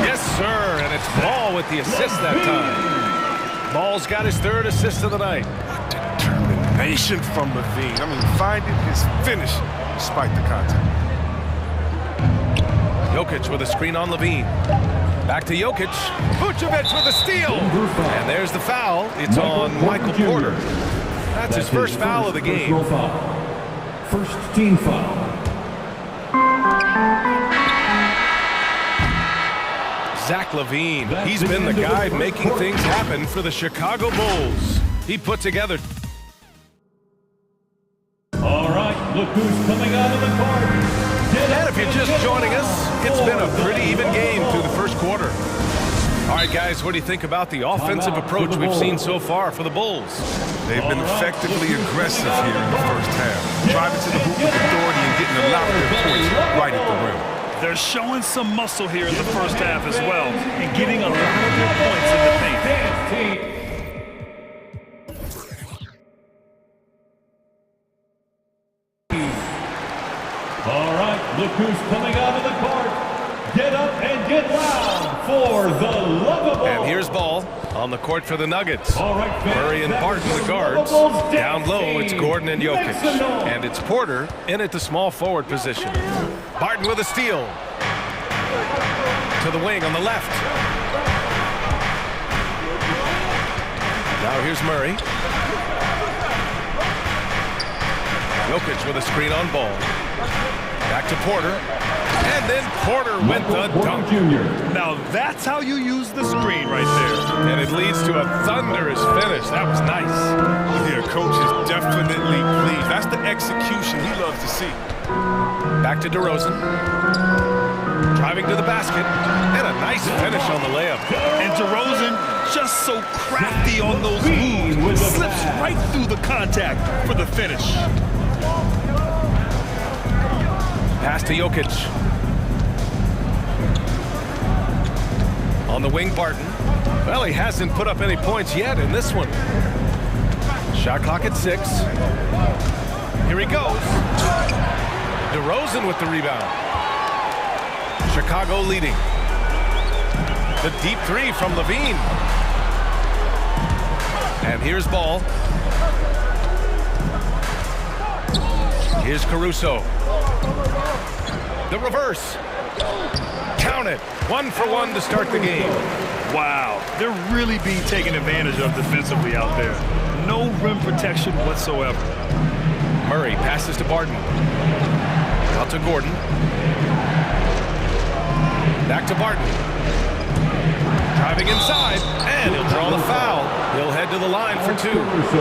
Yes, sir, and it's Ball with the assist that time. Ball's got his 3rd assist of the night. Determination from Levine. I mean, finding his finish despite the contact. Jokic with a screen on Levine. Back to Jokic. Vucevic with a steal. And there's the foul. It's on Michael Porter. That's his first foul of the game. First team foul. Zach LaVine. He's been the guy making things happen for the Chicago Bulls. He put together. All right, look who's coming out of the court. And if you're just joining us, it's been a pretty even game through the first quarter. All right, guys, what do you think about the offensive approach we've seen so far for the Bulls? They've been effectively aggressive here in the first half, driving to the hoop with authority and getting a lot of their points right at the rim. They're showing some muscle here in the first half as well and getting a lot of their points in the paint. All right, look who's coming out of the court. Get up and get loud for the lovable. And here's Ball on the court for the Nuggets. All right, Murray and Barton, the guards. Down low, it's Gordon and Jokic. And it's Porter in at the small forward position. Barton with a steal. To the wing on the left. Now here's Murray. Jokic with a screen on Ball. Back to Porter. And then Porter with the dunk. Now that's how you use the screen right there. And it leads to a thunderous finish. That was nice. Yeah, coach is definitely pleased. That's the execution he loves to see. Back to DeRozan. Driving to the basket. And a nice finish on the layup. And DeRozan just so crafty on those moves. Slips right through the contact for the finish. Pass to Jokic. On the wing, Barton. Well, he hasn't put up any points yet in this one. Shot clock at 6. Here he goes. DeRozan with the rebound. Chicago leading. The deep three from Levine. And here's Ball. Here's Caruso. The reverse. Count it. 1 for 1 to start the game. Wow, they're really being taken advantage of defensively out there. No rim protection whatsoever. Murray passes to Barton. Out to Gordon. Back to Barton. Driving inside, and he'll draw the foul. He'll head to the line for 2.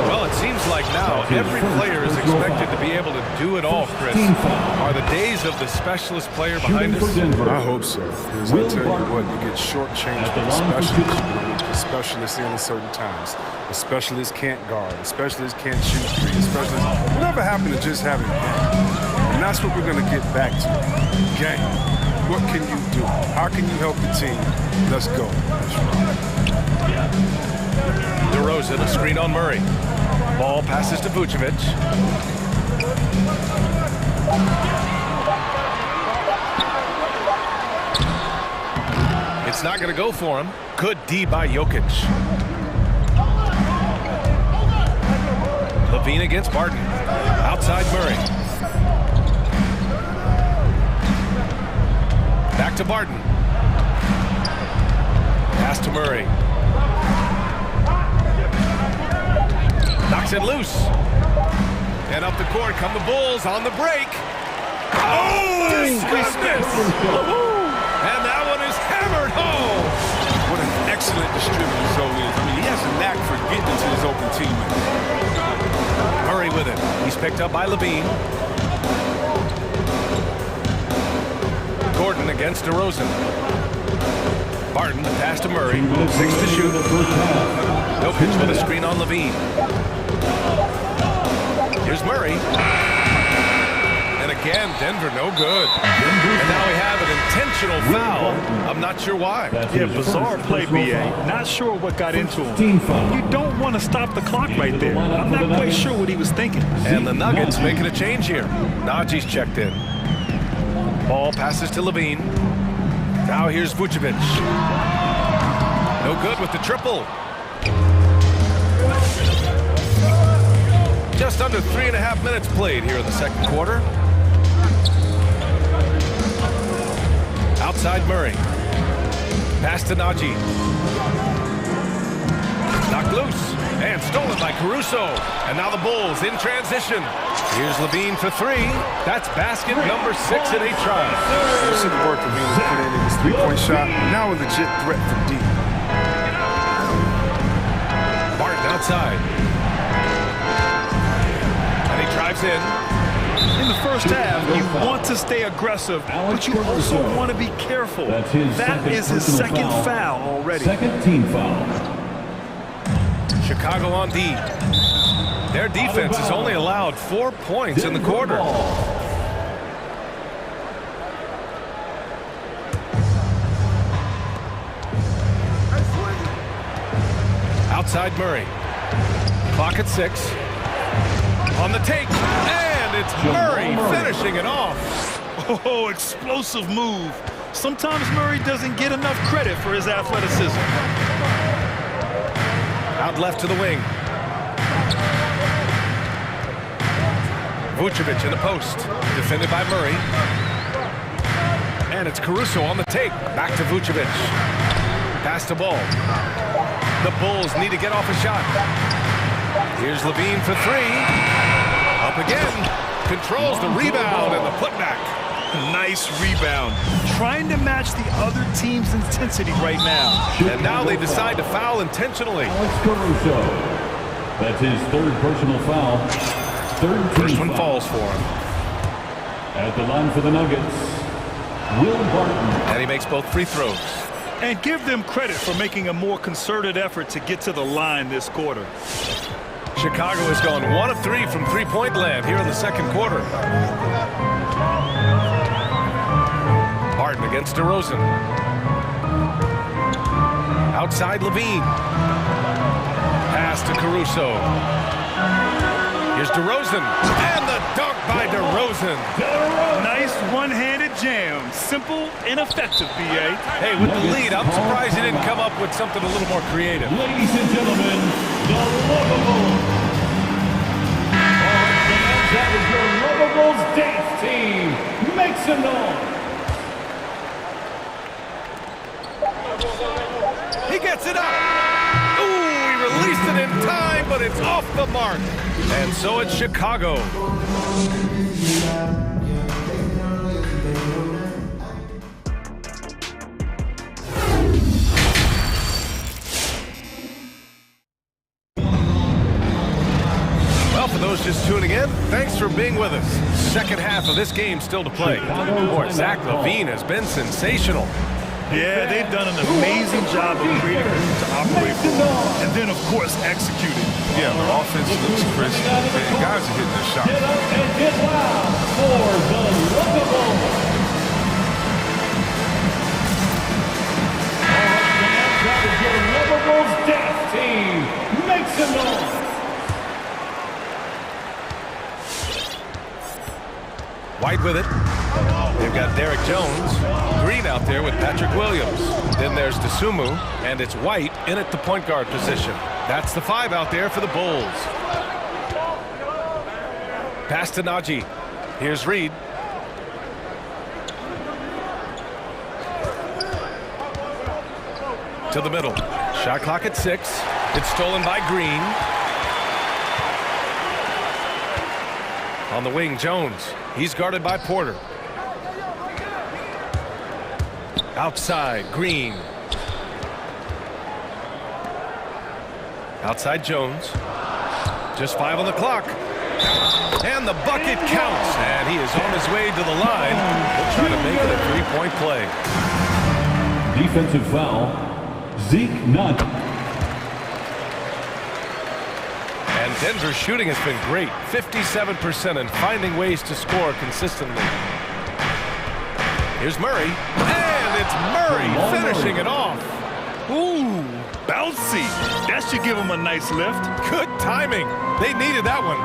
Well, it seems like now every player is expected to be able to do it all, Chris. Are the days of the specialist player behind us? I hope so. Because I tell you what, you get shortchanged with the specialists. You put the specialists in at certain times. The specialist can't guard. The specialist can't shoot three. The specialist, whatever happened to just having game? And that's what we're going to get back to. Game. What can you do? How can you help the team? Let's go. DeRozan, a screen on Murray. Ball passes to Vucevic. It's not going to go for him. Good D by Jokic. Levine against Barton. Outside Murray. Back to Barton. Pass to Murray. Knocks it loose. And up the court come the Bulls on the break. Oh, goodness! And that one is hammered home. What an excellent distributor Zoe is. I mean, he has a knack for getting to his open teammate. Murray with it. He's picked up by Levine. Gordon against DeRozan. Barton, the pass to Murray. 6 to shoot. Jokic with a screen on Levine. Here's Murray. And again, Denver no good. And now we have an intentional foul. I'm not sure why. Yeah, bizarre play, B.A. Not sure what got into him. You don't want to stop the clock right there. I'm not quite sure what he was thinking. And the Nuggets making a change here. Najee's checked in. Ball passes to Levine. Now here's Vucevic. No good with the triple. Just under 3.5 minutes played here in the second quarter. Outside Murray. Pass to Najee. Knocked loose and stolen by Caruso. And now the Bulls in transition. Here's Levine for three. That's basket number 6 in 8 tries. You see the work Levine put in his three-point shot. Now a legit threat from deep. Martin outside. And he drives in. In the first half, you want to stay aggressive, but you also want to be careful. That is his second foul already. Second team foul. Chicago on D. Their defense has only allowed 4 points in the quarter. Outside Murray. Clock at 6. On the take. And it's Murray finishing it off. Oh, explosive move. Sometimes Murray doesn't get enough credit for his athleticism. Out left to the wing. Vucevic in the post. Defended by Murray. And it's Caruso on the take. Back to Vucevic. Pass to Ball. The Bulls need to get off a shot. Here's Levine for three. Up again. Controls the rebound and the putback. Nice rebound. Trying to match the other team's intensity right now. And now they decide to foul intentionally. Caruso. That's his third personal foul. First one falls for him. At the line for the Nuggets, Will Barton. And he makes both free throws. And give them credit for making a more concerted effort to get to the line this quarter. Chicago has gone 1 of 3 from three-point land here in the second quarter. Barton against DeRozan. Outside Levine. Pass to Caruso. Here's DeRozan. And the dunk by DeRozan. Nice one-handed jam. Simple and effective, B.A. Hey, with the lead, I'm surprised he didn't come up with something a little more creative. Ladies and gentlemen, the Lovables. That is your Lovables dance team. Make some noise. He gets it up. Ooh, he released it in time, but it's off the mark. And so it's Chicago. Well, for those just tuning in, thanks for being with us. Second half of this game still to play. Boy, Zach LaVine has been sensational. Yeah, they've done an amazing job of creating room to operate for, and then, of course, executing. Yeah, the offense looks crisp. And guys are hitting their shots. Get up and get loud for the Lovables. All right, fans, that is your Lovables dance team. Make some noise. White with it. They've got Derek Jones. Green out there with Patrick Williams. Then there's DeSumo, and it's White in at the point guard position. That's the 5 out there for the Bulls. Pass to Najee. Here's Reed. To the middle. Shot clock at 6. It's stolen by Green. On the wing, Jones. He's guarded by Porter. Outside, Green. Outside, Jones. Just 5 on the clock. And the bucket counts. And he is on his way to the line. He'll try to make it a three-point play. Defensive foul, Zeke Nunn. And Denver's shooting has been great. 57% and finding ways to score consistently. Here's Murray. And it's Murray finishing it off. Ooh, bouncy. That should give him a nice lift. Good timing. They needed that one.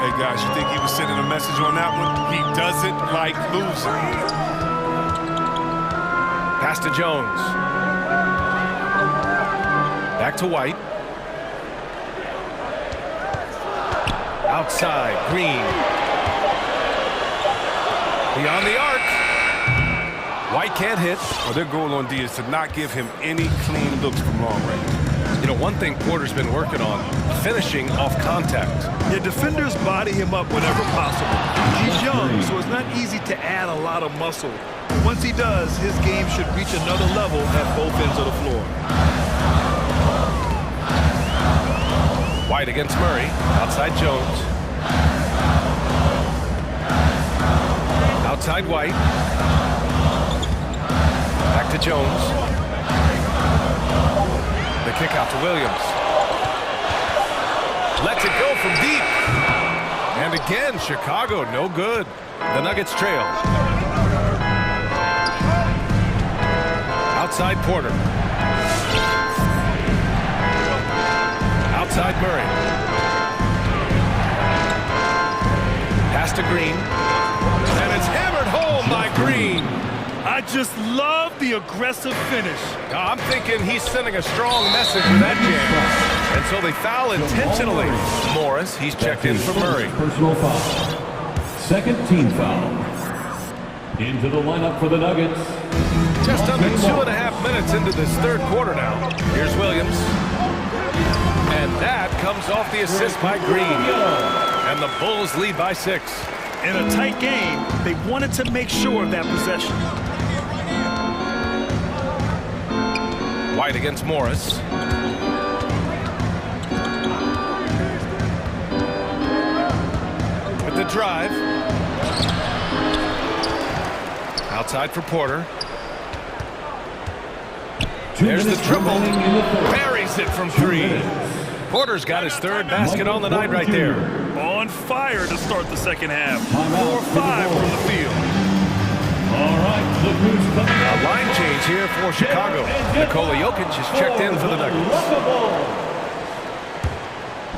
Hey, guys, you think he was sending a message on that one? He doesn't like losing. Pass to Jones. Back to White. Outside, Green. Beyond the arc. White can't hit. Well, their goal on D is to not give him any clean looks from long range. You know, one thing Porter's been working on, finishing off contact. Yeah, defenders body him up whenever possible. He's young, so it's not easy to add a lot of muscle. Once he does, his game should reach another level at both ends of the floor. White against Murray. Outside Jones. Outside White. Back to Jones. The kick out to Williams. Lets it go from deep. And again, Chicago, no good. The Nuggets trail. Outside Porter. Outside Murray. Pass to Green. And it's hammered home by Green. I just love the aggressive finish. I'm thinking he's sending a strong message with that jam. And so they foul intentionally. Morris, he's checked in for Murray. Personal foul. Second team foul. Into the lineup for the Nuggets. Just under 2.5 minutes into this third quarter now. Here's Williams. And that comes off the assist by Green. And the Bulls lead by 6. In a tight game, they wanted to make sure of that possession. White against Morris. With the drive. Outside for Porter. There's the triple. Buries it from 3. Porter's got his third basket on the night right there. On fire to start the second half. 4-5 from the field. All right, look who's coming A line change here for Chicago. Nikola Jokic is checked in for the Nuggets.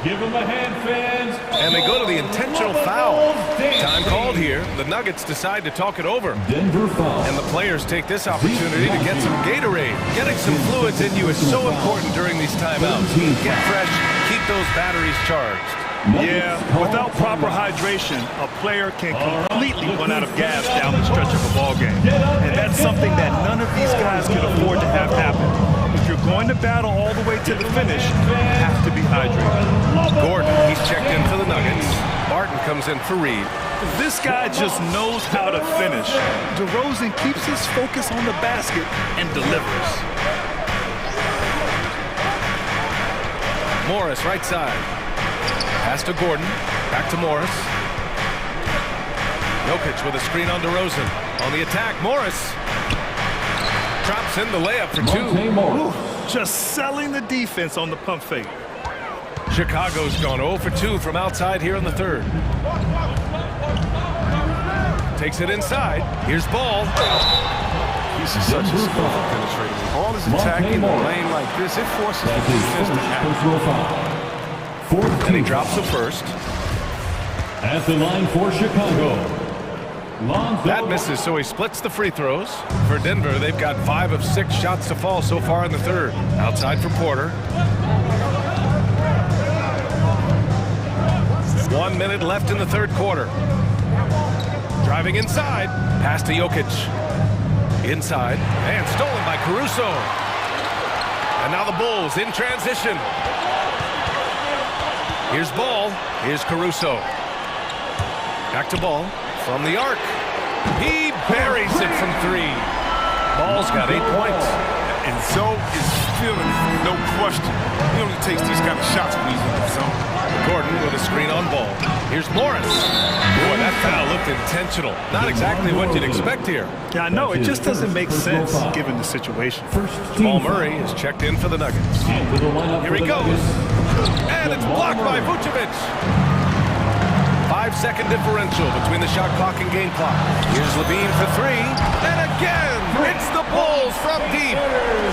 Give him a hand, fans. And they go to the intentional foul. Time called here. The Nuggets decide to talk it over. Denver foul. And the players take this opportunity to get some Gatorade. Getting some fluids in you is so important during these timeouts. Get fresh, keep those batteries charged. Yeah, without proper hydration, a player can completely run out of gas down the stretch of a ball game. And that's something that none of these guys can afford to have happen. If you're going to battle all the way to the finish, you have to be hydrated. Gordon, he's checked in for the Nuggets. Barton comes in for Reed. This guy just knows how to finish. DeRozan keeps his focus on the basket and delivers. Morris, right side. Pass to Gordon. Back to Morris. Jokic with a screen on DeRozan. On the attack, Morris. Drops in the layup for 2. Ooh, just selling the defense on the pump fake. Chicago's gone 0 for 2 from outside here in the third. Takes it inside. Here's Ball. He's such a skillful penetrator. All his attacking in a lane like this, it forces the defense to act. And he drops the first. At the line for Chicago. That misses, so he splits the free throws. For Denver, they've got 5 of 6 shots to fall so far in the third. Outside for Porter. 1 minute left in the third quarter. Driving inside. Pass to Jokic. Inside. And stolen by Caruso. And now the Bulls in transition. Here's Ball. Here's Caruso. Back to Ball. From the arc. He buries it from 3. Ball's got 8 points. And Zoe is feeling it, no question. He only takes these kind of shots when he's in the zone. Gordon with a screen on Ball. Here's Morris. Boy, that foul looked intentional. Not exactly what you'd expect here. Yeah, I know. It just doesn't make sense given the situation. Jamal Murray is checked in for the Nuggets. Here he goes. And it's blocked by Vucevic. 5-second differential between the shot clock and game clock. Here's Levine for 3. And again, it's the Bulls from deep.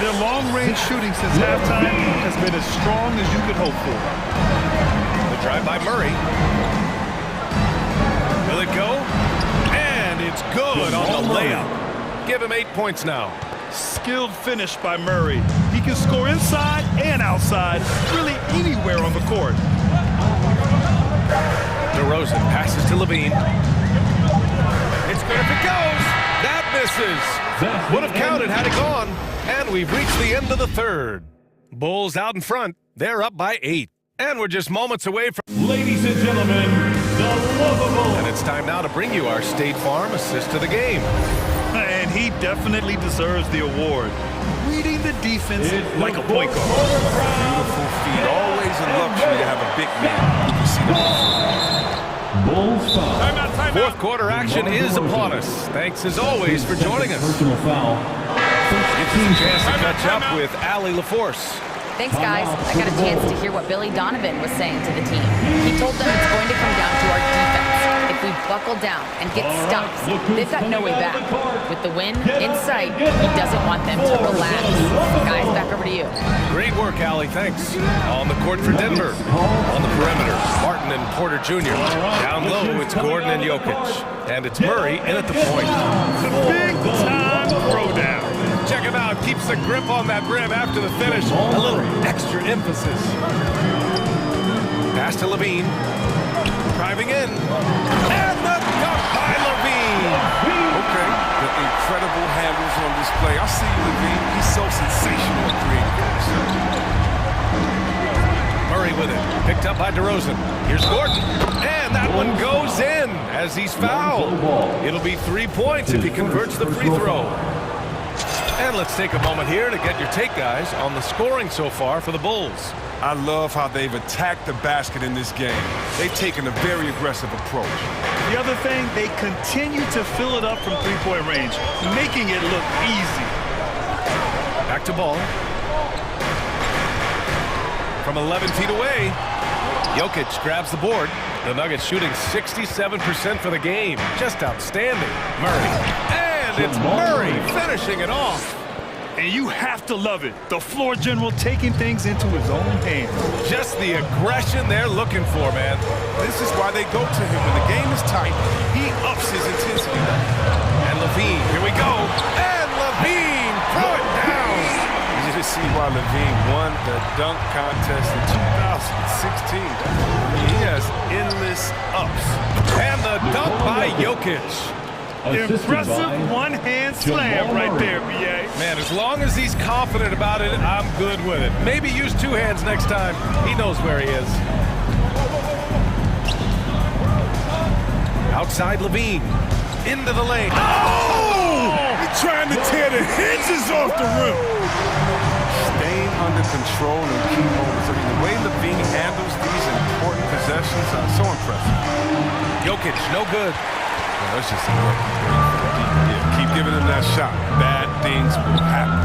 Their long-range shooting since halftime has been as strong as you could hope for. The drive by Murray. Will it go? And it's good on the layup. Give him 8 points now. Skilled finish by Murray. He can score inside and outside, really anywhere on the court. DeRozan passes to Levine. It's good if it goes. That misses. Would have counted had it gone. And we've reached the end of the third. Bulls out in front. They're up by 8. And we're just moments away from... Ladies and gentlemen, the lovable. And it's time now to bring you our State Farm assist to the game. And he definitely deserves the award. Reading the defense like a point guard. Beautiful feet. Always a luxury to have a big man. You can see that. Bulls foul. Timeout. Fourth quarter action is upon us. Thanks as always for joining us. Personal foul. Gives us a chance to catch up with Allie LaForce. Thanks, guys. I got a chance to hear what Billy Donovan was saying to the team. He told them it's going to come down to our defense. If we buckle down and get stops, they've got no way back. With the win in sight, he doesn't want them to relax. Guys, back over to you. Great work, Allie. Thanks. On the court for Denver. On the perimeter, Martin and Porter Jr. Down low, it's Gordon and Jokic. And it's Murray in at the point. The big-time throwdown. Check him out. Keeps the grip on that rim after the finish. A little extra emphasis. Pass to Levine. Driving in. And the dunk by Levine. Okay, the incredible handles on display. I see you, Levine. He's so sensational and creative. Murray with it. Picked up by DeRozan. Here's Gordon. And that one goes in as he's fouled. It'll be 3 points if he converts the free throw. And let's take a moment here to get your take, guys, on the scoring so far for the Bulls. I love how they've attacked the basket in this game. They've taken a very aggressive approach. The other thing, they continue to fill it up from three-point range, making it look easy. Back to Ball. From 11 feet away, Jokic grabs the board. The Nuggets shooting 67% for the game. Just outstanding. Murray. And it's Murray finishing it off. And you have to love it. The floor general taking things into his own hands. Just the aggression they're looking for, man. This is why they go to him. When the game is tight, he ups his intensity. And Levine, here we go. And Levine, throw it down. You just see why Levine won the dunk contest in 2016. He has endless ups. And the dunk by Jokic. Impressive one-hand slam right there, B.A. Man, as long as he's confident about it, I'm good with it. Maybe use two hands next time. He knows where he is. Outside Levine. Into the lane. Oh! He's trying to tear the hinges off the rim. Staying under control and keep hold. I mean, the way Levine handles these important possessions are so impressive. Jokic, no good. Well, that's just yeah, keep giving him that shot. Bad things will happen.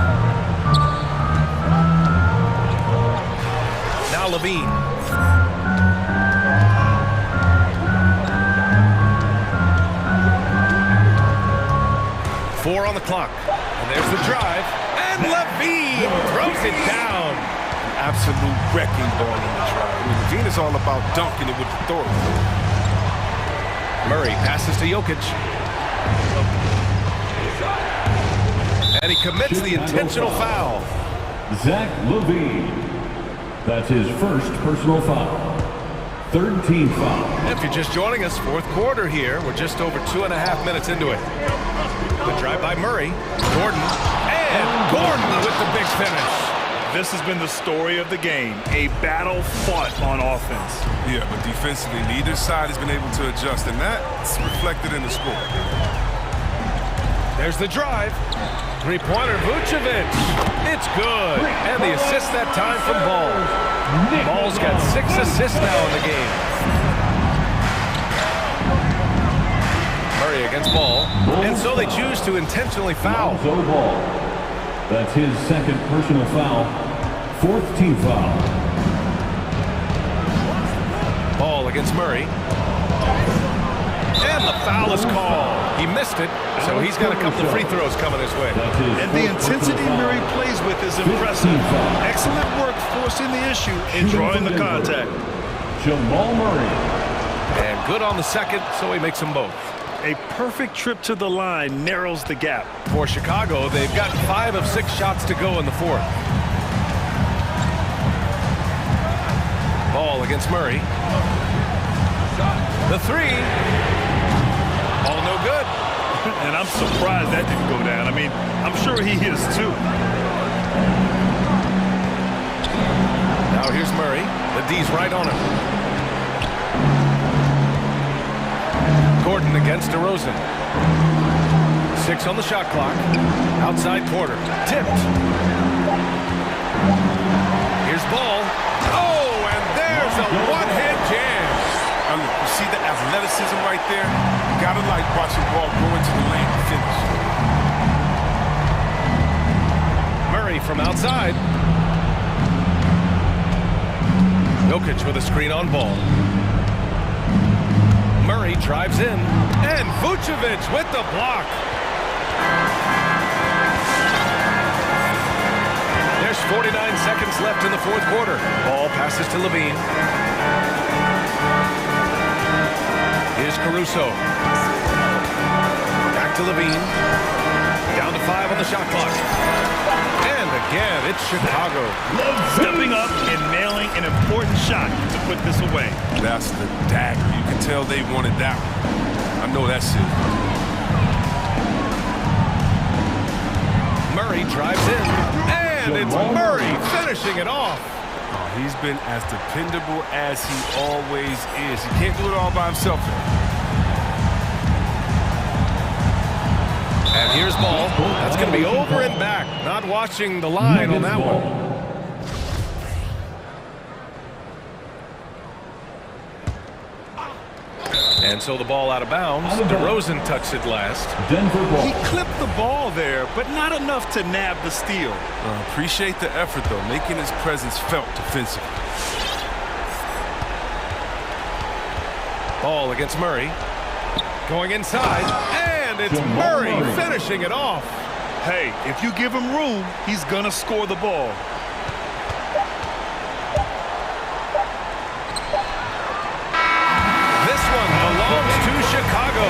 Now Levine. Four on the clock. And there's the drive. And Levine throws it down. An absolute wrecking ball in the drive. I mean, Levine is all about dunking it with authority. Murray passes to Jokic. And he commits the intentional foul. Zach Levine. That's his first personal foul. Third team foul. If you're just joining us, fourth quarter here. We're just over 2.5 minutes into it. The drive by Murray. Gordon. And Gordon with the big finish. This has been the story of the game, a battle fought on offense. Yeah, but defensively, neither side has been able to adjust, and that's reflected in the score. There's the drive. Three-pointer, Vucevic. It's good. And the assist that time from Ball. Ball's got 6 assists now in the game. Murray against Ball. And so they choose to intentionally foul. That's his second personal foul. Fourth team foul. Ball against Murray. And the foul is called. He missed it, so he's got a couple of free throws coming his way. And the intensity Murray plays with is impressive. Excellent work forcing the issue and drawing the contact. Jamal Murray. And good on the second, so he makes them both. A perfect trip to the line narrows the gap. For Chicago, they've got 5 of 6 shots to go in the fourth. Ball against Murray. The three. All no good. And I'm surprised that didn't go down. I mean, I'm sure he is too. Now here's Murray. The D's right on him. Gordon against DeRozan. 6 on the shot clock. Outside quarter. Tipped. Here's Ball. Oh, and there's a one-hand jam. You see the athleticism right there? You gotta like watching ball go into the lane and finish. Murray from outside. Jokic with a screen on Ball. Murray drives in. And Vucevic with the block. There's 49 seconds left in the fourth quarter. Ball passes to Levine. Here's Caruso. Back to Levine. Down to 5 on the shot clock. And again, it's Chicago. Stepping up and nailing an important shot to put this away. That's the dagger. You can tell they wanted that one. I know that's it. Murray drives in. And it's Murray finishing it off. He's been as dependable as he always is. He can't do it all by himself. And here's Ball. That's going to be over and back. Not watching the line on that one. And so the ball out of bounds. DeRozan touched it last. He clipped the ball there, but not enough to nab the steal. Appreciate the effort, though, making his presence felt defensively. Ball against Murray. Going inside. And it's Murray finishing it off. Hey, if you give him room, he's going to score the ball. This one belongs to Chicago.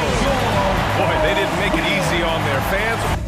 Boy, they didn't make it easy on their fans.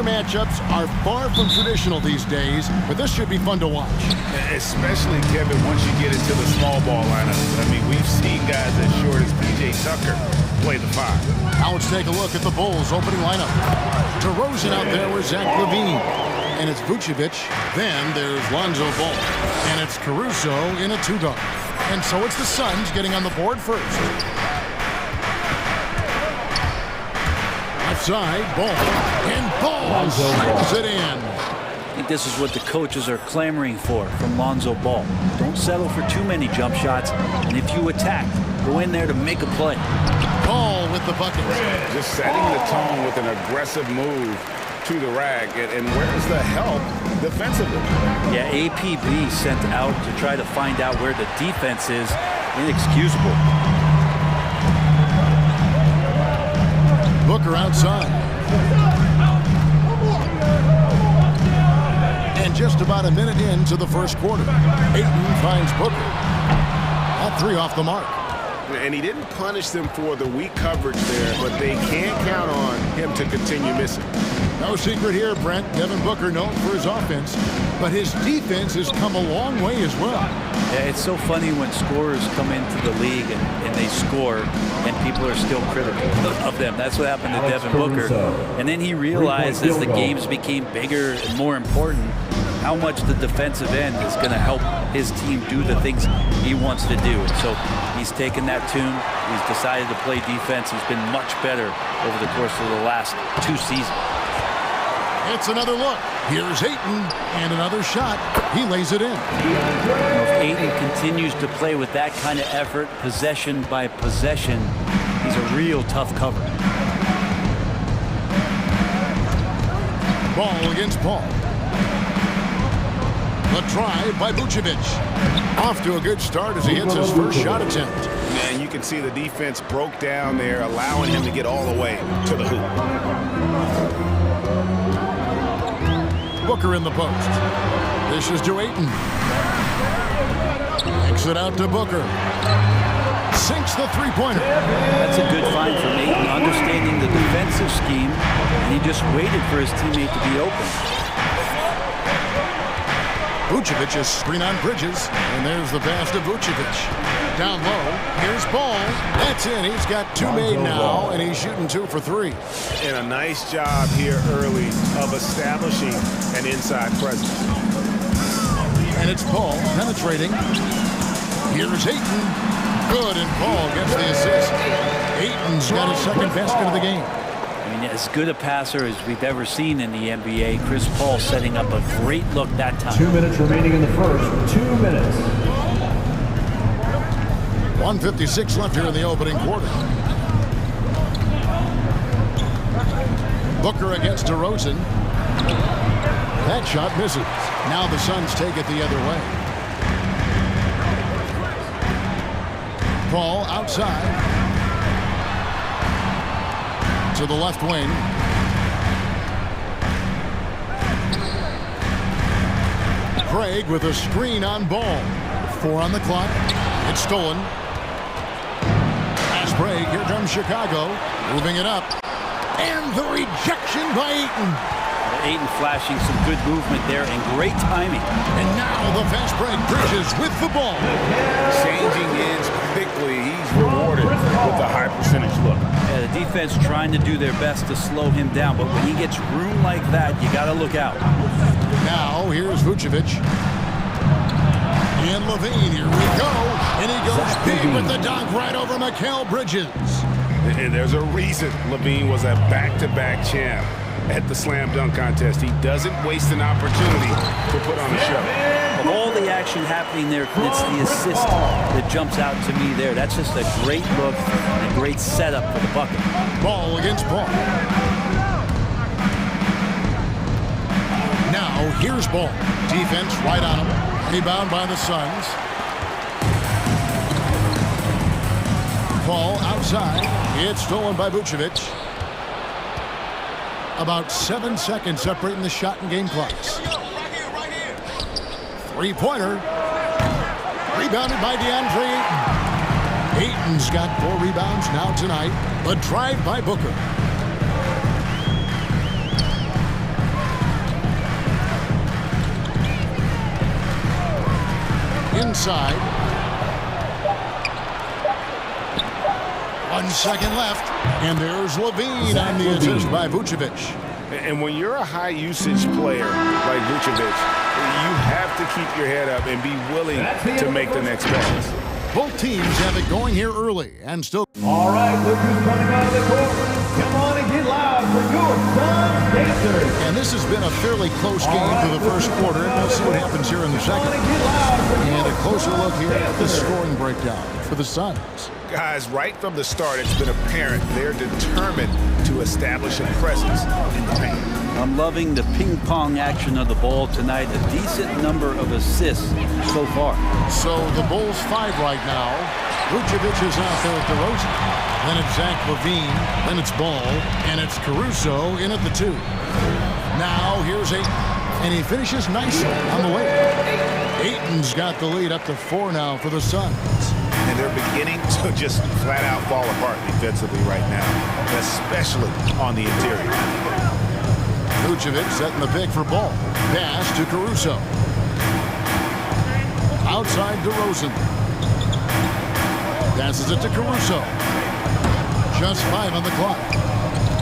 Their matchups are far from traditional these days, but this should be fun to watch. Especially, Kevin, once you get into the small ball lineup. I mean, we've seen guys as short as P.J. Tucker play the 5. Now let's take a look at the Bulls' opening lineup. DeRozan out there with Zach LaVine. And it's Vucevic. Then there's Lonzo Ball. And it's Caruso in a 2-guard. And so it's the Suns getting on the board first. Left side, Ball. And Ball slams it in. I think this is what the coaches are clamoring for from Lonzo Ball. Don't settle for too many jump shots. And if you attack, go in there to make a play. Ball with the bucket. Just setting the tone with an aggressive move to the rack. And where's the help defensively? Yeah, APB sent out to try to find out where the defense is. Inexcusable. Booker outside. And just about a minute into the first quarter, Ayton finds Booker. That 3 off the mark. And he didn't punish them for the weak coverage there, but they can't count on him to continue missing. No secret here, Brent. Devin Booker known for his offense, but his defense has come a long way as well. Yeah, it's so funny when scorers come into the league and they score and people are still critical of them. That's what happened to Devin Booker. And then he realized as the games became bigger and more important, how much the defensive end is going to help his team do the things he wants to do. And so he's taken that tune. He's decided to play defense. He's been much better over the course of the last 2 seasons. It's another look. Here's Ayton, and another shot. He lays it in. If Ayton continues to play with that kind of effort, possession by possession, he's a real tough cover. Ball against Paul. The drive by Vucevic. Off to a good start as he hits his first shot attempt. And you can see the defense broke down there, allowing him to get all the way to the hoop. Booker in the post. This is to Ayton. Kicks it out to Booker. Sinks the three-pointer. That's a good find from Ayton, understanding the defensive scheme, and he just waited for his teammate to be open. Vucevic is screen on Bridges, and there's the pass to Vucevic. Down low, here's Ball. That's in. He's got 2 made now, and he's shooting 2 for 3. And a nice job here early of establishing an inside presence. And it's Paul penetrating. Here's Ayton. Good, and Paul gets the assist. Ayton's got his second basket of the game. I mean, as good a passer as we've ever seen in the NBA. Chris Paul setting up a great look that time. 2 minutes remaining in the first. 2 minutes. 1:56 left here in the opening quarter. Booker against DeRozan. That shot misses. Now the Suns take it the other way. Paul outside. To the left wing. Craig with a screen on Ball. 4 on the clock. It's stolen. Pass break. Here comes Chicago. Moving it up. And the rejection by Ayton. Ayton flashing some good movement there and great timing. And now the fast break. Bridges with the ball. Changing ends quickly. He's rewarded with a high percentage look. Yeah, the defense trying to do their best to slow him down, but when he gets room like that, you got to look out. Now here's Vucevic. And LaVine, here we go. And he goes big with the dunk right over Mikal Bridges. And there's a reason LaVine was a back-to-back champ at the slam dunk contest. He doesn't waste an opportunity to put on a show. Of all the action happening there, it's the assist that jumps out to me there. That's just a great look and a great setup for the bucket. Ball against Ball. Now here's Ball. Defense right on him. Rebound by the Suns. Ball outside. It's stolen by Vucevic. About 7 seconds separating the shot and game clocks. Three-pointer. Rebounded by DeAndre Ayton. Ayton's got 4 rebounds now tonight. A drive by Booker. inside. 1 second left. And there's Levine on the assist by Vucevic. And when you're a high-usage player like Vucevic, you have to keep your head up and be willing to make the next pass. Both teams have it going here early and still. All right, look who's coming out of the court. Come on and get loud for your Suns Pacers. And this has been a fairly close game for the first quarter. And we'll see what happens here in the second. And a closer look here at the scoring breakdown for the Suns. Guys, right from the start, it's been apparent they're determined to establish a presence in the paint. I'm loving the ping pong action of the ball tonight. A decent number of assists so far. So the Bulls 5 right now. Vucevic is out there at DeRozan. Then it's Zach LaVine. Then it's Ball. And it's Caruso in at the 2. Now here's Ayton. And he finishes nicely on the way. Ayton's got the lead up to 4 now for the Suns. And they're beginning to just flat out fall apart defensively right now, especially on the interior. Vucevic setting the pick for Ball. Pass to Caruso. Outside DeRozan. Passes it to Caruso. Just 5 on the clock.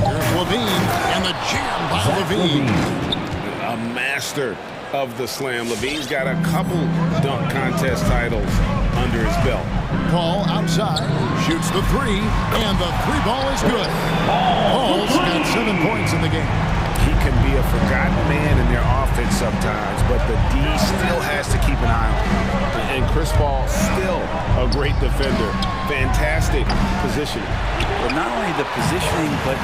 Here's Levine, and the jam by Levine. A master of the slam. Levine's got a couple dunk contest titles under his belt. Paul outside, shoots the 3, and the 3 ball is good. Paul's got 7 points in the game. He can be a forgotten man in their offense sometimes, but the D still has to keep an eye on him. And Chris Paul, still a great defender. Fantastic positioning. Well, not only the positioning, but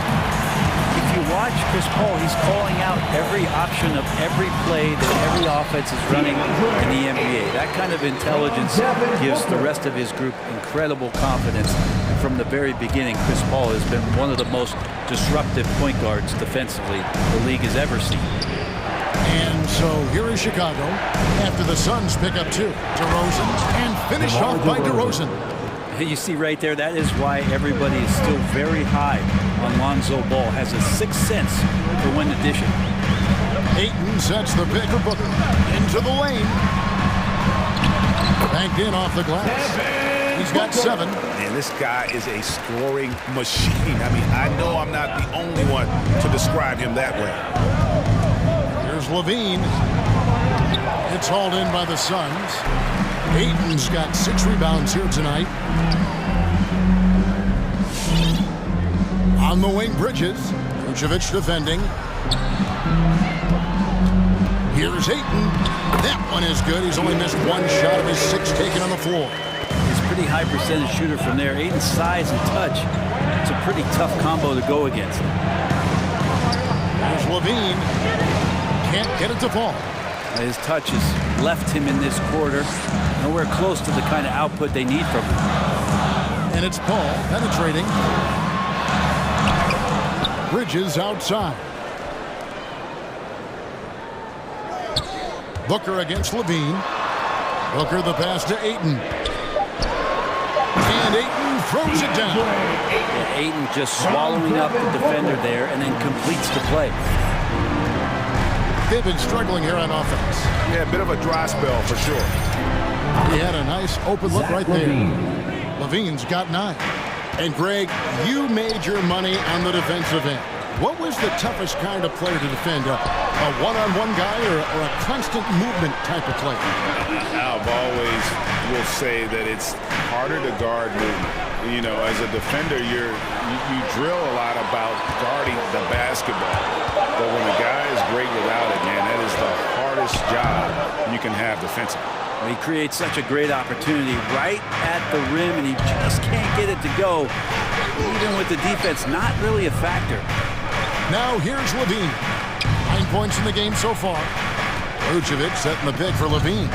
if you watch Chris Paul, he's calling out every option of every play that every offense is running in the NBA. That kind of intelligence gives the rest of his group incredible confidence. And from the very beginning, Chris Paul has been one of the most disruptive point guards defensively the league has ever seen. And so here is Chicago after the Suns pick up 2. DeRozan, and finished off by DeRozan. You see right there, that is why everybody is still very high on Lonzo Ball. Has a sixth sense for when to dish it. Ayton sets the pick for Booker. Into the lane. Banked in off the glass. He's got 7. And this guy is a scoring machine. I mean, I know I'm not the only one to describe him that way. Here's Levine. It's hauled in by the Suns. Ayton's got 6 rebounds here tonight. On the wing, Bridges. Vucevic defending. Here's Ayton. That one is good. He's only missed 1 shot of his 6 taken on the floor. He's a pretty high percentage shooter from there. Ayton's size and touch, it's a pretty tough combo to go against. There's Levine. Can't get it to fall. His touch has left him in this quarter. Nowhere close to the kind of output they need from him. And it's Paul penetrating. Bridges outside. Booker against Levine. Booker the pass to Ayton. And Ayton throws it down. Yeah, Ayton just swallowing up the defender there and then completes the play. They've been struggling here on offense. Yeah, a bit of a dry spell for sure. He had a nice open look right there. Levine's got 9. And Greg, you made your money on the defensive end. What was the toughest kind of player to defend? A one-on-one guy or a constant movement type of player? I've always will say that it's harder to guard movement. You know, as a defender, you drill a lot about guarding the basketball. But when a guy is great without it, man, that is the hardest job you can have defensively. Well, he creates such a great opportunity right at the rim, and he just can't get it to go. Even with the defense, not really a factor. Now here's Levine. 9 points in the game so far. Vucevic setting the pick for Levine.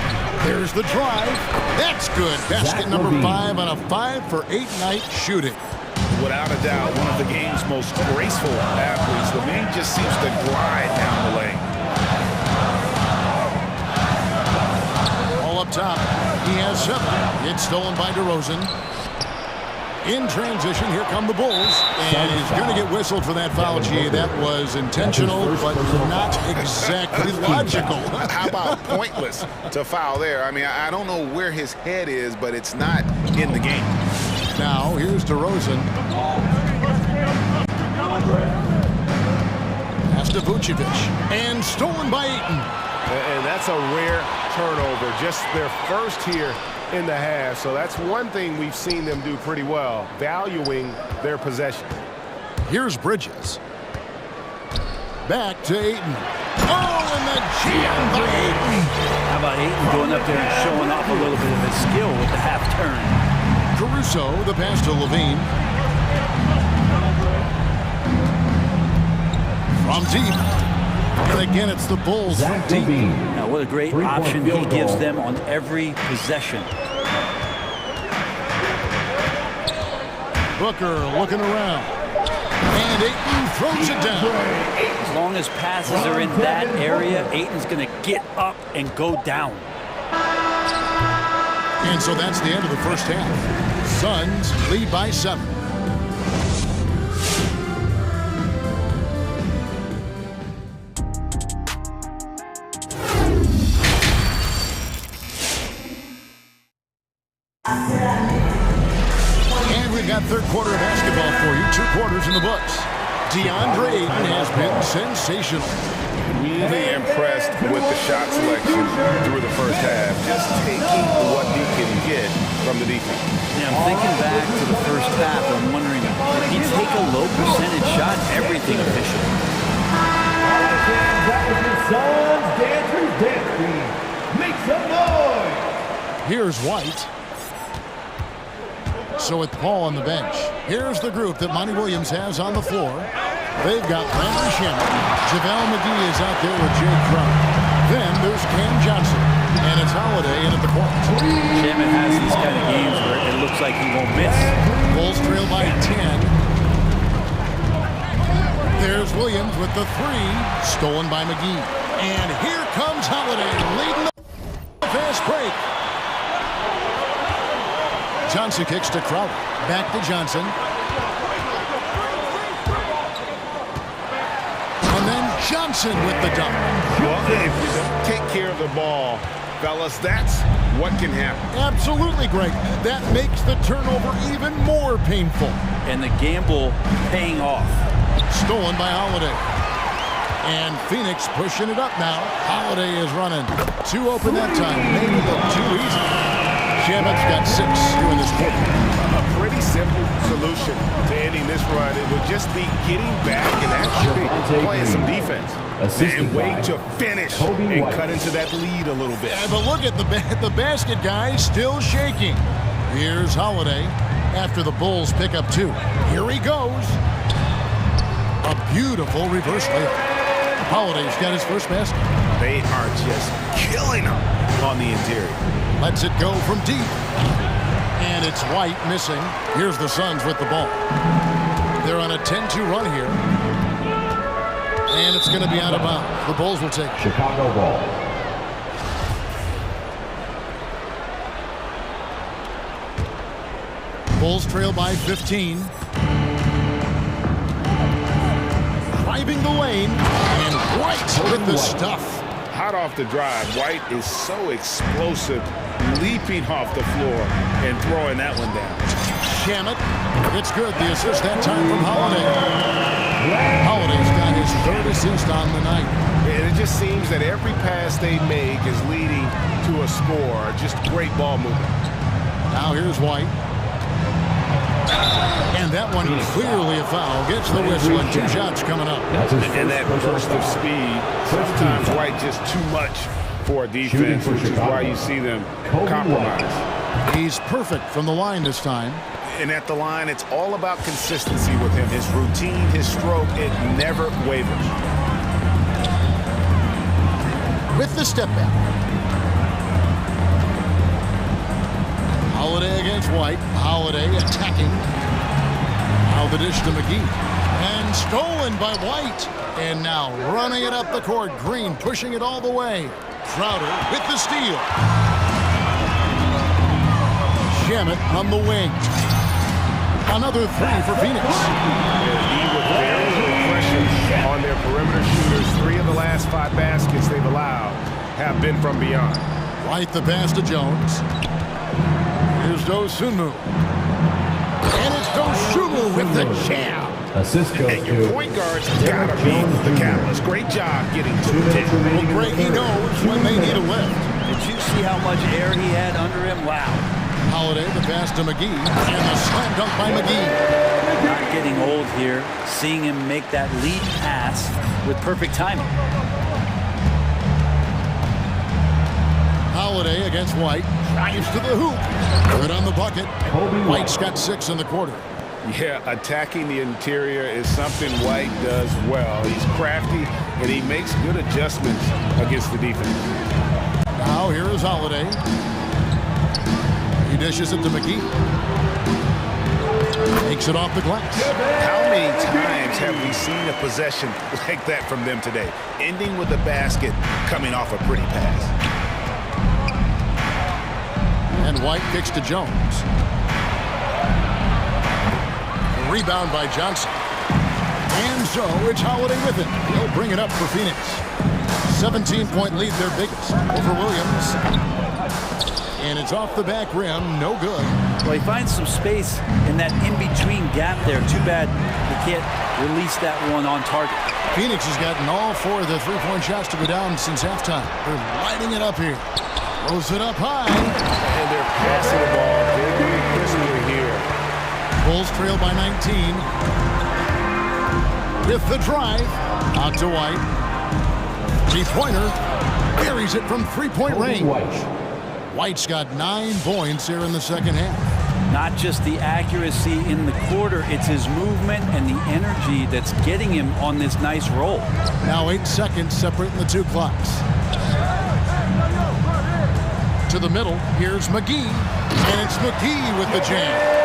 There's the drive. That's good. Basket number 5 on a 5-for-8 night shooting. Without a doubt, one of the game's most graceful athletes. Levine just seems to glide down the lane. All up top. He has 7. It's stolen by DeRozan. In transition, here come the Bulls. And he's going to get whistled for that foul, G. That was intentional, but not exactly logical. How about pointless to foul there? I mean, I don't know where his head is, but it's not in the game. Now, here's DeRozan. Pass to Vucevic. And stolen by Ayton. And that's a rare turnover. Just their first here in the half. So that's one thing we've seen them do pretty well, valuing their possession. Here's Bridges. Back to Ayton. Oh, and the jam by Ayton. How about Ayton going up there and showing off a little bit of his skill with the half turn? Caruso, the pass to Levine. From deep. And again, it's the Bulls from deep. Now, what a great option he gives them on every possession. Booker looking around. And Ayton throws it down. As long as passes are in that area, Ayton's going to get up and go down. And so that's the end of the first half. Suns lead by 7. Got third quarter of basketball for you. 2 quarters in the books. DeAndre Ayton has been sensational. Really impressed with the shot selection through the first half. Just taking what he can get from the defense. Yeah, I'm thinking back to the first half. I'm wondering, did he take a low percentage shot? Everything official. Make some noise. Here's White. So with Paul on the bench, here's the group that Monty Williams has on the floor. They've got Landry Shamet. JaVale McGee is out there with Jay Crowder. Then there's Cam Johnson. And it's Holiday in at the point. Shamet has these kind of games where it looks like he won't miss. Bulls trail by 10. There's Williams with the 3. Stolen by McGee. And here comes Holiday leading the fast break. Johnson kicks to Crowder. Back to Johnson. And then Johnson with the dunk. Well, if you don't take care of the ball, fellas, that's what can happen. Absolutely, Greg. That makes the turnover even more painful. And the gamble paying off. Stolen by Holiday. And Phoenix pushing it up now. Holiday is running. 2 open that time. Made it look too easy. Shamet's got 6 during this quarter. A pretty simple solution to ending this run. It would just be getting back and actually playing some defense. And wait to finish and cut into that lead a little bit. Yeah, but look at the basket guy still shaking. Here's Holiday after the Bulls pick up 2. Here he goes. A beautiful reverse layup. Holiday's got his first basket. They are just killing him on the interior. Lets it go from deep. And it's White missing. Here's the Suns with the ball. They're on a 10-2 run here. And it's going to be out of bounds. The Bulls will take it. Chicago ball. Bulls trail by 15. Driving the lane. And White with the stuff. Hot off the drive. White is so explosive, leaping off the floor and throwing that one down. Shamet, it's good. The assist that time from Holiday. Holiday's got his 3rd assist on the night. And it just seems that every pass they make is leading to a score. Just great ball movement. Now here's White. And that one clearly a foul. Gets the whistle and 2 shots coming up. And that burst of speed. Sometimes White just too much for a defense, which is why you see them compromise. He's perfect from the line this time. And at the line, it's all about consistency with him. His routine, his stroke, it never wavers. With the step back. Holiday against White. Holiday attacking. Now the dish to McGee. And stolen by White. And now running it up the court. Green pushing it all the way. Crowder with the steal. Shamet on the wing. Another three for Phoenix. With very little pressure on their perimeter shooters, 3 of the last 5 baskets they've allowed have been from beyond. White the pass to Jones. Here's Dosunmu. And it's Dosunmu with the jam. Assist goes and your point guard's gotta be the catalyst. Great job getting to the 10. Well, Greg, he knows when they need a lift. Did you see how much air he had under him? Wow. Holiday, the pass to McGee, and the slam dunk by McGee. Not getting old here, seeing him make that lead pass with perfect timing. Holiday against White, drives to the hoop. Good on the bucket. White's got 6 in the quarter. Yeah, attacking the interior is something White does well. He's crafty, and he makes good adjustments against the defense. Now here is Holiday. He dishes it to McGee. Takes it off the glass. How many times have we seen a possession like that from them today? Ending with a basket, coming off a pretty pass. And White kicks to Jones. Rebound by Johnson. And so it's Holiday with it. He'll bring it up for Phoenix. 17-point lead, their biggest, over Williams. And it's off the back rim, no good. Well, he finds some space in that in-between gap there. Too bad he can't release that one on target. Phoenix has gotten all 4 of their three-point shots to go down since halftime. They're lighting it up here. Throws it up high. And they're passing the ball very crisply here. Bulls trail by 19. With the drive, out to White. Three-pointer, buries it from three-point range. White's got 9 points here in the second half. Not just the accuracy in the quarter, it's his movement and the energy that's getting him on this nice roll. Now 8 seconds separating the 2 clocks. To the middle, here's McGee. And it's McGee with the jam.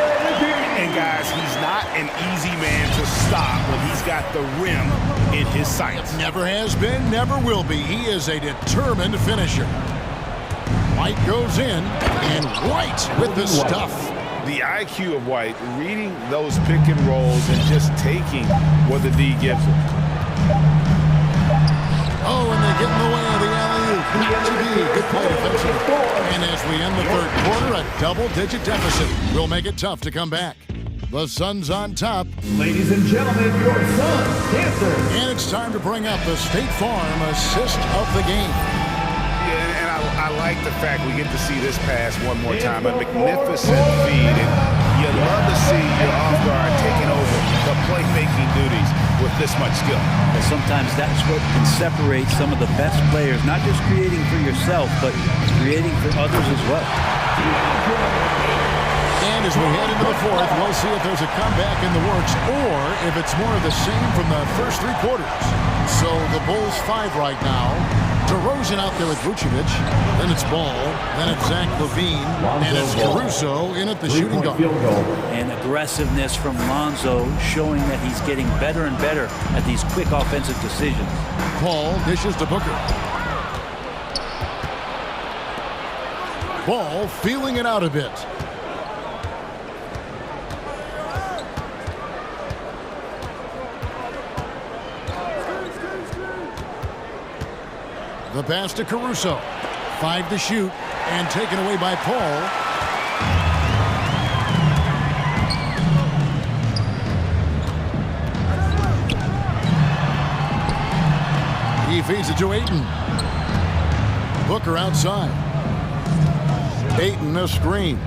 And guys, he's not an easy man to stop when he's got the rim in his sights. Never has been, never will be. He is a determined finisher. White goes in, and White with the stuff. The IQ of White, reading those pick and rolls and just taking what the D gives him. Oh, and they get in the way of the alley-oop. Good play defensively. And as we end the third quarter, a double-digit deficit will make it tough to come back. The Suns on top. Ladies and gentlemen, your Suns dancer. And it's time to bring up the State Farm assist of the game. Yeah, and I like the fact we get to see this pass one more time. A magnificent feed. And you love to see your off guard taking over the playmaking duties with this much skill. And sometimes that's what can separate some of the best players, not just creating for yourself, but creating for others as well. And as we head into the fourth, we'll see if there's a comeback in the works or if it's more of the same from the first 3 quarters. So the Bulls 5 right now. DeRozan out there with Vucevic. Then it's Ball. Then it's Zach LaVine. And it's Caruso in at the shooting guard. And aggressiveness from Lonzo showing that he's getting better and better at these quick offensive decisions. Paul dishes to Booker. Ball feeling it out a bit. The pass to Caruso. 5 to shoot, and taken away by Paul. He feeds it to Ayton. Booker outside. Ayton a screen.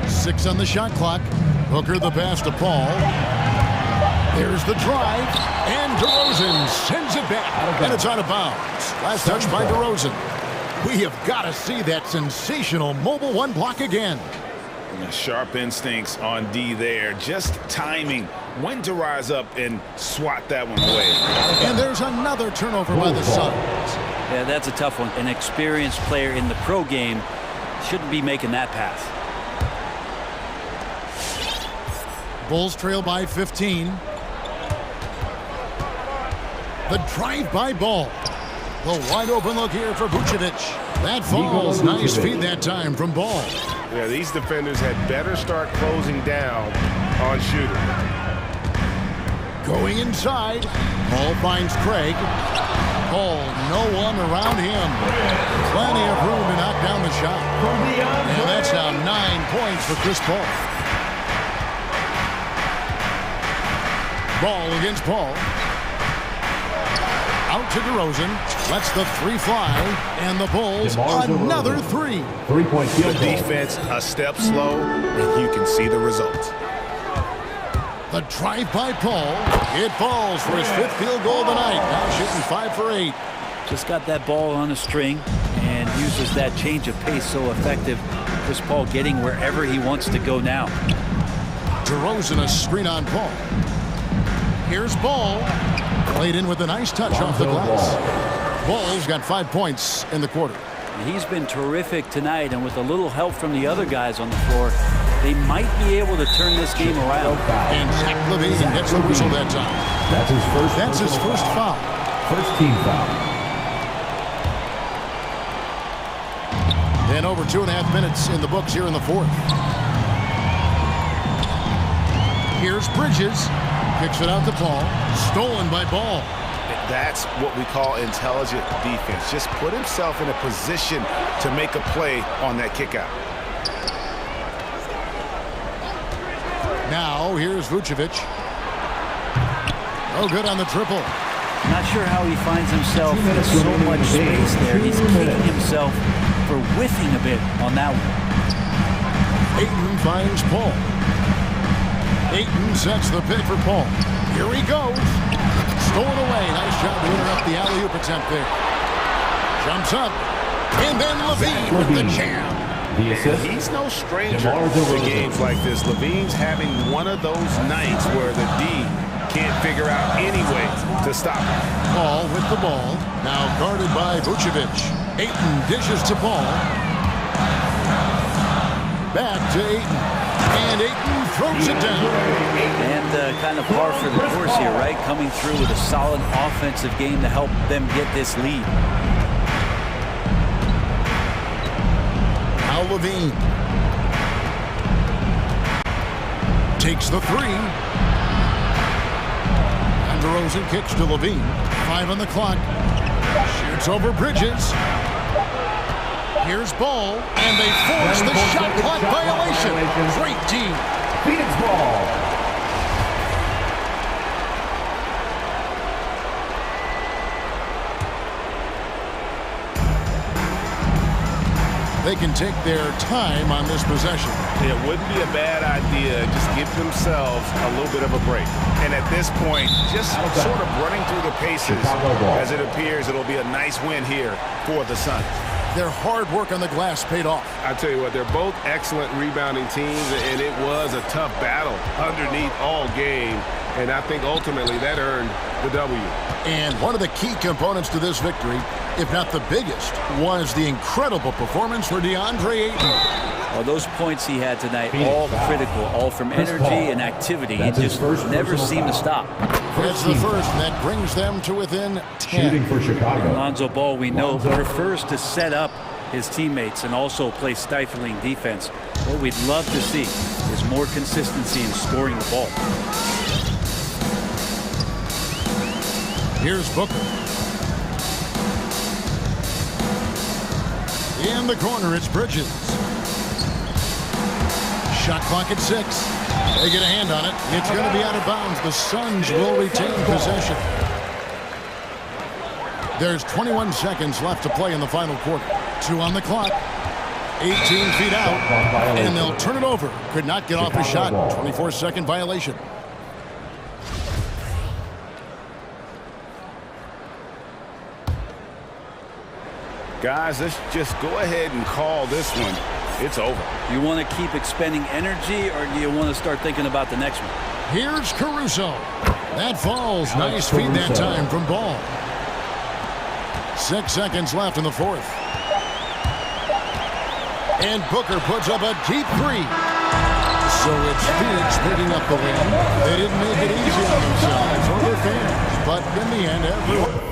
6 on the shot clock. Booker the pass to Paul. There's the drive, and DeRozan sends it back, and it's out of bounds. Last touch by DeRozan. We have got to see that sensational mobile 1 block again. Sharp instincts on D there. Just timing when to rise up and swat that one away. And there's another turnover by the Suns. Yeah, that's a tough one. An experienced player in the pro game shouldn't be making that pass. Bulls trail by 15. The drive-by Ball. The wide open look here for Vucevic. That falls. Nice feed that time from Ball. Yeah, these defenders had better start closing down on shooter. Going inside. Paul finds Craig. Paul, no one around him. Plenty of room to knock down the shot. And that's now 9 points for Chris Paul. Ball against Paul. Out to DeRozan. Lets the three fly. And the Bulls another three. 3-point field The defense a step slow, and you can see the results. The drive by Paul. It falls for his 5th field goal of the night. Now shooting 5 for 8. Just got that ball on a string and uses that change of pace so effective. Chris Paul getting wherever he wants to go now. DeRozan a screen on Paul. Here's Ball. Played in with a nice touch off the glass. Ball's got 5 points in the quarter. He's been terrific tonight, and with a little help from the other guys on the floor, they might be able to turn this game around. And Zach LaVine gets the whistle that time. That's his first foul. First team foul. And over 2.5 minutes in the books here in the fourth. Here's Bridges. Kicks it out to Paul. Stolen by Ball. That's what we call intelligent defense. Just put himself in a position to make a play on that kick out. Now here's Vucevic. Oh, good on the triple. Not sure how he finds himself in so much space there. He's kicking himself for whiffing a bit on that one. Ayton finds Paul. Ayton sets the pick for Paul. Here he goes. Stolen away. Nice job to interrupt the alley-oop attempt there. Jumps up. And then LaVine with the jam. He's no stranger to games like this. LaVine's having one of those nights where the D can't figure out any way to stop him. Paul with the ball. Now guarded by Vucevic. Ayton dishes to Paul. Back to Ayton. And Ayton throws it down. And kind of par for the course here, right? Coming through with a solid offensive game to help them get this lead. Now LaVine takes the three. And DeRozan kicks to LaVine. 5 on the clock. Shoots over Bridges. Here's Ball, and they force the shot clock violation. Great team. Phoenix ball. They can take their time on this possession. It wouldn't be a bad idea. Just give themselves a little bit of a break. And at this point, just sort of running through the paces as it appears it'll be a nice win here for the Suns. Their hard work on the glass paid off. I tell you what, they're both excellent rebounding teams, and it was a tough battle underneath all game. And I think ultimately that earned the W. And one of the key components to this victory, if not the biggest, was the incredible performance for DeAndre Ayton. Well, those points he had tonight, all critical, all from energy and activity. He just never seemed to stop. That's the first, and that brings them to within 10. Shooting for Chicago. Lonzo Ball, we know, prefers to set up his teammates and also play stifling defense. What we'd love to see is more consistency in scoring the ball. Here's Booker. In the corner, it's Bridges. Shot clock at 6. They get a hand on it. It's going to be out of bounds. The Suns will retain possession. There's 21 seconds left to play in the final quarter. 2 on the clock. 18 feet out. And they'll turn it over. Could not get off the shot. 24-second violation. Guys, let's just go ahead and call this one. It's over. You want to keep expending energy, or do you want to start thinking about the next one? Here's Caruso. That falls. Nice feed that time from Ball. 6 seconds left in the fourth. And Booker puts up a deep three. So it's Phoenix picking up the win. They didn't make it easy on themselves or their fans, but in the end, everyone...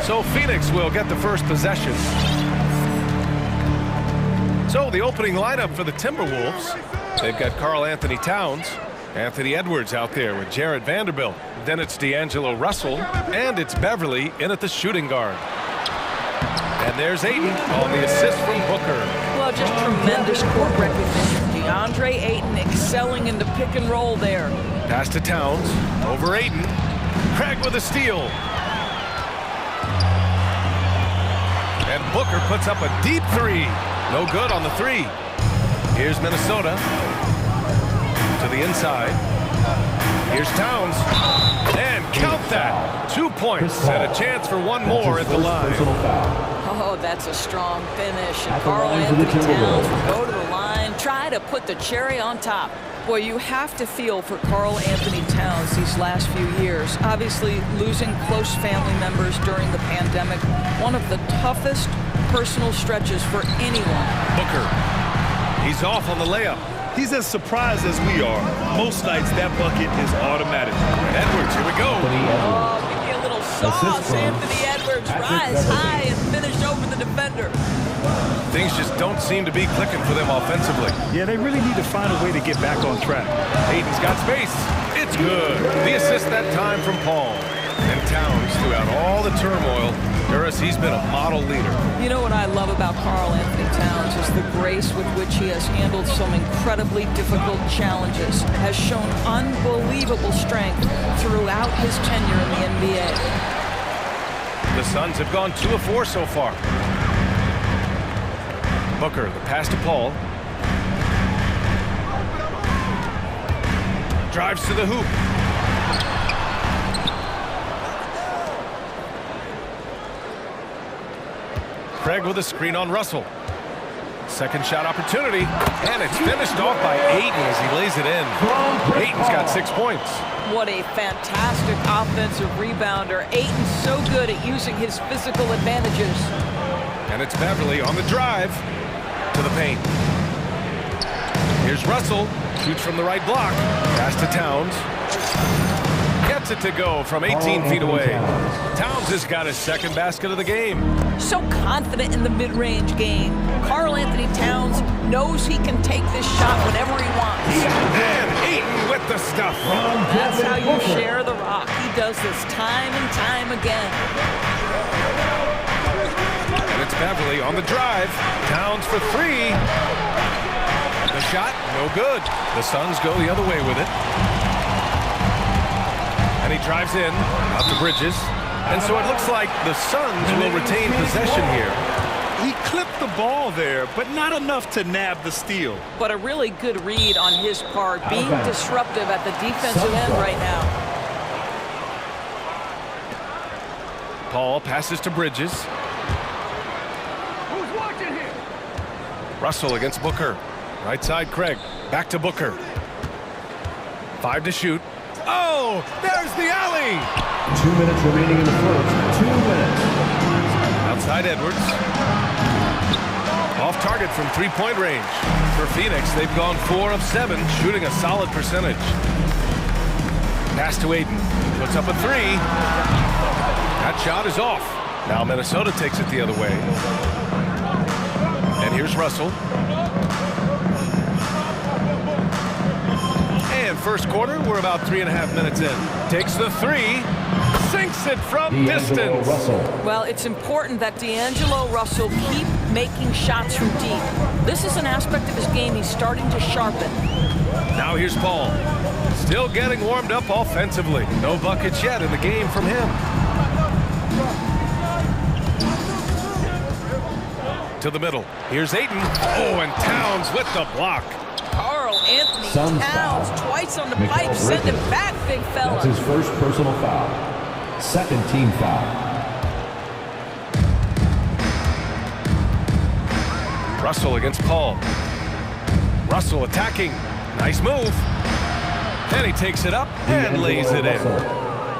So Phoenix will get the first possession. So the opening lineup for the Timberwolves. They've got Karl Anthony Towns, Anthony Edwards out there with Jared Vanderbilt. Then it's D'Angelo Russell, and it's Beverly in at the shooting guard. And there's Ayton on the assist from Booker. Well, just tremendous court recognition. DeAndre Ayton excelling in the pick and roll there. Pass to Towns, over Ayton. Craig with a steal. And Booker puts up a deep three. No good on the three. Here's Minnesota to the inside. Here's Towns. And count that. 2 points and a chance for one more at the line. Oh, that's a strong finish. And Karl Anthony Towns will go to the line, try to put the cherry on top. Boy, you have to feel for Karl Anthony Towns these last few years. Obviously, losing close family members during the pandemic, one of the toughest personal stretches for anyone. Booker, he's off on the layup. He's as surprised as we are. Most nights, that bucket is automatic. Edwards, here we go. Oh, give me a little sauce. Anthony Edwards, rise high and finish over the defender. Things just don't seem to be clicking for them offensively. Yeah, they really need to find a way to get back on track. Ayton's got space. It's good. The assist that time from Paul. And Towns, throughout all the turmoil, Duras, he's been a model leader. You know what I love about Karl Anthony Towns is the grace with which he has handled some incredibly difficult challenges, has shown unbelievable strength throughout his tenure in the NBA. The Suns have gone 2 of 4 so far. Booker, the pass to Paul. Drives to the hoop. Craig with a screen on Russell. Second shot opportunity, and it's finished off by Ayton as he lays it in. Ayton's got 6 points. What a fantastic offensive rebounder. Ayton's so good at using his physical advantages. And it's Beverly on the drive to the paint. Here's Russell, shoots from the right block. Pass to Towns. Gets it to go from 18 feet away. Towns has got his second basket of the game. So confident in the mid-range game. Karl Anthony Towns knows he can take this shot whenever he wants. And Ayton with the stuff. That's how you share the rock. He does this time and time again. And it's Beverly on the drive. Towns for 3. The shot, no good. The Suns go the other way with it. And he drives in, out to Bridges. And so it looks like the Suns will retain possession here. He clipped the ball there, but not enough to nab the steal. But a really good read on his part, being disruptive at the defensive end right now. Paul passes to Bridges. Who's watching here? Russell against Booker. Right side, Craig. Back to Booker. 5 to shoot. Oh, there's the alley! 2 minutes remaining in the first. 2 minutes. Outside Edwards. Off target from three-point range. For Phoenix, they've gone 4 of 7, shooting a solid percentage. Pass to Ayton. Puts up a 3. That shot is off. Now Minnesota takes it the other way. And here's Russell. And first quarter, we're about 3.5 minutes in. Takes the 3, sinks it from distance. Well, it's important that D'Angelo Russell keep making shots from deep. This is an aspect of his game he's starting to sharpen. Now here's Paul. Still getting warmed up offensively. No buckets yet in the game from him. To the middle. Here's Ayton. Oh, and Towns with the block. Karl Anthony Towns twice on the pipe, send him back, big fella. That's his first personal foul. Second team foul. Russell against Paul. Russell attacking. Nice move. Then he takes it up and lays it in.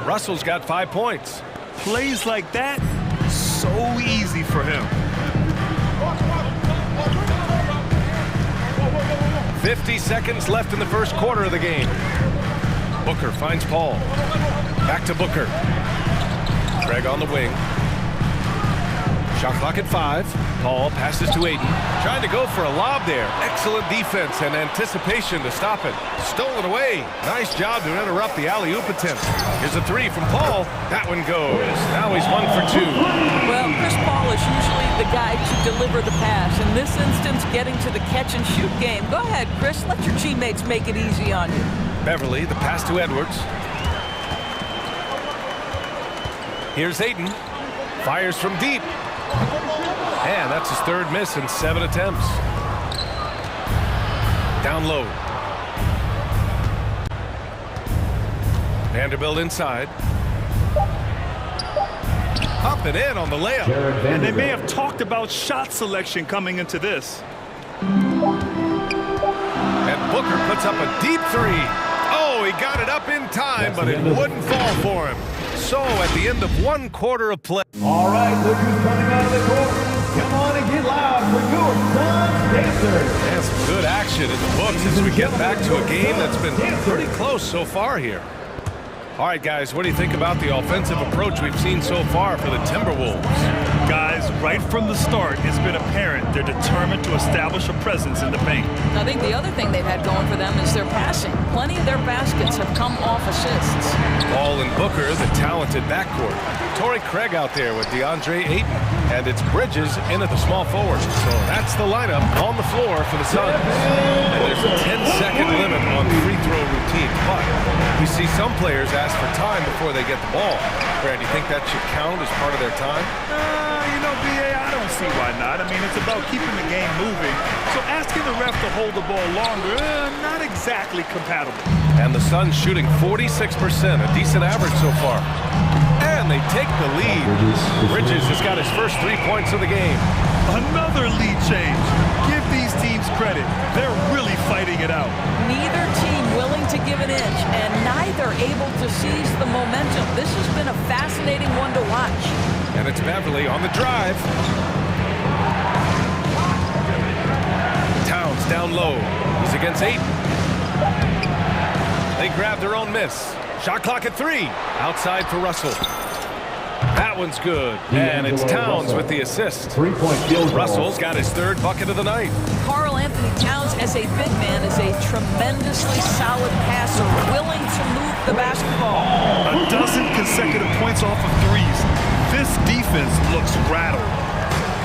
Russell's got 5 points. Plays like that, so easy for him. 50 seconds left in the first quarter of the game. Booker finds Paul. Back to Booker. Craig on the wing. Shot clock at 5. Paul passes to Aiden. Trying to go for a lob there. Excellent defense and anticipation to stop it. Stolen away. Nice job to interrupt the alley-oop attempt. Here's a 3 from Paul. That one goes. Now he's 1 for 2. Well, Chris Paul is usually the guy to deliver the pass. In this instance, getting to the catch-and-shoot game. Go ahead, Chris. Let your teammates make it easy on you. Beverly, the pass to Edwards. Here's Aiden. Fires from deep. And that's his 3rd miss in 7 attempts. Down low. Vanderbilt inside. Up and in on the layup. And they may have talked about shot selection coming into this. And Booker puts up a deep 3. Oh, he got it up in time, but it wouldn't fall for him. So at the end of 1 quarter of play. All right, look who's coming out of the court. Come on and get loud for your Suns Dancers. And some good action in the books as we get back to a game that's been pretty close so far here. All right, guys, what do you think about the offensive approach we've seen so far for the Timberwolves? Guys, right from the start, it's been apparent they're determined to establish a presence in the paint. I think the other thing they've had going for them is their passing. Plenty of their baskets have come off assists. Paul and Booker, the talented backcourt. Torrey Craig out there with DeAndre Ayton. And it's Bridges in at the small forward. So that's the lineup on the floor for the Suns. And there's a 10-second limit on free throw routine. But we see some players ask for time before they get the ball. Brad, do you think that should count as part of their time? You know, BA, I don't see why not. I mean, it's about keeping the game moving. So asking the ref to hold the ball longer, not exactly compatible. And the Suns shooting 46%, a decent average so far. And they take the lead. Bridges has got his first 3 points of the game. Another lead change. Give these teams credit. They're really fighting it out. Neither team willing to give an inch, and neither able to seize the momentum. This has been a fascinating one to watch. And it's Beverly on the drive. Towns down low. He's against 8. They grab their own miss. Shot clock at 3. Outside for Russell. That one's good. And it's Towns with the assist. 3-point field goal. Russell's got his 3rd bucket of the night. Karl Anthony Towns, as a big man, is a tremendously solid passer, willing to move the basketball. A dozen consecutive points off of threes. This defense looks rattled.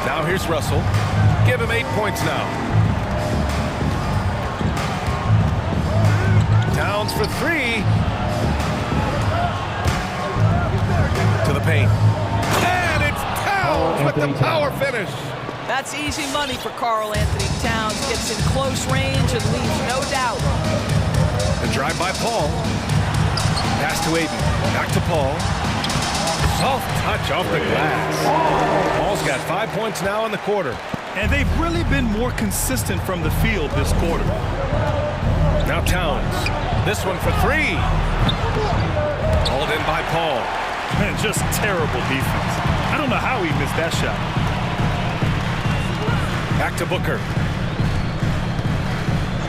Now here's Russell. Give him 8 points now. Towns for 3. To the paint. And it's Towns with the power finish. That's easy money for Karl Anthony Towns. Gets in close range and leaves no doubt. A drive by Paul. Pass to Aiden. Back to Paul. Soft touch off the glass. Paul's got 5 points now in the quarter. And they've really been more consistent from the field this quarter. Now Towns. This one for 3. Hauled in by Paul. Man, just terrible defense. I don't know how he missed that shot. Back to Booker.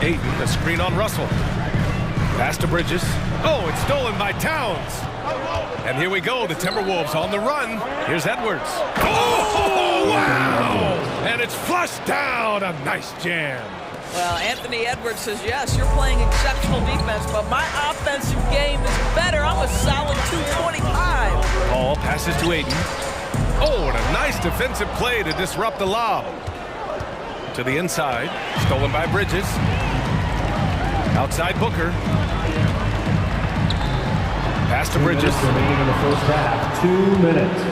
Aiden, a screen on Russell. Pass to Bridges. Oh, it's stolen by Towns. And here we go, the Timberwolves on the run. Here's Edwards. Oh, wow! And it's flushed down. A nice jam. Well, Anthony Edwards says, yes, you're playing exceptional defense, but my offensive game is better. I'm a solid 225. Paul passes to Aiden. Oh, and a nice defensive play to disrupt the lob. To the inside. Stolen by Bridges. Outside Booker. Pass to Bridges. Remaining in the first half. 2 minutes.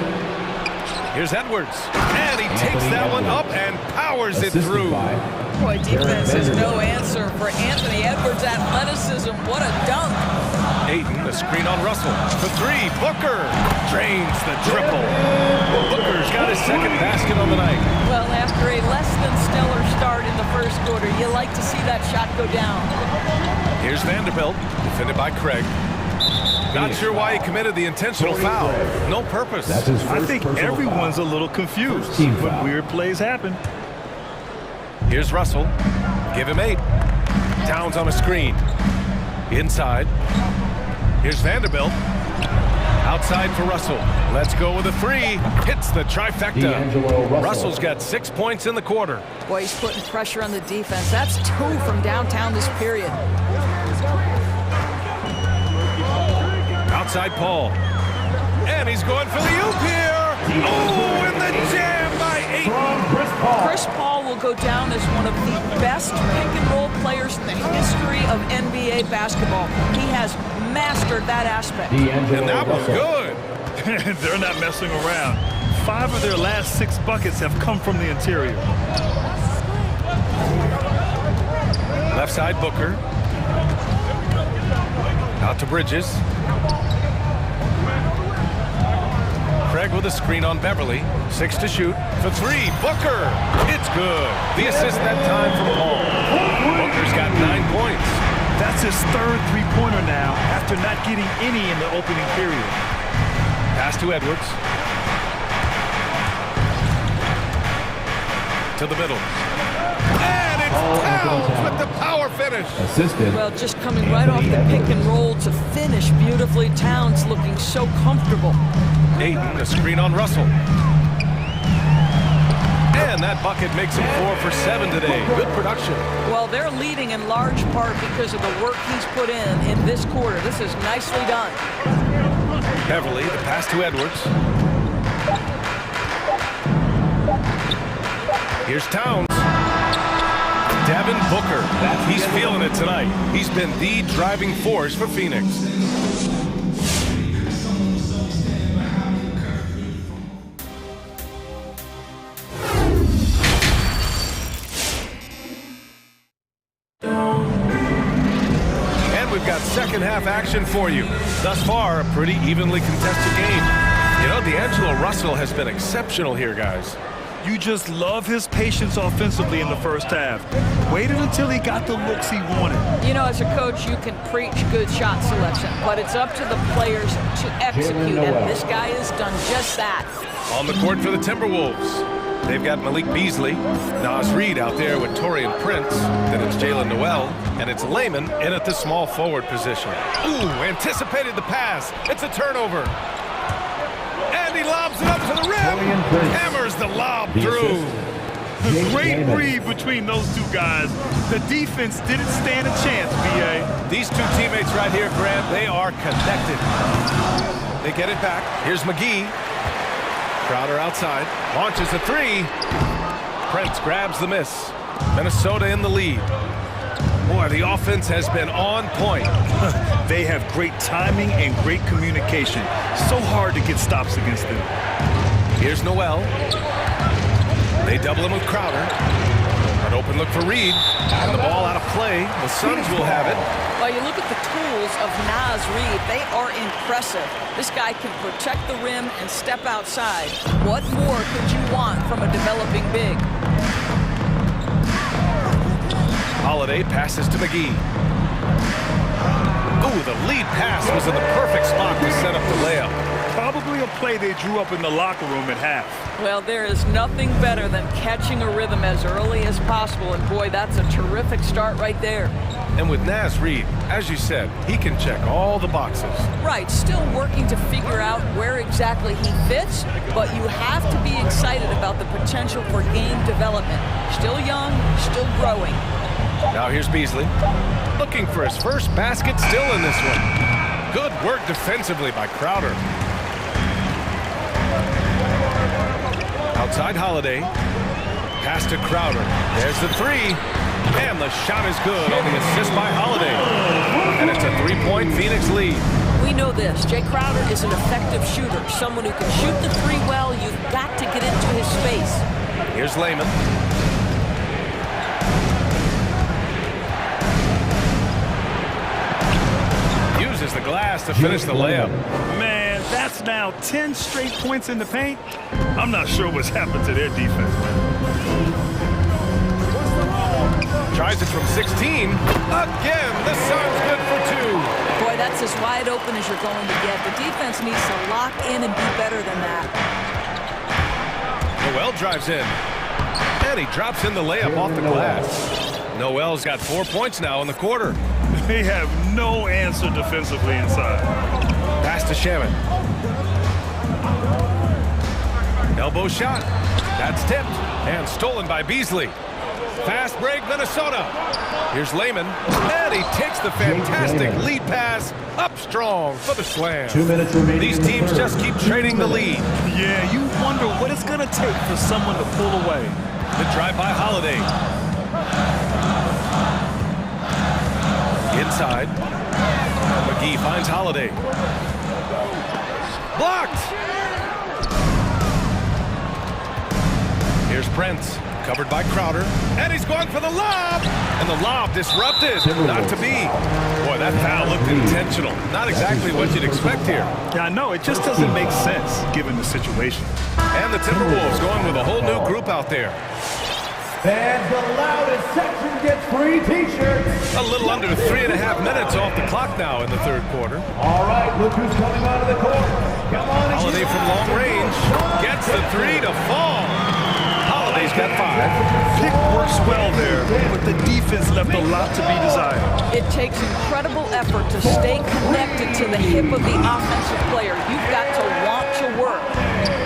Here's Edwards. And he takes that one up and powers it through. Boy, defense is no answer for Anthony Edwards' athleticism. What a dunk. Aiden, a screen on Russell. For 3, Booker drains the triple. Booker's got his 2nd basket on the night. Well, after a less than stellar start in the first quarter, you like to see that shot go down. Here's Vanderbilt, defended by Craig. Not sure why he committed the intentional foul. No purpose. I think everyone's a little confused, but weird plays happen. Here's Russell. Give him 8. Towns on a screen. Inside. Here's Vanderbilt. Outside for Russell. Let's go with a three. Hits the trifecta. Russell's got 6 points in the quarter. Boy, he's putting pressure on the defense. That's 2 from downtown this period. Outside Paul. And he's going for the oop here. Oh, and the jam by 8. Chris Paul will go down as one of the best pick-and-roll players in the history of NBA basketball. He has mastered that aspect. And that was good. They're not messing around. 5 of their last 6 buckets have come from the interior. Left side Booker. Out to Bridges. Craig with a screen on Beverly. 6 to shoot. For 3. Booker. It's good. The assist that time from Paul. Booker's got 9 points. That's his 3rd three-pointer now after not getting any in the opening period. Pass to Edwards. To the middle. And it's Towns with the power finish. Assisted. Well, just coming right off the pick and roll to finish beautifully. Towns looking so comfortable. Ayton, a screen on Russell. And that bucket makes him 4 for 7 today. Good production. Well, they're leading in large part because of the work he's put in this quarter. This is nicely done. Beverly, the pass to Edwards. Here's Towns. Devin Booker. He's feeling it tonight. He's been the driving force for Phoenix. Second half action for you. Thus far, a pretty evenly contested game. You know, D'Angelo Russell has been exceptional here, guys. You just love his patience offensively in the first half. Waited until he got the looks he wanted. You know, as a coach, you can preach good shot selection, but it's up to the players to execute, and this guy has done just that. On the court for the Timberwolves. They've got Malik Beasley, Naz Reid out there with Taurean Prince, then it's Jalen Noel, and it's Layman in at the small forward position. Ooh, anticipated the pass. It's a turnover. And he lobs it up to the rim. Hammers the lob through. Great read between those two guys. The defense didn't stand a chance, B.A. These two teammates right here, Grant, they are connected. They get it back. Here's McGee. Crowder outside, launches a three. Prince grabs the miss. Minnesota in the lead. Boy, the offense has been on point. They have great timing and great communication. So hard to get stops against them. Here's Noel. They double him with Crowder. An open look for Reid. And the ball out of play. The Suns will have it. Well, you look at the tools of Naz Reid. They are impressive. This guy can protect the rim and step outside. What more could you want from a developing big? Holiday passes to McGee. Ooh, the lead pass was in the perfect spot to set up the layup. Probably a play they drew up in the locker room at half. Well, there is nothing better than catching a rhythm as early as possible, and boy, that's a terrific start right there. And with Naz Reid, as you said, he can check all the boxes. Right, still working to figure out where exactly he fits, but you have to be excited about the potential for game development. Still young, still growing. Now here's Beasley, looking for his first basket, still in this one. Good work defensively by Crowder. Outside Holiday, pass to Crowder. There's the three, and the shot is good on the assist by Holiday. And it's a 3-point Phoenix lead. We know this. Jay Crowder is an effective shooter, someone who can shoot the three well. You've got to get into his space. Here's Layman. Uses the glass to finish the layup. Man, that's now 10 straight points in the paint. I'm not sure what's happened to their defense, man. Tries it from 16. Again, the Suns good for 2. Boy, that's as wide open as you're going to get. The defense needs to lock in and be better than that. Noel drives in. And he drops in the layup off the glass. Noel's got 4 points now in the quarter. They have no answer defensively inside. Pass to Shaman. Elbow shot. That's tipped and stolen by Beasley. Fast break, Minnesota. Here's Lehman, and he takes the fantastic lead pass up strong for the slam. 2 minutes remaining. These teams just keep trading the lead. Yeah, you wonder what it's going to take for someone to pull away. The drive by Holiday. Inside. McGee finds Holiday. Blocked! Here's Prince. Covered by Crowder, and he's going for the lob, and the lob disrupted, not to be. Boy, that foul looked intentional. Not exactly what you'd expect here. Yeah, I know, it just doesn't make sense given the situation. And the Timberwolves going with a whole new group out there. And the loudest section gets free t-shirts. A little under 3.5 minutes off the clock now in the third quarter. All right, look who's coming onto the court. Come on. Holiday from long range gets the three to fall. Holiday's got 5. Pick works well there, but the defense left a lot to be desired. It takes incredible effort to stay connected to the hip of the offensive player. You've got to want to work.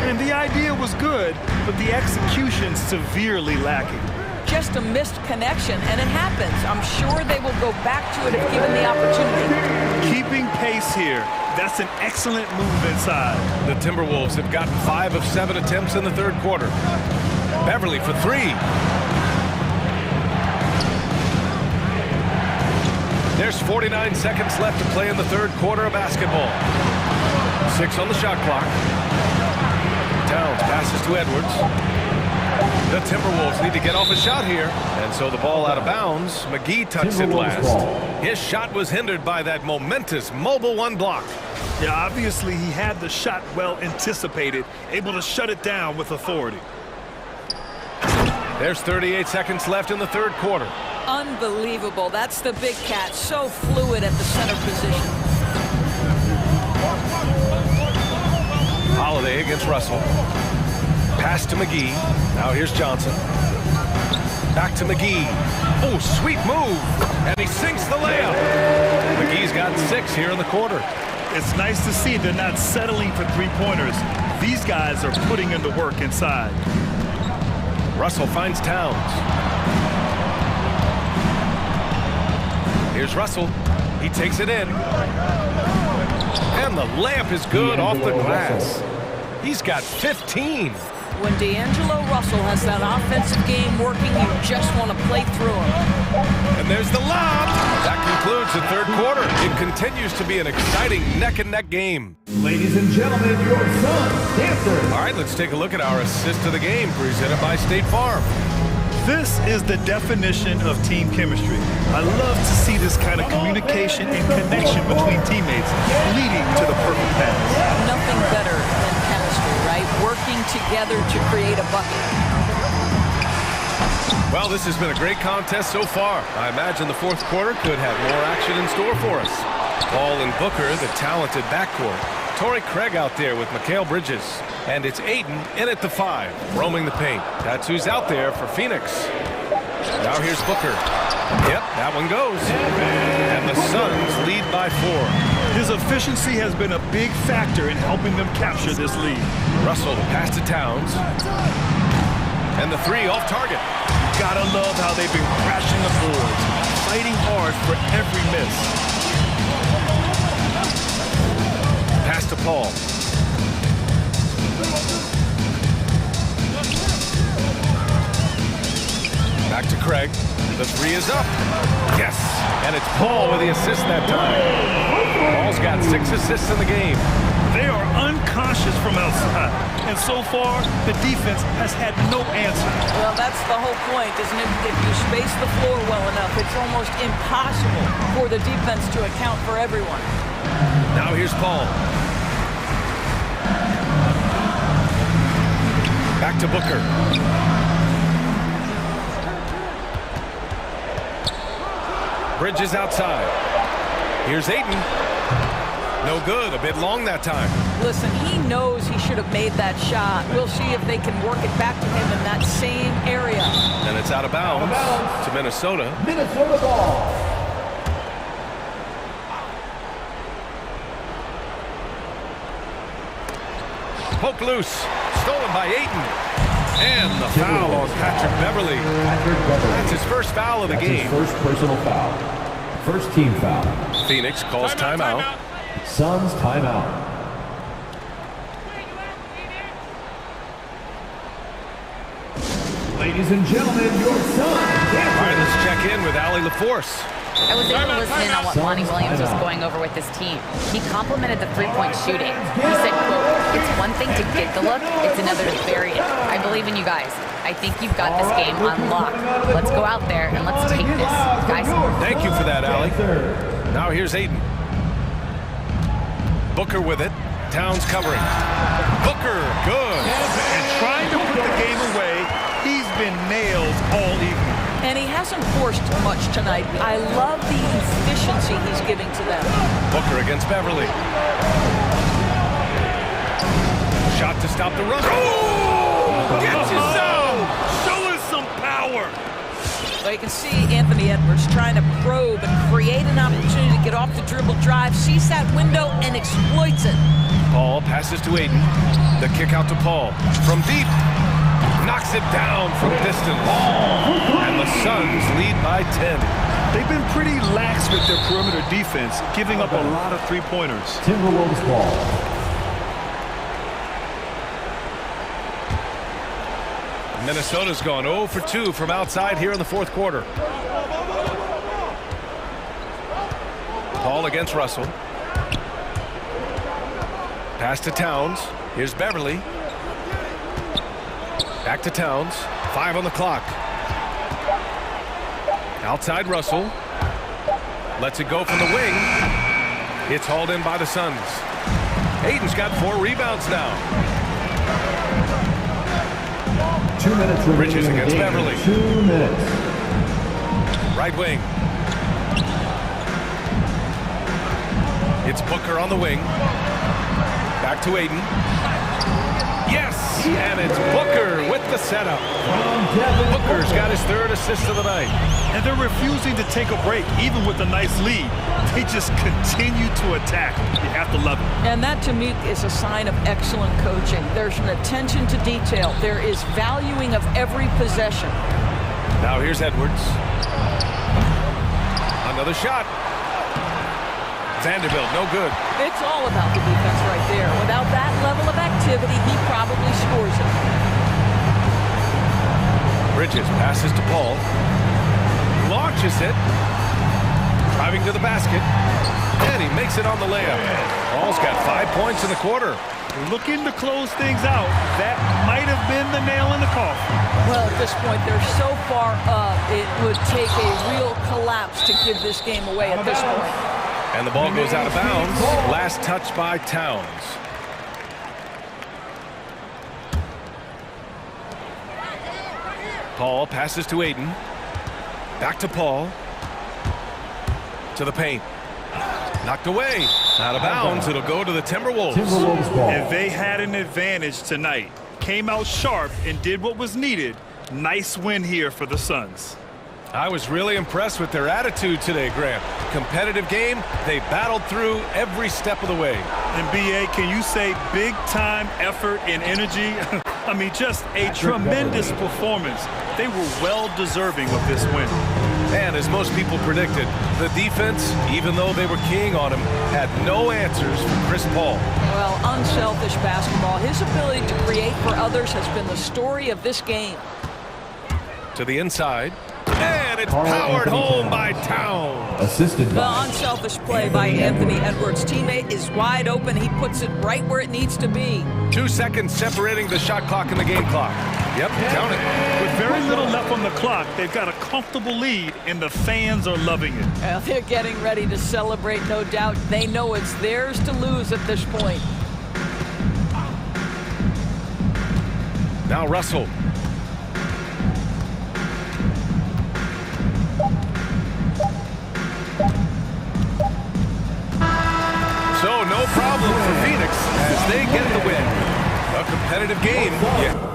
And the idea was good, but the execution severely lacking. Just a missed connection, and it happens. I'm sure they will go back to it if given the opportunity. Keeping pace here. That's an excellent move inside. The Timberwolves have gotten 5 of 7 attempts in the third quarter. Beverly for 3. There's 49 seconds left to play in the third quarter of basketball. 6 on the shot clock. Towns passes to Edwards. The Timberwolves need to get off a shot here, and so the ball out of bounds. McGee tucks it last. His shot was hindered by that momentous mobile 1 block. Yeah, obviously he had the shot well anticipated, able to shut it down with authority. There's 38 seconds left in the third quarter. Unbelievable. That's the big cat. So fluid at the center position. Holiday against Russell. Pass to McGee. Now here's Johnson. Back to McGee. Oh, sweet move. And he sinks the layup. McGee's got 6 here in the quarter. It's nice to see they're not settling for three-pointers. These guys are putting in the work inside. Russell finds Towns. Here's Russell. He takes it in. And the layup is good off the glass. He's got 15. When D'Angelo Russell has that offensive game working, you just want to play through him. And there's the lob. That concludes the third quarter. It continues to be an exciting neck-and-neck game. Ladies and gentlemen, your son's dancer. All right, let's take a look at our assist to the game presented by State Farm. This is the definition of team chemistry. I love to see this kind of communication and connection between teammates leading to the perfect pass. Nothing better than chemistry, right? Working together to create a bucket. Well, this has been a great contest so far. I imagine the fourth quarter could have more action in store for us. Paul and Booker, the talented backcourt. Torrey Craig out there with Mikal Bridges. And it's Ayton in at the 5, roaming the paint. That's who's out there for Phoenix. Now here's Booker. Yep, that one goes. And the Suns lead by 4. His efficiency has been a big factor in helping them capture this lead. Russell, the pass to Towns. And the 3 off target. Gotta love how they've been crashing the boards, fighting hard for every miss. Pass to Paul. Back to Craig. The 3 is up. Yes. And it's Paul with the assist that time. Paul's got 6 assists in the game. They are unconscious from outside. And so far, the defense has had no answer. Well, that's the whole point, isn't it? If you space the floor well enough, it's almost impossible for the defense to account for everyone. Now here's Paul. Back to Booker. Bridges outside. Here's Ayton. No good. A bit long that time. Listen, he knows he should have made that shot. We'll see if they can work it back to him in that same area. And it's out of bounds to Minnesota. Minnesota ball. Poke loose. Stolen by Ayton. And the foul on Patrick Beverly. That's his first foul of the game. First personal foul. First team foul. Phoenix calls timeout. Suns timeout. Ladies and gentlemen, your son. All right, let's check in with Allie LaForce. I was able to listen in on what Monty Williams was going over with this team. He complimented the three-point shooting. He said, quote, "It's one thing to get the look, it's another to bury it. I believe in you guys. I think you've got this game on lock. Let's go out there and let's take this, guys." Thank you for that, Allie. Now here's Ayton. Booker with it. Towns covering. Booker, good. And trying to put the game away, he's been nailed all evening. And he hasn't forced much tonight. I love the efficiency he's giving to them. Booker against Beverly. Shot to stop the run. Oh! Gets you some! Show us some power! Well, you can see Anthony Edwards trying to probe and create an opportunity to get off the dribble drive, sees that window and exploits it. Paul passes to Ayton. The kick out to Paul. From deep. Knocks it down from distance. And the Suns lead by 10. They've been pretty lax with their perimeter defense, giving up a lot of three-pointers. Timberwolves ball. Minnesota's gone 0 for 2 from outside here in the fourth quarter. Paul against Russell. Pass to Towns. Here's Beverly. Back to Towns. 5 on the clock. Outside Russell. Lets it go from the wing. It's hauled in by the Suns. Ayton's got 4 rebounds now. 2 minutes remaining. Bridges against Beverly. 2 minutes. Right wing. It's Booker on the wing. Back to Ayton. Yes! And it's Booker with the setup. Booker's got his 3rd assist of the night. And they're refusing to take a break, even with a nice lead. They just continue to attack. You have to love it. And that, to me, is a sign of excellent coaching. There's an attention to detail. There is valuing of every possession. Now here's Edwards. Another shot. Vanderbilt, no good. It's all about the defense right there. Without that level of activity, he probably scores it. Bridges passes to Paul. Launches it. Driving to the basket. And he makes it on the layup. Paul's got 5 points in the quarter. Looking to close things out. That might have been the nail in the coffin. Well, at this point, they're so far up, it would take a real collapse to give this game away at this point. And the ball goes out of bounds. Last touch by Towns. Paul passes to Ayton. Back to Paul. To the paint. Knocked away. Out of bounds. It'll go to the Timberwolves. And they had an advantage tonight. Came out sharp and did what was needed. Nice win here for the Suns. I was really impressed with their attitude today, Grant. Competitive game, they battled through every step of the way. And B.A., can you say big-time effort and energy? I mean, just a tremendous performance. They were well-deserving of this win. And as most people predicted, the defense, even though they were keying on him, had no answers for Chris Paul. Well, unselfish basketball. His ability to create for others has been the story of this game. To the inside. And it's powered home by Towns. Assisted by. The unselfish play by Anthony Edwards' teammate is wide open. He puts it right where it needs to be. 2 seconds separating the shot clock and the game clock. Yep, count it. With very little left on the clock, they've got a comfortable lead, and the fans are loving it. Well, they're getting ready to celebrate, no doubt. They know it's theirs to lose at this point. Now Russell. So no problem for Phoenix as they get the win. A competitive game. Yeah.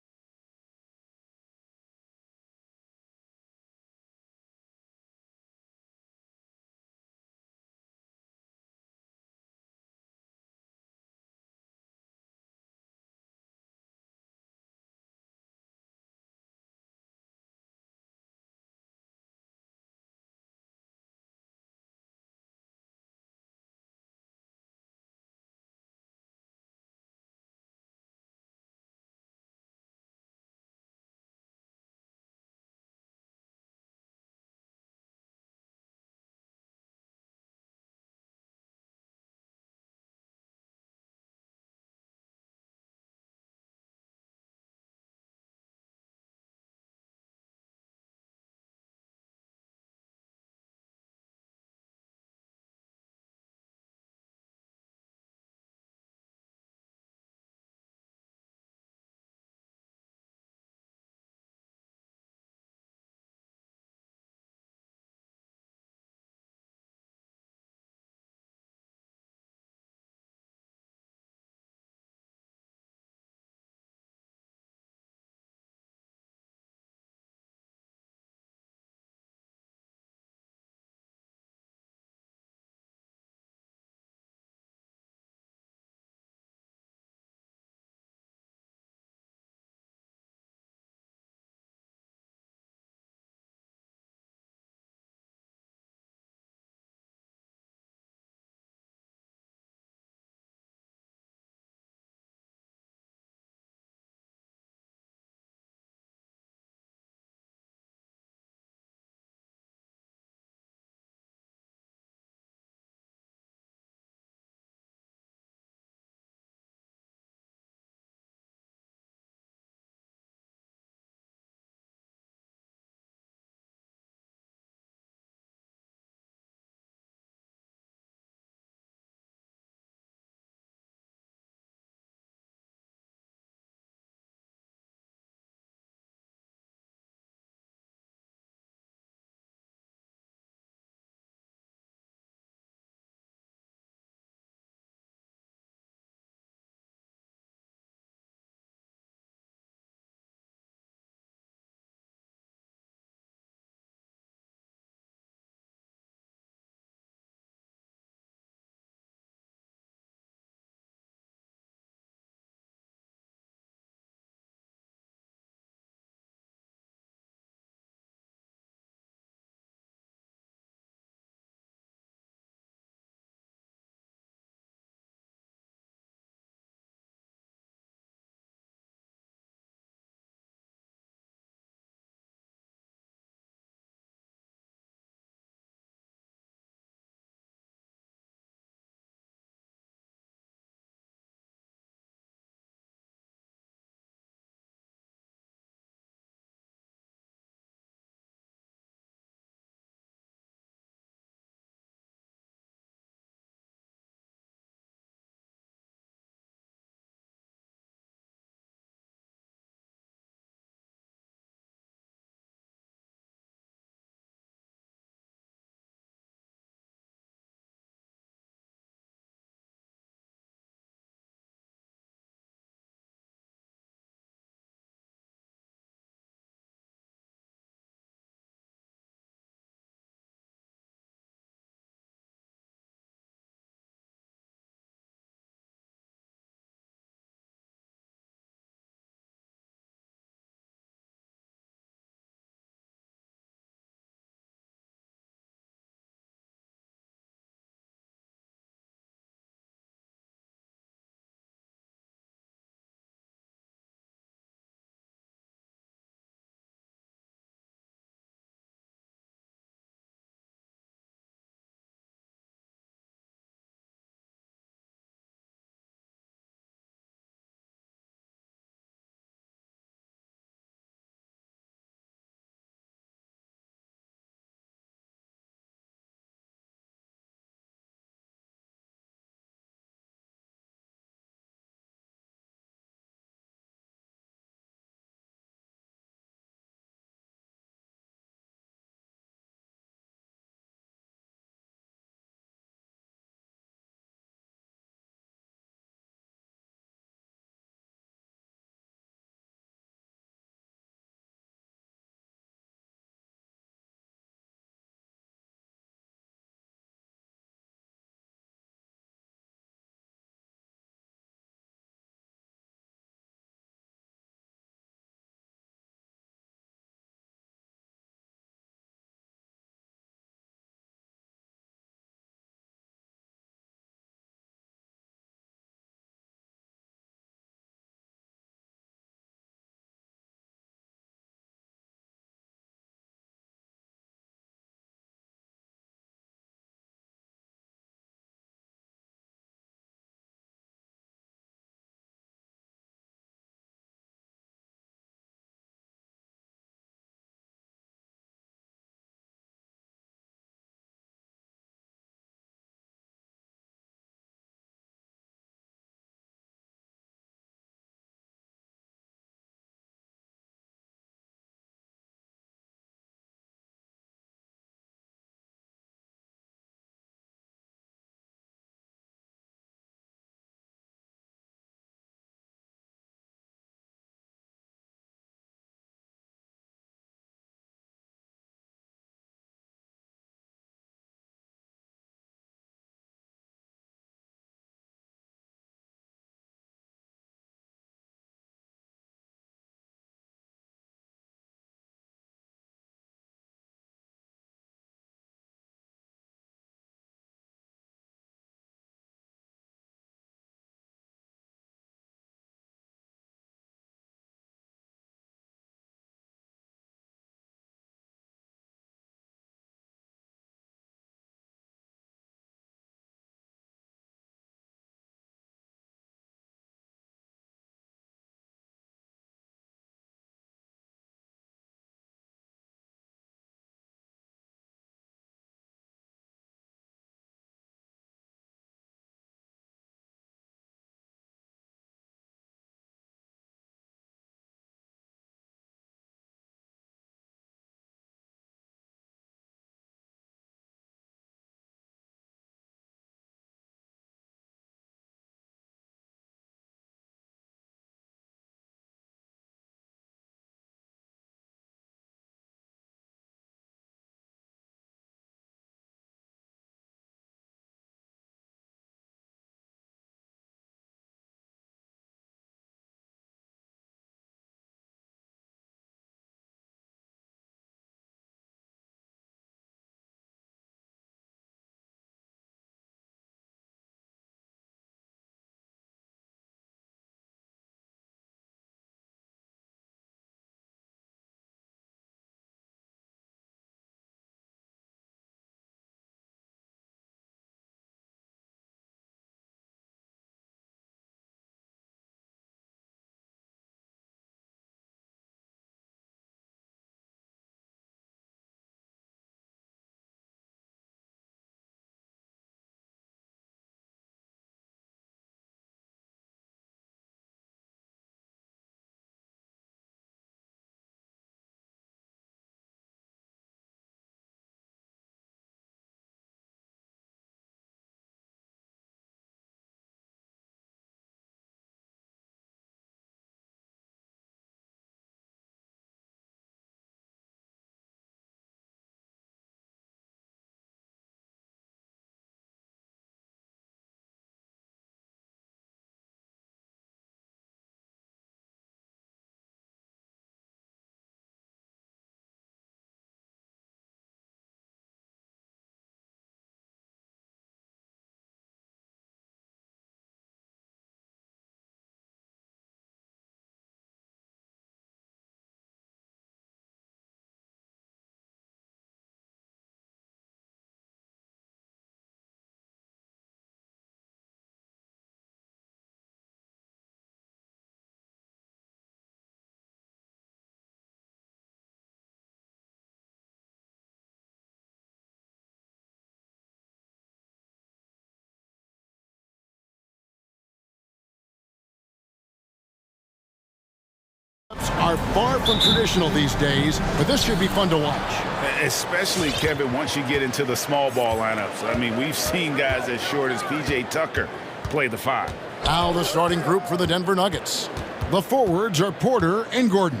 are far from traditional these days, but this should be fun to watch. Especially, Kevin, once you get into the small ball lineups. I mean, we've seen guys as short as P.J. Tucker play the 5. Now the starting group for the Denver Nuggets. The forwards are Porter and Gordon.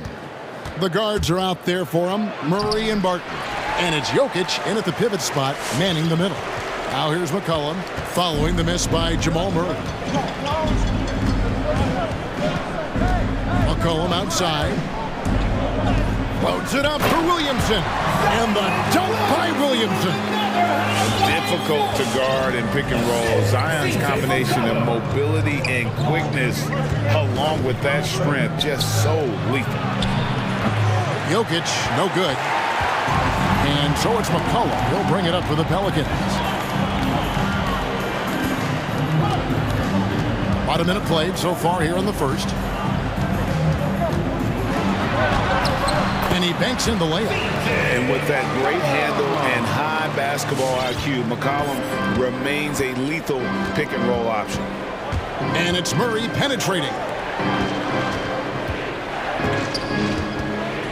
The guards are out there for them, Murray and Barton. And it's Jokic in at the pivot spot, manning the middle. Now here's McCollum, following the miss by Jamal Murray. McCollum outside. Loads it up for Williamson. And the dunk by Williamson. Difficult to guard and pick and roll. Zion's combination of mobility and quickness, along with that strength, just so lethal. Jokic, no good. And so it's McCollum. He'll bring it up for the Pelicans. About a minute played so far here in the first. And he banks in the layup. And with that great handle and high basketball IQ, McCollum remains a lethal pick and roll option. And it's Murray penetrating.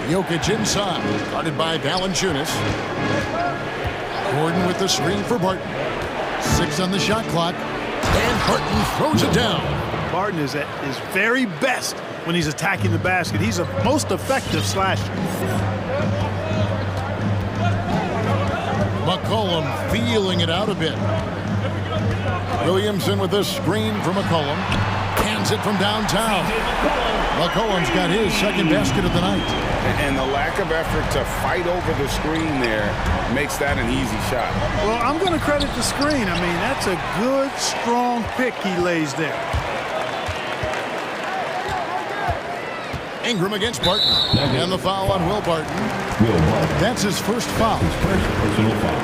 Jokic inside, guarded by Valanciunas. Gordon with the screen for Barton. 6 on the shot clock. And Barton throws it down. Barton is at his very best when he's attacking the basket. He's a most effective slasher. McCollum feeling it out a bit. Williamson with the screen for McCollum. Hands it from downtown. McCollum's got his second basket of the night. And the lack of effort to fight over the screen there makes that an easy shot. Well, I'm going to credit the screen. I mean, that's a good, strong pick he lays there. Ingram against Barton. And the foul on Will Barton. That's his first foul. His first personal foul.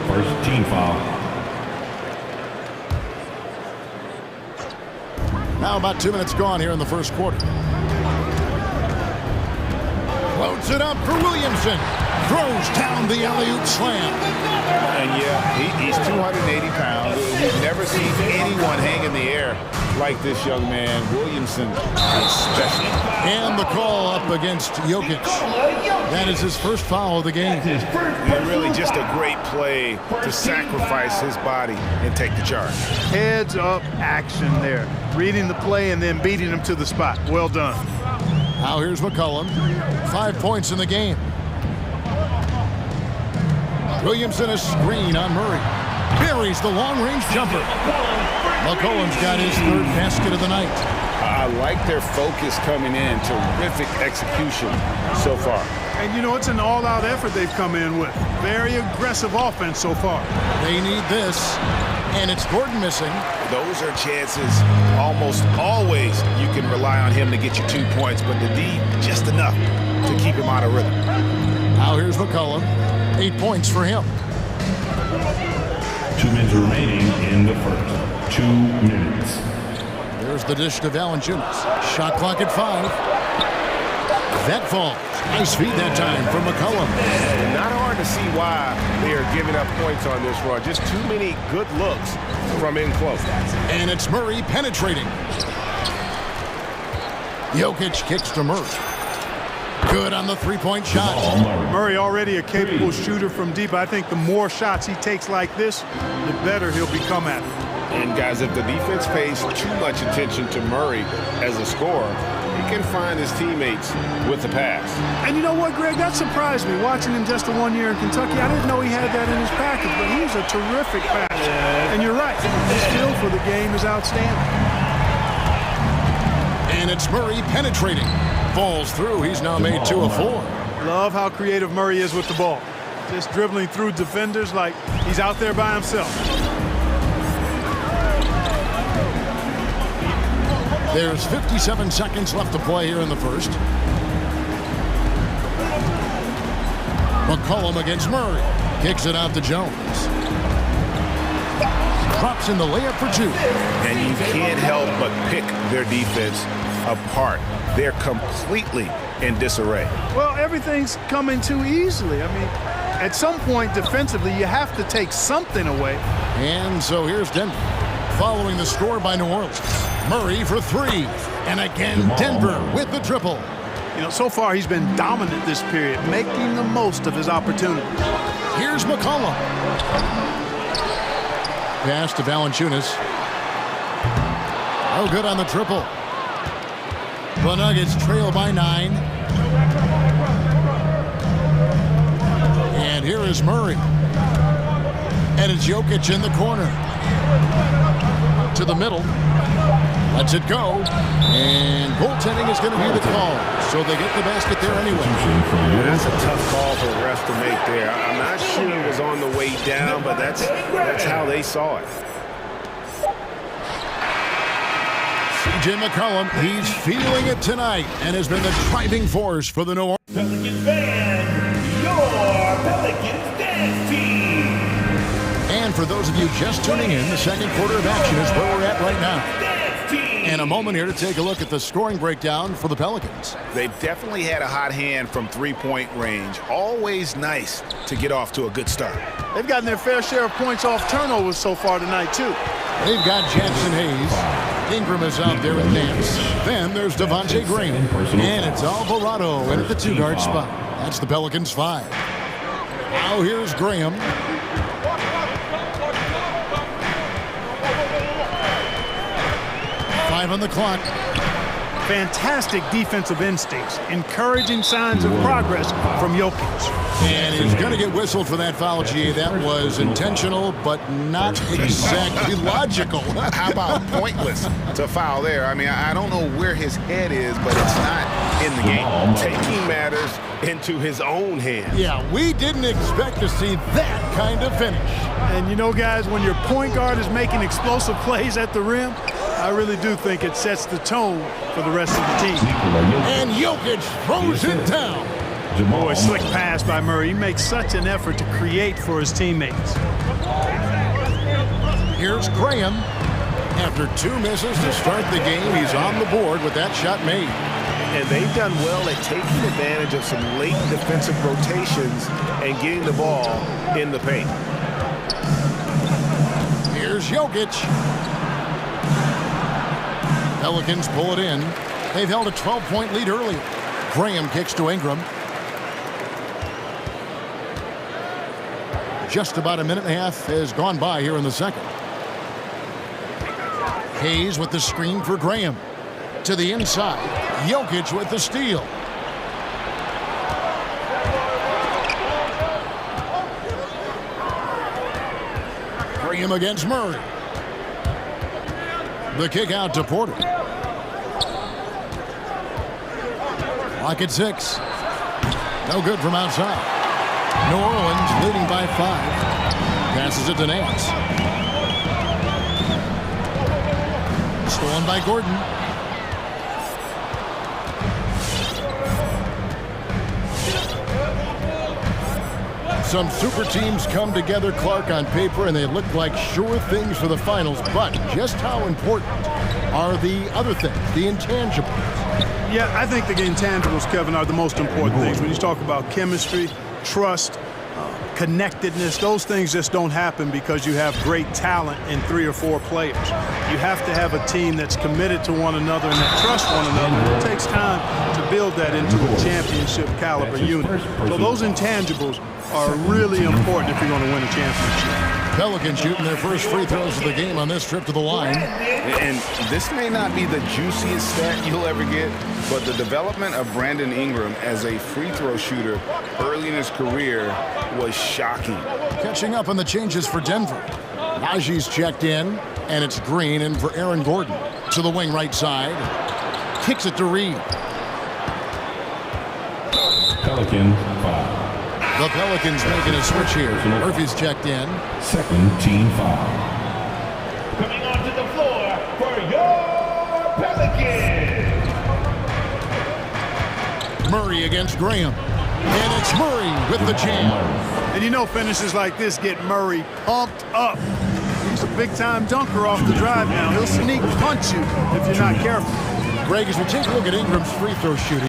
First team foul. Now about 2 minutes gone here in the first quarter. Loads it up for Williamson. Throws down the alley-oop slam. And yeah, he's 280 pounds. We've never seen anyone hang in the air like this young man. Williamson especially. And the call up against Jokic. That is his first foul of the game. And really just a great play to sacrifice his body and take the charge. Heads up action there. Reading the play and then beating him to the spot. Well done. Now here's McCollum. 5 points in the game. Williamson a screen on Murray. Buries the long-range jumper. McCollum's got his third basket of the night. I like their focus coming in. Terrific execution so far. And, you know, it's an all-out effort they've come in with. Very aggressive offense so far. They need this. And it's Gordon missing. Those are chances almost always you can rely on him to get you 2 points, but the D, just enough to keep him out of rhythm. Now here's McCollum. 8 points for him. 2 minutes remaining in the first. 2 minutes. There's the dish to Valanciunas. Shot clock at 5. That falls. Nice feed that time from McCollum. Not hard to see why they are giving up points on this run. Just too many good looks from in close. And it's Murray penetrating. Jokic kicks to Murray. Good on the three-point shot. Murray already a capable shooter from deep. I think the more shots he takes like this, the better he'll become at it. And guys, if the defense pays too much attention to Murray as a scorer, he can find his teammates with the pass. And you know what, Greg? That surprised me. Watching him just the 1 year in Kentucky, I didn't know he had that in his package, but he was a terrific passer. And you're right, his skill for the game is outstanding. And it's Murray penetrating. Falls through. He's now made 2 of 4. Love how creative Murray is with the ball. Just dribbling through defenders like he's out there by himself. There's 57 seconds left to play here in the first. McCollum against Murray. Kicks it out to Jones. Drops in the layup for 2. And you can't help but pick their defense apart. They're completely in disarray. Well, everything's coming too easily. I mean, at some point defensively, you have to take something away. And so here's Denver, following the score by New Orleans. Murray for 3. And again, Denver with the triple. You know, so far he's been dominant this period, making the most of his opportunity. Here's McCollum. Pass to Valanciunas. Oh, good on the triple. The Nuggets trail by 9. And here is Murray. And it's Jokic in the corner. To the middle. Lets it go. And goaltending is going to be the call. So they get the basket there anyway. That's a tough call for the refs to make there. I'm not sure it was on the way down, but that's how they saw it. CJ McCollum, he's feeling it tonight and has been the driving force for the New Orleans. Pelicans band, your Pelicans dance team. And for those of you just tuning in, the second quarter of action is where we're at right now. And a moment here to take a look at the scoring breakdown for the Pelicans. They've definitely had a hot hand from three-point range. Always nice to get off to a good start. They've gotten their fair share of points off turnovers so far tonight, too. They've got Jackson Hayes. Ingram is out there with Nance. Then there's Devontae Graham. And it's Alvarado in at the two-guard spot. That's the Pelicans' 5. Now here's Graham. On the clock. Fantastic defensive instincts, encouraging signs of progress from Jokic. And he's going to get whistled for that foul, G. That was intentional, but not exactly logical. How about pointless to foul there? I mean, I don't know where his head is, but it's not in the game. Taking matters into his own hands. Yeah, we didn't expect to see that kind of finish. And you know, guys, when your point guard is making explosive plays at the rim, I really do think it sets the tone for the rest of the team. And Jokic throws it down. Boy, slick pass by Murray. He makes such an effort to create for his teammates. Here's Graham. After 2 misses to start the game, he's on the board with that shot made. And they've done well at taking advantage of some late defensive rotations and getting the ball in the paint. Here's Jokic. Pelicans pull it in. They've held a 12-point lead earlier. Graham kicks to Ingram. Just about a minute and a half has gone by here in the second. Hayes with the screen for Graham. To the inside. Jokic with the steal. Graham against Murray. The kick out to Porter. Clock at 6. No good from outside. New Orleans leading by 5. Passes it to Nance. Stolen by Gordon. Some super teams come together, Clark, on paper, and they look like sure things for the finals. But just how important are the other things, the intangibles? Yeah, I think the intangibles, Kevin, are the most important things. When you talk about chemistry, trust, connectedness, those things just don't happen because you have great talent in 3 or 4 players. You have to have a team that's committed to one another and that trusts one another. It takes time to build that into a championship caliber unit. So those intangibles are really important if you're going to win a championship. Pelicans shooting their first free throws of the game on this trip to the line. And this may not be the juiciest stat you'll ever get, but the development of Brandon Ingram as a free throw shooter early in his career was shocking. Catching up on the changes for Denver. Najee's checked in, and it's Green in for Aaron Gordon. To the wing right side. Kicks it to Reed. Pelicans 5. The Pelicans making a switch here. Murphy's checked in. Second team foul. Coming onto the floor for your Pelicans. Murray against Graham. And it's Murray with the jam. And you know finishes like this get Murray pumped up. He's a big-time dunker off the drive now. He'll sneak punch you if you're not careful. Greg, as we take a look at Ingram's free throw shooting,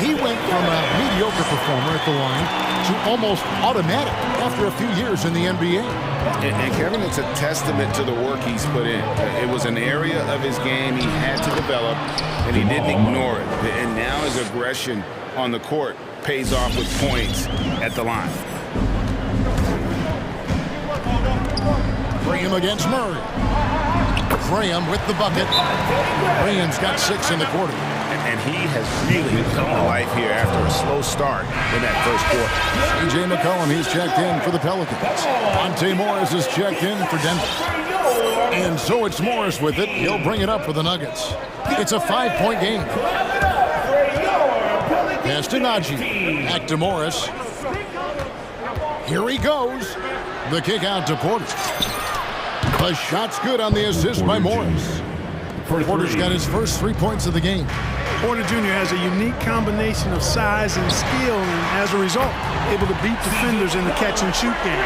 He went from a mediocre performer at the line to almost automatic after a few years in the NBA. And Kevin, it's a testament to the work he's put in. It was an area of his game he had to develop, and he didn't ignore it. And now his aggression on the court pays off with points at the line. Graham against Murray. Graham with the bucket. Graham's got 6 in the quarter. And he has really come to life here after a slow start in that first quarter. C.J. McCollum, he's checked in for the Pelicans. Monte Morris is checked in for Denver. And so it's Morris with it. He'll bring it up for the Nuggets. It's a 5-point game. Pass to Najee. Back to Morris. Here he goes. The kick out to Porter. The shot's good on the assist by Morris. Porter's got his first 3 points of the game. Porter Jr. has a unique combination of size and skill, and as a result, able to beat defenders in the catch-and-shoot game.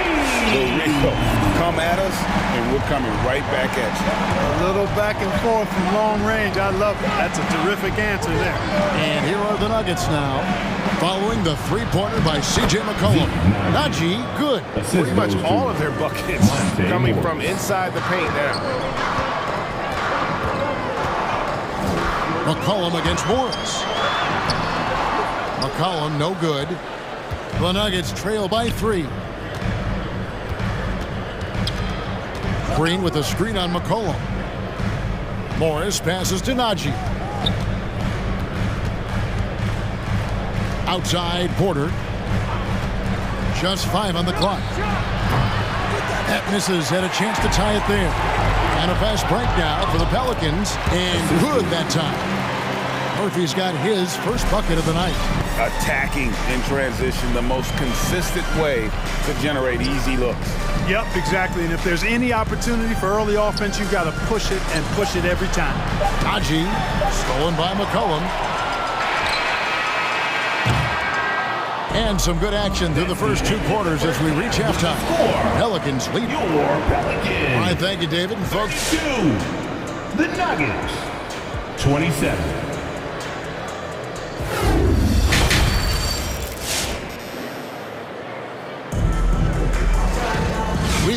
Come at us, and we're coming right back at you. A little back and forth from long range. I love it. That's a terrific answer there. And here are the Nuggets now, following the three-pointer by C.J. McCollum. Najee, good. Pretty much all of their buckets coming from inside the paint now. McCollum against Morris. McCollum, no good. The Nuggets trail by 3. Green with a screen on McCollum. Morris passes to Najee. Outside, Porter. Just 5 on the clock. That misses, had a chance to tie it there. And a fast break now for the Pelicans, and good that time. Murphy's got his first bucket of the night. Attacking in transition, the most consistent way to generate easy looks. Yep, exactly. And if there's any opportunity for early offense, you've got to push it and push it every time. Najee, stolen by McCollum. And some good action through the first 2 quarters as we reach halftime. Pelicans lead. All right, thank you, David. And folks, the Nuggets, 27.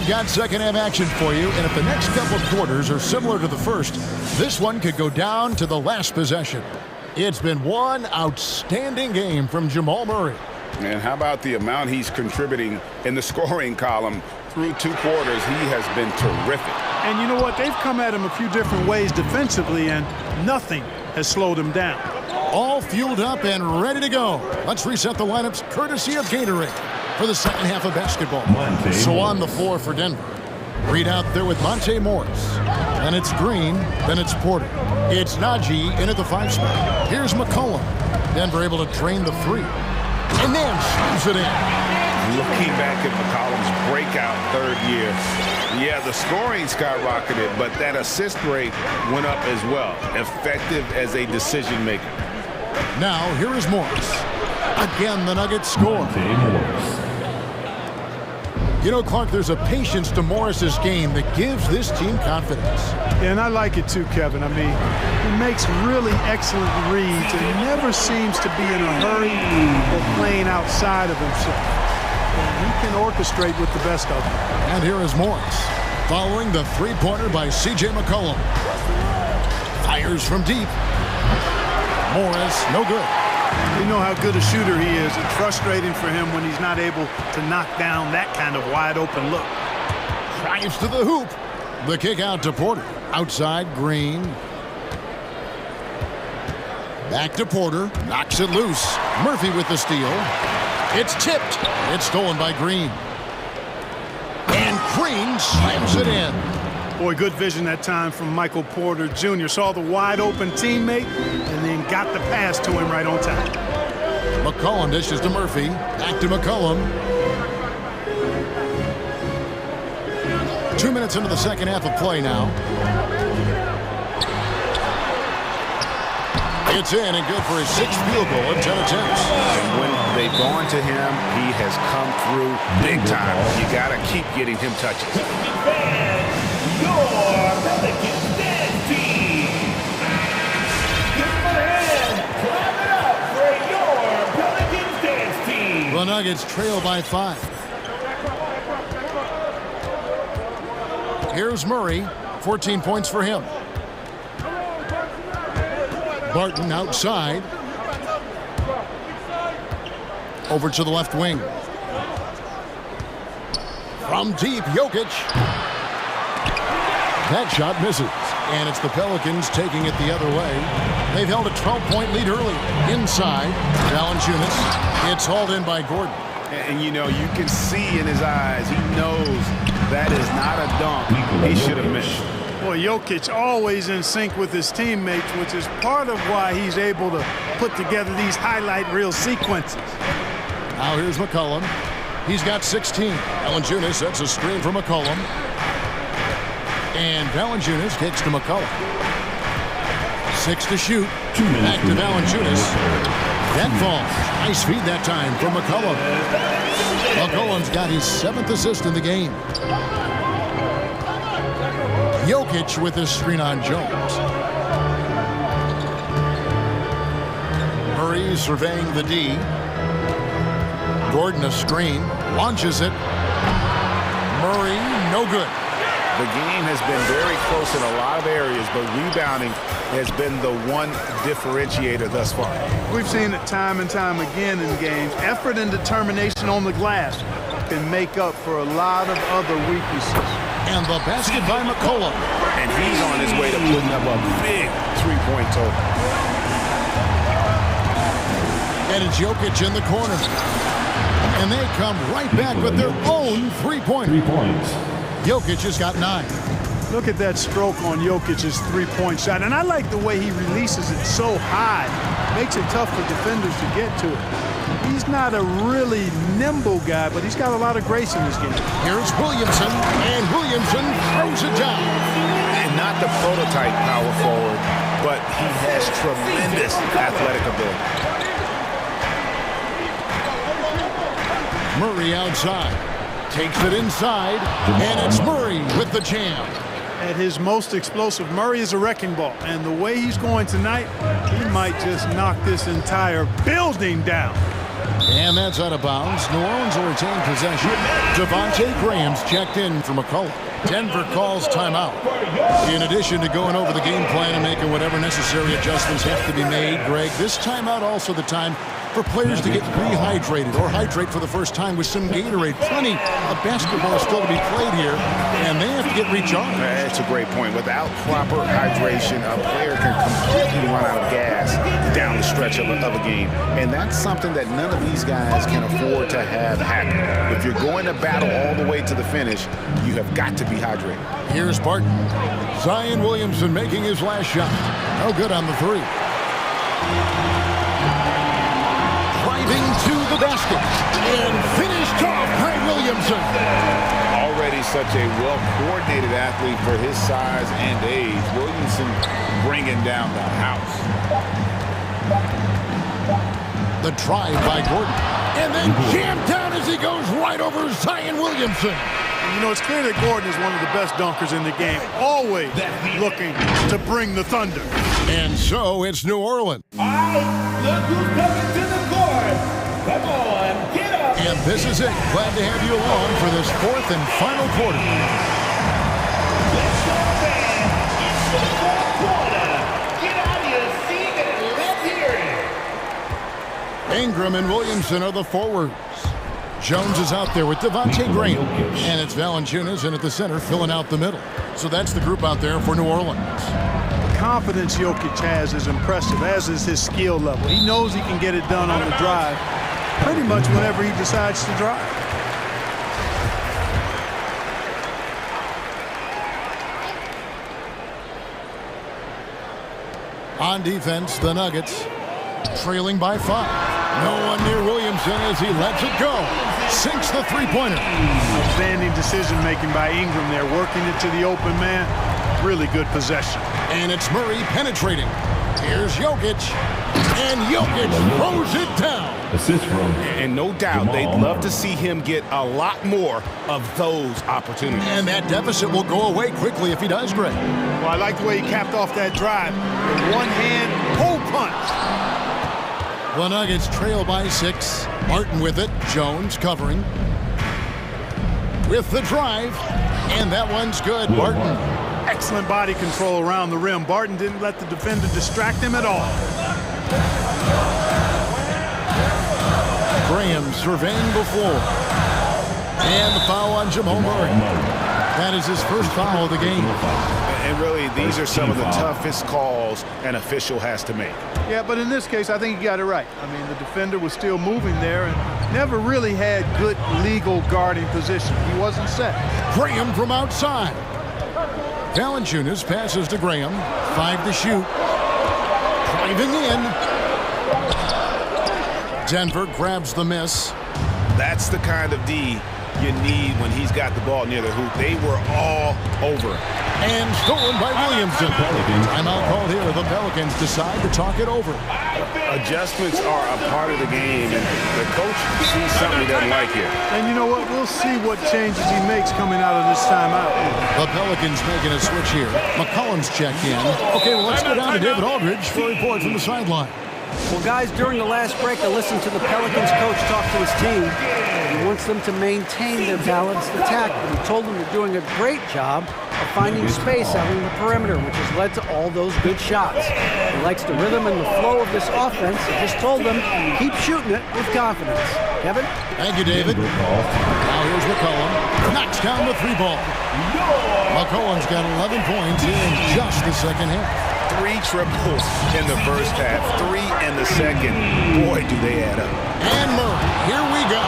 we've got second half action for you, and if the next couple of quarters are similar to the first, this one could go down to the last possession. It's been one outstanding game from Jamal Murray. And how about the amount he's contributing in the scoring column through 2 quarters? He has been terrific. And you know what? They've come at him a few different ways defensively, and nothing has slowed him down. All fueled up and ready to go. Let's reset the lineups courtesy of Gatorade for the second half of basketball. So on the floor for Denver. Reed out there with Monte Morris. And it's Green, then it's Porter. It's Najee in at the 5 spot. Here's McCollum. Denver able to drain the 3. And then shoots it in. Looking back at McCollum's breakout 3rd year, yeah, the scoring skyrocketed, but that assist rate went up as well. Effective as a decision maker. Now, here is Morris. Again, the Nuggets score. You know, Clark, there's a patience to Morris's game that gives this team confidence. Yeah, and I like it too, Kevin. I mean, he makes really excellent reads and never seems to be in a hurry or playing outside of himself. And he can orchestrate with the best of them. And here is Morris, following the 3-pointer by C.J. McCollum. Fires from deep. Morris, no good. You know how good a shooter he is. It's frustrating for him when he's not able to knock down that kind of wide-open look. Drives to the hoop. The kick out to Porter. Outside, Green. Back to Porter. Knocks it loose. Murphy with the steal. It's tipped. It's stolen by Green. And Green slams it in. Boy, good vision that time from Michael Porter Jr. Saw the wide-open teammate and then got the pass to him right on time. McCollum dishes to Murphy. Back to McCollum. 2 minutes into the second half of play now. It's in and good for his 6th field goal in 10 attempts. And when they've gone to him, he has come through big time. You got to keep getting him touches. Nuggets trail by 5. Here's Murray, 14 points for him. Barton outside. Over to the left wing. From deep, Jokic. That shot misses. And it's the Pelicans taking it the other way. They've held a 12-point lead early. Inside, Valanciunas. It's hauled in by Gordon. And, you know, you can see in his eyes, he knows that is not a dunk he should have missed. Boy, Jokic always in sync with his teammates, which is part of why he's able to put together these highlight reel sequences. Now here's McCollum. He's got 16. Valanciunas sets a screen for McCollum. And Valanciunas kicks to McCollum. 6 to shoot. Back to Valanciunas. That falls. Nice feed that time from McCollum. McCollum's got his 7th assist in the game. Jokic with his screen on Jones. Murray surveying the D. Gordon a screen. Launches it. Murray, no good. The game has been very close in a lot of areas, but rebounding has been the one differentiator thus far. We've seen it time and time again in games. Effort and determination on the glass can make up for a lot of other weaknesses. And the basket by McCollum. And he's on his way to putting up a big three-point total. And it's Jokic in the corner. And they come right back with their own three-pointer. 3 points. Jokic has got 9. Look at that stroke on Jokic's three-point shot. And I like the way he releases it so high. Makes it tough for defenders to get to it. He's not a really nimble guy, but he's got a lot of grace in his game. Here's Williamson, and Williamson throws it down. And not the prototype power forward, but he has tremendous athletic ability. Murray outside. Takes it inside, and it's Murray with the jam. At his most explosive, Murray is a wrecking ball. And the way he's going tonight, he might just knock this entire building down. And that's out of bounds. New Orleans will retain possession. Devontae Graham's checked in for McCollum. Denver calls timeout. In addition to going over the game plan and making whatever necessary adjustments have to be made, Greg, this timeout also the time for players to get rehydrated or hydrate for the first time with some Gatorade. Plenty of basketball still to be played here, and they have to get recharged. That's a great point. Without proper hydration, a player can completely run out of gas down the stretch of a game. And that's something that none of these guys can afford to have happen. If you're going to battle all the way to the finish, you have got to be hydrated. Here's Barton. Zion Williamson making his last shot. No good on the three. Driving to the basket and finished off by Williamson. Already such a well-coordinated athlete for his size and age. Williamson bringing down the house. The drive by Gordon. And then jammed down as he goes right over Zion Williamson. You know, it's clear that Gordon is one of the best dunkers in the game. Always looking to bring the thunder. And so it's New Orleans. All right, look who's coming to the court. Come on, get up. And this is it. Glad to have you along for this 4th and final quarter. Let's go, fans. It's the 4th quarter. Get out of your seat and let's hear it. Ingram and Williamson are the forwards. Jones is out there with Devontae Graham. And it's Valanciunas in at the center filling out the middle. So that's the group out there for New Orleans. The confidence Jokic has is impressive, as is his skill level. He knows he can get it done on the drive pretty much whenever he decides to drive. On defense, the Nuggets trailing by 5. No one near Williamson as he lets it go. Sinks the three-pointer. Outstanding decision-making by Ingram there, working it to the open man. Really good possession. And it's Murray penetrating. Here's Jokic. And Jokic throws it down. Assist from. And no doubt they'd love to see him get a lot more of those opportunities. And that deficit will go away quickly if he does, Greg. Well, I like the way he capped off that drive. With one hand, pull punch. The Nuggets trail by 6. Martin with it. Jones covering. With the drive. And that one's good. Barton. Excellent body control around the rim. Barton didn't let the defender distract him at all. Graham surveying the floor. And the foul on Jamal Murray. That is his first foul of the game. And really, these are some of the toughest calls an official has to make. Yeah, but in this case, I think he got it right. I mean, the defender was still moving there and never really had good legal guarding position. He wasn't set. Graham from outside. Valanciunas passes to Graham. 5 to shoot. Driving in. Denver grabs the miss. That's the kind of D you need when he's got the ball near the hoop. They were all over. And stolen by Williamson. Timeout called here. The Pelicans decide to talk it over. Adjustments are a part of the game, and the coach sees something he doesn't like here. And you know what? We'll see what changes he makes coming out of this timeout. The Pelicans making a switch here. McCollum's checked in. Okay, well, let's go down to David Aldridge for a report from the sideline. Well, guys, during the last break, I listened to the Pelicans coach talk to his team. He wants them to maintain their balanced attack, but he told them they're doing a great job of finding space out in the perimeter, which has led to all those good shots. He likes the rhythm and the flow of this offense. He just told them, keep shooting it with confidence. Kevin? Thank you, David. Now here's McCollum. Knocks down the 3-ball. McCollum's got 11 points here in just the second half. 3 triples in the first half, 3 in the second. Boy, do they add up. And Murray, here we go.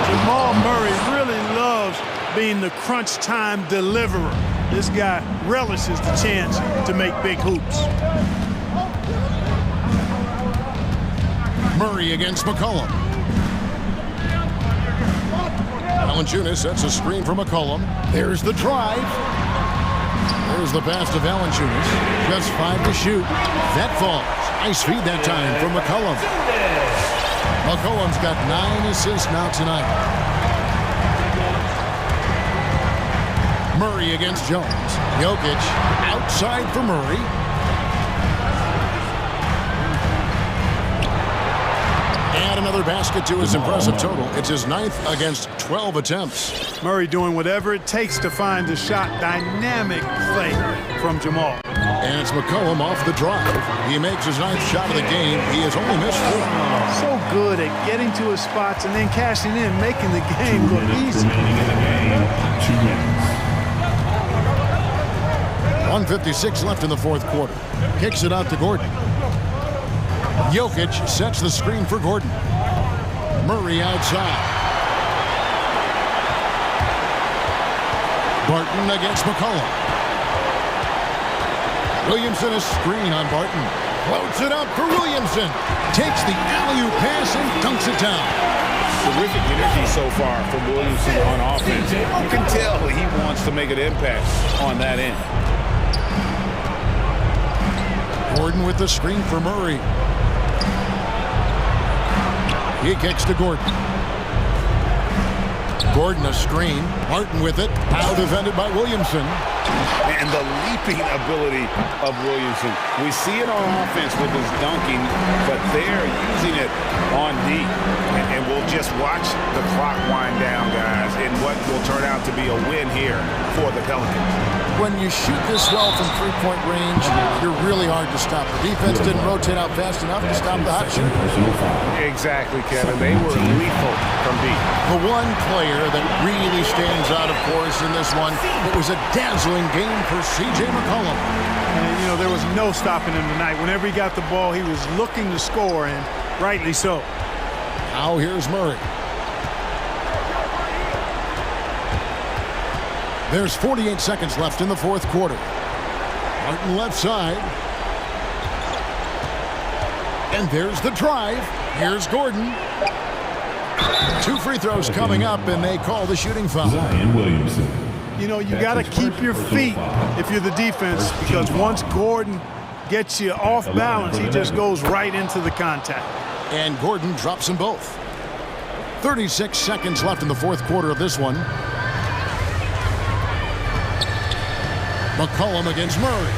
Jamal Murray really loves being the crunch time deliverer. This guy relishes the chance to make big hoops. Murray against McCollum. Valanciunas sets a screen for McCollum. There's the drive. There's the pass to Valanciunas. Just 5 to shoot. That falls. Nice feed that time from McCollum. McCollum's got 9 assists now tonight. Murray against Jones. Jokic outside for Murray. And another basket to his impressive total. It's his 9th against 12 attempts. Murray doing whatever it takes to find the shot. Dynamic play from Jamal. And it's McCollum off the drive. He makes his 9th shot of the game. He has only missed 4. So good at getting to his spots and then cashing in, making the game look easy. 1:56 left in the 4th quarter. Kicks it out to Gordon. Jokic sets the screen for Gordon. Murray outside. Barton against McCollum. Williamson a screen on Barton. Floats it up for Williamson. Takes the alley-oop pass and dunks it down. Terrific energy so far from Williamson on offense. You can tell he wants to make an impact on that end. Gordon with the screen for Murray. He kicks to Gordon. Gordon a screen. Martin with it. Now defended by Williamson. And the leaping ability of Williamson. We see it on offense with his dunking, but they're using it on D. And we'll just watch the clock wind down, guys, in what will turn out to be a win here for the Pelicans. When you shoot this well from 3-point range, you're really hard to stop. The defense didn't rotate out fast enough to stop the hot shot. Exactly, Kevin. They were lethal from deep. The one player that really stands out, of course, in this one, it was a dazzling game for C.J. McCollum. And, you know, there was no stopping him tonight. Whenever he got the ball, he was looking to score, and rightly so. Now here's Murray. There's 48 seconds left in the 4th quarter. Martin left side. And there's the drive. Here's Gordon. 2 free throws coming up, and they call the shooting foul. Zion Williamson. You know, you got to keep your feet if you're the defense, because once Gordon gets you off balance, he just goes right into the contact. And Gordon drops them both. 36 seconds left in the 4th quarter of this one. McCollum against Murray.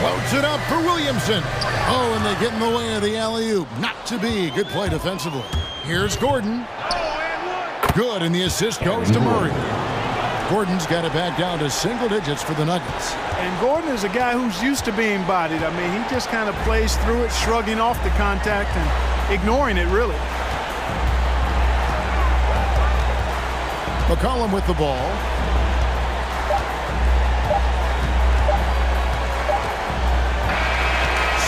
Floats it up for Williamson. Oh, and they get in the way of the alley-oop. Not to be. Good play defensively. Here's Gordon. Good, and the assist goes to Murray. Gordon's got it back down to single digits for the Nuggets. And Gordon is a guy who's used to being bodied. I mean, he just kind of plays through it, shrugging off the contact and ignoring it, really. McCollum with the ball.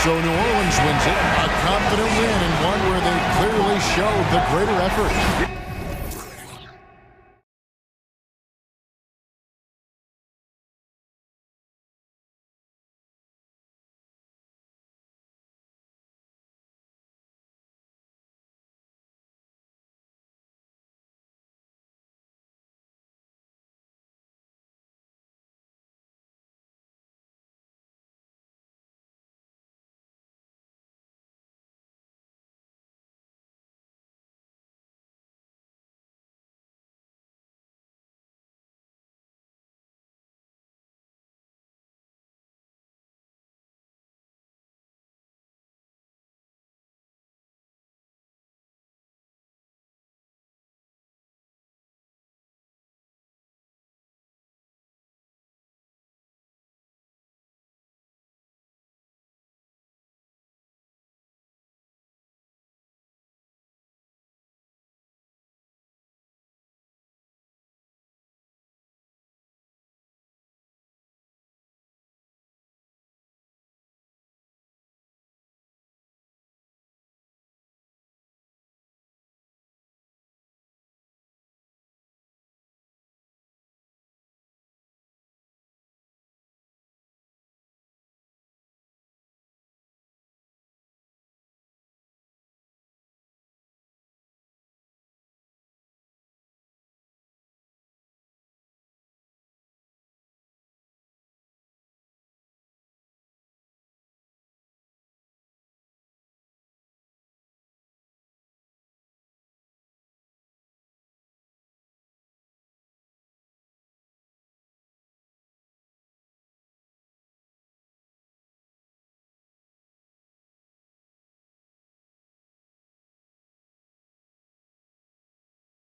So New Orleans wins it. A confident win and one where they clearly showed the greater effort.